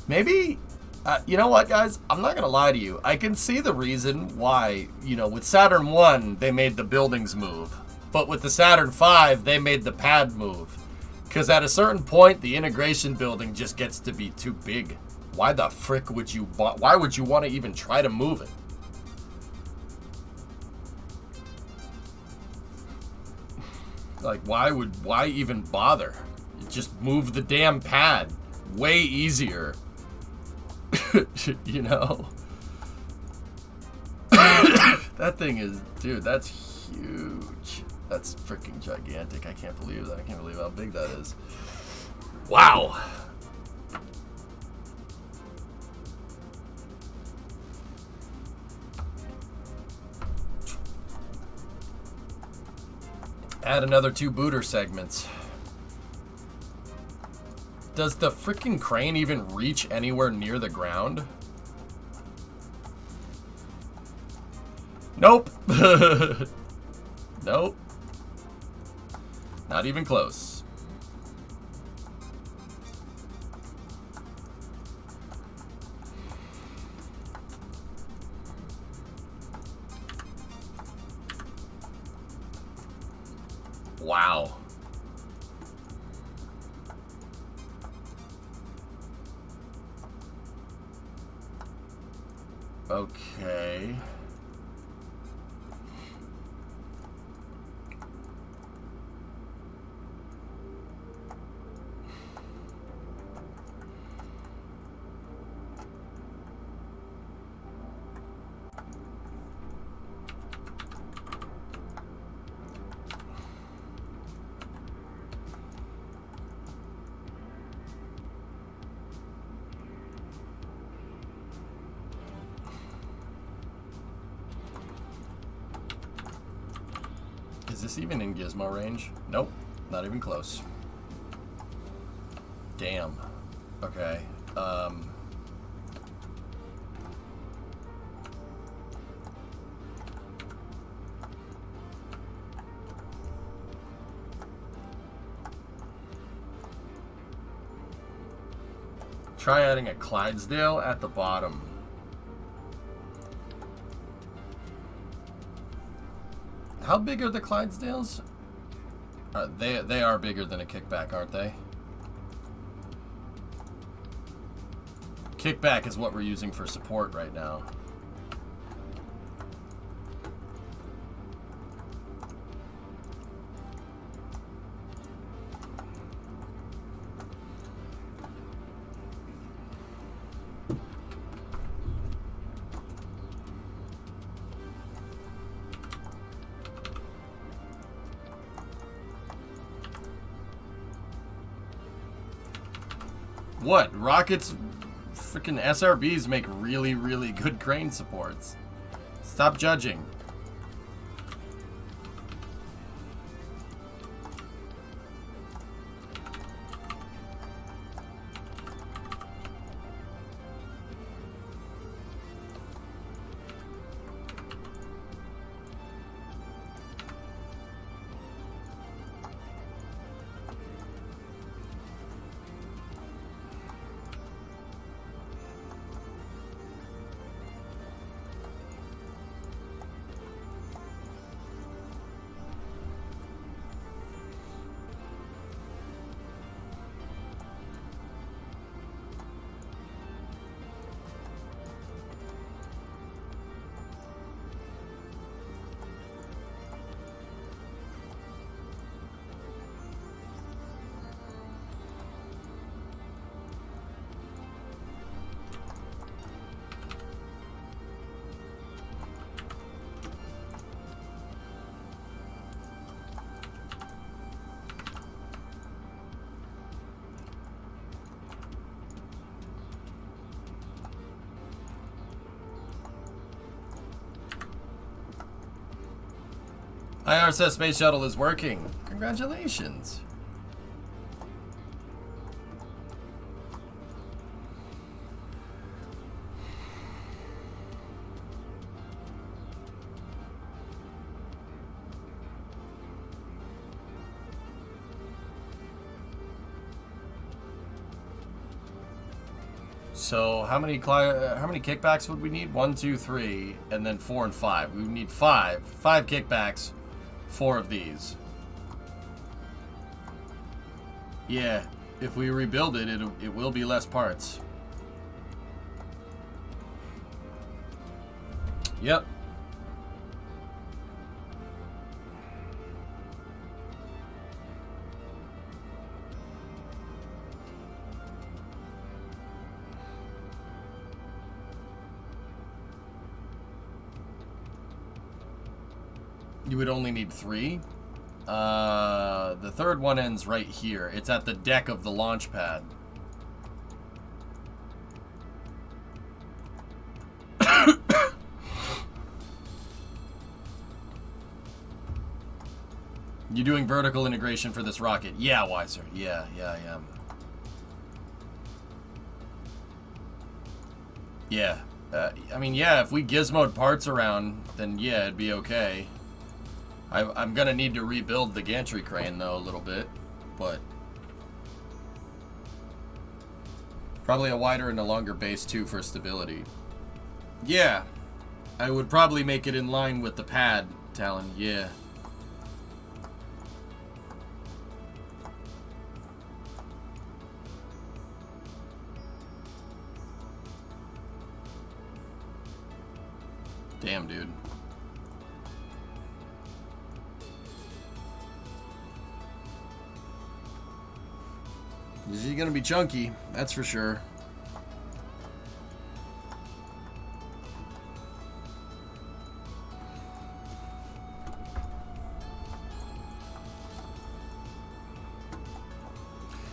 Maybe, you know what, guys? I'm not going to lie to you. I can see the reason why, you know, with Saturn 1, they made the buildings move. But with the Saturn 5, they made the pad move. Because at a certain point, the integration building just gets to be too big. Why the frick would you... Why would you want to even try to move it? Like, why even bother? Just move the damn pad. Way easier. You know? That thing is... Dude, that's huge. That's freaking gigantic. I can't believe that. I can't believe how big that is. Wow. Add another 2 booter segments. Does the freaking crane even reach anywhere near the ground? Nope. Nope. Not even close. Wow. Okay. Is this even in gizmo range? Nope, not even close. Damn. Okay. Try adding a Clydesdale at the bottom. How big are the Clydesdales? They are bigger than a kickback, aren't they? Kickback is what we're using for support right now. What? Rockets, freaking SRBs make really, really good crane supports. Stop judging. IRSS space shuttle is working. Congratulations. So how many kickbacks would we need? 1, 2, 3, and then 4 and 5. We would need 5. 5 kickbacks, 4 of these. Yeah, if we rebuild it, it will be less parts. Yep. You would only need 3. The third one ends right here. It's at the deck of the launch pad. You doing vertical integration for this rocket? Yeah, Wiser. Yeah, I am. Yeah. I mean, yeah, if we gizmoed parts around, then yeah, it'd be okay. I'm gonna need to rebuild the gantry crane though a little bit, but probably a wider and a longer base too for stability. Yeah, I would probably make it in line with the pad, Talon. Yeah. Damn, dude. This is gonna be chunky, that's for sure.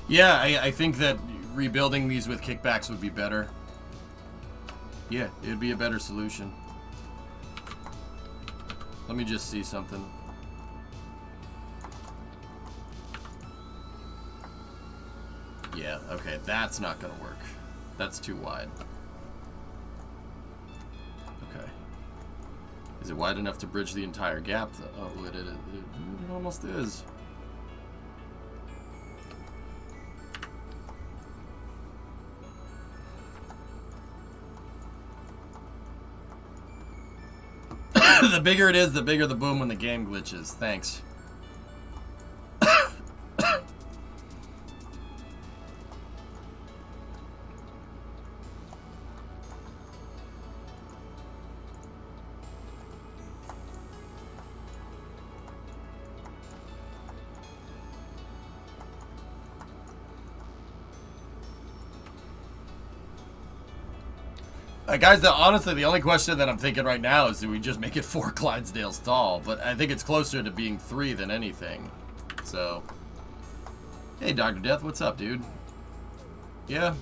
Yeah, I think that rebuilding these with kickbacks would be better. Yeah, it would be a better solution. Let me just see something. Yeah, okay, that's not gonna work. That's too wide. Okay. Is it wide enough to bridge the entire gap? Oh, it almost is. The bigger it is, the bigger the boom when the game glitches. Thanks. Guys, honestly, the only question that I'm thinking right now is do we just make it 4 Clydesdales tall? But I think it's closer to being 3 than anything. So, hey, Dr. Death, what's up, dude? Yeah.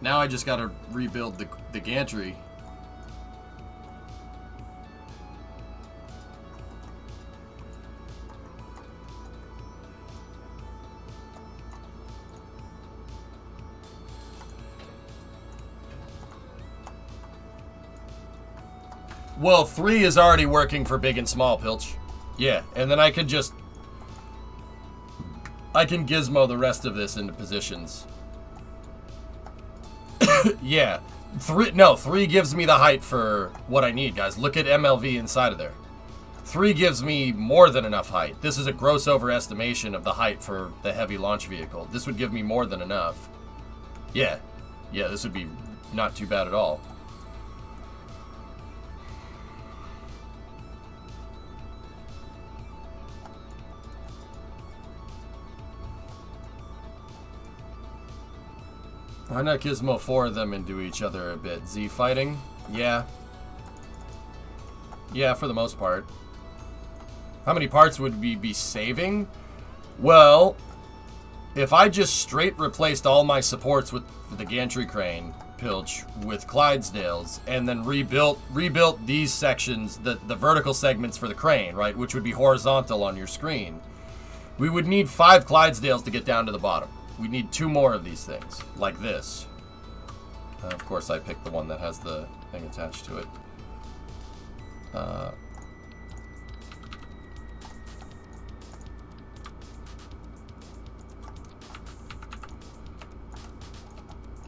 Now I just gotta rebuild the gantry. Well, 3 is already working for big and small, Pilch. Yeah, and then I can gizmo the rest of this into positions. Yeah. 3 gives me the height for what I need, guys. Look at MLV inside of there. 3 gives me more than enough height. This is a gross overestimation of the height for the heavy launch vehicle. This would give me more than enough. Yeah. Yeah, this would be not too bad at all. Why not gizmo 4 of them into each other a bit? Z fighting? Yeah. Yeah, for the most part. How many parts would we be saving? Well, if I just straight replaced all my supports with the gantry crane, pilch with Clydesdales and then rebuilt these sections, the vertical segments for the crane, right, which would be horizontal on your screen, we would need 5 Clydesdales to get down to the bottom. We need 2 more of these things, like this. Of course, I picked the one that has the thing attached to it.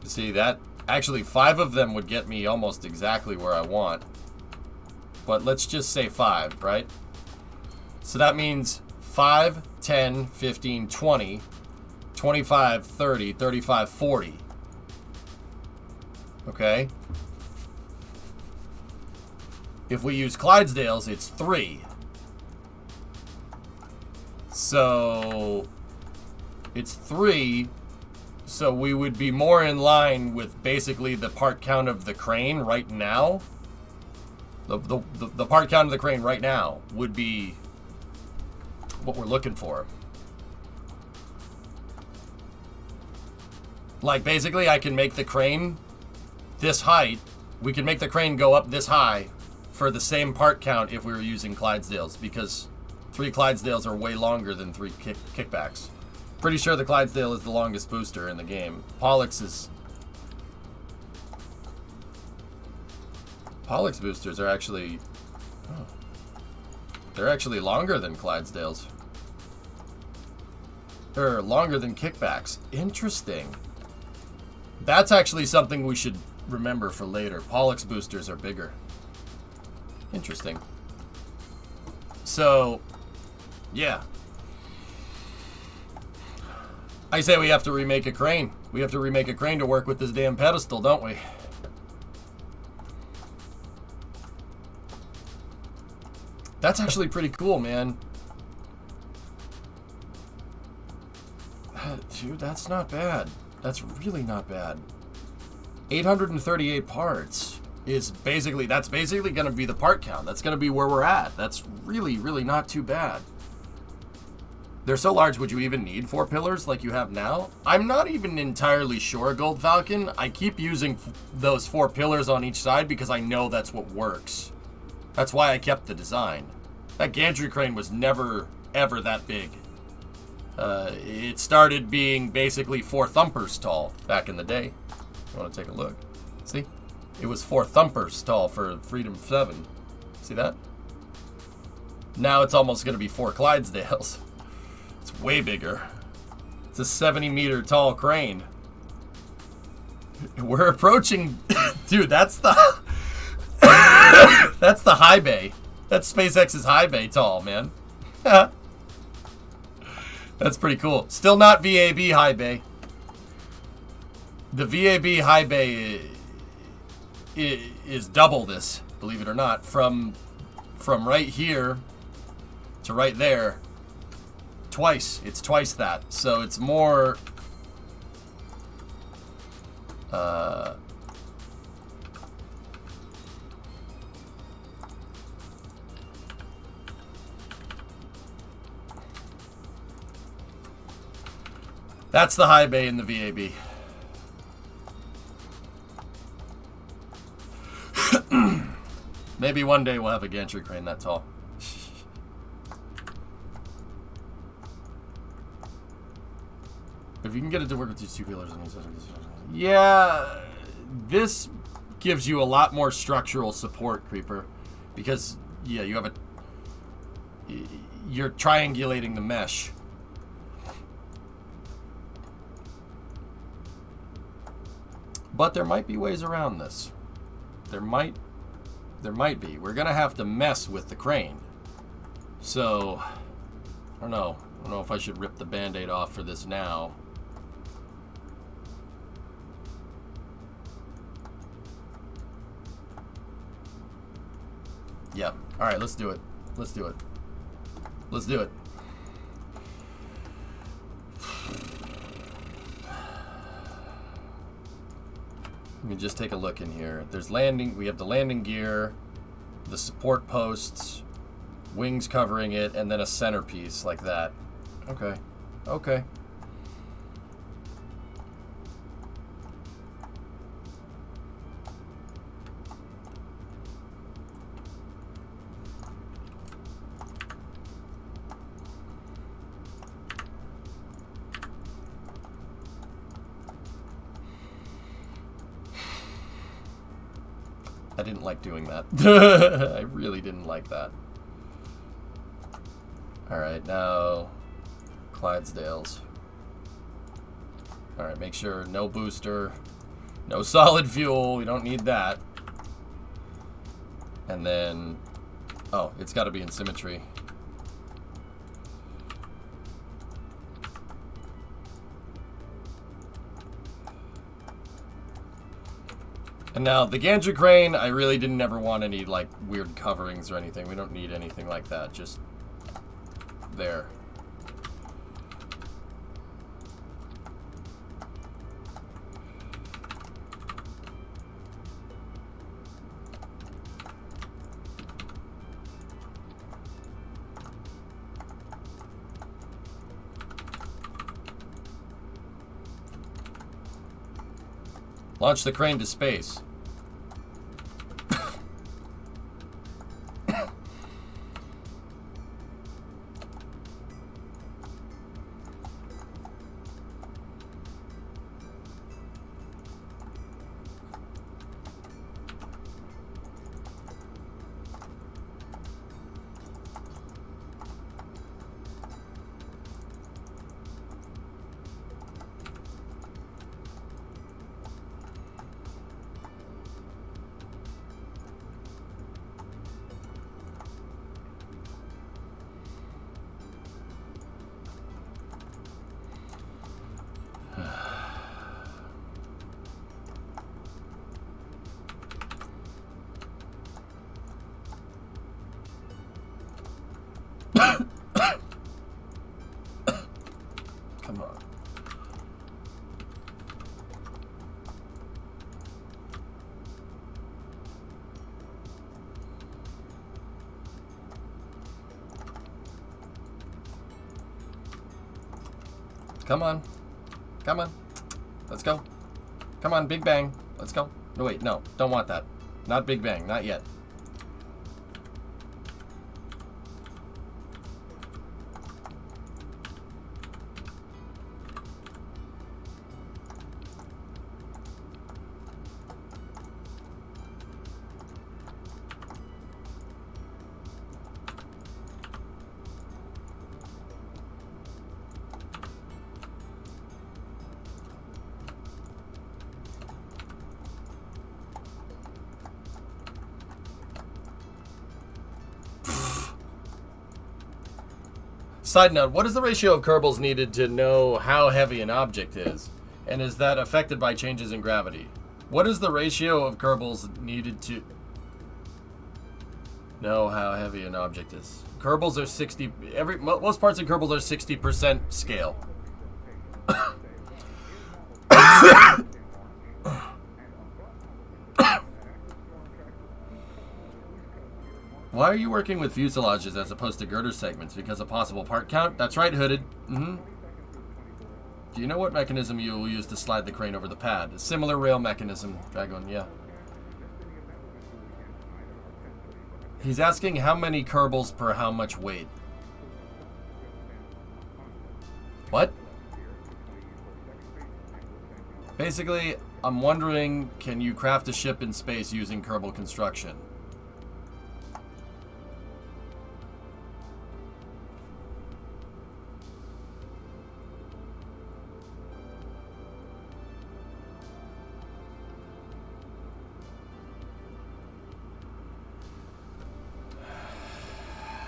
See, that actually 5 of them would get me almost exactly where I want. But let's just say 5, right? So that means 5, 10, 15, 20, 25, 30, 35, 40. Okay? If we use Clydesdales, it's 3. So it's 3. So we would be more in line with basically the part count of the crane right now. The part count of the crane right now would be what we're looking for. Like, basically, I can make the crane this height. We can make the crane go up this high for the same part count if we were using Clydesdales, because 3 Clydesdales are way longer than 3 kickbacks. Pretty sure the Clydesdale is the longest booster in the game. Pollux boosters are actually... Oh, they're actually longer than Clydesdales. Or longer than kickbacks. Interesting. That's actually something we should remember for later. Pollux boosters are bigger. Interesting. So, yeah. I say we have to remake a crane. We have to remake a crane to work with this damn pedestal, don't we? That's actually pretty cool, man. Dude, that's not bad. That's really not bad. 838 parts is basically, that's basically going to be the part count. That's going to be where we're at. That's really, really not too bad. They're so large, would you even need 4 pillars like you have now? I'm not even entirely sure, Gold Falcon. I keep using those 4 pillars on each side because I know that's what works. That's why I kept the design. That gantry crane was never, ever that big. It started being basically 4 thumpers tall back in the day. You want to take a look? See? It was 4 thumpers tall for Freedom 7. See that? Now it's almost going to be 4 Clydesdales. It's way bigger. It's a 70-meter tall crane. We're approaching... Dude, that's the... That's the high bay. That's SpaceX's high bay tall, man. That's pretty cool. Still not VAB high bay. The VAB high bay is double this, believe it or not. From right here to right there. Twice. It's twice that. So it's more... That's the high bay in the VAB. Maybe one day we'll have a gantry crane that tall. If you can get it to work with these 2 pillars, yeah, this gives you a lot more structural support, Creeper, because yeah, you have you're triangulating the mesh. But there might be ways around this. There might be. We're gonna have to mess with the crane. So, I don't know. I don't know if I should rip the Band-Aid off for this now. Yep. Alright, let's do it. Let's do it. Let's do it. Let me just take a look in here. There's landing. We have the landing gear, the support posts, wings covering it, and then a centerpiece like that. Okay. Okay. I didn't like doing that. I really didn't like that. Alright, now Clydesdales. Alright, make sure no booster, no solid fuel, we don't need that. And then, oh, it's got to be in symmetry. And now the gantry crane, I really didn't ever want any like weird coverings or anything. We don't need anything like that, just there. Launch the crane to space. Come on. Come on. Come on. Let's go. Come on, Big Bang. Let's go. No, wait, no. Don't want that. Not Big Bang. Not yet. Side note, what is the ratio of Kerbals needed to know how heavy an object is? And is that affected by changes in gravity? What is the ratio of Kerbals needed to know how heavy an object is? Kerbals are 60... most parts of Kerbals are 60% scale. Why are you working with fuselages as opposed to girder segments? Because of possible part count? That's right, Hooded. Do you know what mechanism you will use to slide the crane over the pad? A similar rail mechanism, Dragon, yeah. He's asking how many Kerbals per how much weight. What? Basically, I'm wondering, can you craft a ship in space using Kerbal construction?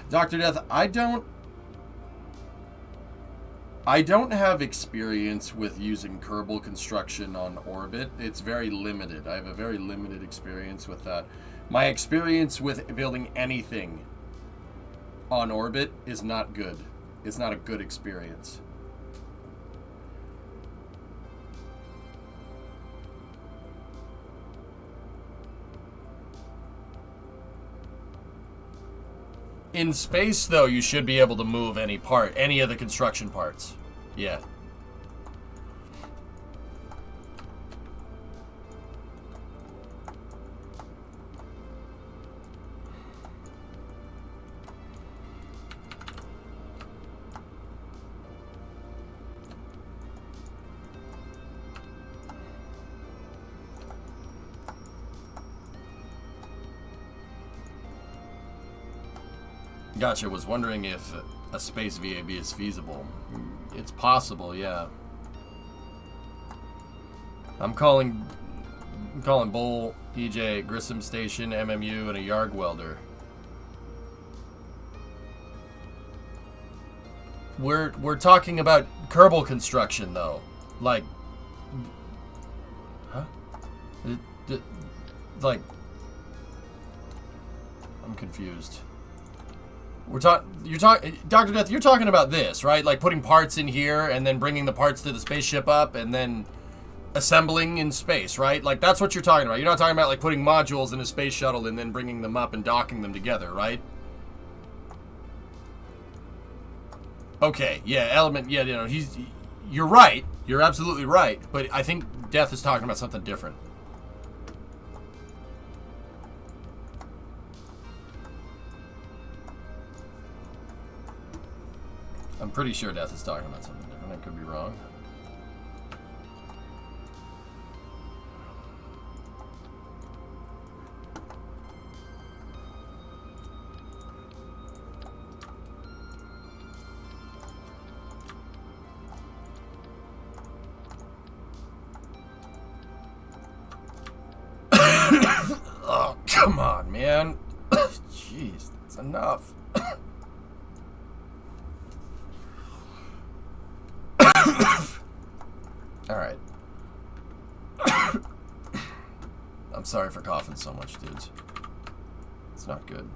Dr. Death, I don't have experience with using Kerbal construction on orbit. It's very limited. I have a very limited experience with that. My experience with building anything on orbit is not good. It's not a good experience. In space, though, you should be able to move any of the construction parts. Yeah. Gotcha. Was wondering if a space VAB is feasible. It's possible, yeah. I'm calling Bull, EJ, Grissom Station, MMU, and a Yarg welder. We're talking about Kerbal construction though, like, huh? Like, I'm confused. Dr. Death, you're talking about this, right? Like putting parts in here and then bringing the parts to the spaceship up and then assembling in space, right? Like that's what you're talking about. You're not talking about like putting modules in a space shuttle and then bringing them up and docking them together, right? Okay, yeah, Element, yeah, you know, you're right. You're absolutely right. But I think Death is talking about something different. I'm pretty sure Death is talking about something different. I could be wrong. Oh, come on, man. Jeez, that's enough. Alright. I'm sorry for coughing so much, dudes. It's not good.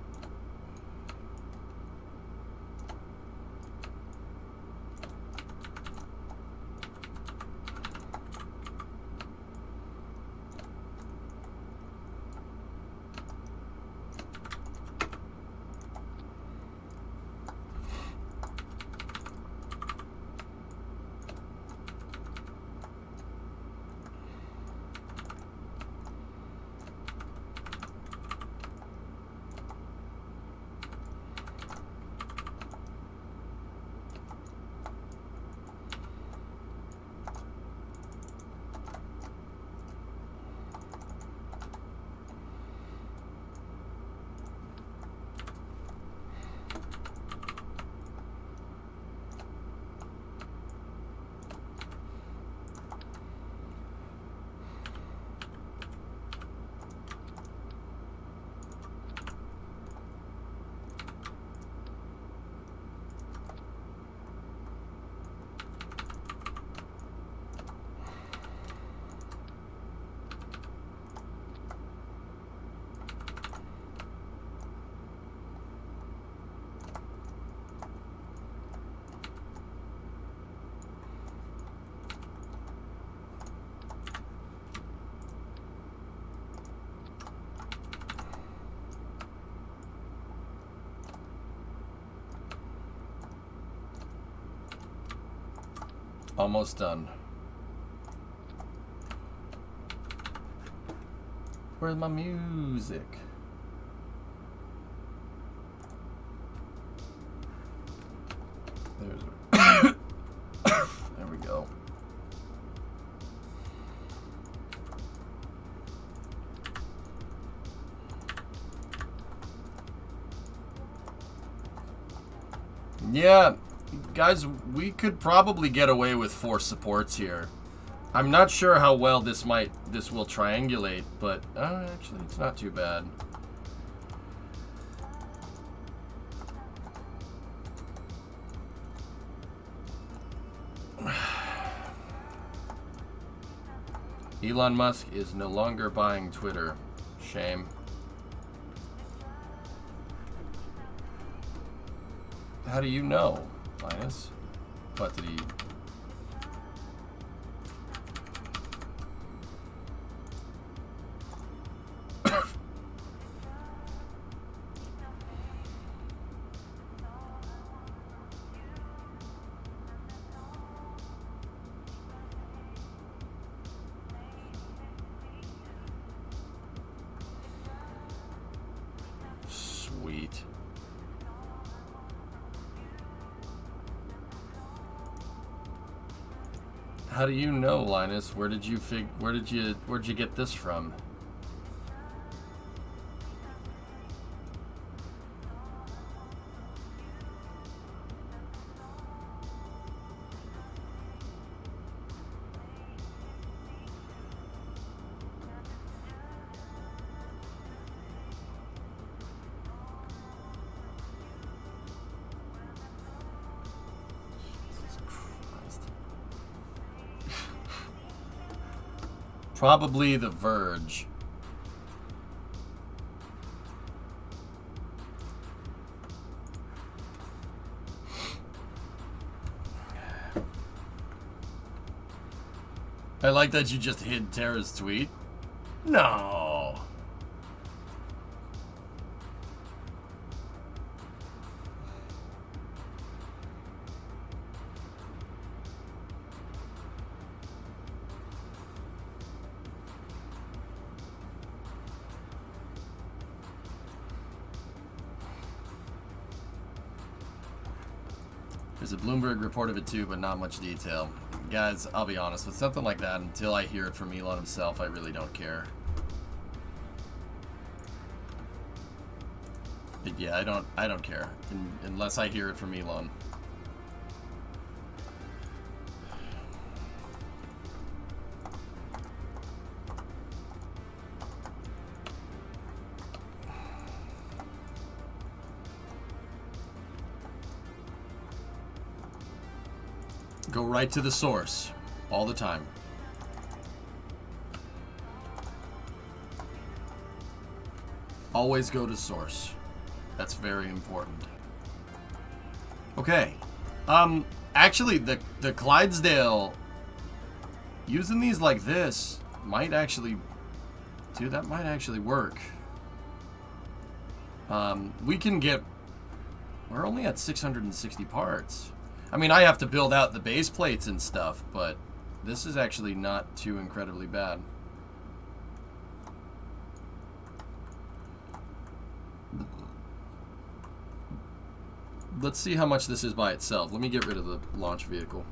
Almost done. Where's my music? There's there we go. Yeah, guys, we could probably get away with 4 supports here. I'm not sure how well this will triangulate, but actually it's not too bad. Elon Musk is no longer buying Twitter. Shame. How do you know, Linus? What did he... Sweet. How do you know, Linus? Where'd you get this from? Probably the Verge. I like that you just hid Tara's tweet. No. There's a Bloomberg report of it too, but not much detail. Guys, I'll be honest, with something like that, until I hear it from Elon himself, I really don't care. But yeah, I don't care unless I hear it from Elon. Go right to the source, all the time. Always go to source. That's very important. Okay. Actually, the Clydesdale, using these like this might actually, dude, that might actually work. We can get, we're only at 660 parts. I mean, I have to build out the base plates and stuff, but this is actually not too incredibly bad. Let's see how much this is by itself. Let me get rid of the launch vehicle.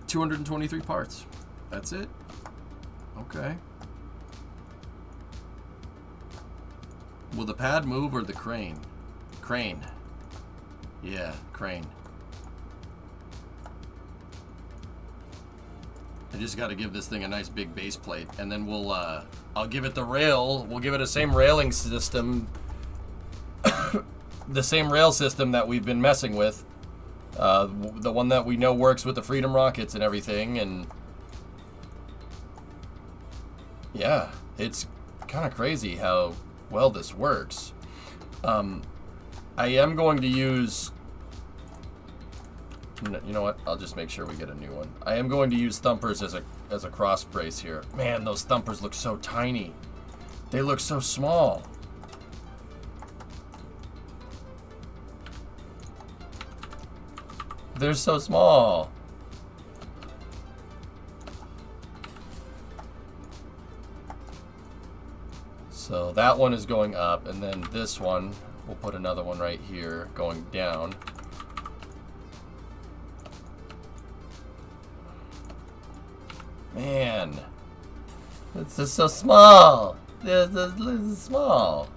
223 parts. That's it? Okay. Will the pad move or the crane? Crane. Yeah, crane. I just got to give this thing a nice big base plate, and then we'll, I'll give it the rail. We'll give it a same railing system, the same rail system that we've been messing with, the one that we know works with the Freedom rockets and everything, and yeah, it's kind of crazy how well this works. I am going to use, you know what, I'll just make sure we get a new one. I am going to use thumpers as a cross brace here. Man, those thumpers look so tiny. They look so small. They're so small. So that one is going up, and then this one, we'll put another one right here going down. Man, it's just so small. This is small.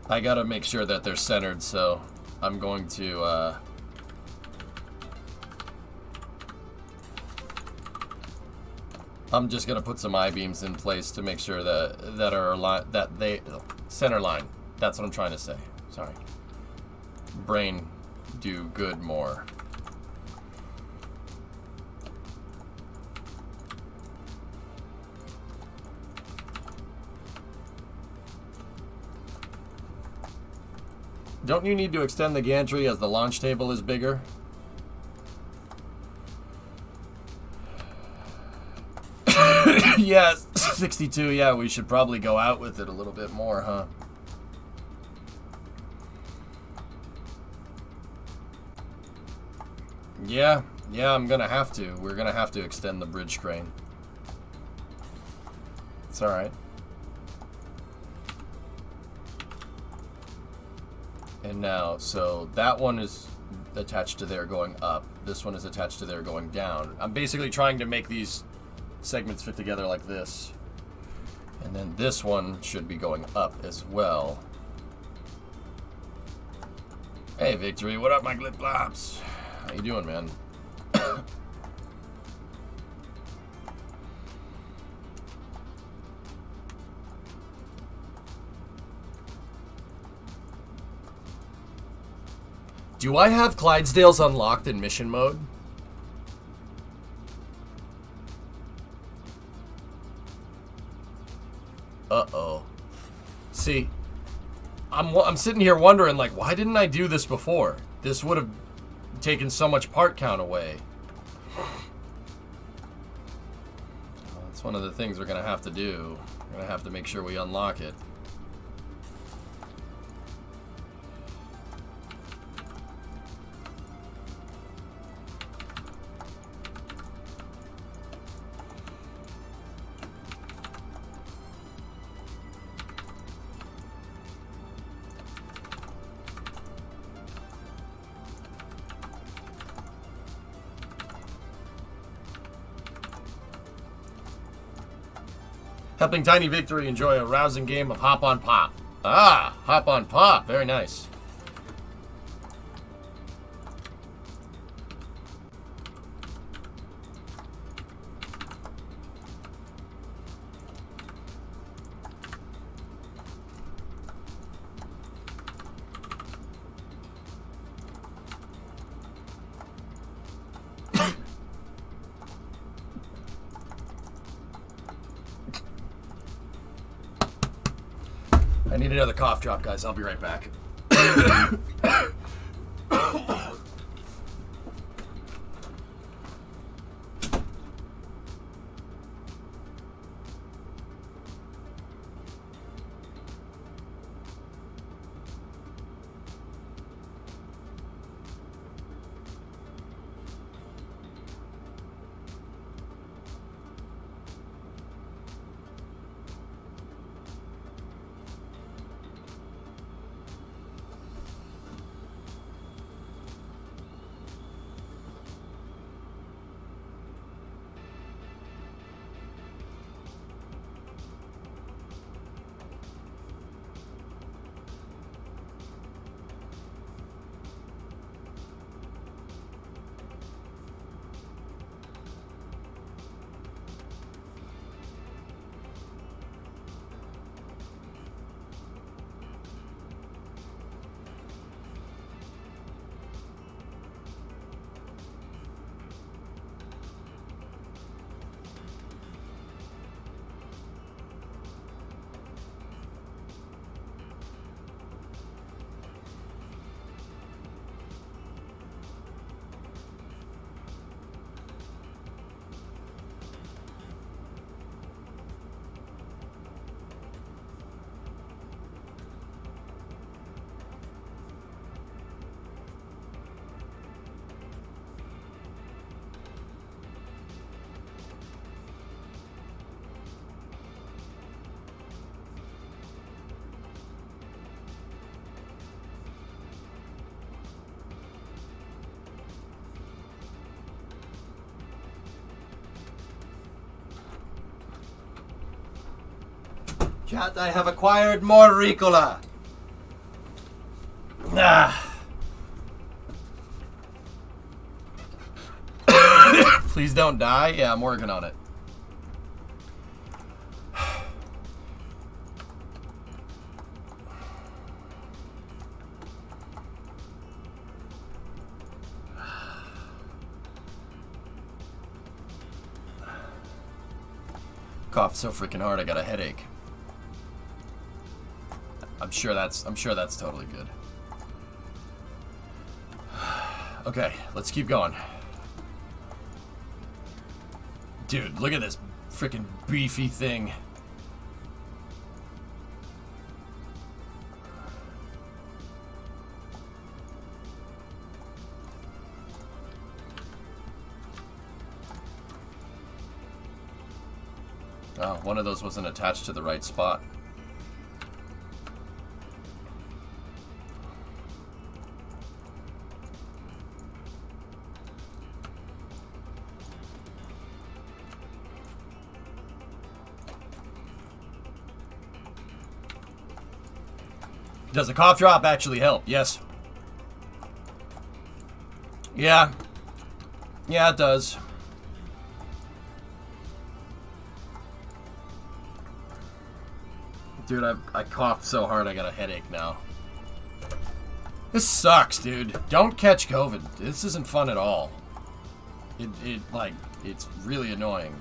I gotta make sure that they're centered, so I'm going to I'm just gonna put some I-beams in place to make sure that they center line. That's what I'm trying to say. Sorry. Brain do good more. Don't you need to extend the gantry as the launch table is bigger? Yes, 62, yeah, we should probably go out with it a little bit more, huh? Yeah, I'm gonna have to. We're gonna have to extend the bridge crane. It's alright. And now, so that one is attached to there going up. This one is attached to there going down. I'm basically trying to make these segments fit together like this. And then this one should be going up as well. Hey, Victory, what up, my glip glops? How you doing, man? Do I have Clydesdales unlocked in mission mode? See, I'm sitting here wondering, like, why didn't I do this before? This would have taken so much part count away. Well, that's one of the things we're going to have to do. We're going to have to make sure we unlock it. Helping Tiny Victory enjoy a rousing game of Hop on Pop. Ah, Hop on Pop. Very nice. I need another cough drop, guys. I'll be right back. Chat, I have acquired more Ricola. Ah. Please don't die. Yeah, I'm working on it. Coughed so freaking hard I got a headache. I'm sure that's totally good. Okay, let's keep going. Dude, look at this freaking beefy thing. Oh, one of those wasn't attached to the right spot. Does a cough drop actually help? Yes. Yeah. Yeah, it does. Dude, I coughed so hard I got a headache now. This sucks, dude. Don't catch COVID. This isn't fun at all. It's really annoying.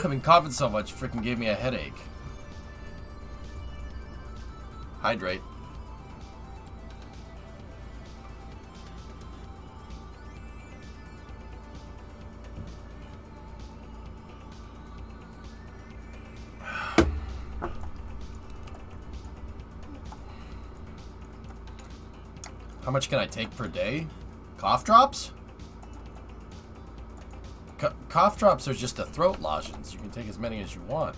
I've been coughing so much, freaking gave me a headache. Hydrate. How much can I take per day? Cough drops? Cough drops are just a throat lozenge. You can take as many as you want,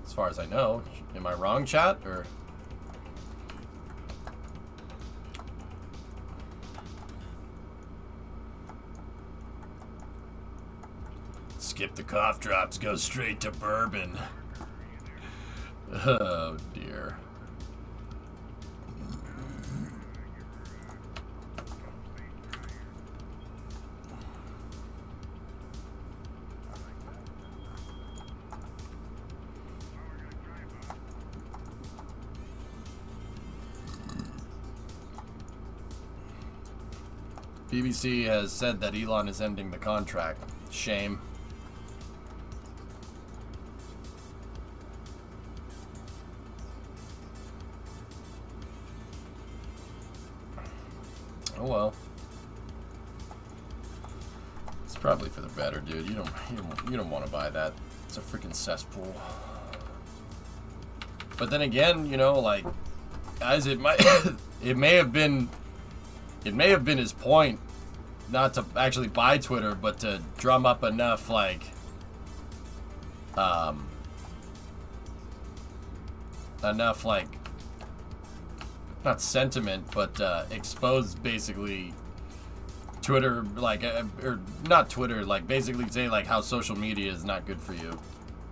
as far as I know. Am I wrong, chat? Or skip the cough drops, go straight to bourbon. Oh dear. BBC has said that Elon is ending the contract. Shame. Oh well. It's probably for the better, dude. You don't want to buy that. It's a freaking cesspool. But then again, you know, like, guys, it might it may have been his point not to actually buy Twitter, but to drum up enough, like, not sentiment, but expose basically Twitter, like, or not Twitter, like, basically say, like, how social media is not good for you.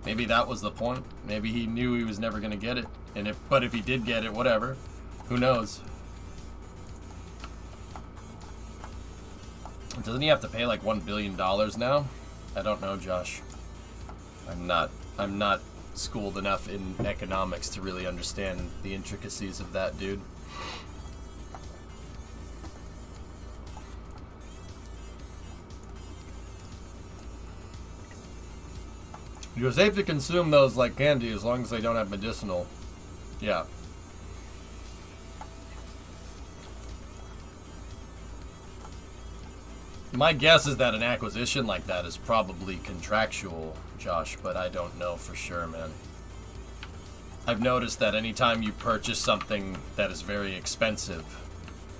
Maybe that was the point. Maybe he knew he was never gonna get it, and but if he did get it, whatever. Who knows? Doesn't he have to pay like $1 billion now? I don't know, Josh. I'm not schooled enough in economics to really understand the intricacies of that, dude. You're safe to consume those like candy as long as they don't have medicinal. Yeah. My guess is that an acquisition like that is probably contractual, Josh, but I don't know for sure, man. I've noticed that anytime you purchase something that is very expensive,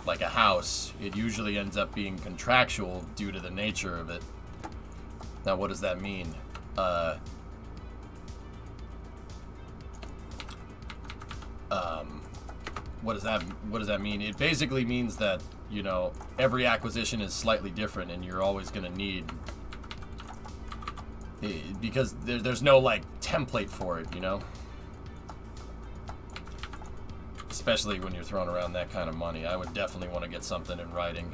like a house, it usually ends up being contractual due to the nature of it. Now, what does that mean? What does that mean? It basically means that, you know, every acquisition is slightly different, and you're always going to need, because there's no like template for it, you know. Especially when you're throwing around that kind of money, I would definitely want to get something in writing.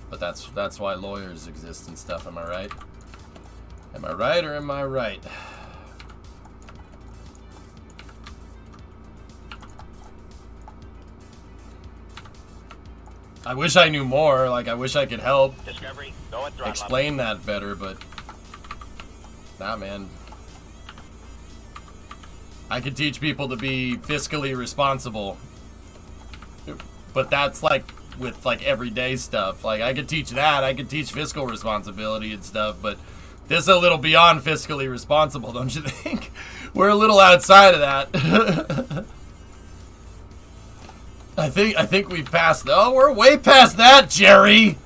But that's why lawyers exist and stuff. Am I right? Am I right or am I right? I wish I knew more. Like, I wish I could help Discovery, go at throttle explain that better, but nah, man. I could teach people to be fiscally responsible, but that's like with like everyday stuff. Like, I could teach that. I could teach fiscal responsibility and stuff, but this is a little beyond fiscally responsible, don't you think? We're a little outside of that. I think we've passed. Oh, we're way past that, Jerry.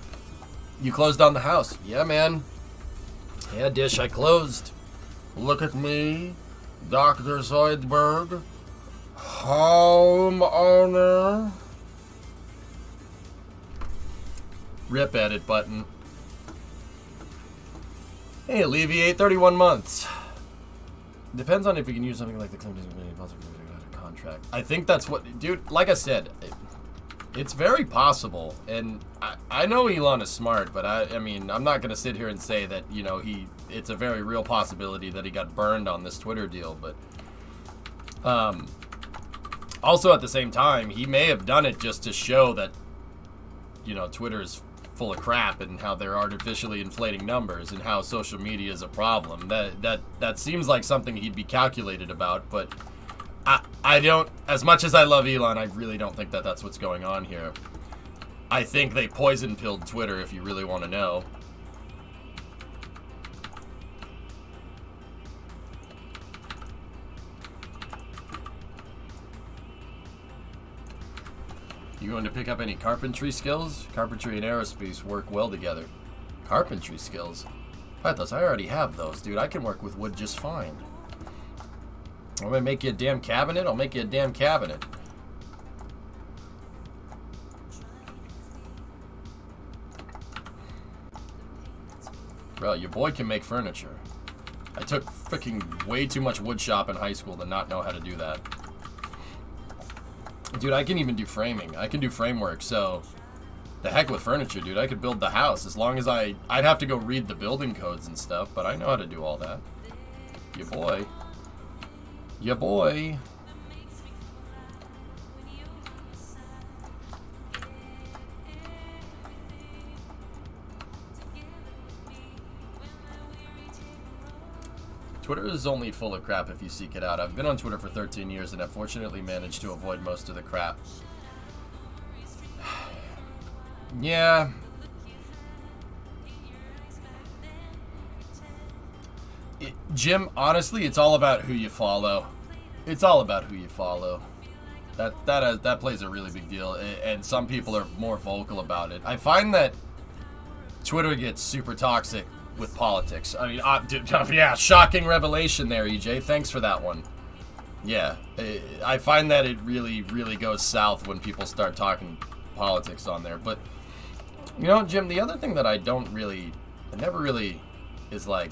You closed on the house. Yeah, man. Yeah, Dish, I closed. Look at me, Dr. Zoidberg, homeowner. Rip edit button. Hey, alleviate 31 months. Depends on if you can use something like the claim contract. I think that's what, dude, like I said, it's very possible, and I know Elon is smart, but I mean, I'm not going to sit here and say that, you know, it's a very real possibility that he got burned on this Twitter deal, but also at the same time, he may have done it just to show that, you know, Twitter is full of crap and how they're artificially inflating numbers and how social media is a problem. That seems like something he'd be calculated about, but I don't, as much as I love Elon, I really don't think that that's what's going on here. I think they poison-pilled Twitter, if you really want to know. You going to pick up any carpentry skills? Carpentry and aerospace work well together. Carpentry skills? I already have those, dude. I can work with wood just fine. I'm gonna make you a damn cabinet? I'll make you a damn cabinet. Bro, your boy can make furniture. I took freaking way too much wood shop in high school to not know how to do that. Dude, I can even do framing. I can do framework, so the heck with furniture, dude. I could build the house as long as I'd have to go read the building codes and stuff, but I know how to do all that. Your boy. Your boy. Twitter is only full of crap if you seek it out. I've been on Twitter for 13 years and have fortunately managed to avoid most of the crap. Yeah. Jim, honestly, it's all about who you follow. It's all about who you follow. That plays a really big deal, and some people are more vocal about it. I find that Twitter gets super toxic with politics. I mean, yeah, shocking revelation there, EJ. Thanks for that one. Yeah, I find that it really, really goes south when people start talking politics on there. But, you know, Jim, the other thing that I never really is like,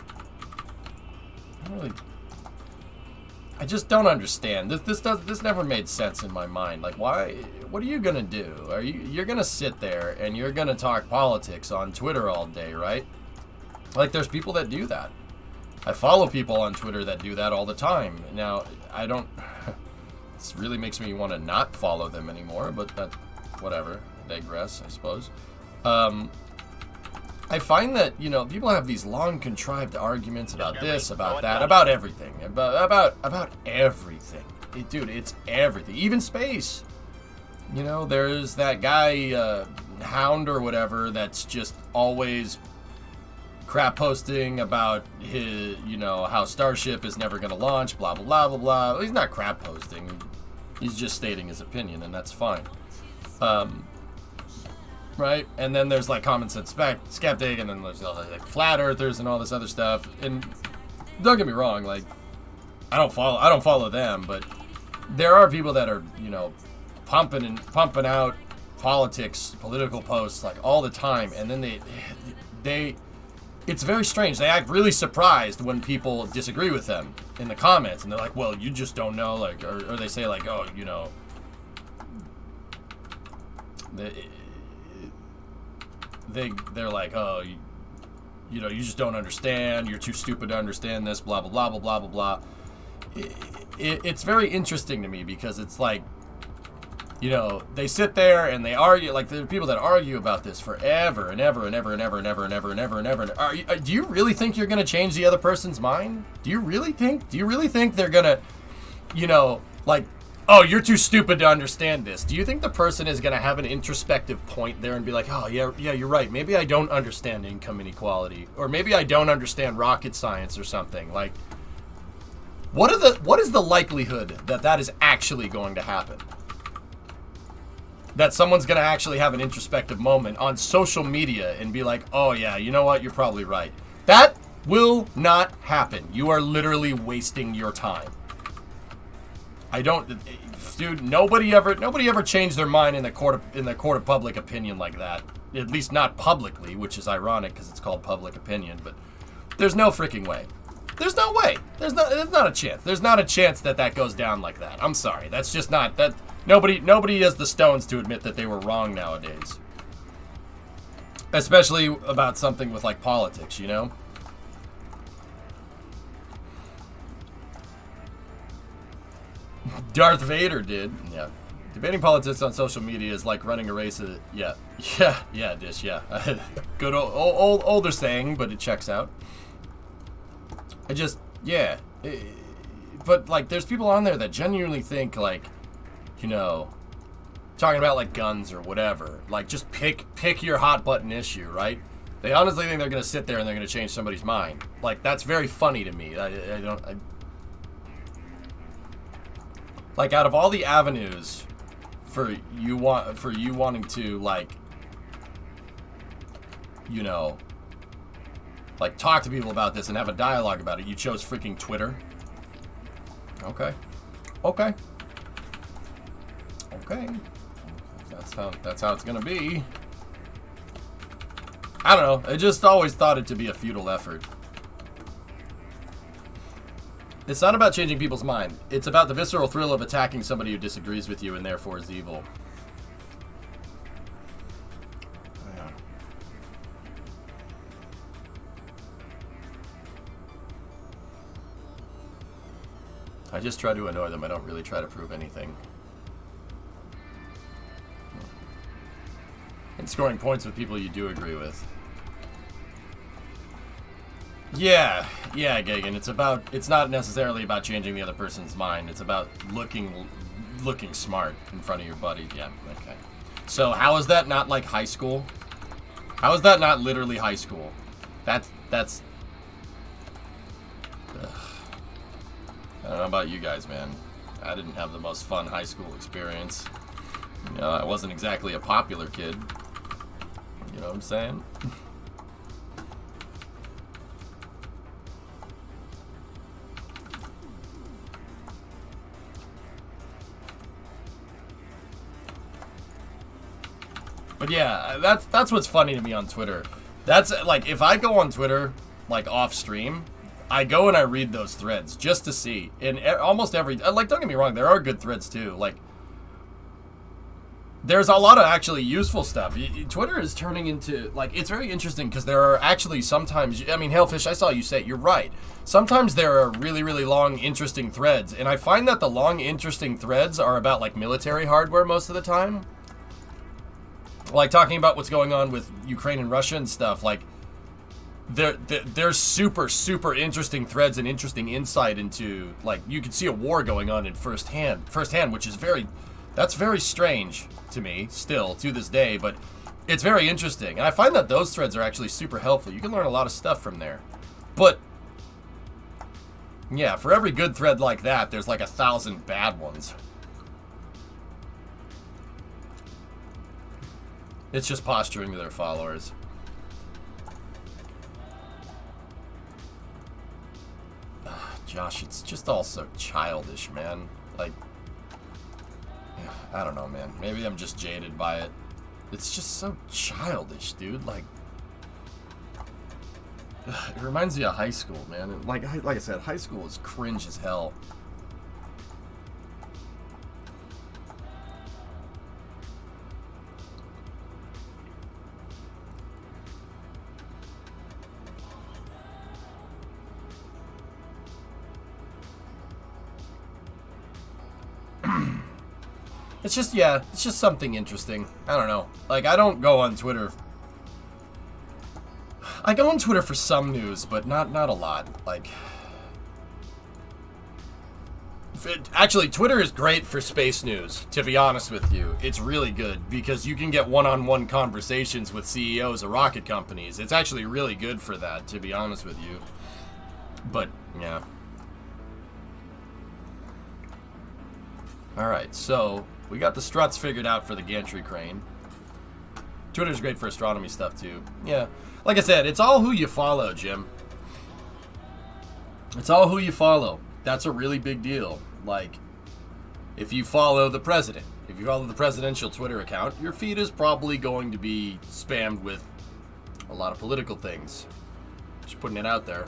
I just don't understand. This never made sense in my mind. Like, why? What are you gonna do? You're gonna sit there and you're gonna talk politics on Twitter all day, right? Like, there's people that do that. I follow people on Twitter that do that all the time. Now, I don't... This really makes me want to not follow them anymore, but that's whatever. I digress, I suppose. I find that, you know, people have these long contrived arguments about this, about that, about everything. About everything. Dude, it's everything. Even space. You know, there's that guy, Hound or whatever, that's just always crap posting about his, you know, how Starship is never going to launch, blah, blah, blah, blah, blah. Well, he's not crap posting. He's just stating his opinion, and that's fine. Right? And then there's, like, common sense skeptic, and then there's, like, flat earthers and all this other stuff. And don't get me wrong, like, I don't follow them, but there are people that are, you know, pumping out political posts, like, all the time, and then they it's very strange. They act really surprised when people disagree with them in the comments, and they're like, well, you just don't know, like, or they say, like, oh, you know, they're like, oh, you know, you just don't understand, you're too stupid to understand this, blah, blah, blah, blah, blah, blah, blah. It's very interesting to me because it's like, you know, they sit there and they argue, like, there are people that argue about this forever and ever and ever and ever and ever and ever and ever and ever. Do you really think you're going to change the other person's mind? Do you really think they're going to, you know, like, oh, you're too stupid to understand this? Do you think the person is going to have an introspective point there and be like, oh, yeah, you're right. Maybe I don't understand income inequality, or maybe I don't understand rocket science or something. Like, what is the likelihood that is actually going to happen? That someone's going to actually have an introspective moment on social media and be like, oh yeah, you know what, you're probably right. That will not happen. You are literally wasting your time. Dude, nobody ever changed their mind in the court of public opinion like that. At least not publicly, which is ironic because it's called public opinion, but there's no freaking way. There's no way. There's not a chance. There's not a chance that goes down like that. I'm sorry. That's just not that. Nobody has the stones to admit that they were wrong nowadays. Especially about something with, like, politics, you know? Darth Vader did. Yeah. Debating politics on social media is like running a race. Yeah, Dish. Yeah, good older saying, but it checks out. But like, there's people on there that genuinely think like, you know, talking about like guns or whatever. Like, just pick your hot button issue, right? They honestly think they're gonna sit there and they're gonna change somebody's mind. Like, that's very funny to me. Like, out of all the avenues for you wanting to, like, you know, like, talk to people about this and have a dialogue about it, you chose freaking Twitter. Okay. That's how it's gonna be. I don't know. I just always thought it to be a futile effort. It's not about changing people's mind. It's about the visceral thrill of attacking somebody who disagrees with you and therefore is evil. Yeah. I just try to annoy them. I don't really try to prove anything. And scoring points with people you do agree with. Yeah, Gagan. It's not necessarily about changing the other person's mind. It's about looking smart in front of your buddy. Yeah, okay. So how is that not like high school? How is that not literally high school? That's ugh. I don't know about you guys, man. I didn't have the most fun high school experience. You know, I wasn't exactly a popular kid. You know what I'm saying? But yeah, that's what's funny to me on Twitter. That's like, if I go on Twitter like off stream, I go and I read those threads just to see. And almost every, like, don't get me wrong, there are good threads too. Like, there's a lot of actually useful stuff. Twitter is turning into, like, it's very interesting because there are actually sometimes, I mean, Hellfish, I saw you say it, you're right. Sometimes there are really, really long, interesting threads. And I find that the long, interesting threads are about, like, military hardware most of the time. Like, talking about what's going on with Ukraine and Russia and stuff. Like, there's super, super interesting threads and interesting insight into, like, you can see a war going on in firsthand, which is that's very strange to me, still, to this day, but it's very interesting. And I find that those threads are actually super helpful. You can learn a lot of stuff from there. But, yeah, for every good thread like that, there's like 1,000 bad ones. It's just posturing to their followers. Josh, it's just all so childish, man. Like, I don't know, man. Maybe I'm just jaded by it. It's just so childish, dude. Like, it reminds me of high school, man. And like I said, high school is cringe as hell. It's just, yeah, it's just something interesting. I don't know. Like, I don't go on Twitter. I go on Twitter for some news, but not a lot. Like, actually, Twitter is great for space news, to be honest with you. It's really good because you can get one-on-one conversations with CEOs of rocket companies. It's actually really good for that, to be honest with you. But, yeah. Alright, so we got the struts figured out for the gantry crane. Twitter's great for astronomy stuff, too. Yeah. Like I said, it's all who you follow, Jim. It's all who you follow. That's a really big deal. Like, if you follow the president, if you follow the presidential Twitter account, your feed is probably going to be spammed with a lot of political things. Just putting it out there.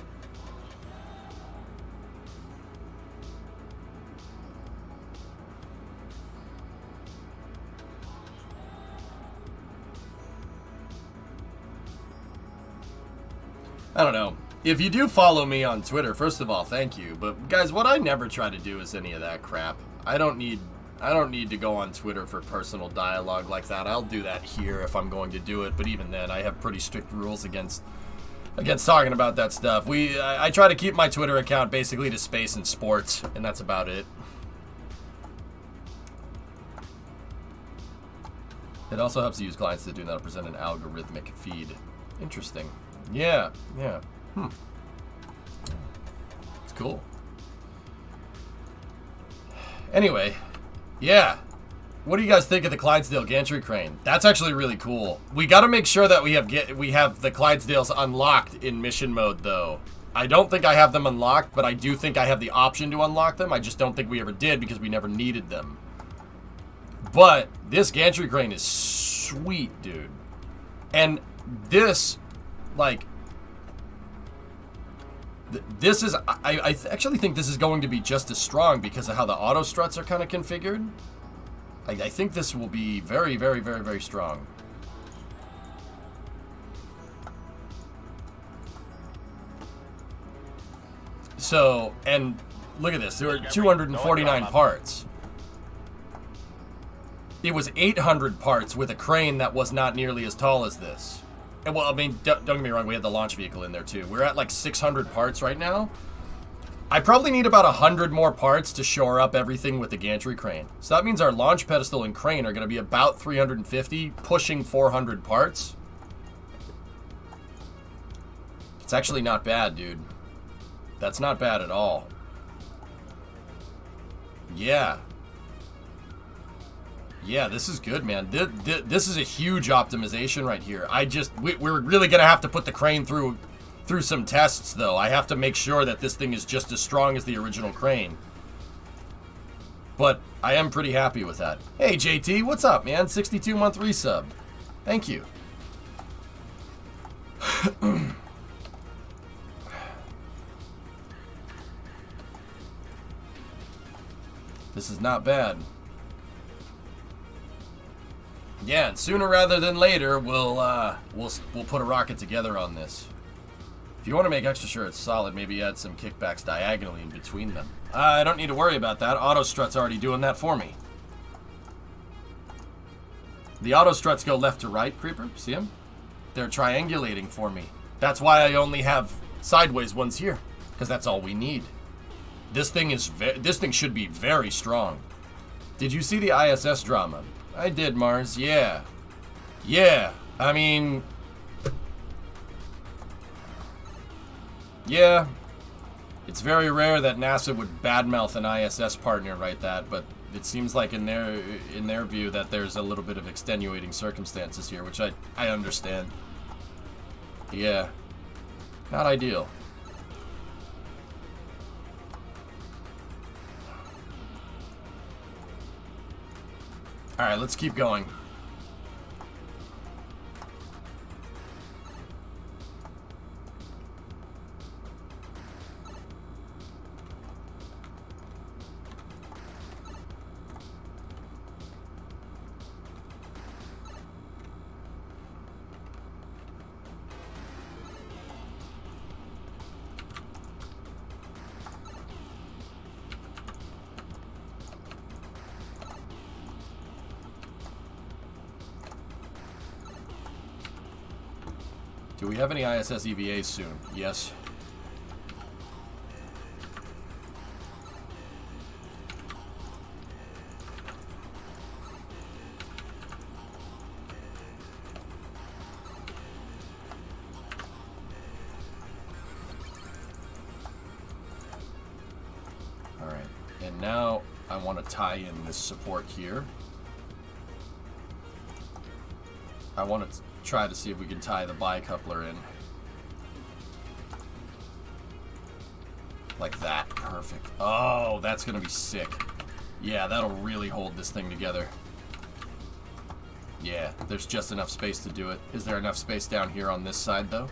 I don't know. If you do follow me on Twitter, first of all, thank you. But guys, what I never try to do is any of that crap. I don't need I don't need to go on Twitter for personal dialogue like that. I'll do that here if I'm going to do it, but even then, I have pretty strict rules against talking about that stuff. I try to keep my Twitter account basically to space and sports, and that's about it. It also helps to use clients that do not present an algorithmic feed. Interesting. Yeah. It's cool. Anyway, yeah. What do you guys think of the Clydesdale gantry crane? That's actually really cool. We got to make sure that we have the Clydesdales unlocked in mission mode, though. I don't think I have them unlocked, but I do think I have the option to unlock them. I just don't think we ever did because we never needed them. But this gantry crane is sweet, dude. And this, like, this is, I actually think this is going to be just as strong because of how the auto struts are kind of configured. I think this will be very, very, very, very strong. So, and look at this. There are 249 parts. It was 800 parts with a crane that was not nearly as tall as this. And well, I mean, don't get me wrong, we had the launch vehicle in there too. We're at like 600 parts right now. I probably need about 100 more parts to shore up everything with the gantry crane. So that means our launch pedestal and crane are going to be about 350, pushing 400 parts. It's actually not bad, dude. That's not bad at all. Yeah. Yeah, this is good, man. This is a huge optimization right here. We're really going to have to put the crane through some tests, though. I have to make sure that this thing is just as strong as the original crane. But I am pretty happy with that. Hey, JT, what's up, man? 62-month resub. Thank you. This is not bad. Yeah, and sooner rather than later, we'll put a rocket together on this. If you want to make extra sure it's solid, maybe add some kickbacks diagonally in between them. I don't need to worry about that. Auto strut's already doing that for me. The auto struts go left to right, Creeper. See them? They're triangulating for me. That's why I only have sideways ones here, because that's all we need. This thing should be very strong. Did you see the ISS drama? I did, Mars. Yeah. Yeah. I mean, yeah. It's very rare that NASA would badmouth an ISS partner like that, but it seems like in their view that there's a little bit of extenuating circumstances here, which I understand. Yeah. Not ideal. All right, let's keep going. Do we have any ISS EVAs soon? Yes. All right, and now I want to tie in this support here. I want to try to see if we can tie the bicoupler in. Like that. Perfect. Oh, that's going to be sick. Yeah, that'll really hold this thing together. Yeah, there's just enough space to do it. Is there enough space down here on this side, though?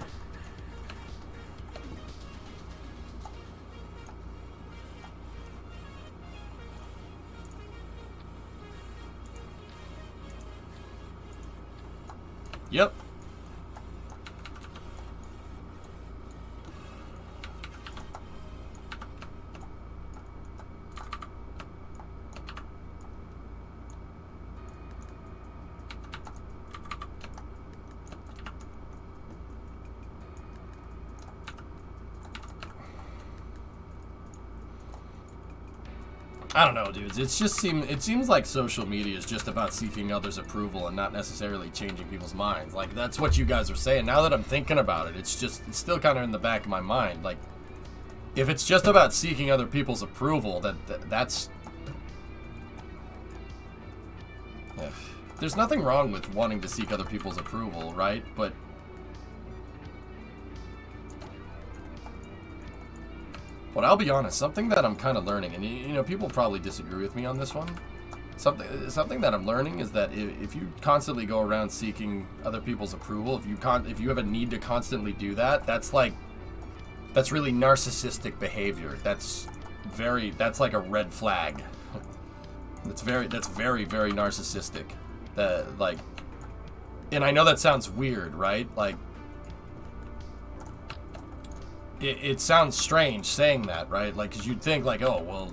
Yep. I don't know, dudes. It seems like social media is just about seeking others' approval and not necessarily changing people's minds. Like, that's what you guys are saying. Now that I'm thinking about it, it's still kind of in the back of my mind. Like, if it's just about seeking other people's approval, that's... Yeah. There's nothing wrong with wanting to seek other people's approval, right? But... But I'll be honest, something that I'm kind of learning, and you know, people probably disagree with me on this one. Something that I'm learning is that if you constantly go around seeking other people's approval, if you have a need to constantly do that, that's really narcissistic behavior. That's like a red flag. That's very very narcissistic. And I know that sounds weird, right? Like, it sounds strange saying that, right? Like, because you'd think, like, oh, well,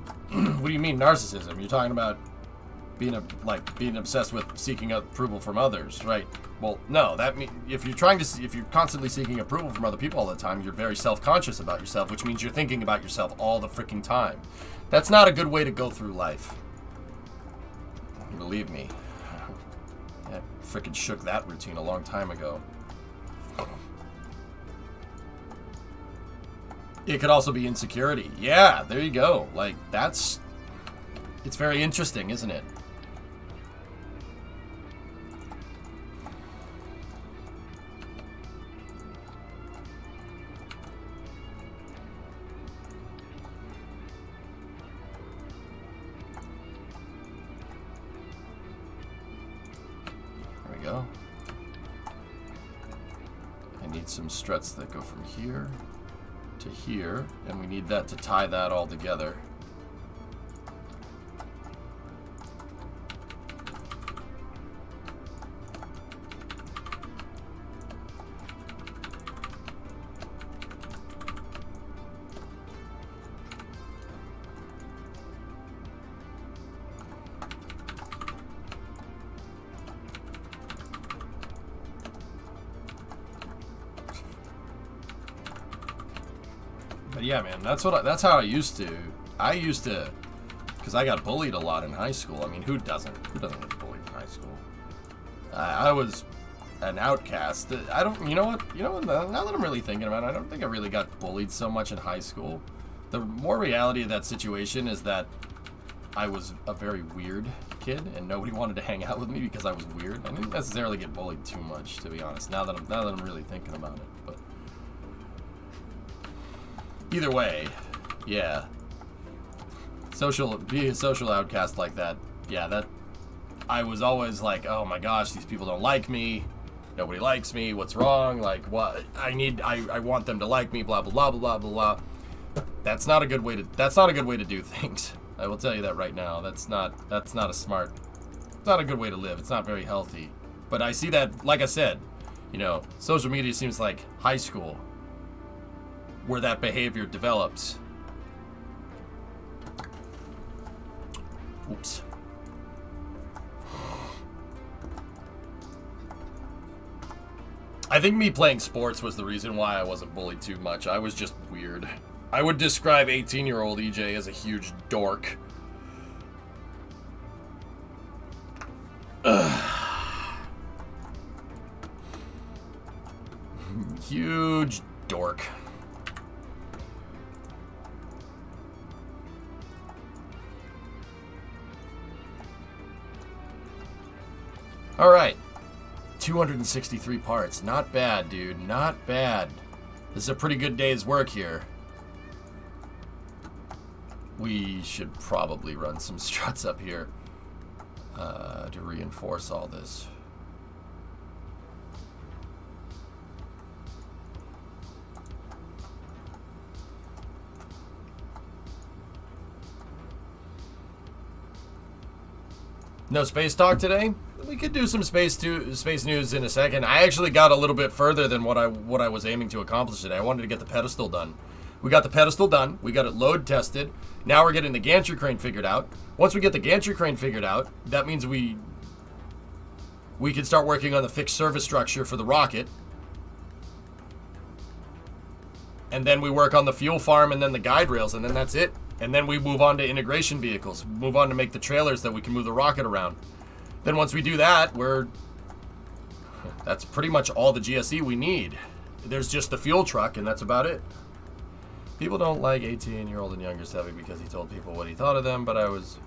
what do you mean narcissism? You're talking about being obsessed with seeking approval from others, right? Well, no, that means if you're constantly seeking approval from other people all the time, you're very self-conscious about yourself, which means you're thinking about yourself all the freaking time. That's not a good way to go through life. Believe me. I freaking shook that routine a long time ago. It could also be insecurity. Yeah, there you go. Like, it's very interesting, isn't it? There we go. I need some struts that go from here to here, and we need that to tie that all together. Yeah, man, that's how I used to. Because I got bullied a lot in high school. I mean, who doesn't get bullied in high school? I was an outcast. You know what? Now that I'm really thinking about it, I don't think I really got bullied so much in high school. The more reality of that situation is that I was a very weird kid, and nobody wanted to hang out with me because I was weird. I didn't necessarily get bullied too much, to be honest. Now that I'm really thinking about it, but. Either way, yeah. Being a social outcast like that, yeah, that I was always like, oh my gosh, these people don't like me. Nobody likes me. What's wrong? Like, what? I want them to like me. Blah blah blah blah blah blah. That's not a good way to do things. I will tell you that right now. That's not a good way to live. It's not very healthy. But I see that, like I said, you know, social media seems like high school, where that behavior develops. Oops. I think me playing sports was the reason why I wasn't bullied too much. I was just weird. I would describe 18-year-old EJ as a huge dork. Huge dork. All right, 263 parts. Not bad, dude. Not bad. This is a pretty good day's work here. We should probably run some struts up here to reinforce all this. No space talk today? We could do some space news in a second. I actually got a little bit further than what I was aiming to accomplish today. I wanted to get the pedestal done. We got the pedestal done. We got it load tested. Now we're getting the gantry crane figured out. Once we get the gantry crane figured out, that means we can start working on the fixed service structure for the rocket. And then we work on the fuel farm and then the guide rails, and then that's it. And then we move on to integration vehicles. Move on to make the trailers that we can move the rocket around. Then once we do that, that's pretty much all the GSE we need. There's just the fuel truck, and that's about it. People don't like 18-year-old and younger Sevy because he told people what he thought of them, but I was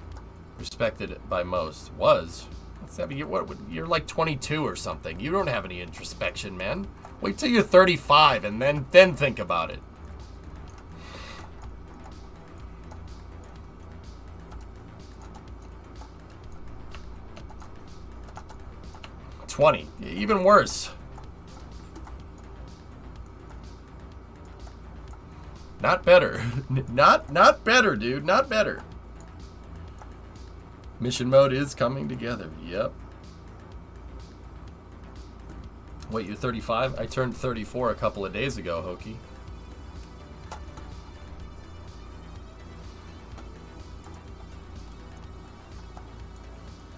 respected by most. Sevy, you're like 22 or something. You don't have any introspection, man. Wait till you're 35 and then think about it. Even worse. Not better. Not better, dude. Not better. Mission mode is coming together. Yep. Wait, you're 35? I turned 34 a couple of days ago, Hokey.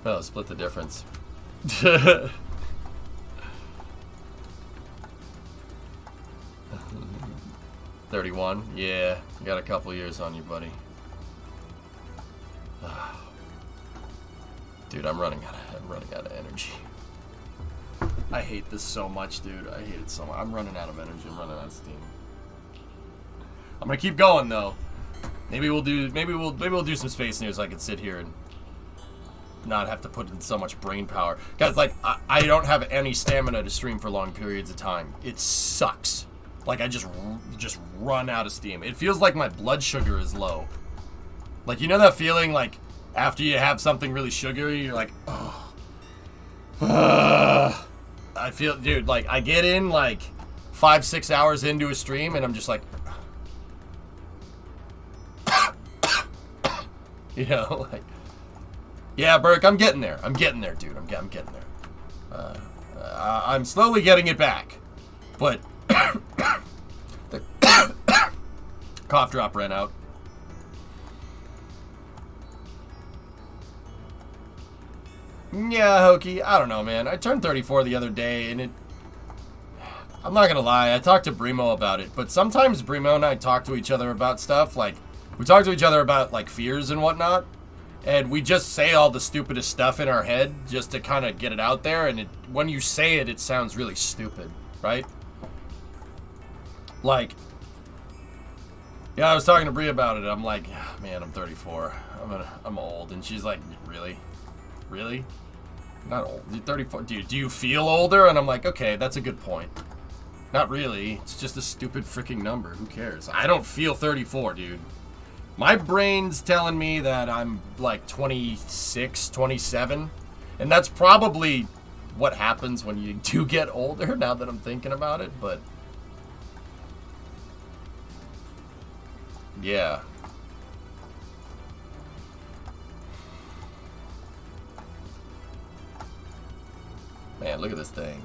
Oh, split the difference. 31. Yeah, you got a couple years on you, buddy. Dude, I'm running out of energy. I hate this so much, dude. I hate it so much. I'm running out of energy. I'm running out of steam. I'm gonna keep going though. Maybe we'll do some space news. I can sit here and not have to put in so much brain power. Guys, like I don't have any stamina to stream for long periods of time. It sucks. Like I just run out of steam. It feels like my blood sugar is low. Like, you know that feeling like after you have something really sugary, you're like, oh. I feel, dude, like I get in like 5-6 hours into a stream and I'm just like, you know, like, yeah, Burke, I'm getting there. I'm getting there, dude. I'm getting there. I'm slowly getting it back, but the cough drop ran out. Yeah, Hokey, I don't know, man. I turned 34 the other day, and I'm not gonna lie, I talked to Brimo about it, but sometimes Brimo and I talk to each other about stuff, like, we talk to each other about, like, fears and whatnot, and we just say all the stupidest stuff in our head just to kind of get it out there, and when you say it, it sounds really stupid, right? Like, yeah, I was talking to Brie about it. I'm like, man, I'm 34. I'm old. And she's like, really? Really? Not old. You're 34. Do you feel older? And I'm like, okay, that's a good point. Not really. It's just a stupid freaking number. Who cares? I don't feel 34, dude. My brain's telling me that I'm like 26, 27. And that's probably what happens when you do get older, now that I'm thinking about it, but yeah. Man, look at this thing.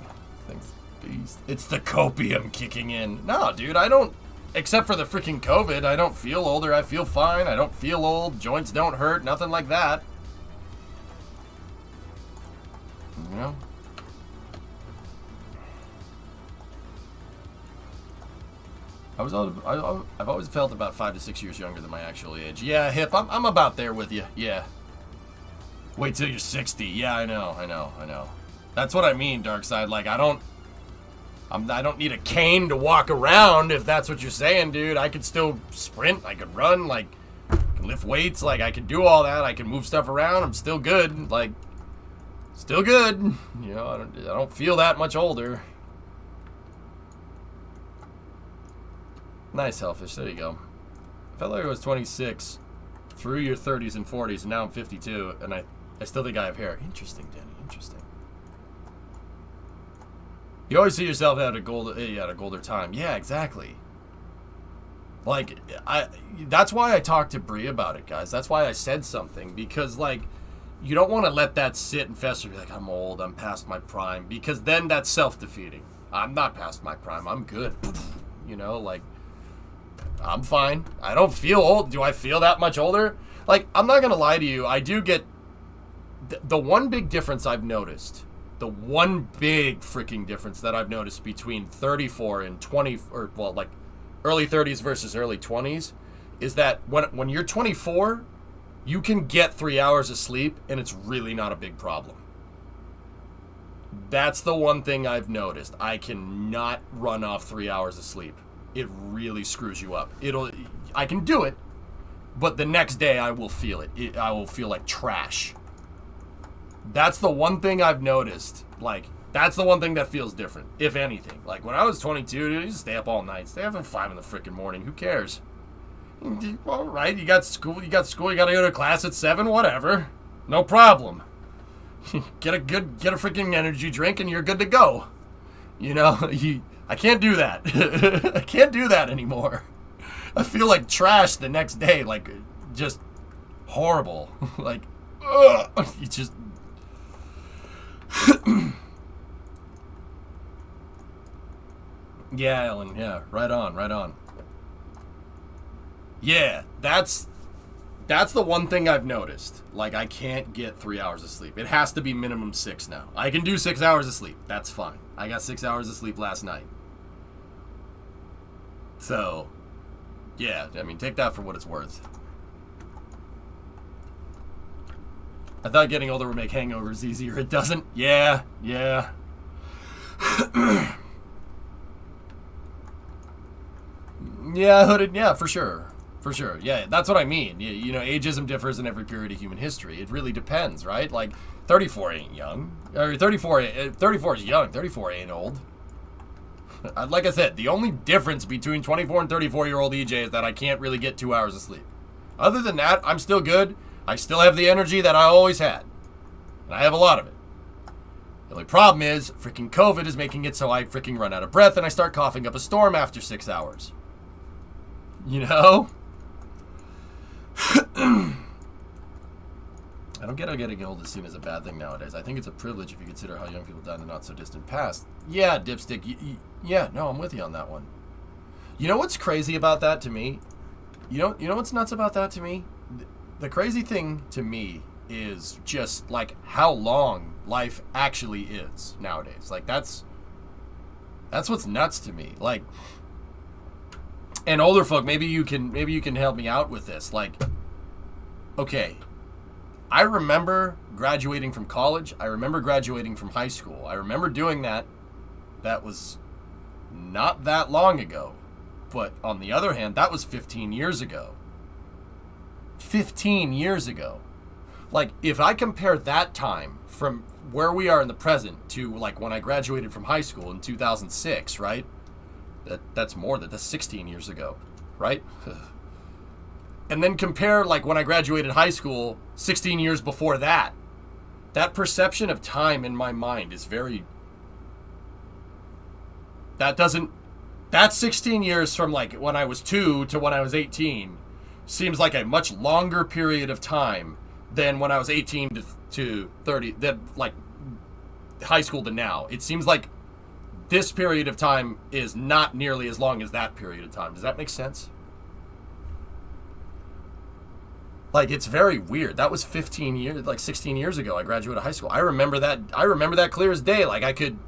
This thing's beast. It's the copium kicking in. No, dude, I don't, except for the freaking COVID, I don't feel older. I feel fine. I don't feel old. Joints don't hurt. Nothing like that. You know? I've always felt about 5 to 6 years younger than my actual age. Yeah, Hip, I'm about there with you. Yeah. Wait till you're 60. Yeah, I know. That's what I mean, Darkside. Like, I don't need a cane to walk around, if that's what you're saying, dude. I could still sprint. I could run. Like, I can lift weights. Like, I can do all that. I can move stuff around. I'm still good. Like, still good. You know, I don't feel that much older. Nice, Hellfish. There you go. I felt like I was 26 through your 30s and 40s, and now I'm 52, and I still think I have hair. Interesting, Danny. Interesting. You always see yourself at a golder time. Yeah, exactly. Like, that's why I talked to Brie about it, guys. That's why I said something, because, like, you don't want to let that sit and fester. Be like, I'm old. I'm past my prime, because then that's self-defeating. I'm not past my prime. I'm good. You know, like, I'm fine. I don't feel old. Do I feel that much older? Like, I'm not gonna lie to you. I do get the one big difference I've noticed. The one big freaking difference that I've noticed between 34 and 20, or well, like early 30s versus early 20s, is that when you're 24, you can get 3 hours of sleep, and it's really not a big problem. That's the one thing I've noticed. I cannot run off 3 hours of sleep. It really screws you up. I can do it, but the next day I will feel it. I will feel like trash. That's the one thing I've noticed. Like, that's the one thing that feels different, if anything. Like, when I was 22, dude, you just stay up all night. Stay up at 5 in the freaking morning. Who cares? All right, you got school, you gotta go to class at 7, whatever. No problem. Get a freaking energy drink and you're good to go. You know, I can't do that. I can't do that anymore. I feel like trash the next day, like, just horrible. Like, ugh, you just... Yeah, Ellen, yeah, right on. Yeah, that's the one thing I've noticed. Like, I can't get 3 hours of sleep. It has to be minimum 6 now. I can do 6 hours of sleep. That's fine. I got 6 hours of sleep last night. So, yeah, I mean, take that for what it's worth. I thought getting older would make hangovers easier. It doesn't. Yeah. Yeah, hooded. Yeah, for sure. Yeah, that's what I mean. You know, ageism differs in every period of human history. It really depends, right? Like, 34 ain't young. Or 34 is young. 34 ain't old. Like I said, the only difference between 24 and 34-year-old EJ is that I can't really get 2 hours of sleep. Other than that, I'm still good. I still have the energy that I always had. And I have a lot of it. The only problem is, freaking COVID is making it so I freaking run out of breath and I start coughing up a storm after 6 hours. You know? I don't get how getting old is seen as a bad thing nowadays. I think it's a privilege if you consider how young people died in the not-so-distant past. Yeah, Dipstick. Yeah, no, I'm with you on that one. You know what's crazy about that to me? You know what's nuts about that to me? The crazy thing to me is just, like, how long life actually is nowadays. Like, that's what's nuts to me. Like, and older folk, maybe you can help me out with this. Like, okay, I remember graduating from college. I remember graduating from high school. I remember doing that. That was not that long ago. But on the other hand, that was 15 years ago. 15 years ago. Like, if I compare that time from where we are in the present to, like, when I graduated from high school in 2006, right? That's 16 years ago, right? And then compare, like, when I graduated high school 16 years before that. That perception of time in my mind is very... That's 16 years from, like, when I was 2 to when I was 18 seems like a much longer period of time than when I was 18 to 30, that, like, high school to now. It seems like this period of time is not nearly as long as that period of time. Does that make sense? Like, it's very weird. That was 15 years, like 16 years ago. I graduated high school. I remember that clear as day. Like, I could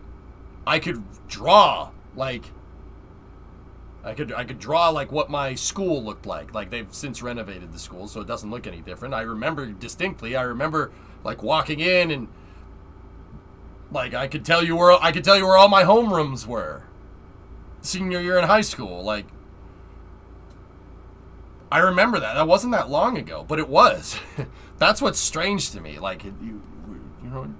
draw, like, I could draw, like, what my school looked like. Like, they've since renovated the school, so it doesn't look any different. I remember distinctly. I remember, like, walking in and, like, I could tell you where all my homerooms were. Senior year in high school, like, I remember that. That wasn't that long ago, but it was. That's what's strange to me. Like, you know,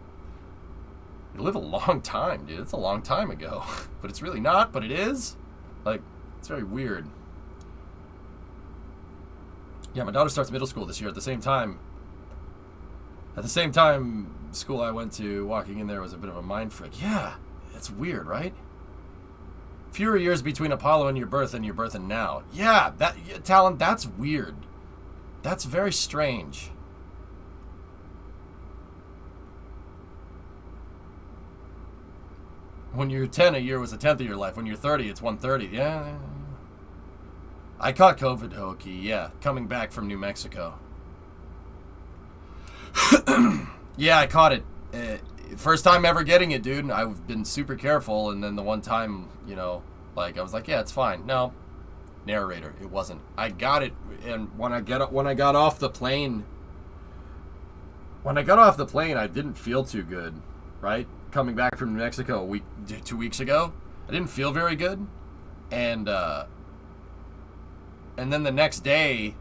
you live a long time, dude. It's a long time ago, but it's really not. But it is. Like, it's very weird. Yeah, my daughter starts middle school this year. At the same time, school I went to, walking in there was a bit of a mind freak. Yeah, it's weird, right? Fewer years between Apollo and your birth and now. Yeah, Talon, that's weird. That's very strange. When you're 10, a year was a tenth of your life. When you're 30, it's 1/30. Yeah. I caught COVID, Hokey. Yeah, coming back from New Mexico. Yeah, I caught it. First time ever getting it, dude. I've been super careful, and then the one time, you know, like, I was like, yeah, it's fine. No, narrator. It wasn't. I got it, and when I got off the plane, I didn't feel too good, right? Coming back from New Mexico 2 weeks ago, I didn't feel very good, and then the next day,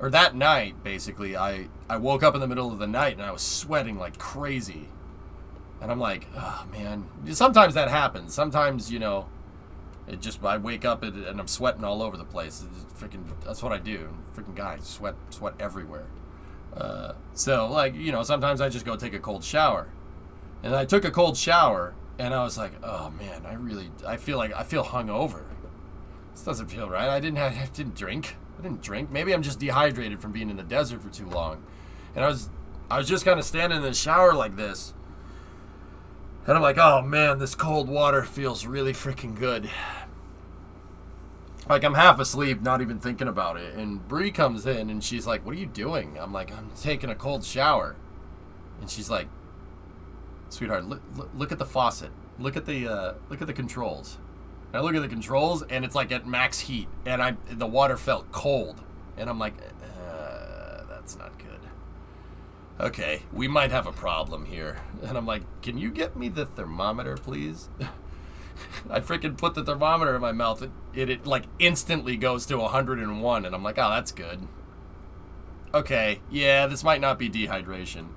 or that night, basically, I woke up in the middle of the night and I was sweating like crazy, and I'm like, oh man. Sometimes that happens. Sometimes, you know, I wake up and I'm sweating all over the place. That's what I do. Freaking guy, sweat everywhere. So, like, you know, sometimes I just go take a cold shower. And I took a cold shower, and I was like, oh man, I feel hungover. This doesn't feel right. I didn't drink. Maybe I'm just dehydrated from being in the desert for too long. And I was just kind of standing in the shower like this. And I'm like, oh man, this cold water feels really freaking good. Like, I'm half asleep, not even thinking about it. And Bree comes in and she's like, what are you doing? I'm like, I'm taking a cold shower. And she's like, sweetheart, look at the faucet. Look at the controls. And I look at the controls and it's like at max heat. And the water felt cold. And I'm like, that's not good. Okay, we might have a problem here. And I'm like, can you get me the thermometer, please? I freaking put the thermometer in my mouth. It like instantly goes to 101. And I'm like, oh, that's good. Okay, yeah, this might not be dehydration.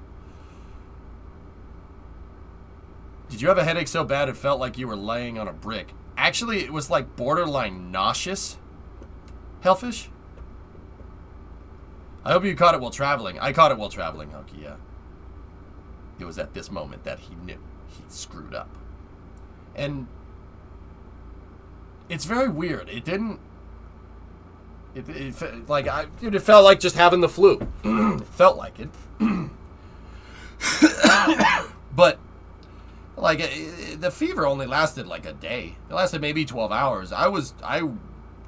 Did you have a headache so bad it felt like you were laying on a brick? Actually, it was like borderline nauseous. Hellfish? I hope you caught it while traveling. I caught it while traveling, Hunky, yeah. It was at this moment that he knew he screwed up. And it's very weird. It didn't... It felt like just having the flu. It felt like it. But... like, the fever only lasted like a day. It lasted maybe 12 hours. I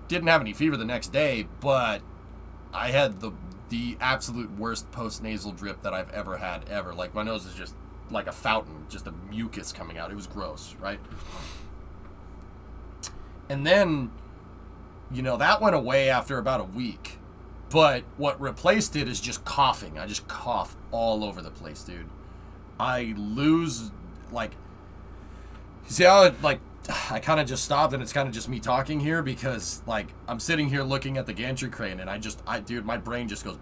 didn't have any fever the next day, but I had the absolute worst post-nasal drip that I've ever had, ever. Like, my nose is just like a fountain, just a mucus coming out. It was gross, right? And then, you know, that went away after about a week. But what replaced it is just coughing. I just cough all over the place, dude. I lose... like, you see how I kind of just stopped and it's kind of just me talking here because, like, I'm sitting here looking at the gantry crane and dude, my brain just goes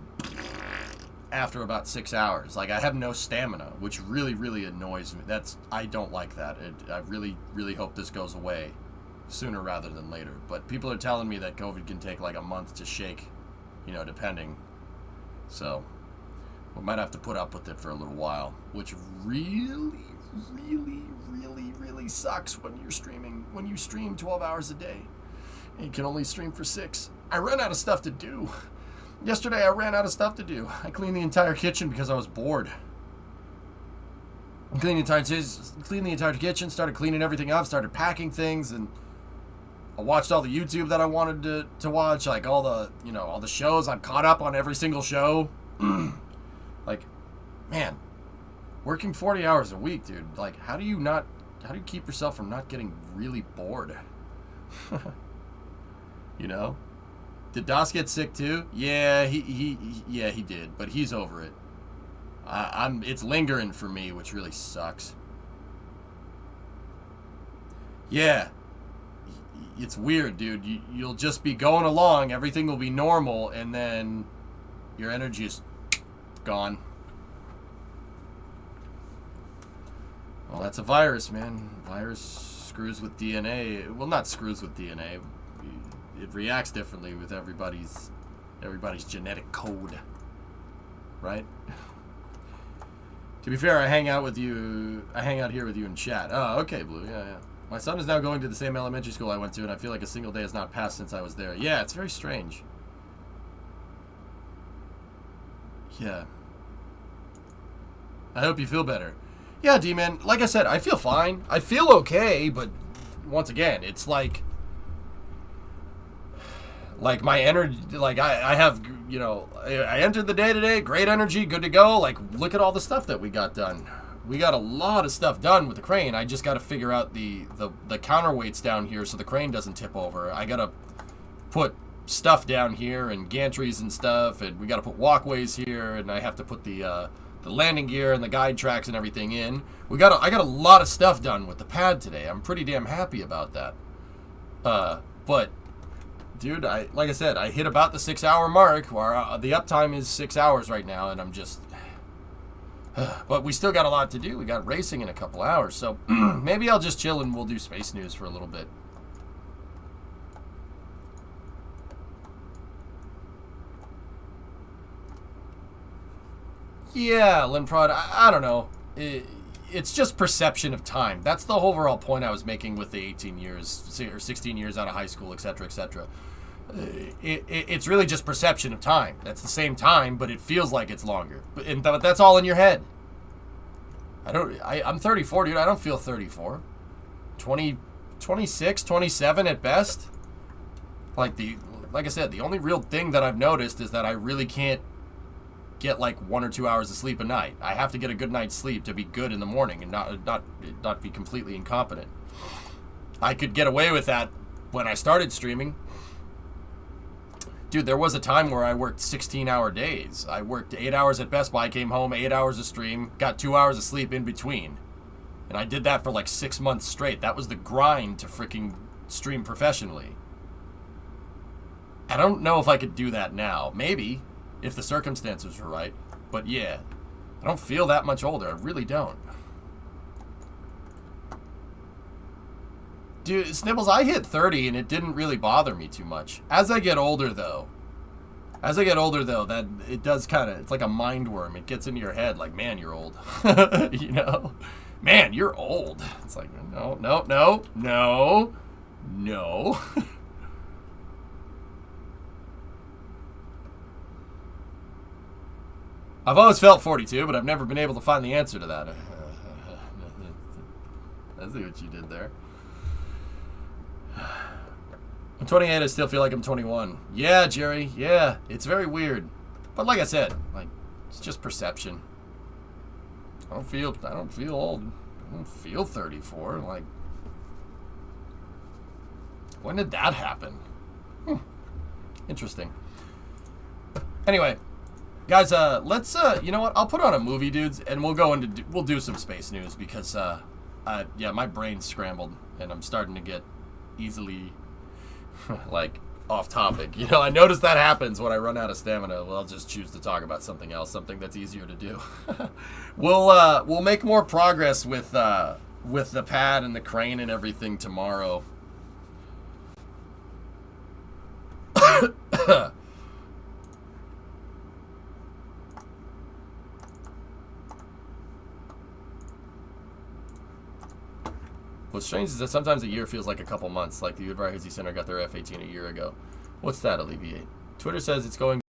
after about 6 hours. Like, I have no stamina, which really, really annoys me. I don't like that. I really, really hope this goes away sooner rather than later. But people are telling me that COVID can take like a month to shake, you know, depending. So we might have to put up with it for a little while, which really, really, really, really sucks when you stream 12 hours a day and you can only stream for 6. I ran out of stuff to do. Yesterday I ran out of stuff to do. I cleaned the entire kitchen because I was bored. I cleaned the entire kitchen, started cleaning everything up, started packing things, and I watched all the YouTube that I wanted to watch, like all the shows. I'm caught up on every single show. Like, man, working 40 hours a week, dude. Like, how do you keep yourself from not getting really bored? You know? Did Das get sick too? Yeah, he did, but he's over it. It's lingering for me, which really sucks. Yeah. It's weird, dude. You'll just be going along, everything will be normal, and then your energy is gone. Well, that's a virus, man. Virus screws with DNA. Well, not screws with DNA. It reacts differently with everybody's genetic code, right? To be fair, I hang out here with you in chat. Oh, okay, Blue. Yeah. My son is now going to the same elementary school I went to, and I feel like a single day has not passed since I was there. Yeah, it's very strange. Yeah. I hope you feel better. Yeah, D-Man, like I said, I feel fine. I feel okay, but once again, it's like my energy, like I have, you know, I entered the day today, great energy, good to go. Like, look at all the stuff that we got done. We got a lot of stuff done with the crane. I just got to figure out the counterweights down here so the crane doesn't tip over. I got to put stuff down here and gantries and stuff, and we got to put walkways here, and I have to put the landing gear and the guide tracks and everything in. I got a lot of stuff done with the pad today. I'm pretty damn happy about that. But dude, like I said, I hit about the 6-hour mark, where the uptime is 6 hours right now, and I'm just. But we still got a lot to do. We got racing in a couple hours, so maybe I'll just chill and we'll do space news for a little bit. Yeah, Linprod, I don't know. It's just perception of time. That's the overall point I was making with the 18 years or 16 years out of high school, etc., etc. It's really just perception of time. That's the same time, but it feels like it's longer. But that's all in your head. I'm 34, dude. I don't feel 34. 26, 27 at best. Like I said, the only real thing that I've noticed is that I really can't get like 1 or 2 hours of sleep a night. I have to get a good night's sleep to be good in the morning and not be completely incompetent. I could get away with that when I started streaming. Dude, there was a time where I worked 16-hour days. I worked 8 hours at Best Buy, came home, 8 hours of stream, got 2 hours of sleep in between. And I did that for like 6 months straight. That was the grind to freaking stream professionally. I don't know if I could do that now. Maybe, if the circumstances were right. But yeah, I don't feel that much older. I really don't. Dude, Snibbles, I hit 30 and it didn't really bother me too much. As I get older, though, that it does kind of, it's like a mind worm. It gets into your head like, man, you're old. You know? Man, you're old. It's like, no. I've always felt 42, but I've never been able to find the answer to that. I see what you did there. I'm 28, I still feel like I'm 21. Yeah, Jerry, yeah, it's very weird. But like I said, like, it's just perception. I don't feel old. I don't feel 34. Like, when did that happen? Interesting. Anyway, guys, let's you know what? I'll put on a movie, dudes, and we'll do some space news because yeah, my brain's scrambled and I'm starting to get easily like off topic. You know, I notice that happens when I run out of stamina. Well, I'll just choose to talk about something else, something that's easier to do. We'll make more progress with the pad and the crane and everything tomorrow. What's strange is that sometimes a year feels like a couple months, like the Udvar Center got their F-18 a year ago. What's that, Alleviate? Twitter says it's going